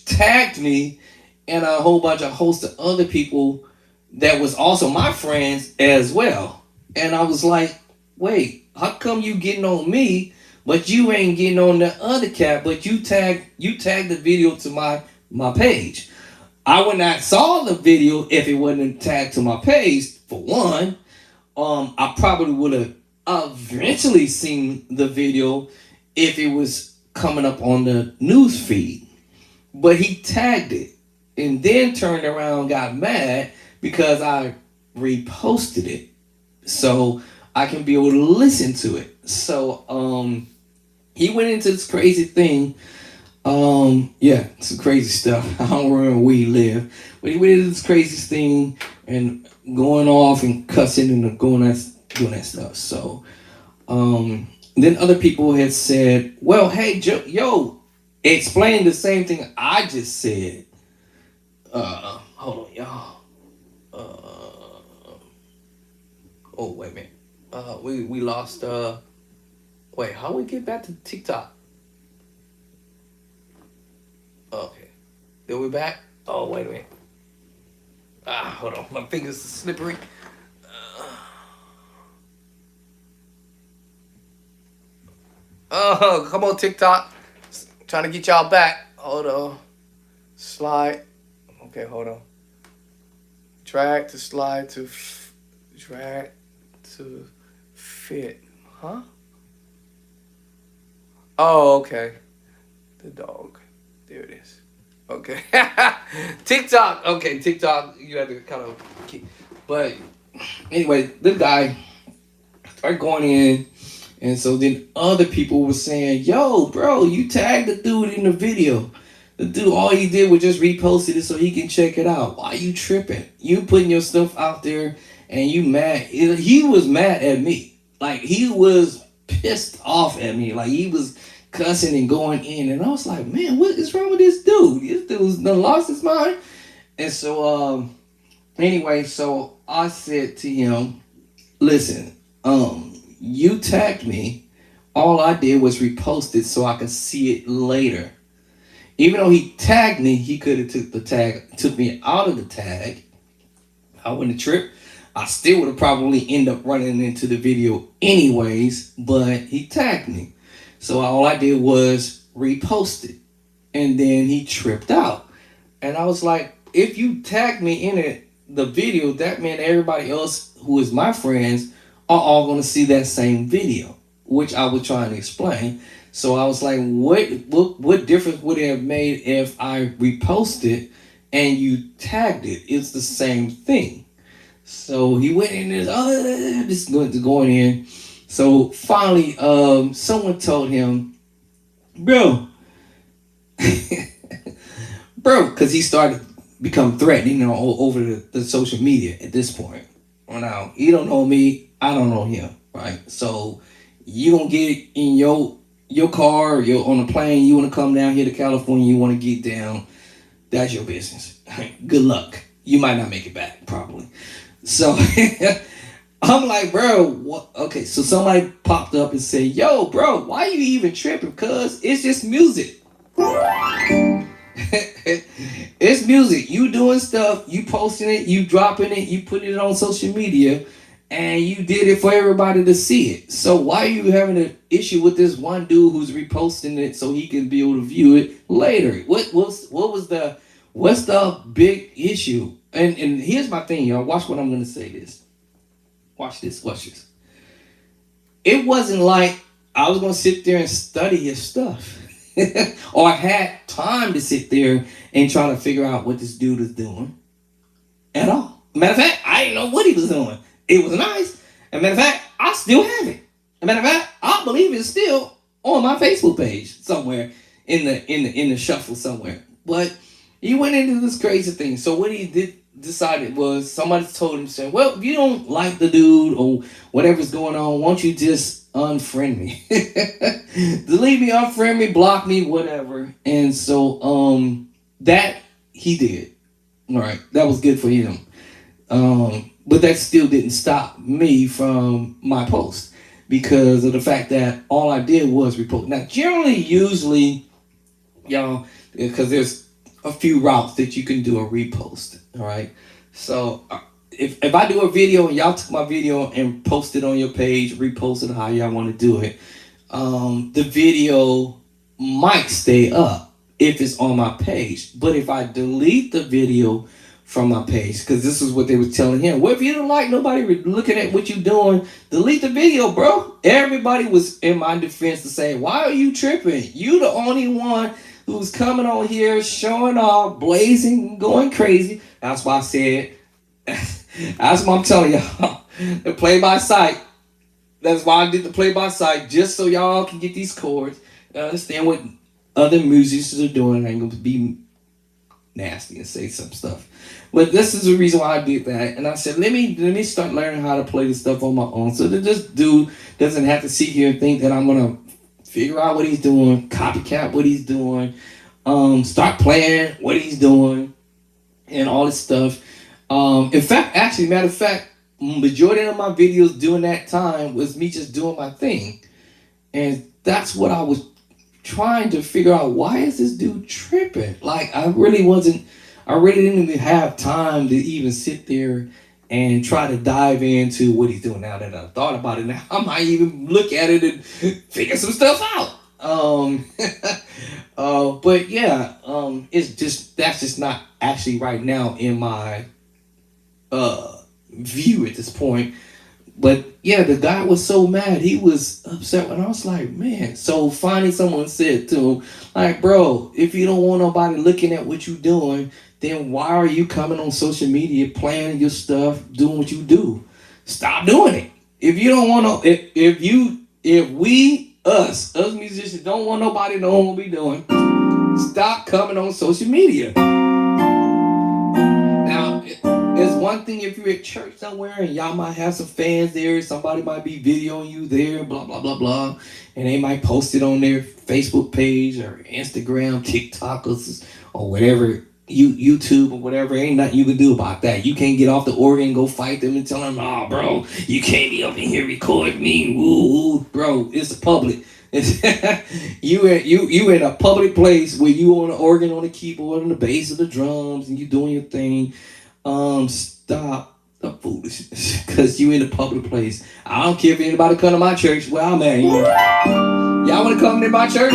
tagged me and a whole bunch of host of other people that was also my friends as well. And I was like, wait, how come you getting on me, but you ain't getting on the other cat, but you tagged the video to my page? I would not saw the video if it wasn't tagged to my page, for one. I probably would have eventually seen the video if it was coming up on the news feed. But he tagged it and then turned around and got mad because I reposted it, so I can be able to listen to it. So he went into this crazy thing. Yeah, some crazy stuff. I don't remember where he lived, but he went into this crazy thing and going off and cussing and doing that stuff. So then other people had said, well, hey, yo, explain the same thing I just said. Hold on, y'all. Oh, wait a minute. We lost, wait, how we get back to TikTok? Okay. Then we back? Oh, wait a minute. Hold on. My fingers are slippery. Oh, come on, TikTok. Trying to get y'all back. Hold on. Slide. Okay, hold on. Drag to slide to drag to fit. Huh? Oh, okay. The dog. There it is. Okay. TikTok. Okay, TikTok. You had to kind of keep. But anyway, the guy started going in. And so then other people were saying, yo, bro, you tagged the dude in the video. The dude, all he did was just reposted it so he can check it out. Why you tripping? You putting your stuff out there and you mad. He was mad at me. Like, he was pissed off at me. Like, he was cussing and going in. And I was like, man, what is wrong with this dude? This dude's done lost his mind. And so, anyway, so I said to him, listen, you tagged me All I did was repost it so I could see it later. Even though he tagged me, he could have took me out of the tag. I wouldn't have tripped. I still would have probably ended up running into the video anyways, but he tagged me. So all I did was repost it. And then he tripped out. And I was like, if you tagged me in it, the video, that meant everybody else who is my friends are all going to see that same video, which I was trying to explain. So I was like, what difference would it have made if I reposted and you tagged it? It's the same thing. So he went in there, just going in. So finally, someone told him, bro, because he started become threatening, over the social media at this point. Well, now, he don't know me, I don't know him, right? So you gonna get in your car, you're on a plane, you want to come down here to California, you want to get down, that's your business. Good luck. You might not make it back, probably. So I'm like, bro, what? Okay, so somebody popped up and said, yo, bro, why you even tripping? Because it's just music. It's music. You doing stuff, you posting it, you dropping it, you putting it on social media, and you did it for everybody to see it. So why are you having an issue with this one dude who's reposting it so he can be able to view it later? What's the big issue? And here's my thing, y'all. Watch what I'm gonna say this. Watch this. It wasn't like I was gonna sit there and study your stuff. Or I had time to sit there and try to figure out what this dude is doing at all. Matter of fact, I didn't know what he was doing. It was nice. And matter of fact, I still have it. Matter of fact, I believe it's still on my Facebook page somewhere in the shuffle somewhere. But he went into this crazy thing. So what he decided was, somebody told him, said, well, if you don't like the dude or whatever's going on, won't you just unfriend me? Delete me, unfriend me, block me, whatever. And so that he did. All right, that was good for him. But that still didn't stop me from my post, because of the fact that all I did was repost. Now, usually, y'all, because there's a few routes that you can do a repost. All right. So if I do a video and y'all took my video and post it on your page, repost it how y'all want to do it, the video might stay up if it's on my page. But if I delete the video from my page, because this is what they were telling him, well, if you don't like nobody looking at what you're doing, delete the video, bro. Everybody was in my defense to say, why are you tripping? You the only one who's coming on here showing off, blazing, going crazy. That's why I said, that's what I'm telling y'all. The play by sight. That's why I did the play by sight, just so y'all can get these chords and understand what other musicians are doing. I ain't gonna be nasty and say some stuff, but this is the reason why I did that. And I said, let me start learning how to play this stuff on my own, so that this dude doesn't have to sit here and think that I'm gonna figure out what he's doing, copycat what he's doing, start playing what he's doing, and all this stuff. In fact, actually, matter of fact, majority of my videos during that time was me just doing my thing. And that's what I was trying to figure out. Why is this dude tripping? Like, I really didn't even have time to even sit there and try to dive into what he's doing. Now that I've thought about it, now I might even look at it and figure some stuff out. But yeah, that's just not actually right now in my view at this point. But yeah, the guy was so mad, he was upset, and I was like, man. So finally someone said to him, like, bro, if you don't want nobody looking at what you're doing, then why are you coming on social media, playing your stuff, doing what you do? Stop doing it. If you don't want to, if us musicians don't want nobody knowing what we doing, stop coming on social media. Now, it's one thing if you're at church somewhere and y'all might have some fans there, somebody might be videoing you there, blah, blah, blah, blah, and they might post it on their Facebook page or Instagram, TikTok, or whatever, YouTube or whatever. Ain't nothing you can do about that. You can't get off the organ and go fight them and tell them, "Oh, bro, you can't be up in here recording me." Woo, bro, it's public. It's you in a public place where you on the organ, on the keyboard, on the bass, or the drums, and you doing your thing. Stop the foolishness, because you in a public place. I don't care if anybody come to my church where I'm at. Y'all want to come to my church?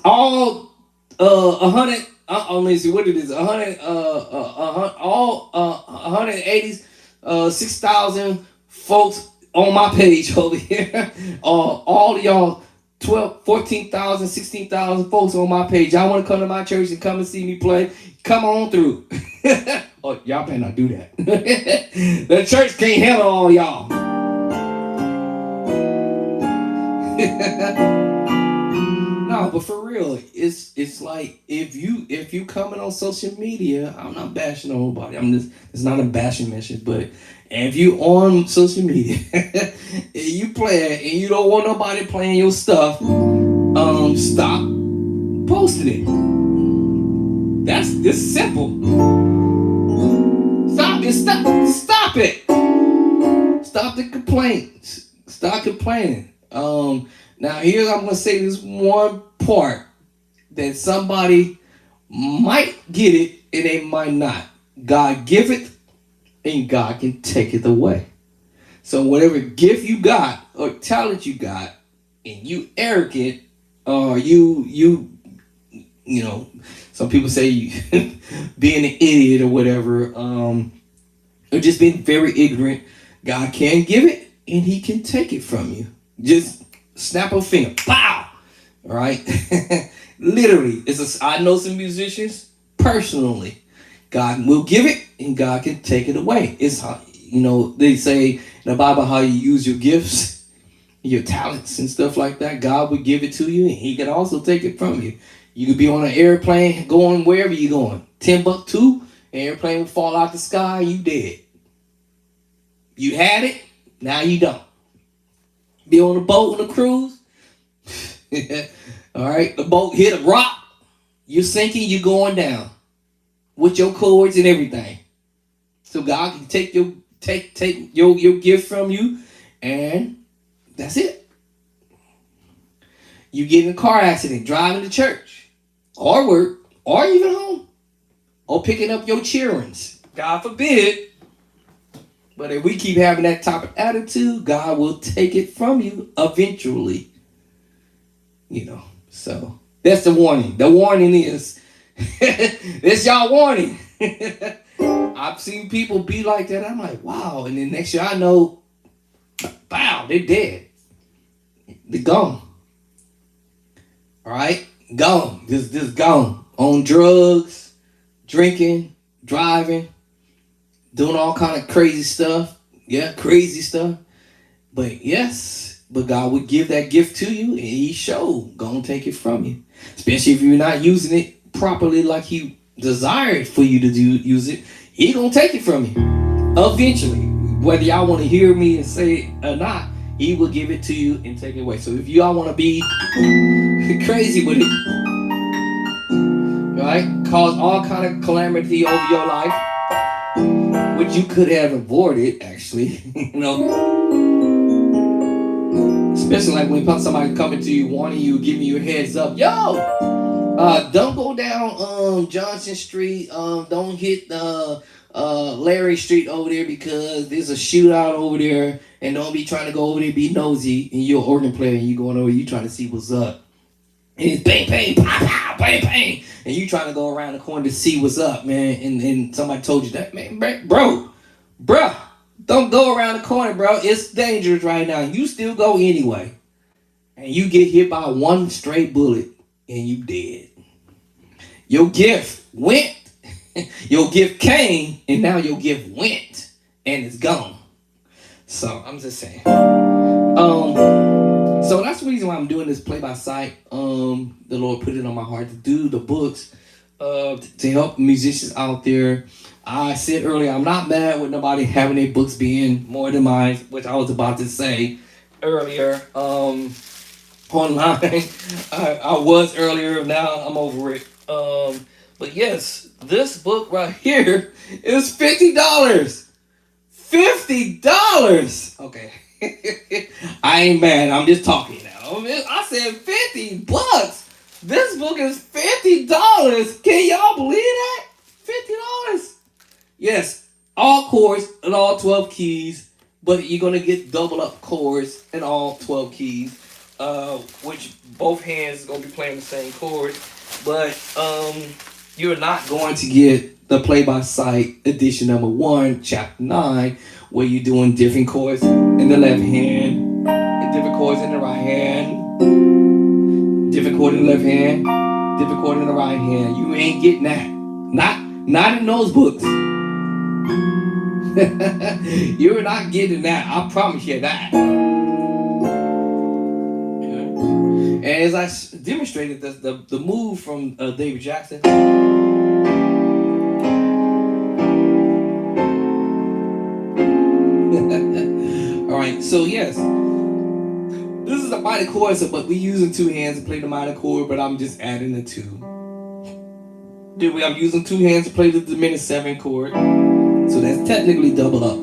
All 100. Let me see what it is. 180s, 6,000 folks on my page over here. All of y'all 12, 14,000, 16,000 folks on my page. Y'all want to come to my church and come and see me play? Come on through. Oh, y'all better not do that. The church can't handle all y'all. No, but for real, it's like if you coming on social media, I'm not bashing nobody. It's not a bashing mission, but if you on social media and you play it and you don't want nobody playing your stuff, stop posting it. That's just simple. Stop it. Stop it. Stop the complaints. Stop complaining. Now here I'm gonna say this one part that somebody might get it and they might not. God give it and God can take it away. So whatever gift you got or talent you got and you arrogant or you know, some people say you being an idiot or whatever, or just being very ignorant, God can give it and he can take it from you. Just snap a finger, pow! All right, literally. I know some musicians personally. God will give it, and God can take it away. It's how, they say in the Bible how you use your gifts, your talents, and stuff like that. God will give it to you, and He can also take it from you. You could be on an airplane going wherever you're going, Timbuktu, an airplane will fall out the sky, you dead. You had it, now you don't. Be on a boat on a cruise. All right, the boat hit a rock. You're sinking. You're going down with your cords and everything. So God can take your gift from you, and that's it. You get in a car accident, driving to church, or work, or even home, or picking up your children's. God forbid. But if we keep having that type of attitude, God will take it from you eventually. So that's the warning. The warning is, that's y'all warning. I've seen people be like that. I'm like, wow. And then next year I know, wow, they're dead. They're gone. All right? Gone. Just gone. On drugs, drinking, driving, doing all kind of crazy stuff. Yeah, crazy stuff. But but God would give that gift to you, and He gonna take it from you. Especially if you're not using it properly like He desired for you to use it. He gonna take it from you. Eventually. Whether y'all want to hear me and say it or not, He will give it to you and take it away. So if y'all want to be crazy with it, right? Cause all kind of calamity over your life, which you could have avoided, actually, Especially like when somebody coming to you, warning you, giving you a heads up. Yo, don't go down Johnson Street. Don't hit Larry Street over there because there's a shootout over there. And don't be trying to go over there, be nosy. And you're an organ player and you going over, you trying to see what's up. And it's bang, bang, pow, pow, bang, bang. And you trying to go around the corner to see what's up, man. And somebody told you that, man, bruh. Don't go around the corner, bro. It's dangerous right now. You still go anyway. And you get hit by one straight bullet and you dead. Your gift went. Your gift came and now your gift went and it's gone. So I'm just saying. So that's the reason why I'm doing this play by sight. The Lord put it on my heart to do the books to help musicians out there. I said earlier, I'm not mad with nobody having their books being more than mine, which I was about to say earlier. Online, I was earlier. Now I'm over it. But yes, this book right here is $50. $50. Okay. I ain't mad. I'm just talking now. I said $50. This book is $50. Can y'all believe that? $50. Yes, all chords and all 12 keys, but you're gonna get double up chords and all 12 keys, which both hands is gonna be playing the same chord, but you're not going to get the play by sight edition number 1, chapter 9, where you're doing different chords in the left hand and different chords in the right hand, different chord in the left hand, different chord in the right hand. You ain't getting that. Not in those books. You're not getting that. I promise you that. And as I demonstrated the move from David Jackson. All right, so yes, this is a minor chord, but we using 2 hands to play the minor chord, but I'm just adding the 2. I'm using 2 hands to play the diminished 7 chord, so that's technically double up.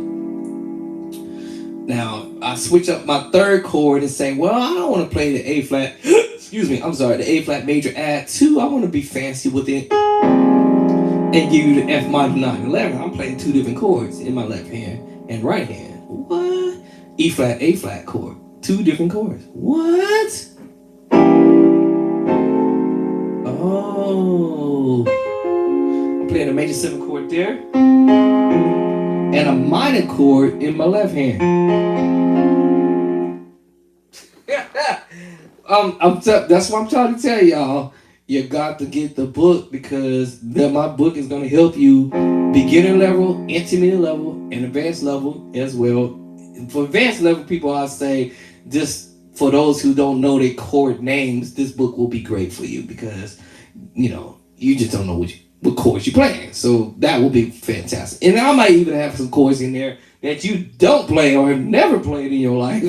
Now I switch up my 3rd chord and say, well, I don't want to play the A flat. Excuse me, I'm sorry, the A flat major add 2. I want to be fancy with it and give you the F minor 9 11. I'm playing 2 different chords in my left hand and right hand. What? E flat, A flat chord. 2 different chords. What? Oh. I'm playing a major 7 chord there. And a minor chord in my left hand. That's what I'm trying to tell y'all. You got to get the book, because my book is going to help you beginner level, intermediate level, and advanced level as well. For advanced level people, I say, just for those who don't know their chord names, this book will be great for you, because you just don't know what chords you're playing. So that will be fantastic. And I might even have some chords in there that you don't play or have never played in your life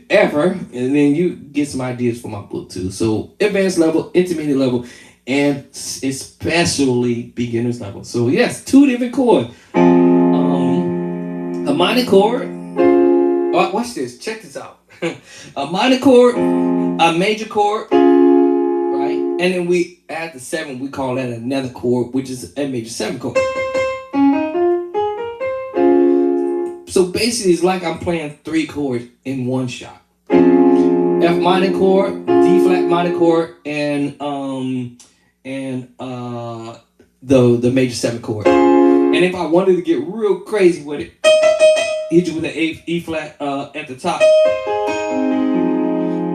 ever, and then you get some ideas from my book too. So advanced level, intermediate level, and especially beginners level. So yes, 2 different chords. A minor chord. Watch this. Check this out. A minor chord, a major chord, right? And then we add the 7. We call that another chord, which is a major 7 chord. So basically, it's like I'm playing 3 chords in one shot. F minor chord, D flat minor chord, and the major 7 chord. And if I wanted to get real crazy with it, hit you with an E flat at the top.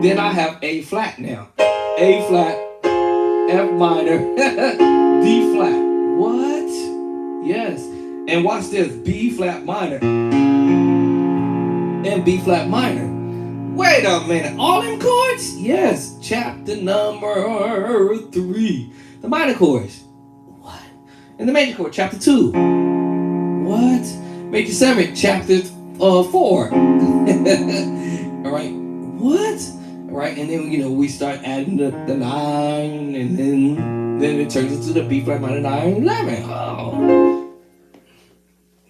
Then I have A flat now. A flat, F minor, D flat. What? Yes. And watch this, B flat minor and B flat minor. Wait a minute, all them chords? Yes, chapter number 3. The minor chords. What? And the major chord, chapter 2. What? Major 7, chapter 4. All right. What? All right, and then we start adding the 9, and then it turns into the B flat minor 9 11. Oh.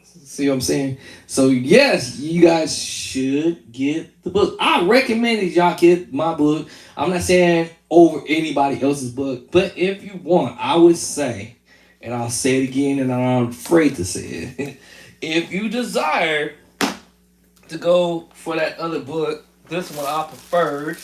See what I'm saying? So yes, you guys should get the book. I recommend that y'all get my book. I'm not saying over anybody else's book, but if you want, I would say, and I'll say it again, and I'm not afraid to say it. If you desire to go for that other book, this one I preferred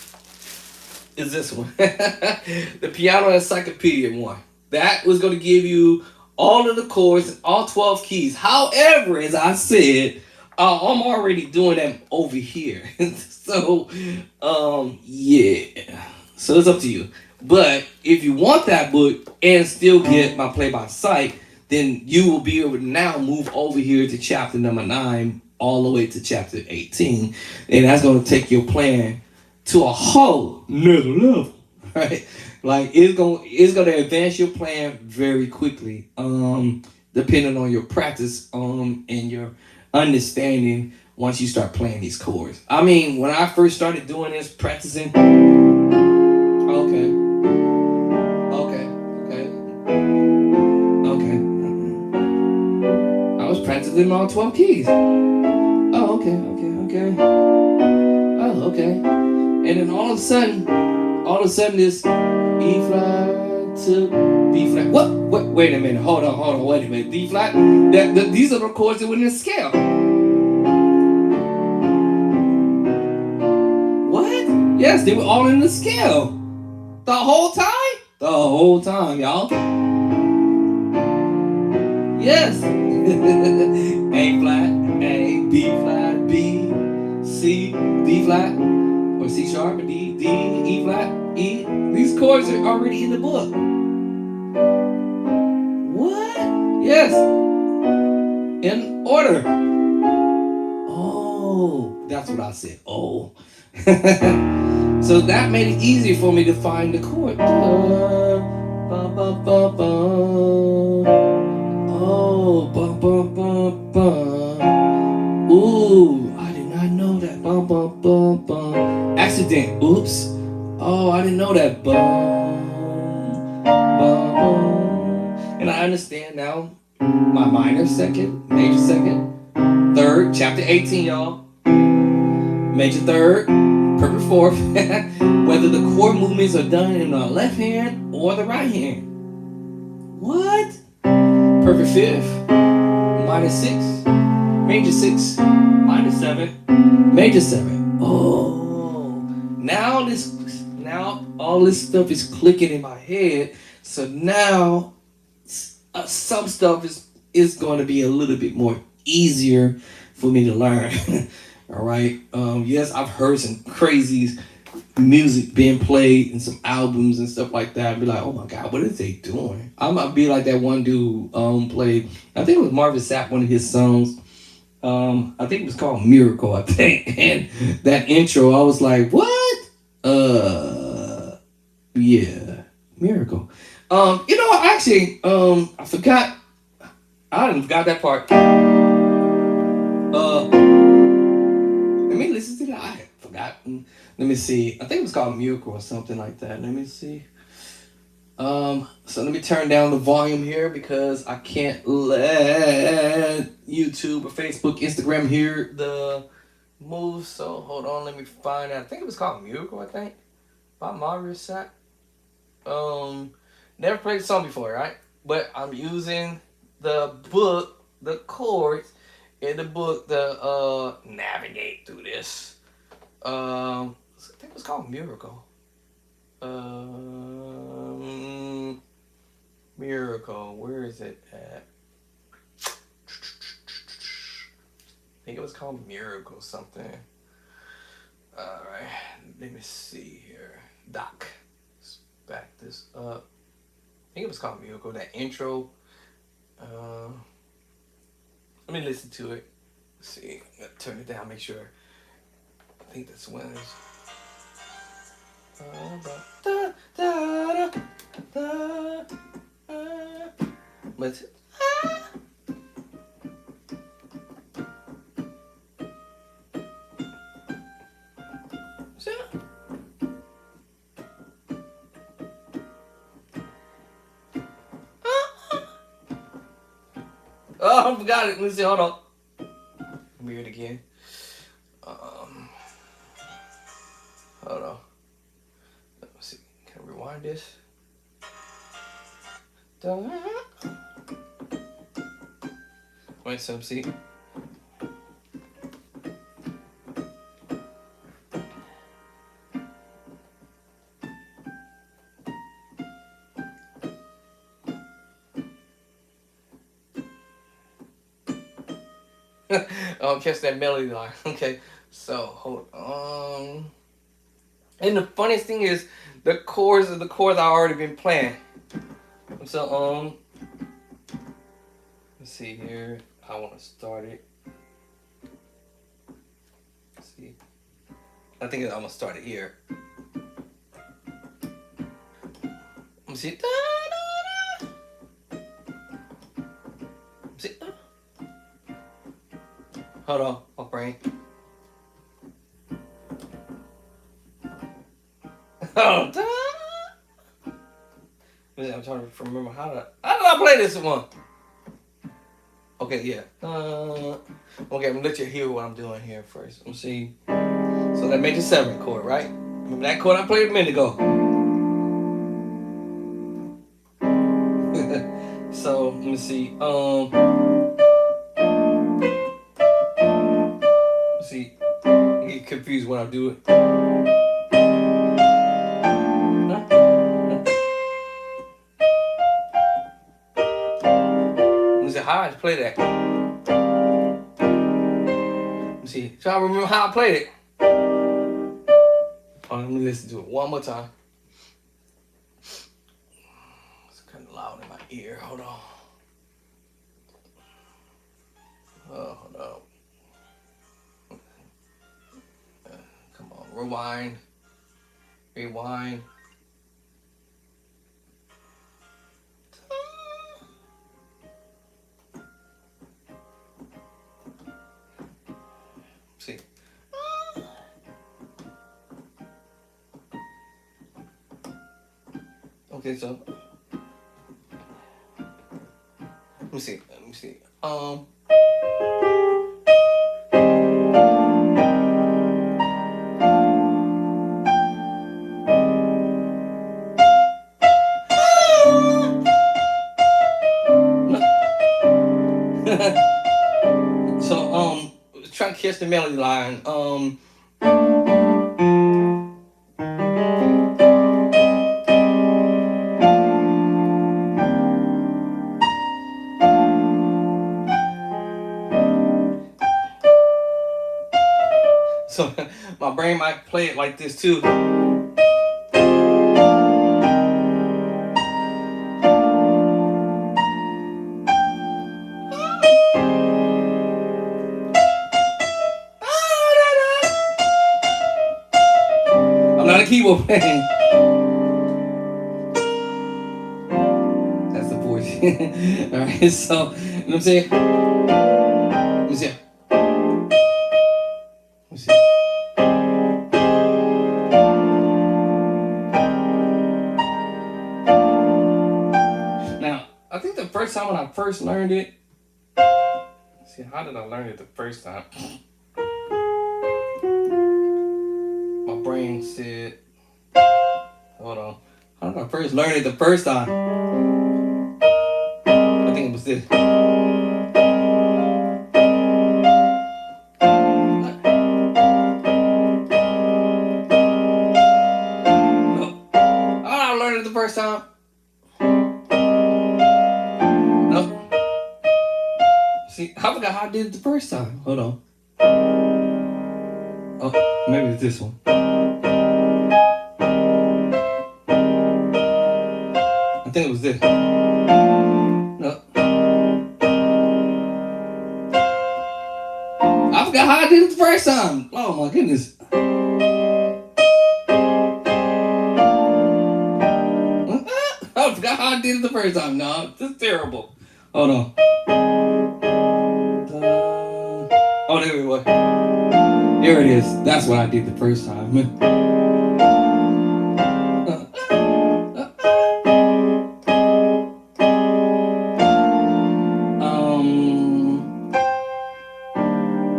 is this one. The Piano Encyclopedia one. That was going to give you all of the chords, all 12 keys. However, as I said, I'm already doing them over here. So, yeah. So it's up to you. But if you want that book and still get my play by sight, then you will be able to now move over here to chapter number 9 all the way to chapter 18. And that's going to take your plan to a whole nother level, right? Like it's gonna advance your plan very quickly, depending on your practice, and your understanding once you start playing these chords. I mean, when I first started doing this, practicing. Okay. was practicing all 12 keys. Oh, okay. Oh, okay. And then all of a sudden, this E flat to B flat. What? Wait a minute. Hold on. Wait a minute. D flat. These are the chords that were in the scale. What? Yes, they were all in the scale. The whole time? The whole time, y'all. Yes. A flat, A, B flat, B, C, D flat, or C sharp, D, E flat, E. These chords are already in the book. What? Yes. In order. Oh, that's what I said. Oh. So that made it easier for me to find the chord. Oh, ooh, I did not know that. Accident. Oops. Oh, I didn't know that. And I understand now. My minor second, major second, third, chapter 18, y'all. Major third, perfect fourth. Whether the chord movements are done in the left hand or the right hand. What? Perfect fifth, minor 6, major 6, minor 7, major 7. Oh, now all this stuff is clicking in my head. So now some stuff is going to be a little bit more easier for me to learn. All right. Yes, I've heard some crazy music being played in some albums and stuff like that. I'd be like, oh my God, what are they doing? I'm gonna be like that one dude played, I think it was Marvin Sapp, one of his songs. I think it was called Miracle, I think. And that intro, I was like, what? Yeah, Miracle. Actually, I forgot. I didn't forgot that part. Let me listen to that. I had forgotten. Let me see. I think it was called Miracle or something like that. Let me see. So let me turn down the volume here because I can't let YouTube or Facebook, Instagram hear the moves. So hold on, let me find it. I think it was called Miracle, I think. By Mario Sack. Never played the song before, right? But I'm using the book, the chords in the book to navigate through this. I think it was called Miracle. Miracle, where is it at? I think it was called Miracle something. Alright, let me see here. Doc, let's back this up. I think it was called Miracle, that intro. Let me listen to it. Let's see, I'm gonna turn it down, make sure. I think that's when it's. Let's. Oh, I forgot it. Let's see. Hold on. Let me hear it again. Hold on. Let's see. Can I rewind this? Wait, some see. Oh, catch that melody line. Okay, so hold on. And the funniest thing is, the chords are the chords I already been playing. So let's see here. I want to start it. Let's see. I think I'm gonna start it here. Let's see. See. Hold on, my brain. Oh, I'm trying to remember how did I play this one? Okay, yeah. Okay, I'm gonna let you hear what I'm doing here first. Let me see. So that major 7 chord, right? Remember that chord I played a minute ago. So let me see. Let's see. I get confused when I do it. Let me see how I play that. Let me see. Try to remember how I played it. Oh, let me listen to it one more time. It's kind of loud in my ear. Hold on. Oh, hold on. Come on. Rewind. Rewind. See. Okay, so let me see. Let me see. So try to catch the melody line. So my brain might play it like this too. I'm not a keyboard player. That's the voice. All right, so you know what I'm saying? Let me see. Let me see. Now, I think the first time when I first learned it, see, how did I learn it the first time? My brain said, hold on. How did I first learn it the first time? I think it was this. First time? No. See, I forgot how I did it the first time. Hold on. Oh, maybe it's this one. I think it was this. No. I forgot how I did it the first time. Oh my goodness. I forgot how I did it the first time. No, this is terrible. Hold on. Oh, there we go. There it is. That's what I did the first time.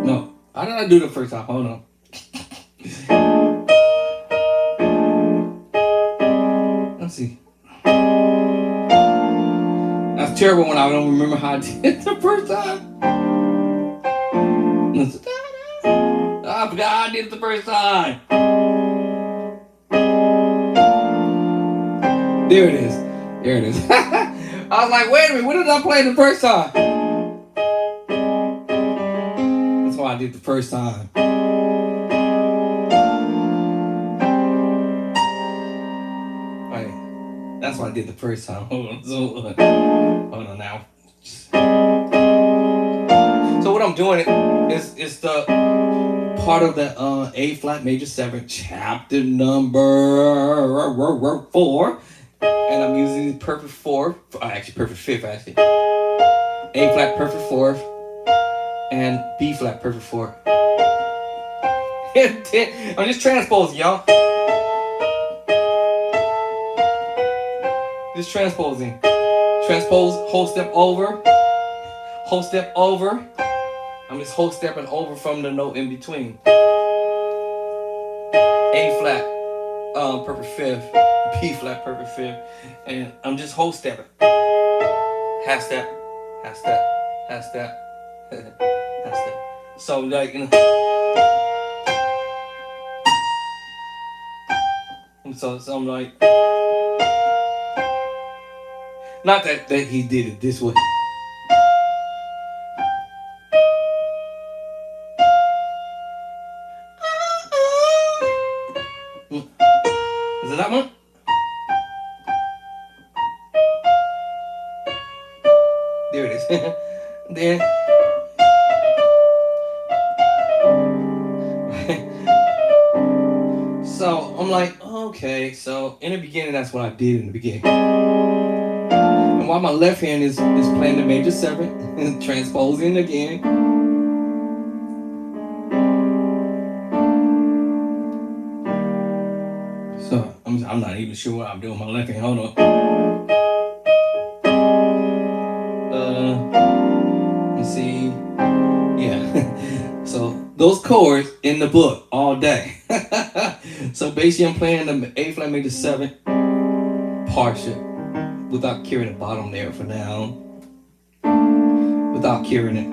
No. How did I do the first time? Hold on. Let's see. That's terrible when I don't remember how I did it the first time. I forgot how I did it the first time. There it is. There it is. I was like, wait a minute, what did I play the first time? That's what I did the first time. Right. That's what I did the first time. Hold on. Hold on now. So what I'm doing is the part of the A flat major 7 chapter number 4, and I'm using the perfect 4th, actually perfect 5th actually. A flat perfect 4th and B flat perfect 4th. I'm just transposing, y'all. Just transposing. Transpose, whole step over. whole step over. I'm just whole stepping over from the note in between. A flat, perfect fifth, B flat, perfect fifth, and I'm just whole stepping. Half step, half step, half step, half step. So like, so I'm like, not that he did it this way. Is it that one? There it is. Then so I'm like, okay, so in the beginning that's what I did in the beginning. And while my left hand is playing the major seventh, transposing again. So I'm not even sure what I'm doing with my left hand. Hold on. Let's see. Yeah. So those chords in the book all day. So basically I'm playing the A flat major 7 partial without carrying the bottom there for now. Without carrying it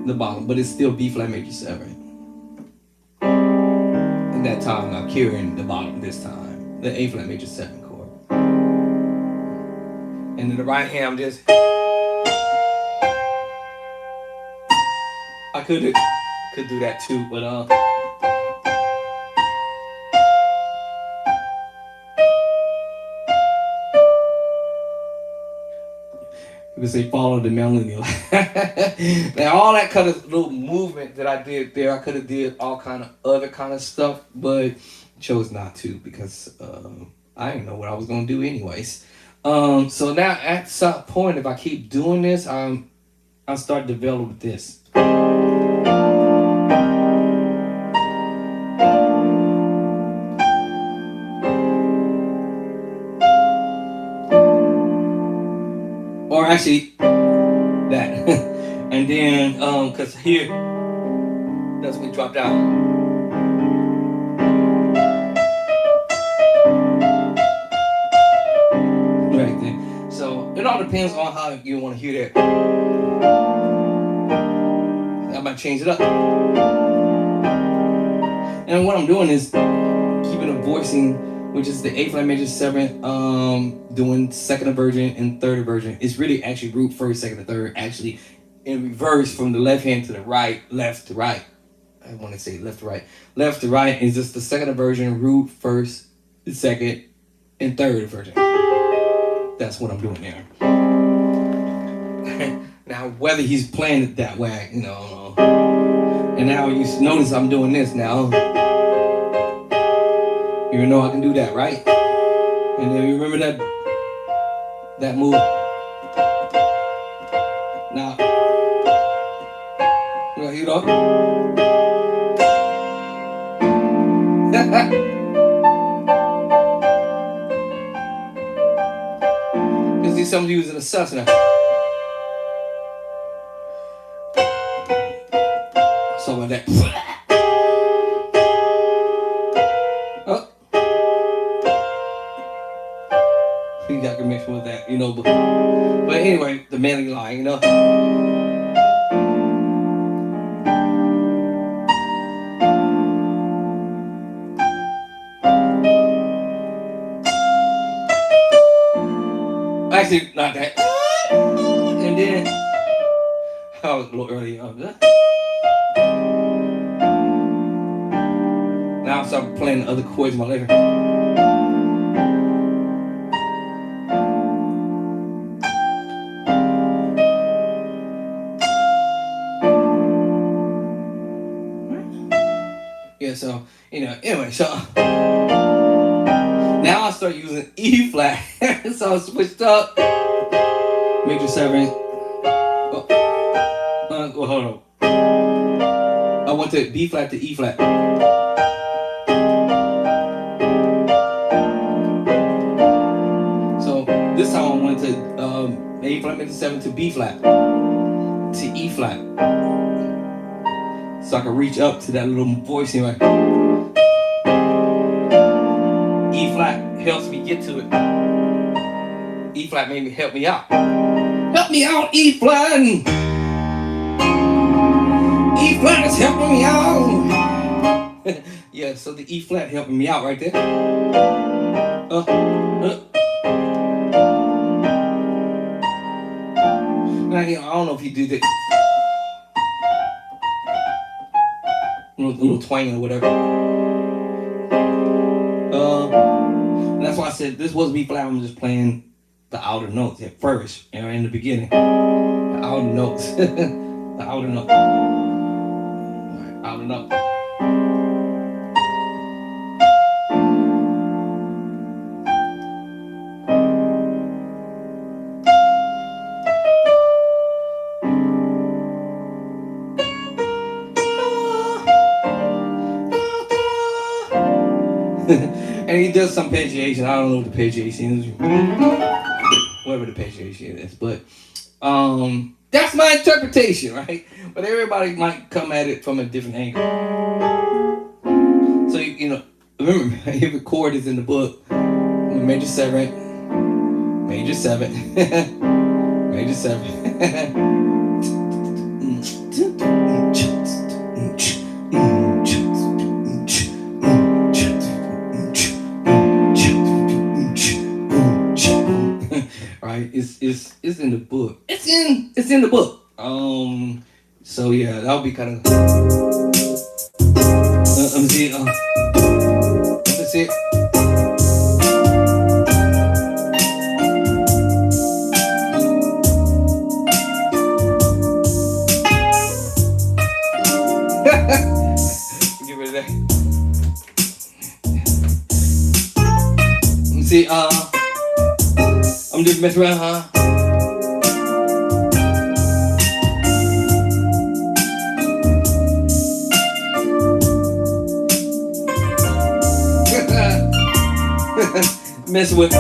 the bottom, but it's still B flat major 7. And that time I'm carrying the bottom this time. The A flat major 7 chord. And in the right hand I'm just, I could do that too, but you could say follow the melody. Now all that kind of little movement that I did there, I could have did all kind of other kind of stuff, but chose not to because I didn't know what I was gonna do anyways. So now at some point, if I keep doing this, I start developing this. Or actually, that. And then, cause here, that's when we dropped out. Right there. So it all depends on how you want to hear that. I might change it up. And what I'm doing is keeping a voicing, which is the A flat major 7, doing second inversion and third inversion. It's really actually root first, second, and third, actually in reverse from the left hand to the right, left to right. I want to say left to right. Left to right is just the second inversion, root first, second, and third inversion. That's what I'm doing there. Now, whether he's playing it that way, you know, and now you notice I'm doing this now. You know I can do that, right? And then you remember that move. Now, you know. You see some of you using a sus now. So like that. Oh. You got to mix with that, you know. But anyway, the melody line, you know. Actually, not that. And then, I was a little early. Now I start playing the other chords in my living. Yeah, so, you know, anyway, so now I start using E flat. So I switched up. Major 7. Hold on. I went to B flat to E flat. So this time I went to A flat major 7 to B flat. To flat. So I can reach up to that little voice anyway. E flat helps me get to it. E flat made me help me out. Help me out, E flat. E flat is helping me out. Yeah, so the E flat helping me out right there. Now, I don't know if you do that. A little twang or whatever. And that's why I said this was B flat. I'm just playing the outer notes at first, in the beginning. The outer notes. The outer note. Alright, outer note. And he does some arpeggiation. I don't know what the arpeggiation is. Whatever the arpeggiation is. But that's my interpretation, right? But everybody might come at it from a different angle. So, remember, every chord is in the book. Major 7, major 7, major 7. Right? It's in the book. It's in the book. So yeah, that'll be kind of. Let me see. Let me see. Get rid of that. Let me see. I'm just messing around, huh? Messing with.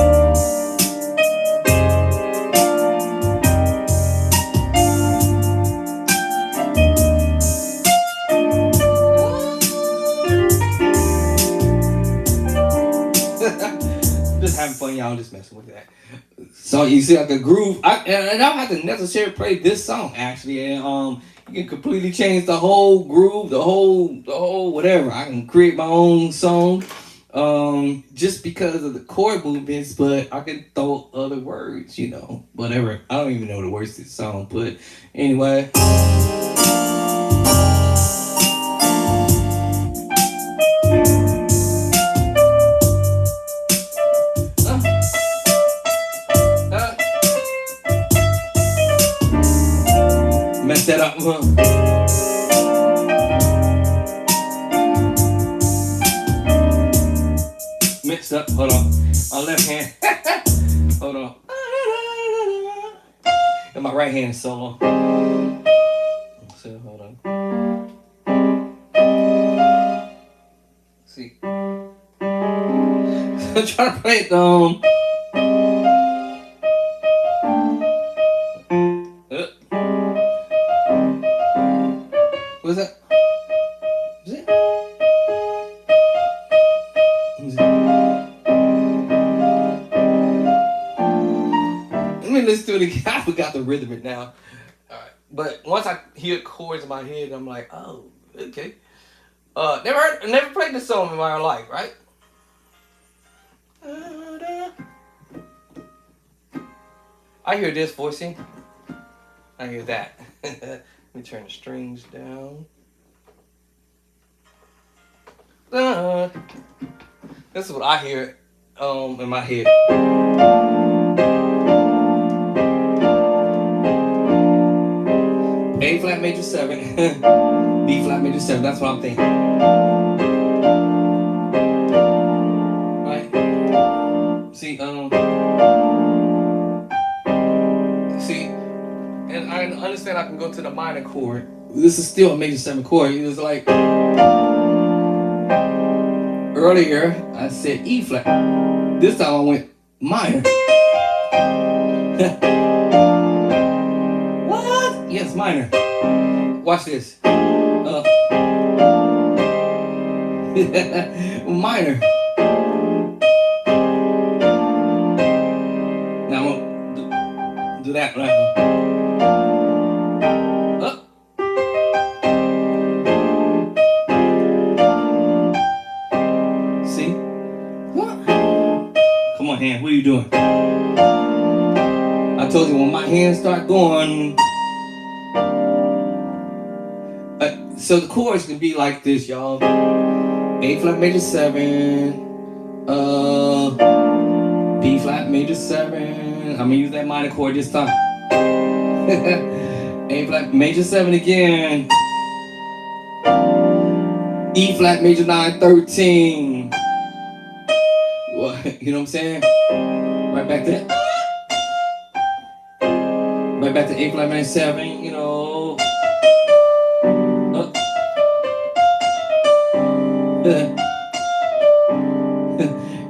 Just having fun, y'all. Just messing with that. So you see, like a groove. I don't have to necessarily play this song actually, and you can completely change the whole groove, the whole whatever. I can create my own song, just because of the chord movements. But I can throw other words, whatever. I don't even know the words to this song, but anyway. Mess that up, huh? Mixed up, hold on. On left hand. Hold on. And my right hand is solo. So hold on. See. I'm trying to play it What's that? Is it? Let me listen to it again. I forgot the rhythm it now. Alright. But once I hear chords in my head, I'm like, oh, okay. Never played this song in my life, right? I hear this voicing. I hear that. Let me turn the strings down. This is what I hear in my head. A flat major 7, B flat major 7. That's what I'm thinking. Right? See, and I understand I can go to the minor chord. This is still a major 7 chord. It was like earlier I said E flat. This time I went minor. What? Yes. It's minor. Watch this. Minor. Now I'm gonna do that right. See? What? Come on, hand. What are you doing? I told you when my hands start going. So the chords can be like this, y'all. A flat major 7, B flat major 7. I'm gonna use that minor chord this time. A flat major 7 again. E flat major 9 13. What, you know what I'm saying? Right back to right back to A flat major 7. You know.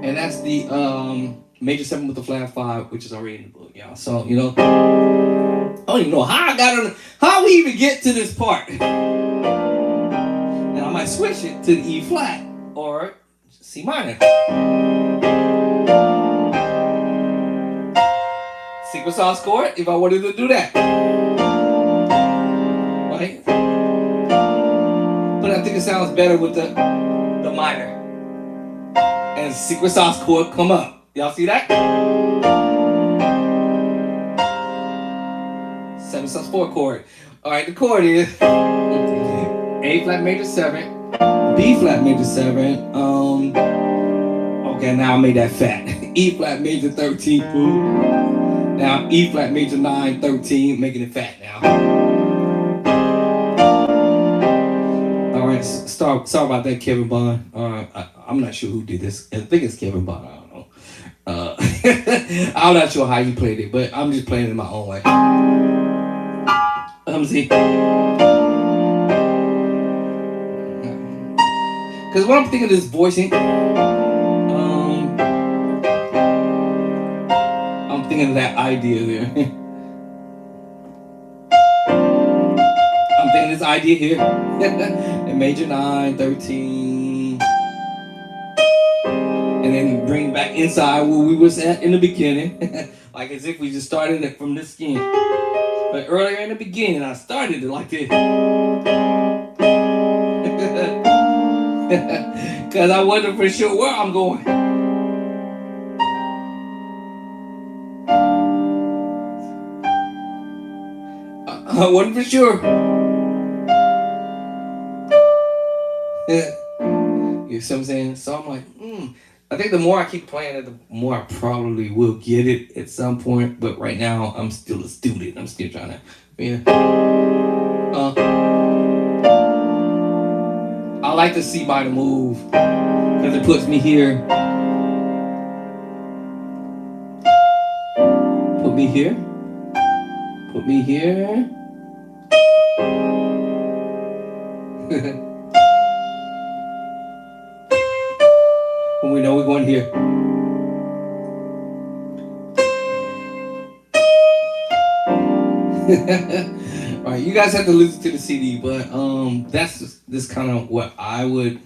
And that's the major 7 with the flat 5, which is already in the book, y'all. So, you know, I don't even know how I got on, how we even get to this part. And I might switch it to the E flat or C minor. Secret sauce chord, if I wanted to do that. Right? But I think it sounds better with the minor. And secret sauce chord come up. Y'all see that? 7 sus 4 chord. Alright, the chord is A flat major 7, B flat major 7, okay, now I made that fat. E flat major 13, boom. Now E flat major 9, 13, making it fat now. Alright, sorry about that, Kevin Bond. I'm not sure who did this. I think it's Kevin Bond. I don't know. I'm not sure how you played it, but I'm just playing it in my own way. See, because when I'm thinking of this voicing, I'm thinking of that idea there. I'm thinking this idea here. In major 9, 13. And then bring back inside where we was at in the beginning. Like as if we just started it from this skin. But earlier in the beginning, I started it like this. Because I wasn't for sure where I'm going. I wasn't for sure. You see what I'm saying? So I'm like, I think the more I keep playing it, the more I probably will get it at some point. But right now, I'm still a student. I'm still trying to, I like to see by the move because it puts me here. Put me here. Put me here. When we know we're going here. All right, you guys have to listen to the CD, but that's this kind of what I would.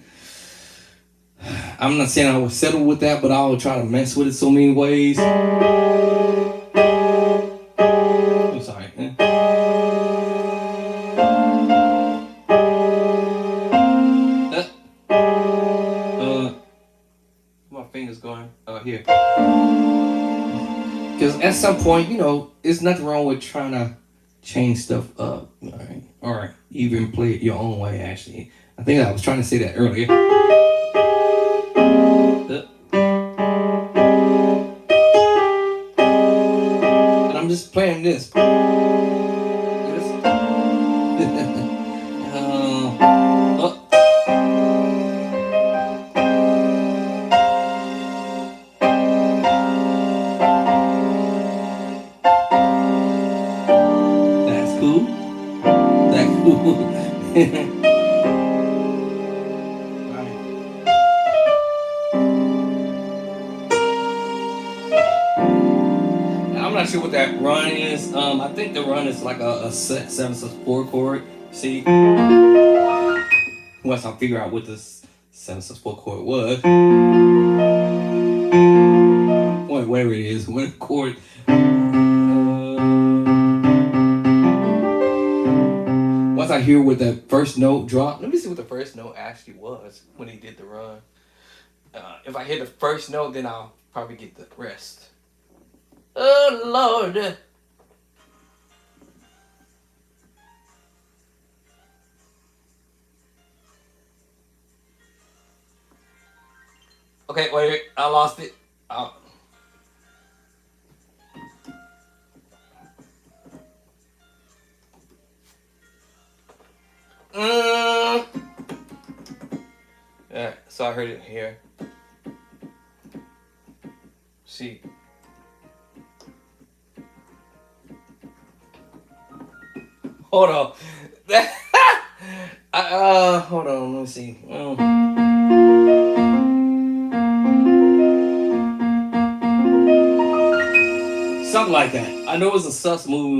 I'm not saying I would settle with that, but I would try to mess with it so many ways. I'm sorry. My fingers going here. Because at some point, you know, there's nothing wrong with trying to change stuff up, all right? Or even play it your own way, actually. I think I was trying to say that earlier. And I'm just playing this. I'm not sure what that run is. I think the run is like a 7/4 chord. See, once I figure out what this 7/4 chord was, whatever it is, what chord. Once I hear what that first note dropped, let me see what the first note actually was when he did the run. If I hear the first note, then I'll probably get the rest. Oh Lord. Okay, wait, I lost it. Oh. Yeah, so I heard it here. See. Hold on. Hold on, let me see. Something like that. I know it's a sus move.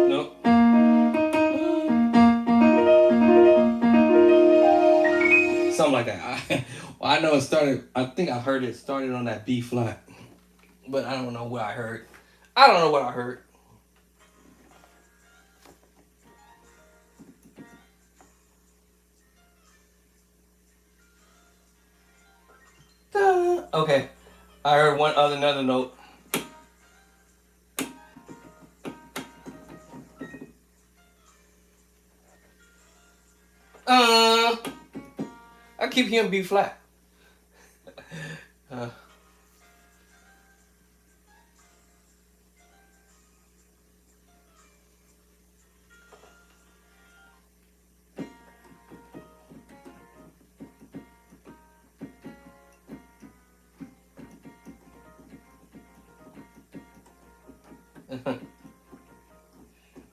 Nope. Something like that. Well, I know it started. I think I heard it started on that B flat, but I don't know what I heard. I don't know what I heard. Okay, I heard another note. I keep hearing B flat.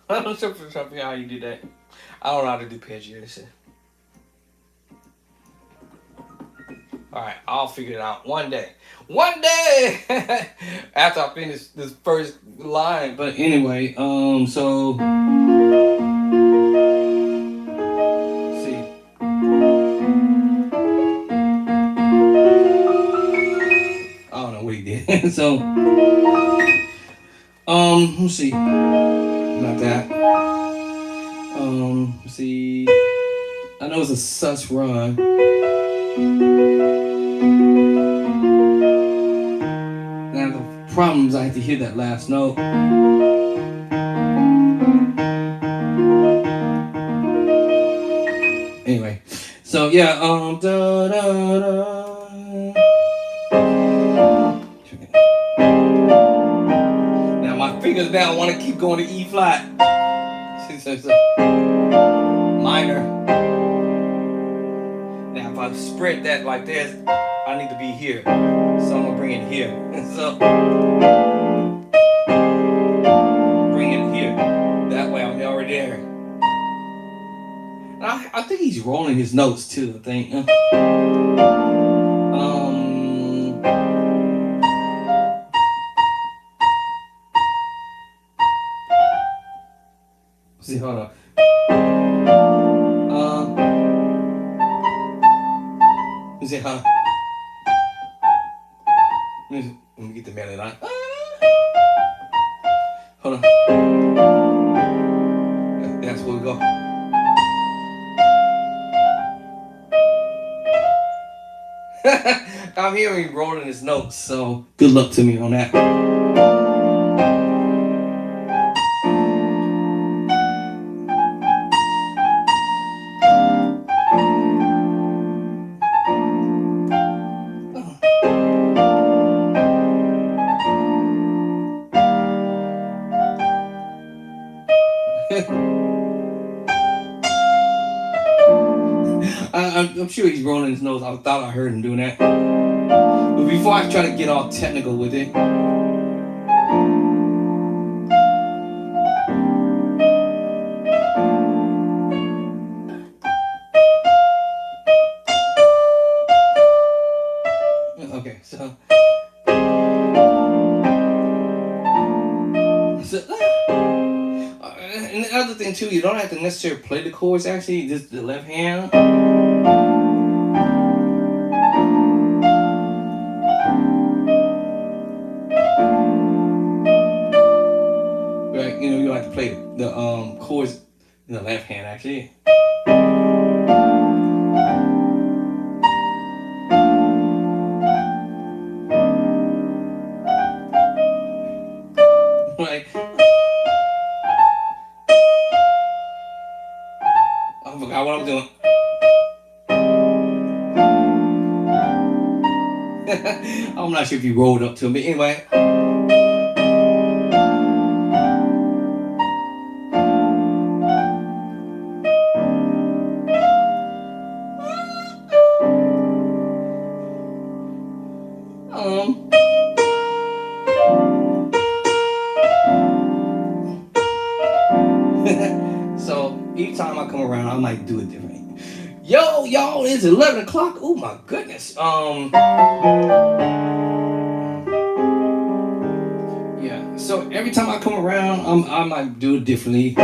I'm not sure how you do that. I don't know how to do arpeggio. Alright, I'll figure it out one day. One day! After I finish this first line. But anyway, so. Let's see. I don't know what he did. So. Let's see. Not that. Let's see. I know it's a sus run. Now the problem is I have to hear that last note. Anyway, so yeah, da, da, da. Now my fingers now want to keep going to E flat. Minor. Now if I spread that like this, I need to be here. So I'm gonna bring it here. So bring it here. That way I'm already there. And I think he's rolling his notes too, I think. See, hold on. Let's see, huh? Let me get the melody line. Hold on. That's where we go. I'm hearing him rolling his notes, so good luck to me on that. I'm sure he's rolling his nose. I thought I heard him doing that. But before I try to get all technical with it, other thing too, you don't have to necessarily play the chords. Actually, just the left hand. Right, you know, you don't have to play the chords in the left hand. Actually. Right. I forgot what I'm doing. I'm not sure if you rolled up to me. Anyway. So each time I come around, I might do it different. Yo, y'all, it's 11 o'clock. Oh my goodness. Yeah. So every time I come around, I might do it differently.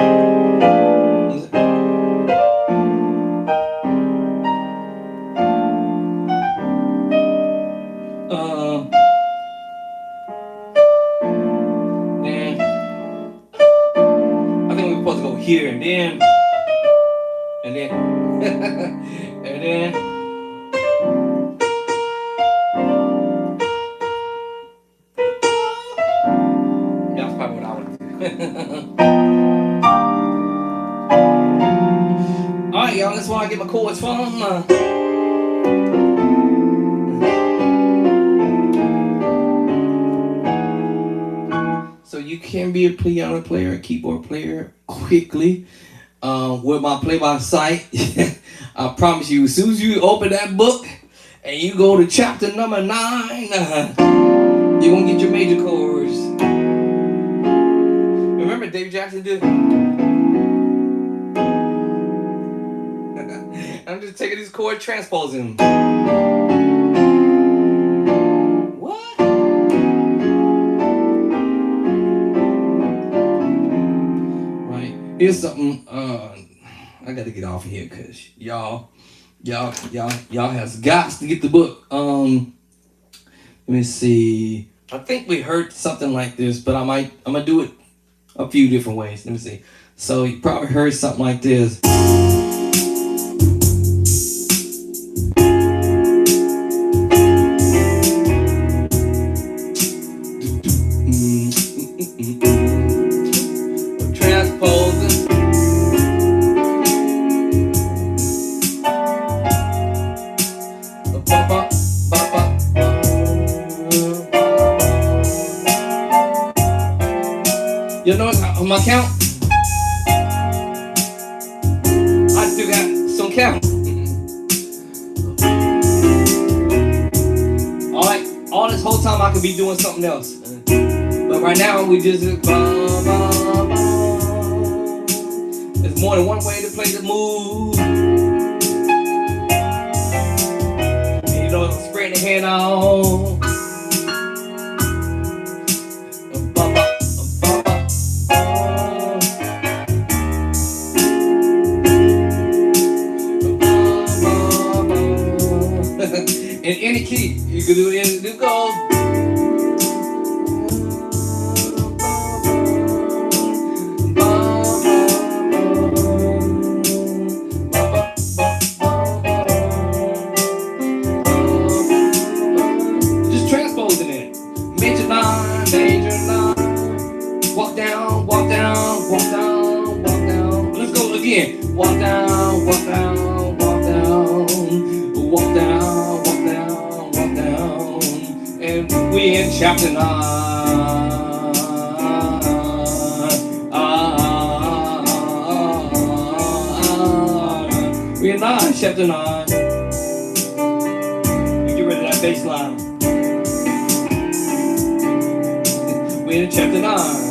Then I think we're supposed to go here and then. And then that's probably what I would do. Alright, y'all, that's where I get my chords from. So you can be a piano player, a keyboard player quickly. With my play-by sight, I promise you, as soon as you open that book and you go to chapter number 9, you're gonna get your major chords. Remember David Jackson did? I'm just taking these chords, transposing them. What? Right. Here's something. I gotta get off of here because y'all has got to get the book. Let me see. I think we heard something like this, but I'm gonna do it a few different ways. Let me see. So you probably heard something like this. Transposing. You know on my count, I still got some count. All this whole time I could be doing something else, but right now we just there's more than one way to play the move. And you know, spread the hand out. In any key, you can do it in the gold. Just transposing it. Major 9, major 9. Walk down, walk down, walk down, walk down. Let's go again. Walk down, walk down, walk down, walk down. We in chapter 9. We in 9, chapter 9. You get rid of that bass line. We in chapter 9.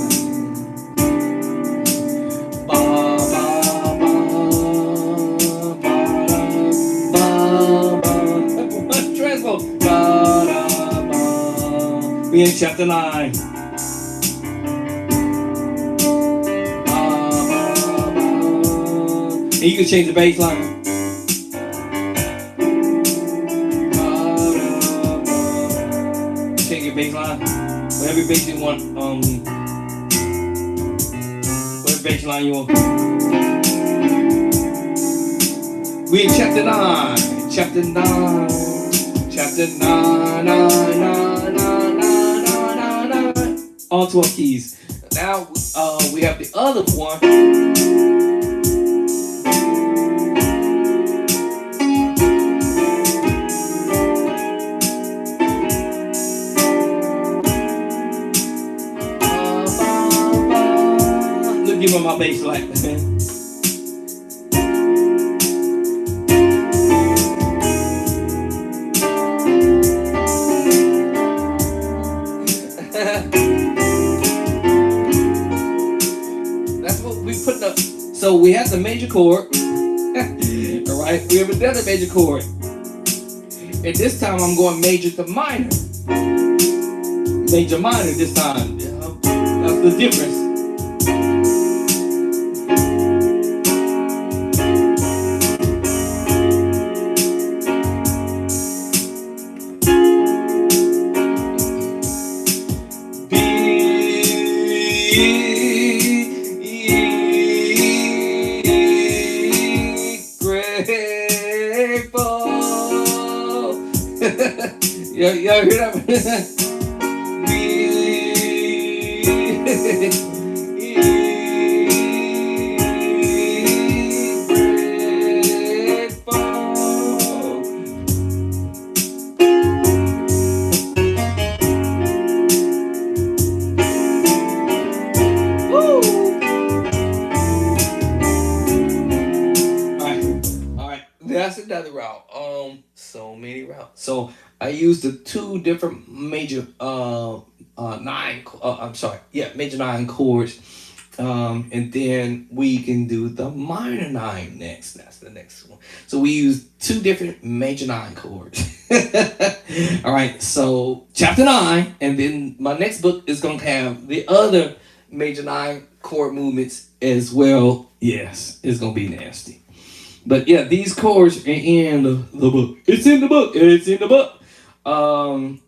Transpose. We in chapter 9. And you can change the bass line. Change your bass line. Whatever bass you want. Whatever bass line you want. We in chapter 9. Chapter 9. Chapter 9. 9. All 12 keys. Now we have the other one. Look, give me my bass like That's what we put up. So we have the major chord. All right, we have another major chord. And this time I'm going major to minor. Major minor this time. That's the difference. Y'all hear that? All right. That's another route. So many routes. So I used the two different major major 9 chords. And then we can do the minor 9 next. That's the next one. So we use two different major 9 chords. All right, so chapter 9, and then my next book is gonna have the other major 9 chord movements as well. Yes, it's gonna be nasty. But yeah, these chords are in the book. It's in the book. It's in the book.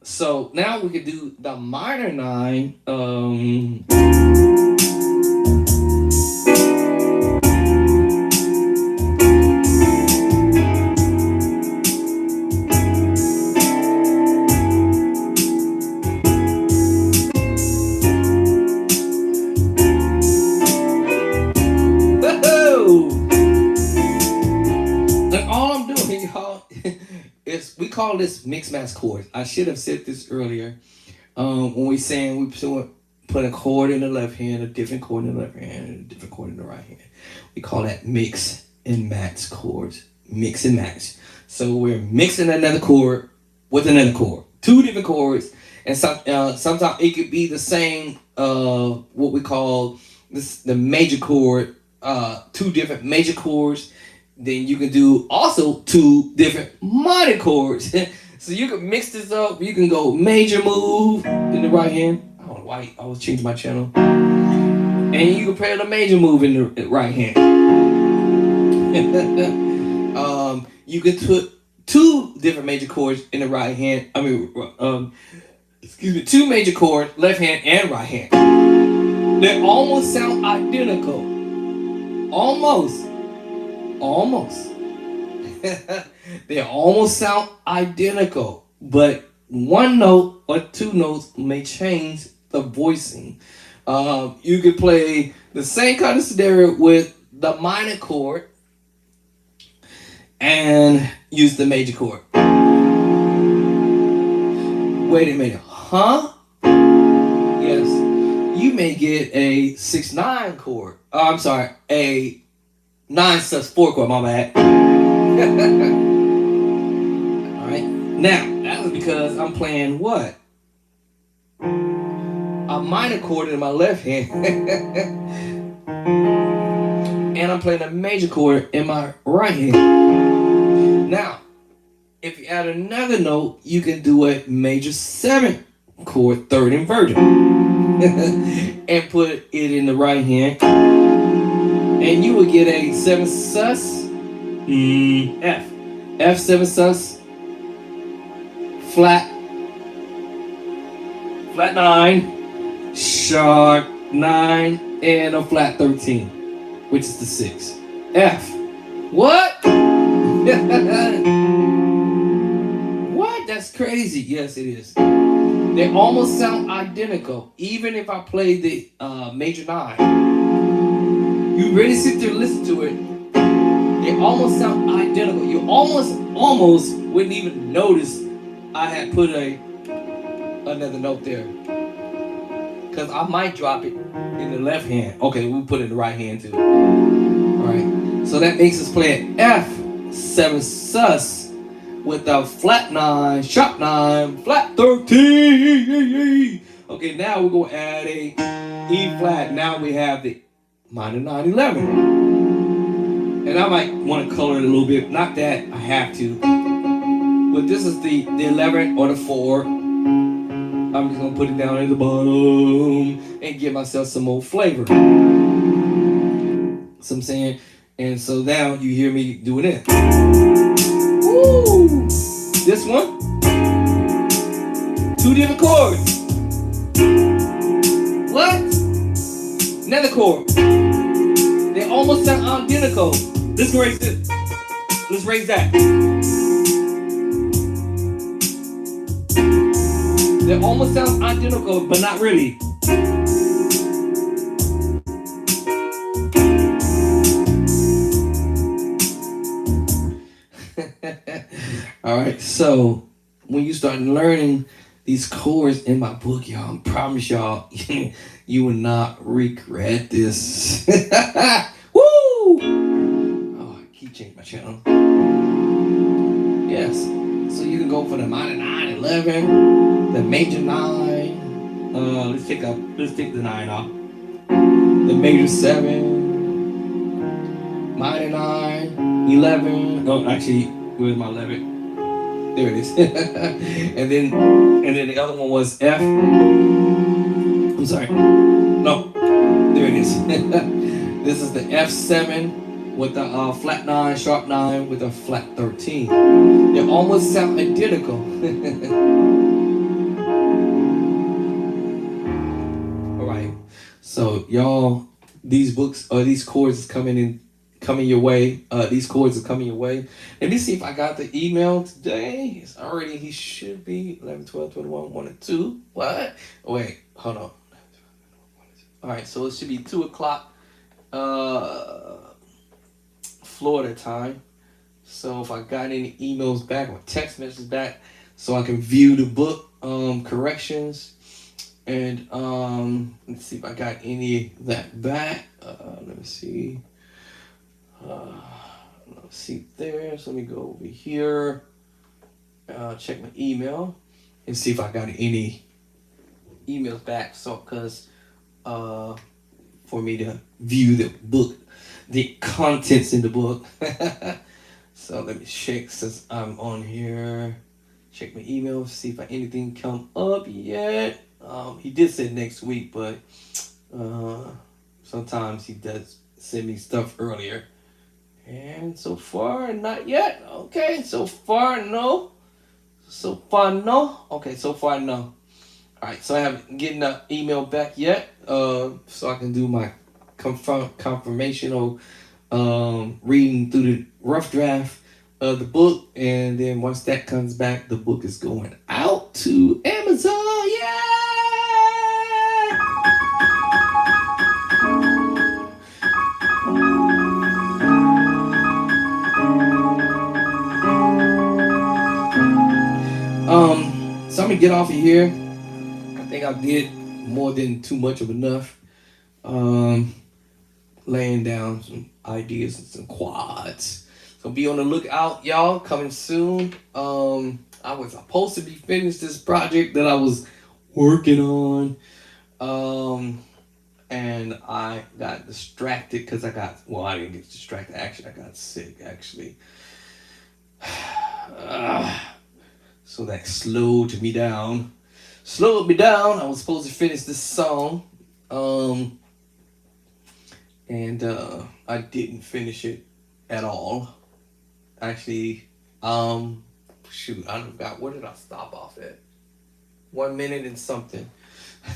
So now we can do the minor 9. We call this mix match chords. I should have said this earlier. When we saying we put a chord in the left hand, a different chord in the left hand, and a different chord in the right hand. We call that mix and match chords. Mix and match. So we're mixing another chord with another chord. Two different chords, and sometimes it could be the same. What we call the major chord. Two different major chords. Then you can do also two different minor chords. So you can mix this up. You can go major move in the right hand. I don't know why I was changing my channel. And you can play the major move in the right hand. You can put two different major chords in the right hand. Two major chords, left hand and right hand. They almost sound identical. Almost. They almost sound identical, but one note or two notes may change the voicing. You could play the same kind of scenario with the minor chord and use the major chord. Wait a minute, huh? Yes, you may get a 6/9 chord. I'm sorry, a 9/4 chord, my bad. Alright, now, that was because I'm playing what? A minor chord in my left hand. And I'm playing a major chord in my right hand. Now, if you add another note, you can do a major 7 chord, third inverted. And put it in the right hand. and you would get a 7 sus, F. F 7 sus, flat 9, sharp 9, and a flat 13, which is the 6. F. What? What? That's crazy. Yes, it is. They almost sound identical, even if I play the major 9. You really sit there and listen to it. They almost sound identical. You almost wouldn't even notice I had put another note there. Because I might drop it in the left hand. Okay, we'll put it in the right hand too. Alright. So that makes us play an F 7 sus with a flat 9, sharp 9, flat 13. Okay, now we're going to add a E flat. Now we have the minor 9, 11. And I might want to color it a little bit. Not that I have to. But this is the 11 or the 4. I'm just going to put it down at the bottom and give myself some more flavor. So I'm saying, and so now you hear me doing it. Woo! This one, 2 different chords. What? Another chord. They almost sound identical. Let's raise this. Let's raise that. They almost sound identical, but not really. All right, so when you start learning these chords in my book, y'all, I promise y'all, you will not regret this. Woo! Oh, I keep changing my channel. Yes, so you can go for the minor 9, 11, the major 9. Let's take the 9 off. The major 7, minor 9, 11. Oh, actually, where's my 11? There it is. and then the other one was F. I'm sorry. No, there it is. This is the F7 with the flat 9, sharp 9 with a flat 13. They almost sound identical. All right. So y'all, these books or these chords is coming your way. These chords are coming your way. Let me see if I got the email today. It's already, he should be 11, 12, 21, 1 and 2. What? Oh, wait, hold on. All right, so it should be 2 o'clock Florida time. So if I got any emails back or text messages back so I can view the book corrections. And let's see if I got any of that back. Let me see. Let's see there. So let me go over here. Check my email and see if I got any emails back. So, because for me to view the book, the contents in the book. So let me check since I'm on here. Check my email, see if anything come up yet. He did say next week, but sometimes he does send me stuff earlier. And so far, not yet. Okay, so far, no. So far, no. Okay, so far, no. All right, so I haven't getting the email back yet. So I can do my confirmation or reading through the rough draft of the book, and then once that comes back, the book is going out to Amazon. Yeah. So I'm gonna get off of here. I think I did more than too much of enough. Laying down some ideas and some quads. So be on the lookout, y'all. Coming soon. I was supposed to be finished this project that I was working on. And I got distracted because I didn't get distracted. Actually, I got sick, actually. So that slowed me down. I was supposed to finish this song. and I didn't finish it at all. Actually, shoot, I forgot where did I stop off at? 1 minute and something.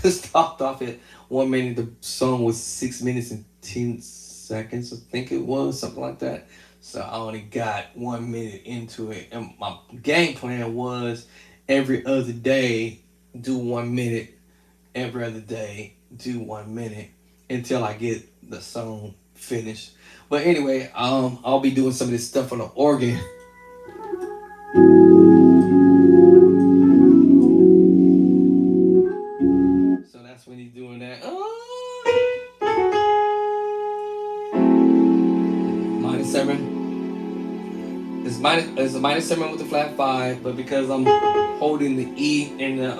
I stopped off at 1 minute. The song was 6 minutes and 10 seconds, I think it was something like that. So I only got 1 minute into it, and my game plan was every other day do 1 minute, every other day do 1 minute until I get the song finished. But anyway, I'll be doing some of this stuff on the organ. So that's when he's doing that. -7. It's a -7 with the flat five, but because I'm holding the E and the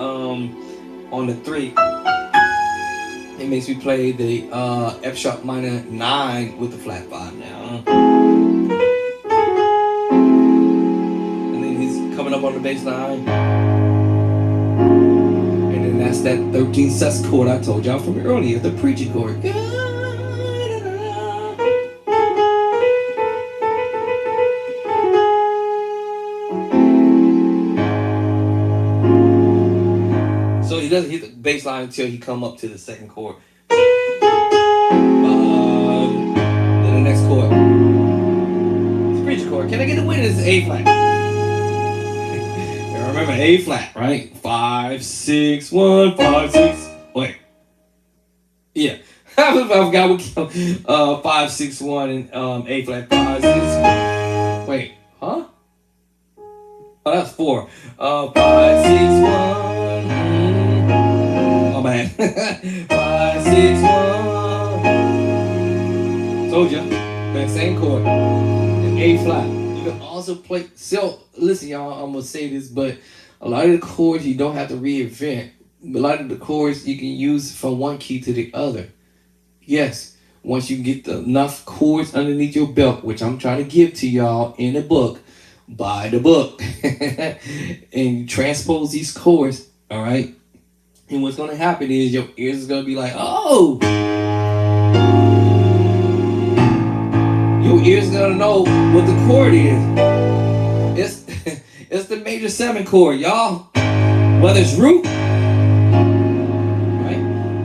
on the three, it makes me play the F sharp minor 9 with the flat five now. And then he's coming up on the bass line. And then that's that 13 sus chord I told y'all from earlier, the preaching chord. So he doesn't hit the bass line until he come up to the second chord. Then the next chord. It's a preacher chord. Can I get a win? It's A flat. And remember A flat, right? 5, 6, 1, 5, 6. Wait. Yeah. I forgot what 5, 6, 1 and A flat 5, 6. Wait, huh? Oh, that's 4. 5, 6, 1. Oh man. 5, 6, 1. Told you. That same chord. And A flat. You can also play. So listen, y'all. I'm gonna say this, but a lot of the chords you don't have to reinvent. A lot of the chords you can use from one key to the other. Yes, once you get enough chords underneath your belt, which I'm trying to give to y'all in the book, buy the book, and you transpose these chords, all right? And what's going to happen is your ears is going to be like, oh! Your ears going to know what the chord is. It's, it's the major 7 chord, y'all. Whether it's root,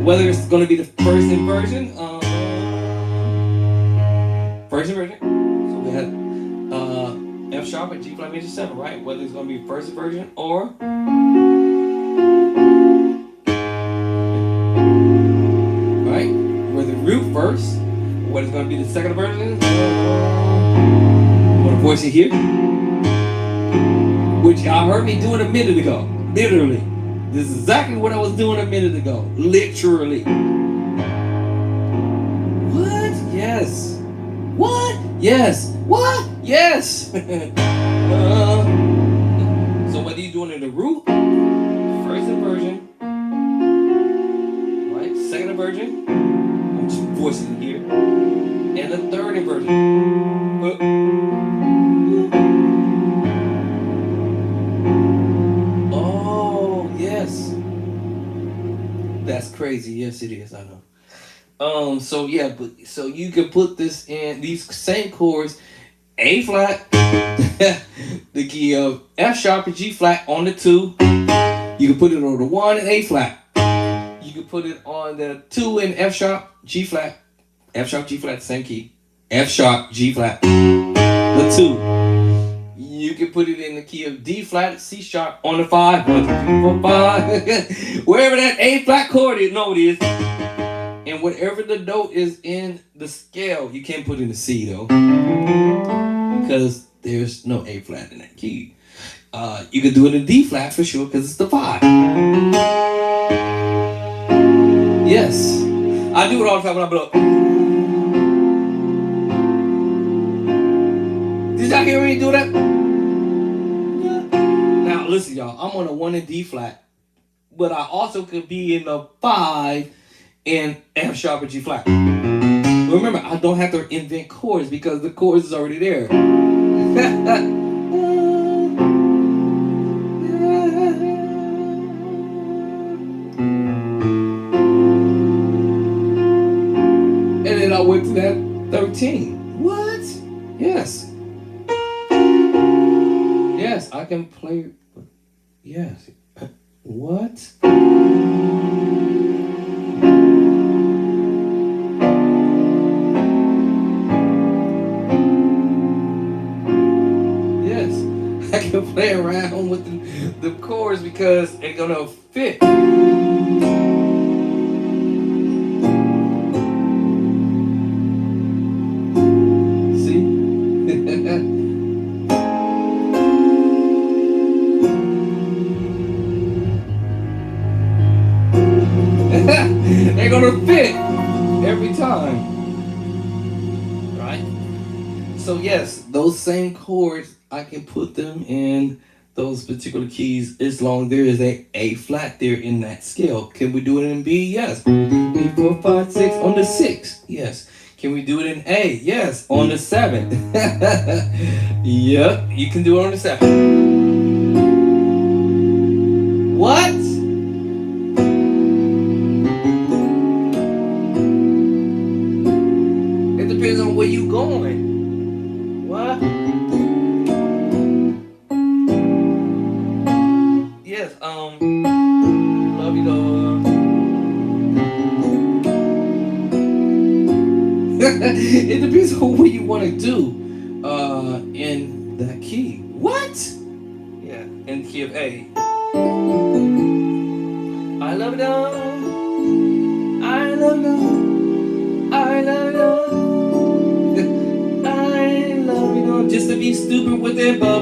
whether it's going to be the first inversion, so we had F sharp and G flat major 7, right? Whether it's going to be first inversion or right, whether root first, whether it's going to be the second inversion, or the voice in here, which y'all heard me doing a minute ago, literally. This is exactly what I was doing a minute ago. Literally. What? Yes. What? Yes. What? Yes. So whether you're doing it in the root, first inversion, right? Second inversion, I'm just voicing here, and the third inversion. That's crazy. Yes, it is. I know. So yeah, but so you can put this in these same chords, A flat, the key of F sharp and G flat on the 2. You can put it on the 1 and A flat. You can put it on the 2 and F sharp, G flat, F sharp, G flat, same key. F sharp, G flat, the 2. You can put it in the key of D flat, C sharp on the 5. 1, 2, 3, 4, 5. Wherever that A flat chord is, note is. And whatever the note is in the scale, you can't put in the C though. Because there's no A flat in that key. You can do it in D flat for sure because it's the 5. Yes. I do it all the time when I blow. Did y'all hear me do that? Now listen, y'all. I'm on a 1 in D flat, but I also could be in the 5 in F sharp or G flat. But remember, I don't have to invent chords because the chords is already there. And then I went to that 13. What? Yes. Yes, I can play. Yes. What? Yes. I can play around with the chords because it's gonna fit. See? They're gonna fit every time. Right? So yes, those same chords, I can put them in those particular keys as long as there is a flat there in that scale. Can we do it in B? Yes. 3, 4, 5, 6 on the 6. Yes. Can we do it in A? Yes. On the 7. Yep. You can do it on the 7. What? It depends on where you going. What? Yes, love you, Lord. It depends on what you want to do in that key. What? Yeah, in the key of A. I love you, Lord. I love you, Lord. I love you, Lord. I love you, Lord. Just to be stupid with that ba.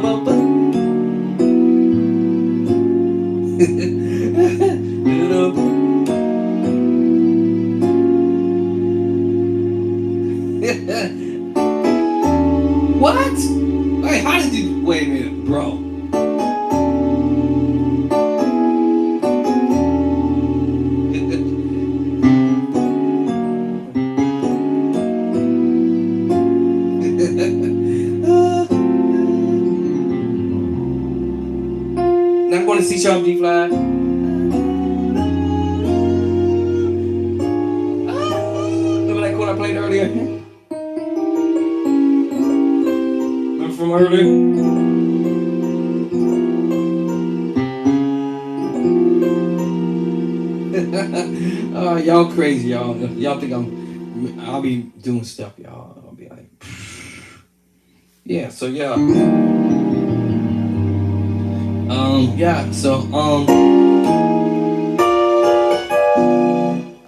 What? Wait, how did you? Wait a minute, bro. Now I'm going to C sharp D flat. Remember that chord I played earlier? Remember from earlier? Y'all crazy, y'all. Y'all think I'll be doing stuff, y'all. I'll be like, yeah. So yeah. Yeah. So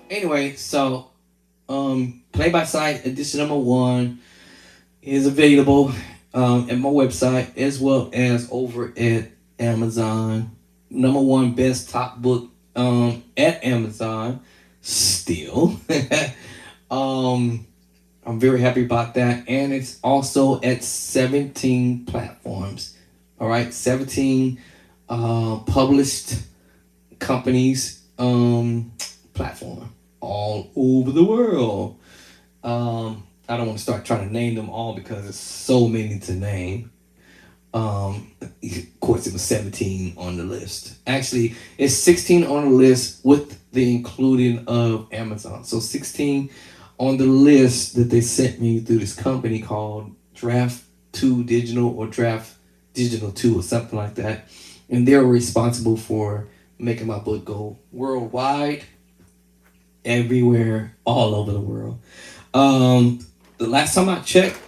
Anyway, so Play by Sight edition number 1 is available at my website as well as over at Amazon. Number 1 best top book at Amazon still. I'm very happy about that, and it's also at 17 platforms. All right, 17 published companies platform all over the world. I don't want to start trying to name them all because there's so many to name. Of course, it was 17 on the list. Actually, it's 16 on the list with the including of Amazon. So 16 on the list that they sent me through this company called Draft 2 Digital or Draft Digital 2 or something like that. And they're responsible for making my book go worldwide, everywhere, all over the world. The last time I checked,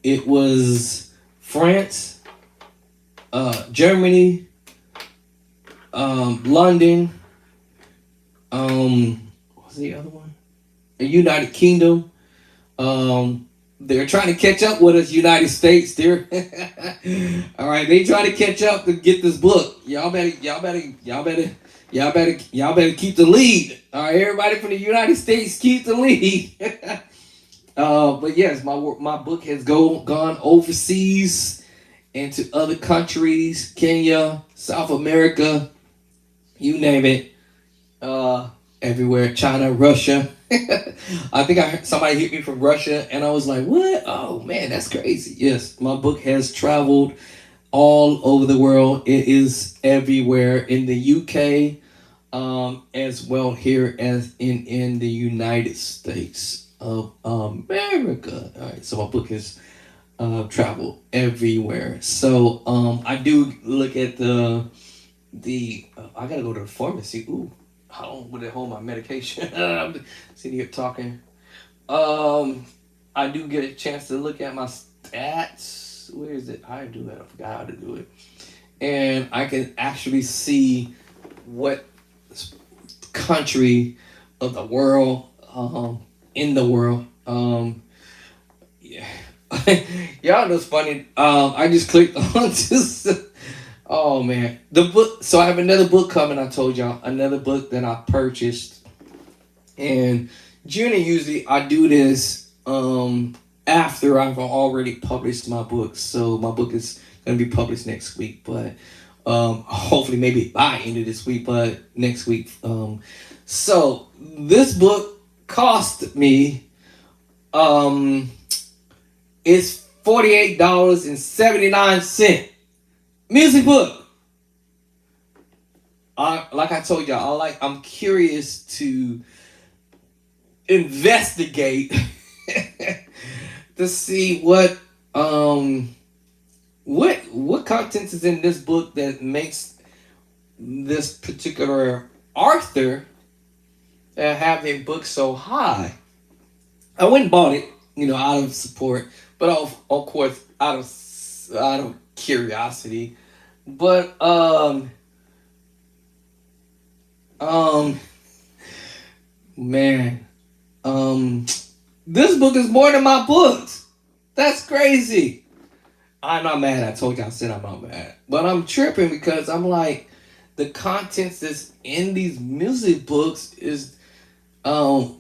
it was France, Germany, London, what's the other one? The United Kingdom. They're trying to catch up with us, United States. They're all right. They try to catch up to get this book. Y'all better keep the lead. All right, everybody from the United States, keep the lead. But yes, my book has gone overseas into other countries, Kenya, South America, you name it, everywhere, China, Russia. I think I heard somebody hit me from Russia, and I was like, what? Oh man, that's crazy. Yes, my book has traveled all over the world. It is everywhere in the UK, as well here as in the United States. of America. All right, so my book is travel everywhere. So I do look at the I gotta go to the pharmacy. Ooh, how long would it hold my medication? I'm sitting here talking. Um, I do get a chance to look at my stats. Where is it? I do that. I forgot how to do it, and I can actually see what country of the world, in the world. Yeah. Y'all know it's funny. I just clicked on this. Oh man, the book. So I have another book coming. I told y'all another book that I purchased, and Junior usually I do this after I've already published my book. So my book is gonna be published next week, but hopefully maybe by end of this week, but next week. So this book cost me it's $48.79. Music book. Like I told y'all, I'm curious to investigate to see what content is in this book that makes this particular author have a book so high. I went and bought it, out of support, but of course out of curiosity. But man, this book is more than my books. That's crazy. I'm not mad. I told you I said I'm not mad, but I'm tripping because I'm like, the contents that's in these music books is I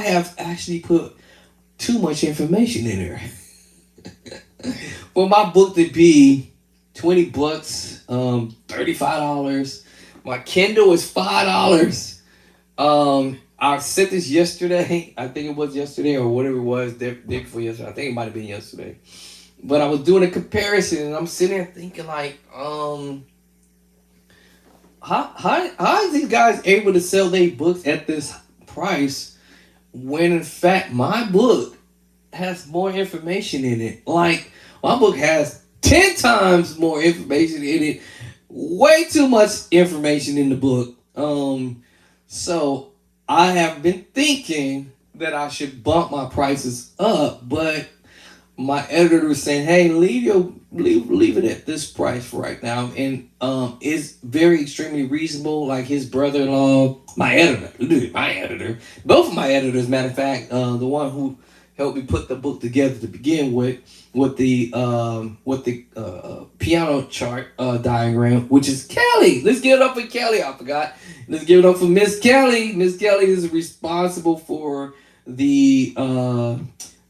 have actually put too much information in there. For my book to be $20, $35. My Kindle is $5. I said this yesterday. I think it was yesterday or whatever it was, day before yesterday. I think it might have been yesterday. But I was doing a comparison and I'm sitting there thinking like, how is these guys able to sell their books at this price when in fact my book has more information in it? Like, my book has 10 times more information in it. Way too much information in the book. So I have been thinking that I should bump my prices up, but my editor was saying, "Hey, leave it at this price for right now," and it's very extremely reasonable. Like his brother-in-law, my editor, both of my editors. Matter of fact, the one who helped me put the book together to begin with the piano chart diagram, which is Kelly. Let's give it up for Kelly. I forgot. Let's give it up for Miss Kelly. Miss Kelly is responsible for the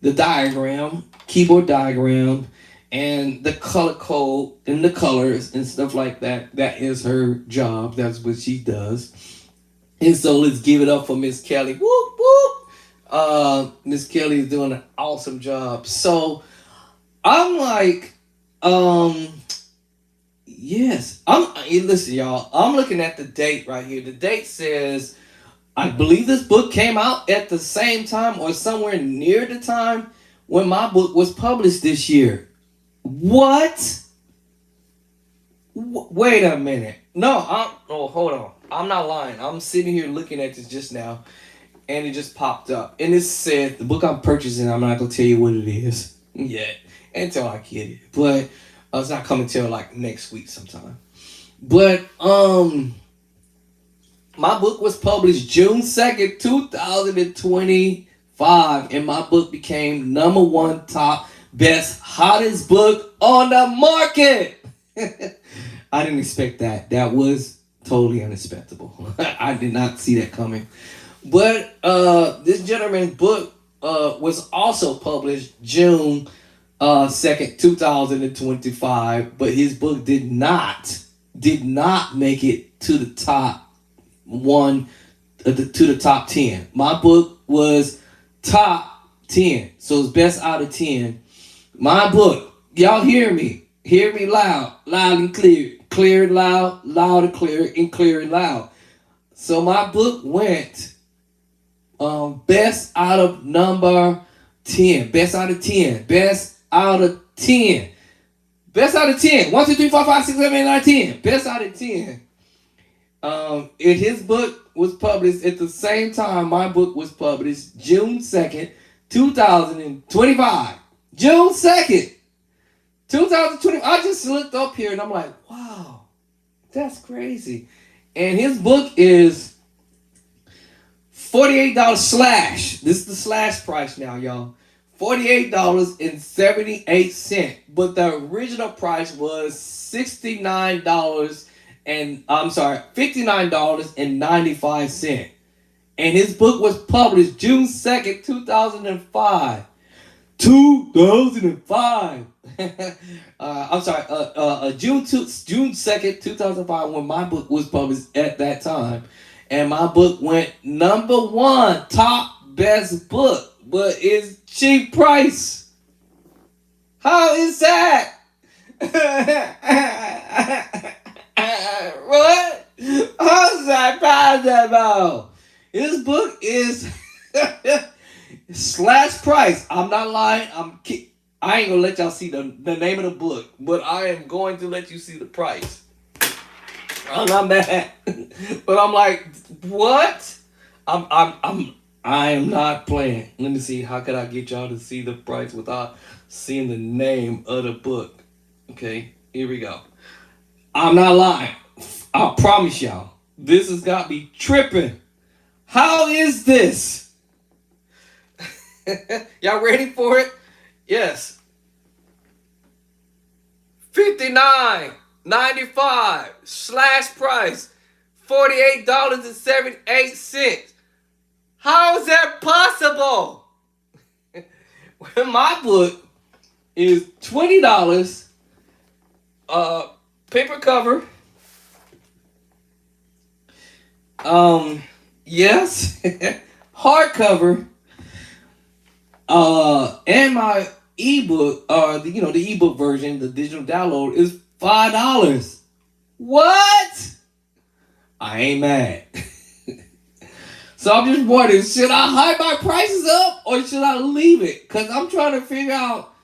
diagram, keyboard diagram, and the color code and the colors and stuff like that. That is her job. That's what she does. And so let's give it up for Miss Kelly. Whoop whoop. Miss Kelly is doing an awesome job. So I'm like, yes. Listen, y'all. I'm looking at the date right here. The date says, I believe this book came out at the same time or somewhere near the time when my book was published this year. What? Wait a minute. No, hold on. I'm not lying. I'm sitting here looking at this just now, and it just popped up. And it said, the book I'm purchasing, I'm not going to tell you what it is yet until I get it. But it's not coming till like next week sometime. But, my book was published June 2nd, 2025, and my book became #1 top best hottest book on the market. I didn't expect that. That was totally unexpected. I did not see that coming. But this gentleman's book was also published June 2nd, 2025, but his book did not make it to the top to the top 10. My book was top 10, so it's best out of 10. My book, y'all hear me loud and clear and loud and clear and loud. So my book went Best out of number 10. Best out of 10. Best out of 10. Best out of 10. 1, 2, 3, 4, 5, 6, 7, 8, 9, 10. Best out of 10. And his book was published at the same time my book was published, June 2nd, 2025. June 2nd, 2020. I just looked up here and I'm like, wow, that's crazy. And his book is $48 slash. This is the slash price now, y'all. $48.78. But the original price was $59.95. And his book was published June 2nd, 2005. 2005. June 2nd, 2005, when my book was published at that time. And my book went number 1, top best book, but it's cheap price. How is that? What? How's that possible? His book is slash price. I'm not lying. I ain't gonna let y'all see the name of the book, but I am going to let you see the price. I'm not mad, but I'm like, what? I am not playing. Let me see. How could I get y'all to see the price without seeing the name of the book? Okay, here we go. I'm not lying. I promise y'all. This has got me tripping. How is this? Y'all ready for it? Yes. $59.95 slash price. $48.78. How is that possible? When my book is $20. Paper cover. Yes. Hardcover. And my ebook, the ebook version, the digital download is $5. What? I ain't mad. So I'm just wondering, should I hike my prices up or should I leave it? Because I'm trying to figure out,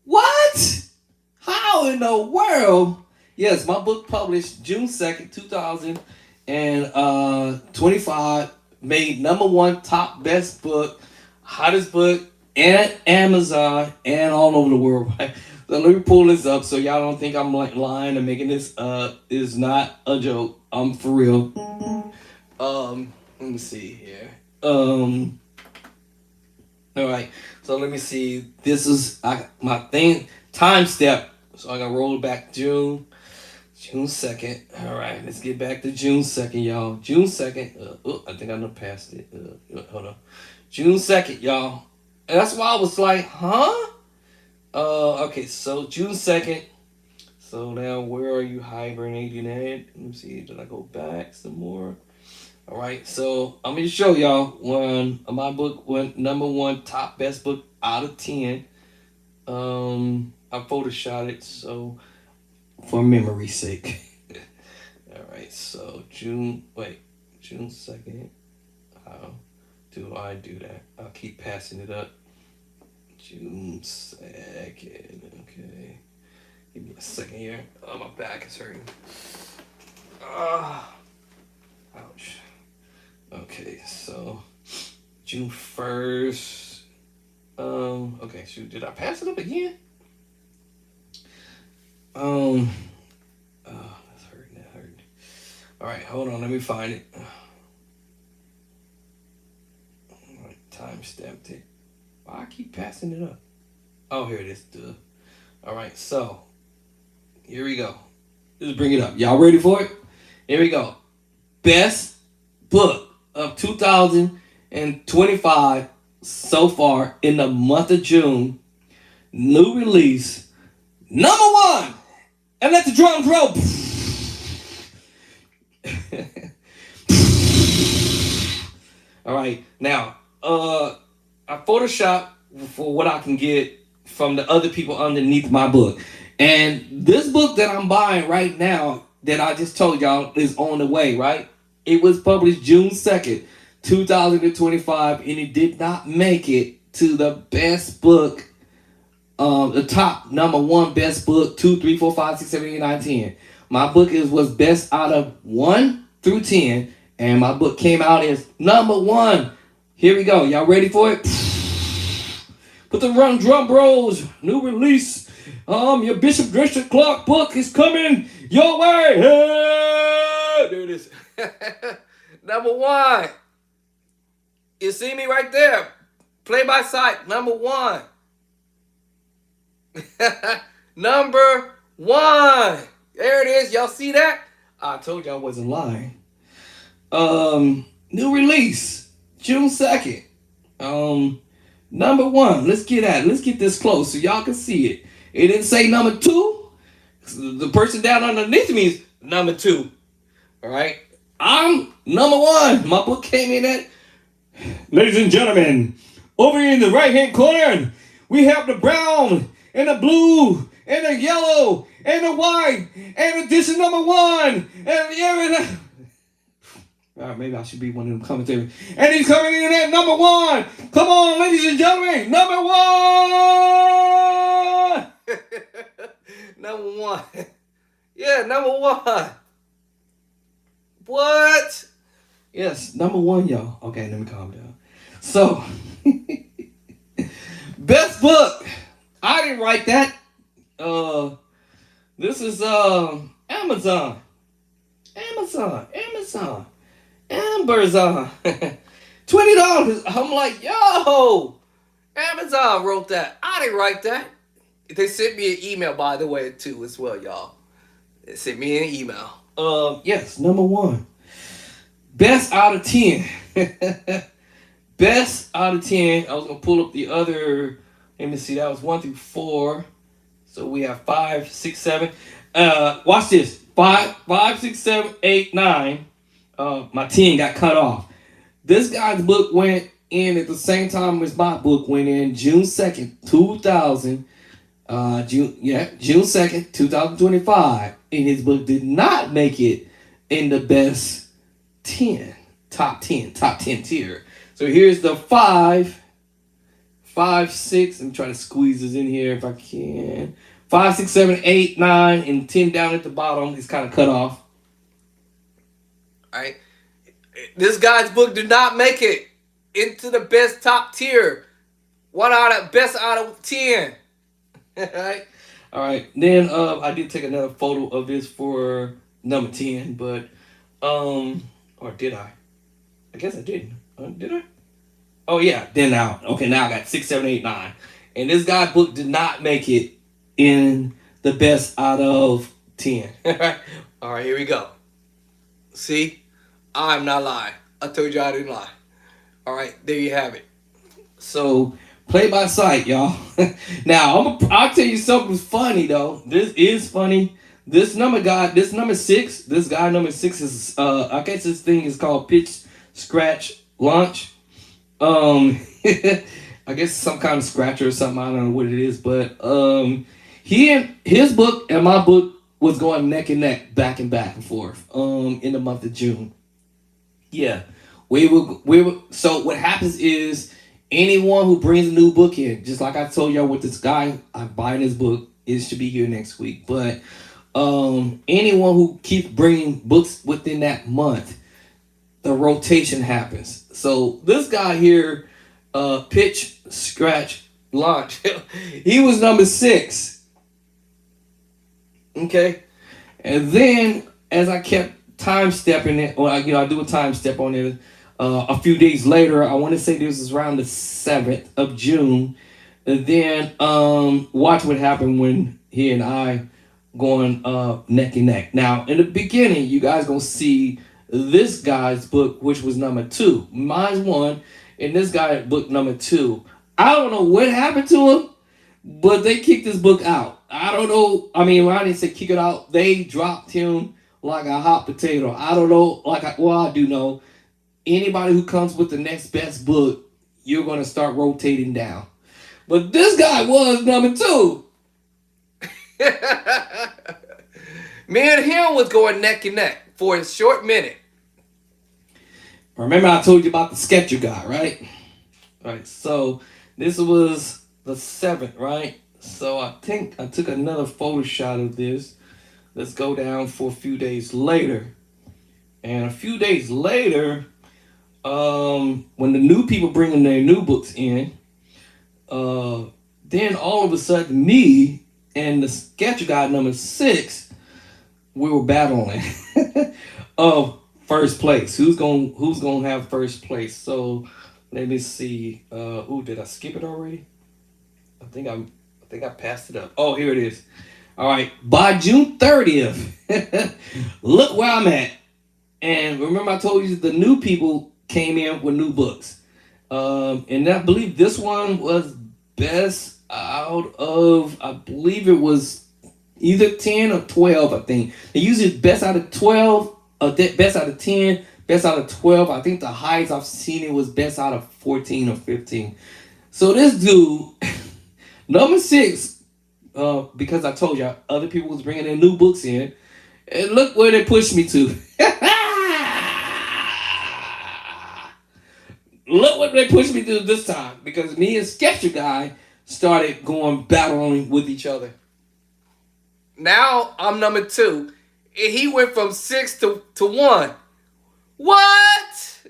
what? How in the world? Yes, my book published June 2nd, 2025, made number 1 top best book, hottest book, and Amazon, and all over the world. Right? So let me pull this up so y'all don't think I'm like lying and making this is not a joke. I'm for real. Let me see here. All right. So let me see. This is my thing time step. So I gotta roll back June 2nd. All right. Let's get back to June 2nd, y'all. June 2nd. I think I done passed it. Hold on. June 2nd, y'all. And that's why I was like, huh? Okay. So June 2nd. So now where are you hibernating at? Let me see. Did I go back some more? All right, so I'm gonna show y'all when my book went number 1 top best book out of 10. I photoshopped it so for memory's sake. All right, so June 2nd. How do I do that? I'll keep passing it up. June 2nd. Okay, give me a second here. Oh, my back is hurting. Ouch. Okay, so June 1st. Okay, shoot, did I pass it up again? That's hurting, that hurt. All right, hold on, let me find it. All right, time stamped it. Why I keep passing it up? Oh, here it is. Duh. All right, so here we go. Just bring it up. Y'all ready for it? Here we go. Best book of 2025 so far in the month of June. New release. Number 1. And let the drums roll. All right. Now, I Photoshop for what I can get from the other people underneath my book. And this book that I'm buying right now that I just told y'all is on the way, right? It was published June 2nd, 2025, and it did not make it to the best book, the top number one best book, 2, 3, 4, 5, 6, 7, 8, 9, 10. My book was best out of 1 through 10, and my book came out as number 1. Here we go. Y'all ready for it? Put the drum rolls. New release. Your Bishop Gresham Clark book is coming your way. Hey! There it is. Number 1. You see me right there. Play by sight. Number 1. Number 1. There it is. Y'all see that? I told you I wasn't lying. New release. June 2nd. Number 1. Let's get this close so y'all can see it. It didn't say number 2. The person down underneath me is number 2. All right. I'm number 1. My book came in at. Ladies and gentlemen, over in the right-hand corner, we have the brown and the blue and the yellow and the white and edition number 1 and everything. All right, maybe I should be one of them commentators. And he's coming in at number 1. Come on, ladies and gentlemen, number 1. Number 1. Yeah, number 1. What? Yes, number 1, y'all. Okay, let me calm down. So, best book. I didn't write that. This is Amazon. Amazon. $20. I'm like, yo, Amazon wrote that. I didn't write that. They sent me an email, by the way, too, as well, y'all. They sent me an email. Yes, number 1. Best out of 10. Best out of 10. I was going to pull up the other. Let me see. That was 1 through 4. So we have 5, 6, 7. Watch this. 5, 6, 7, 8, 9. My 10 got cut off. This guy's book went in at the same time as my book went in, June 2nd, 2000. June 2nd, 2025. And his book did not make it in the best 10, top 10 tier. So here's the 5, 6. I'm trying to squeeze this in here if I can. 5, 6, 7, 8, 9, and 10 down at the bottom is kind of cut off. All right. This guy's book did not make it into the best top tier. Best out of 10. All right. Then I did take another photo of this for number 10, but or did I? I guess I didn't. Did I? Oh yeah. Then now, okay, now I got 6, 7, 8, 9, and this guy's book did not make it in the best out of 10. All right, here we go. See, I'm not lying. I told you I didn't lie. All right, there you have it. So play by sight, y'all. Now I'll tell you something funny though. This is funny. This number guy number 6 is I guess this thing is called Pitch Scratch Launch. I guess some kind of scratcher or something. I don't know what it is, but his book and my book was going neck and neck, back and forth in the month of June. Yeah. We were so what happens is anyone who brings a new book in, just like I told y'all with this guy, I'm buying his book, it should be here next week. But anyone who keeps bringing books within that month, the rotation happens. So this guy here, Pitch Scratch Launch, he was number 6. Okay, and then as I kept time stepping it, or I do a time step on it. A few days later, I want to say this was around the 7th of June. And then watch what happened when he and I going neck and neck. Now, in the beginning, you guys gonna see this guy's book, which was number 2. Mine's 1, and this guy book number 2. I don't know what happened to him, but they kicked this book out. I don't know. I mean, when I didn't say kick it out, they dropped him like a hot potato. I don't know. I do know. Anybody who comes with the next best book, you're going to start rotating down. But this guy was number 2. Me and him was going neck and neck for a short minute. Remember I told you about the Sketcher guy, right? Right. So this was the 7th, right? So I think I took another photo shot of this. Let's go down for a few days later. And a few days later, when the new people bringing their new books in, then all of a sudden me and the Sketcher guy number 6, we were battling of first place. Who's gonna have first place? So let me see. Did I skip it already? I think I passed it up. Oh, here it is. All right. By June 30th, look where I'm at. And remember, I told you the new people came in with new books. And I believe this one was best out of, I believe it was either 10 or 12, I think. They usually best out of 12, best out of 10, best out of 12. I think the highest I've seen it was best out of 14 or 15. So this dude, number 6, because I told you other people was bringing their new books in, and look where they pushed me to. Look what they pushed me to this time, because me and Sketcher guy started going battling with each other. Now I'm number 2. And he went from 6 to 1. What?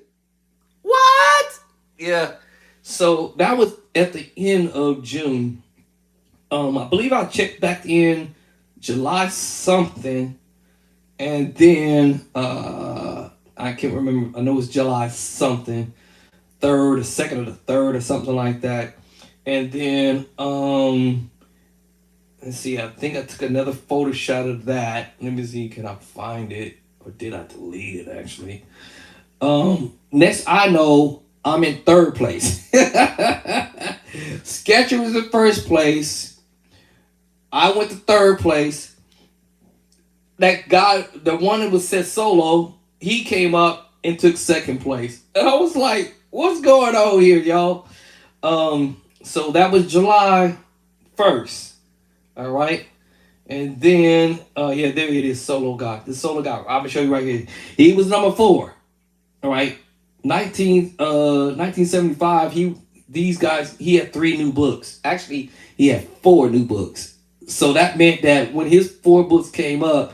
Yeah. So that was at the end of June. I believe I checked back in July something. And then I can't remember. I know it was July something. 3rd, or 2nd, or the 3rd, or something like that. And then let's see, I think I took another photo shot of that. Let me see, can I find it? Or did I delete it actually? Next I know I'm in 3rd place. Sketcher was in 1st place. I went to 3rd place. That guy, the one that was set solo, he came up and took 2nd place. And I was like, what's going on here, y'all? So that was July 1st. All right. And then, yeah, there it is, solo guy. The solo guy. I'm gonna show you right here. He was number 4. All right. 1975, he had 3 new books. Actually, he had 4 new books. So that meant that when his 4 books came up,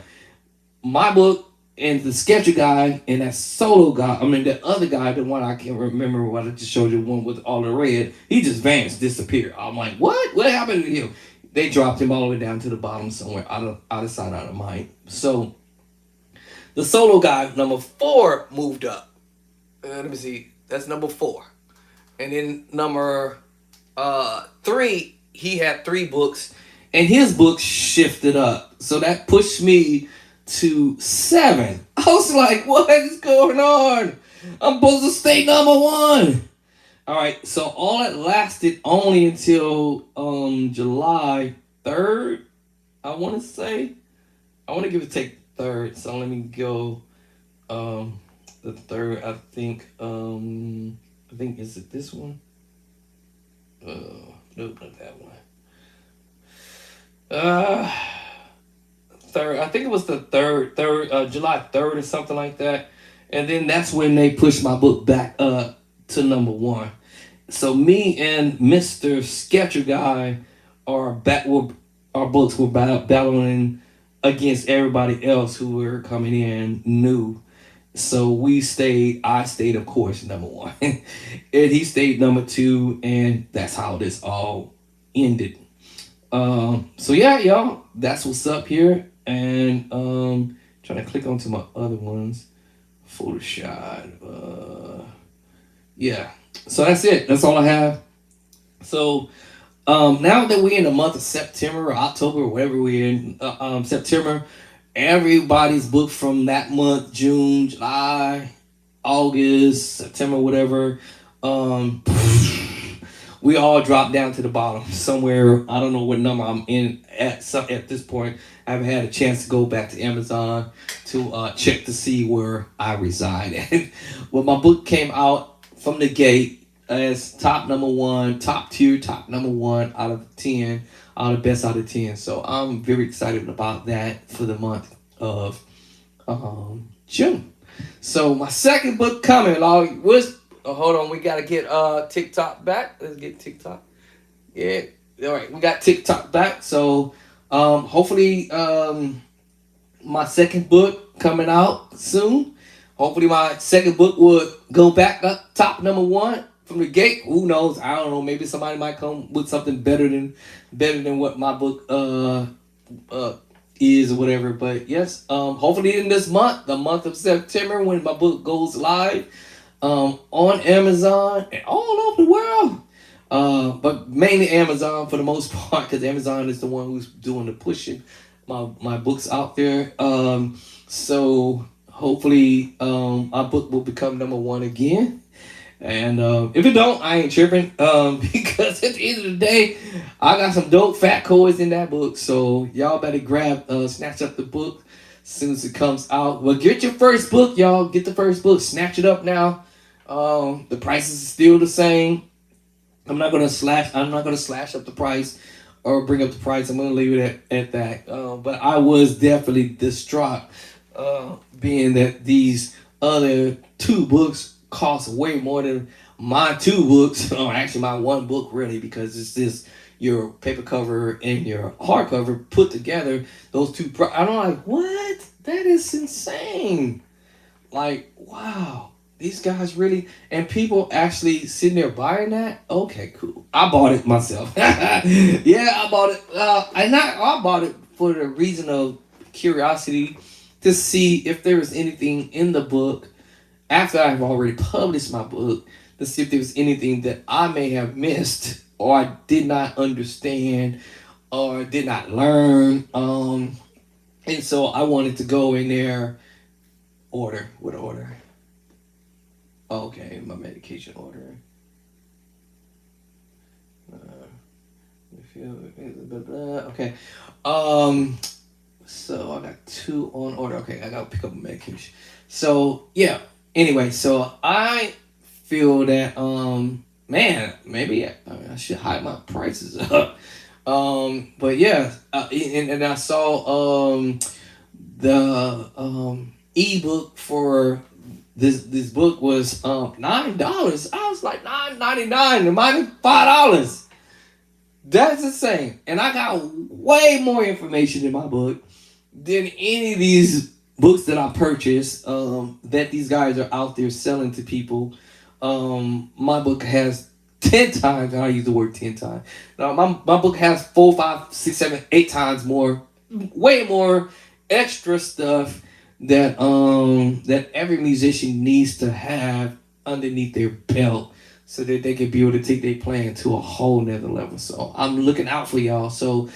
my book and the Sketcher guy and that solo guy, the other guy, the one I can't remember what I just showed you, one with all the red, he just vanished, disappeared. I'm like, what? What happened to him? They dropped him all the way down to the bottom somewhere, out of sight, out of mind. So the solo guy, number 4, moved up. Let me see. That's number 4. And then number 3, he had 3 books, and his books shifted up. So that pushed me to 7. I was like, what is going on? I'm supposed to stay number 1. All right, so all that lasted only until July 3rd, I want to say. I want to give it take 3rd, so let me go the 3rd, I think is it this one? Nope, not that one. 3rd, I think it was the 3rd, July 3rd or something like that. And then that's when they pushed my book back up to number 1. So me and Mr. Sketcher guy our books were battling against everybody else who were coming in new. So I stayed, of course, number 1. And he stayed number 2, and that's how this all ended. So yeah, y'all, that's what's up here. And trying to click onto my other ones. Photoshop. Yeah. So that's it. That's all I have. So now that we're in the month of September or October or whatever we're in, September, everybody's booked from that month, June, July, August, September, whatever. We all dropped down to the bottom somewhere. I don't know what number I'm in at this point. I haven't had a chance to go back to Amazon to check to see where I reside. Well, my book came out from the gate as top number 1, top tier, top number 1 out of 10, out of best out of 10. So I'm very excited about that for the month of June. So my second book coming, Lord. Hold on, we gotta get TikTok back. Let's get TikTok. Yeah. All right, we got TikTok back. So hopefully my second book coming out soon. Hopefully my second book will go back up top number one from the gate. Who knows? I don't know. Maybe somebody might come with something better than what my book is or whatever. But yes, hopefully in this month, the month of September, when my book goes live on Amazon and all over the world. But mainly Amazon for the most part, because Amazon is the one who's doing the pushing my books out there. So hopefully my book will become number one again. And if it don't, I ain't tripping. Because at the end of the day, I got some dope fat coins in that book. So y'all better snatch up the book as soon as it comes out. Well, get your first book, y'all. Get the first book. Snatch it up now. The prices are still the same. I'm not gonna slash up the price or bring up the price. I'm gonna leave it at that. But I was definitely distraught, being that these other two books cost way more than my two books, or actually my one book really, because it's just your paper cover and your hardcover put together. Those two, I'm like, what? That is insane. Like, wow. These guys really, and people actually sitting there buying that? Okay, cool. I bought it myself. Yeah, I bought it. I bought it for the reason of curiosity, to see if there was anything in the book after I've already published my book, to see if there was anything that I may have missed or I did not understand or did not learn. And so I wanted to go in there, order. Okay, my medication order. Okay. So I got 2 on order. Okay, I gotta pick up a medication. So yeah. Anyway, so I feel that man, maybe I should hike my prices up. But yeah, and I saw the ebook for this book was $9. I was like $9.99 and minus $5. That's insane. And I got way more information in my book than any of these books that I purchased, that these guys are out there selling to people. My book has 10 times, and I use the word 10 times. Now my book has 4, 5, 6, 7, 8 times more, way more extra stuff that that every musician needs to have underneath their belt, so that they can be able to take their playing to a whole nother level. So I'm looking out for y'all. So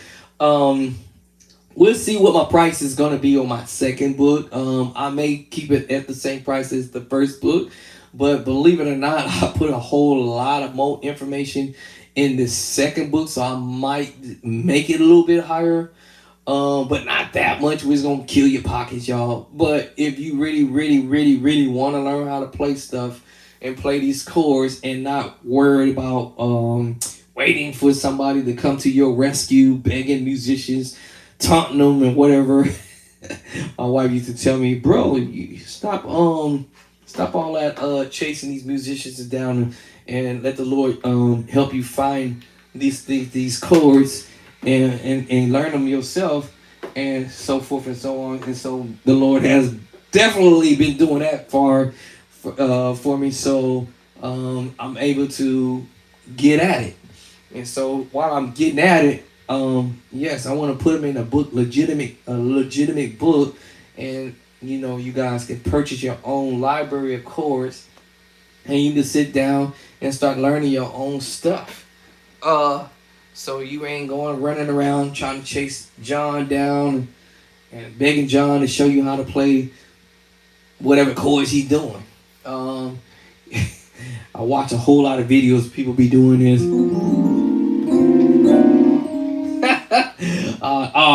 we'll see what my price is gonna be on my second book. I may keep it at the same price as the first book, but believe it or not, I put a whole lot of more information in this second book, so I might make it a little bit higher. But not that much, which is gonna kill your pockets, y'all. But if you really want to learn how to play stuff and play these chords and not worried about waiting for somebody to come to your rescue, begging musicians, taunting them and whatever. My wife used to tell me, bro, you stop all that chasing these musicians down, and let the Lord help you find these chords and learn them yourself, and so forth and so on. And so the Lord has definitely been doing that for me. So I'm able to get at it. And so while I'm getting at it, yes, I want to put them in a book, legitimate book, and you guys can purchase your own library of chords, and you can sit down and start learning your own stuff. So you ain't running around trying to chase John down and begging John to show you how to play whatever chords he's doing. I watch a whole lot of videos. People be doing this.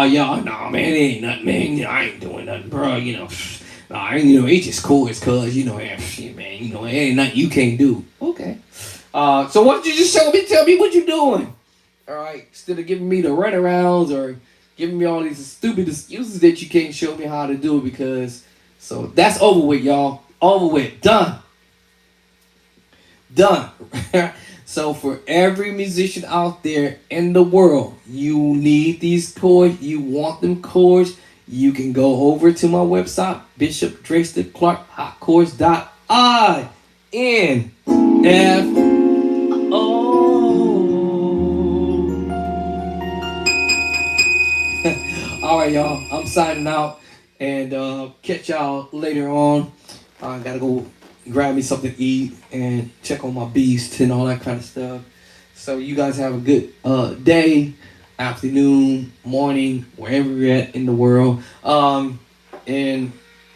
Y'all, nah, man, it ain't nothing, man. I ain't doing nothing, bro. It's just chords, cuz, shit, man. It ain't nothing you can't do. Okay. So why don't you just tell me what you're doing? All right, instead of giving me the runarounds or giving me all these stupid excuses that you can't show me how to do it, because So that's over with, y'all. Over with. Done. Done. So for every musician out there in the world, you need these chords, you want them chords, you can go over to my website, Bishop Drayster Clark hotchords.info. All right, y'all. I'm signing out, and catch y'all later on. I gotta go grab me something to eat and check on my beast and all that kind of stuff. So you guys have a good day, afternoon, morning, wherever you're at in the world. And I'm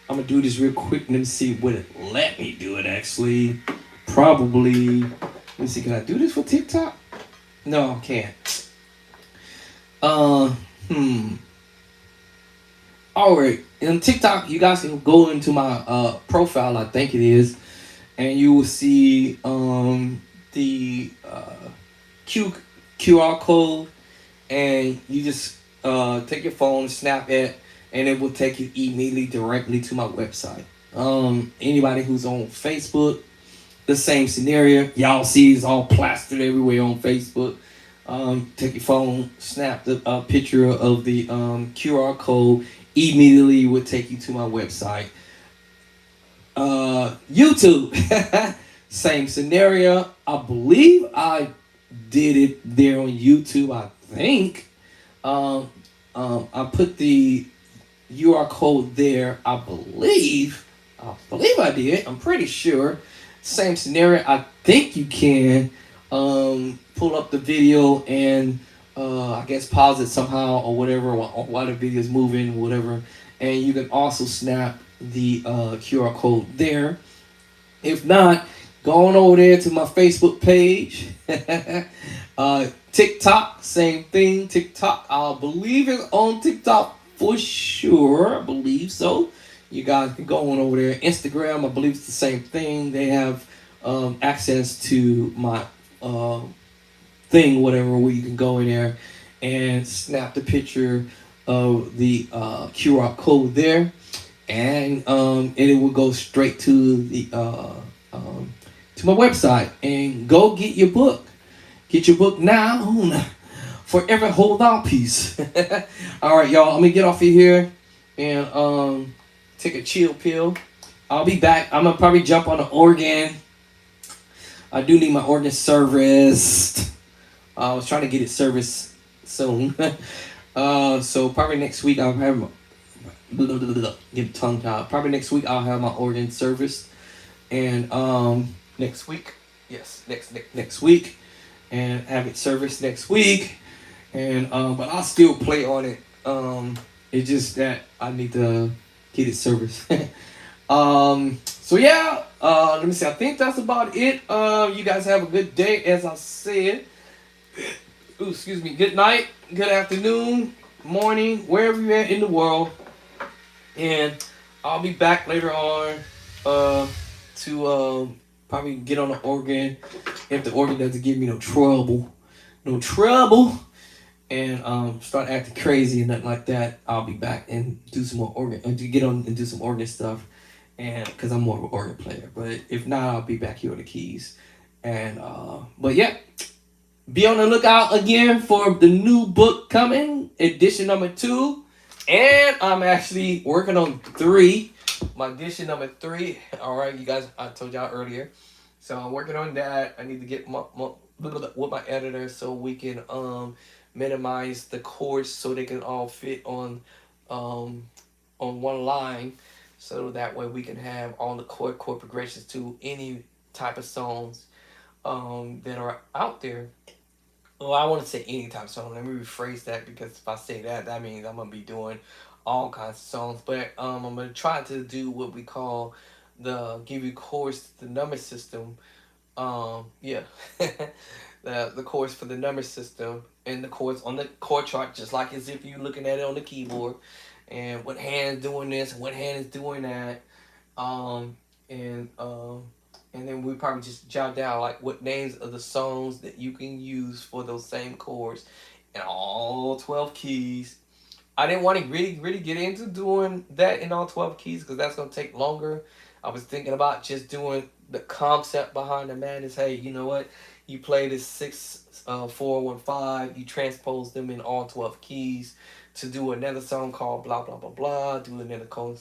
gonna do this real quick. Let me see what it let me do it actually. Probably. Let me see. Can I do this for TikTok? No, I can't. Uh, hmm. All right, in TikTok, you guys can go into my profile. I think it is, and you will see the QR code, and you just take your phone, snap it, and it will take you immediately directly to my website. Anybody who's on Facebook, the same scenario. Y'all see it's all plastered everywhere on Facebook. Take your phone, snap the picture of the QR code. Immediately would take you to my website. YouTube, same scenario. I believe I did it there on YouTube. I think I put the UR code there. I believe I did. I'm pretty sure. Same scenario. I think you can pull up the video and I guess pause it somehow or whatever while the video is moving, whatever. And you can also snap the QR code there. If not, go on over there to my Facebook page. TikTok, same thing. TikTok, I believe it's on TikTok for sure. I believe so. You guys can go on over there. Instagram, I believe it's the same thing. They have access to my thing, whatever, where you can go in there and snap the picture of the QR code there, and it will go straight to the to my website. And go get your book. Get your book now. Forever Hold On Peace. All right, y'all. I'm gonna get off of here and take a chill pill. I'll be back. I'm gonna probably jump on the organ. I do need my organ serviced. I was trying to get it serviced soon. So probably next week I'll have get tongue tied. Probably next week I'll have my organ serviced, and next week, yes, next week, and have it serviced next week, and but I'll still play on it. It's just that I need to get it serviced. So yeah, let me see. I think that's about it. You guys have a good day, as I said. Ooh, excuse me. Good night, good afternoon, morning, wherever you're at in the world. And I'll be back later on to probably get on the organ if the organ doesn't give me no trouble. And start acting crazy and nothing like that. I'll be back and do some more organ, to get on and do some organ stuff, and because I'm more of an organ player. But if not, I'll be back here on the keys. And but yeah, be on the lookout again for the new book coming, edition number 2. And I'm actually working on 3, my edition number 3. All right, you guys, I told y'all earlier. So I'm working on that. I need to get with my editor so we can minimize the chords so they can all fit on one line, so that way we can have all the chord progressions to any type of songs that are out there. Well, I want to say any type of song. Let me rephrase that, because if I say that, that means I'm gonna be doing all kinds of songs. But I'm gonna try to do what we call give you chords the number system. Yeah, the chords for the number system, and the chords on the chord chart, just like as if you're looking at it on the keyboard, and what hand is doing this and what hand is doing that. And then we probably just jot down like what names of the songs that you can use for those same chords in all 12 keys I didn't want to really get into doing that in all 12 keys because that's gonna take longer. I was thinking about just doing the concept behind the madness. Hey, you know what? You play this 6 4 1 5. You transpose them in all 12 keys to do another song called blah blah blah blah. Do another called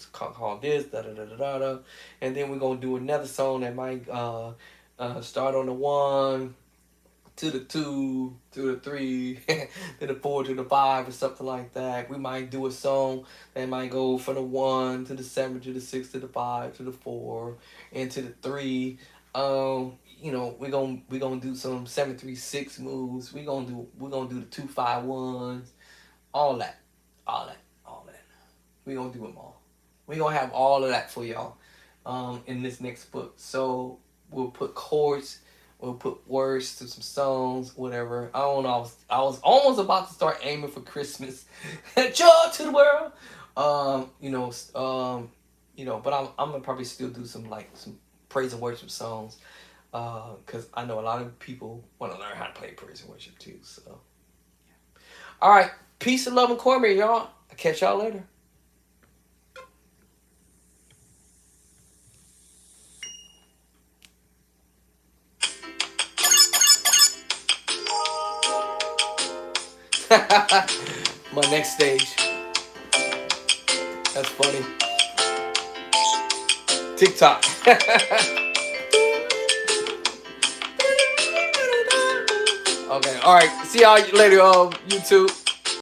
this da da da da da da, and then we're gonna do another song that might start on the 1 to the 2 to the 3 to the 4 to the 5 or something like that. We might do a song that might go from the 1 to the 7 to the 6 to the 5 to the 4 and to the 3. We're gonna do some 7 3 6 moves. We're gonna do the 2 5 1s, all that, all that, all that. We're gonna do them all. We're gonna have all of that for y'all in this next book. So we'll put chords, we'll put words to some songs, whatever. I don't know. I was almost about to start aiming for Christmas. Joy to the world. But I'm gonna probably still do some praise and worship songs. Because I know a lot of people want to learn how to play praise and worship too. So, all right, peace and love and cornmeal, y'all. I'll catch y'all later. My next stage. That's funny. TikTok. Okay, all right. See y'all later, YouTube.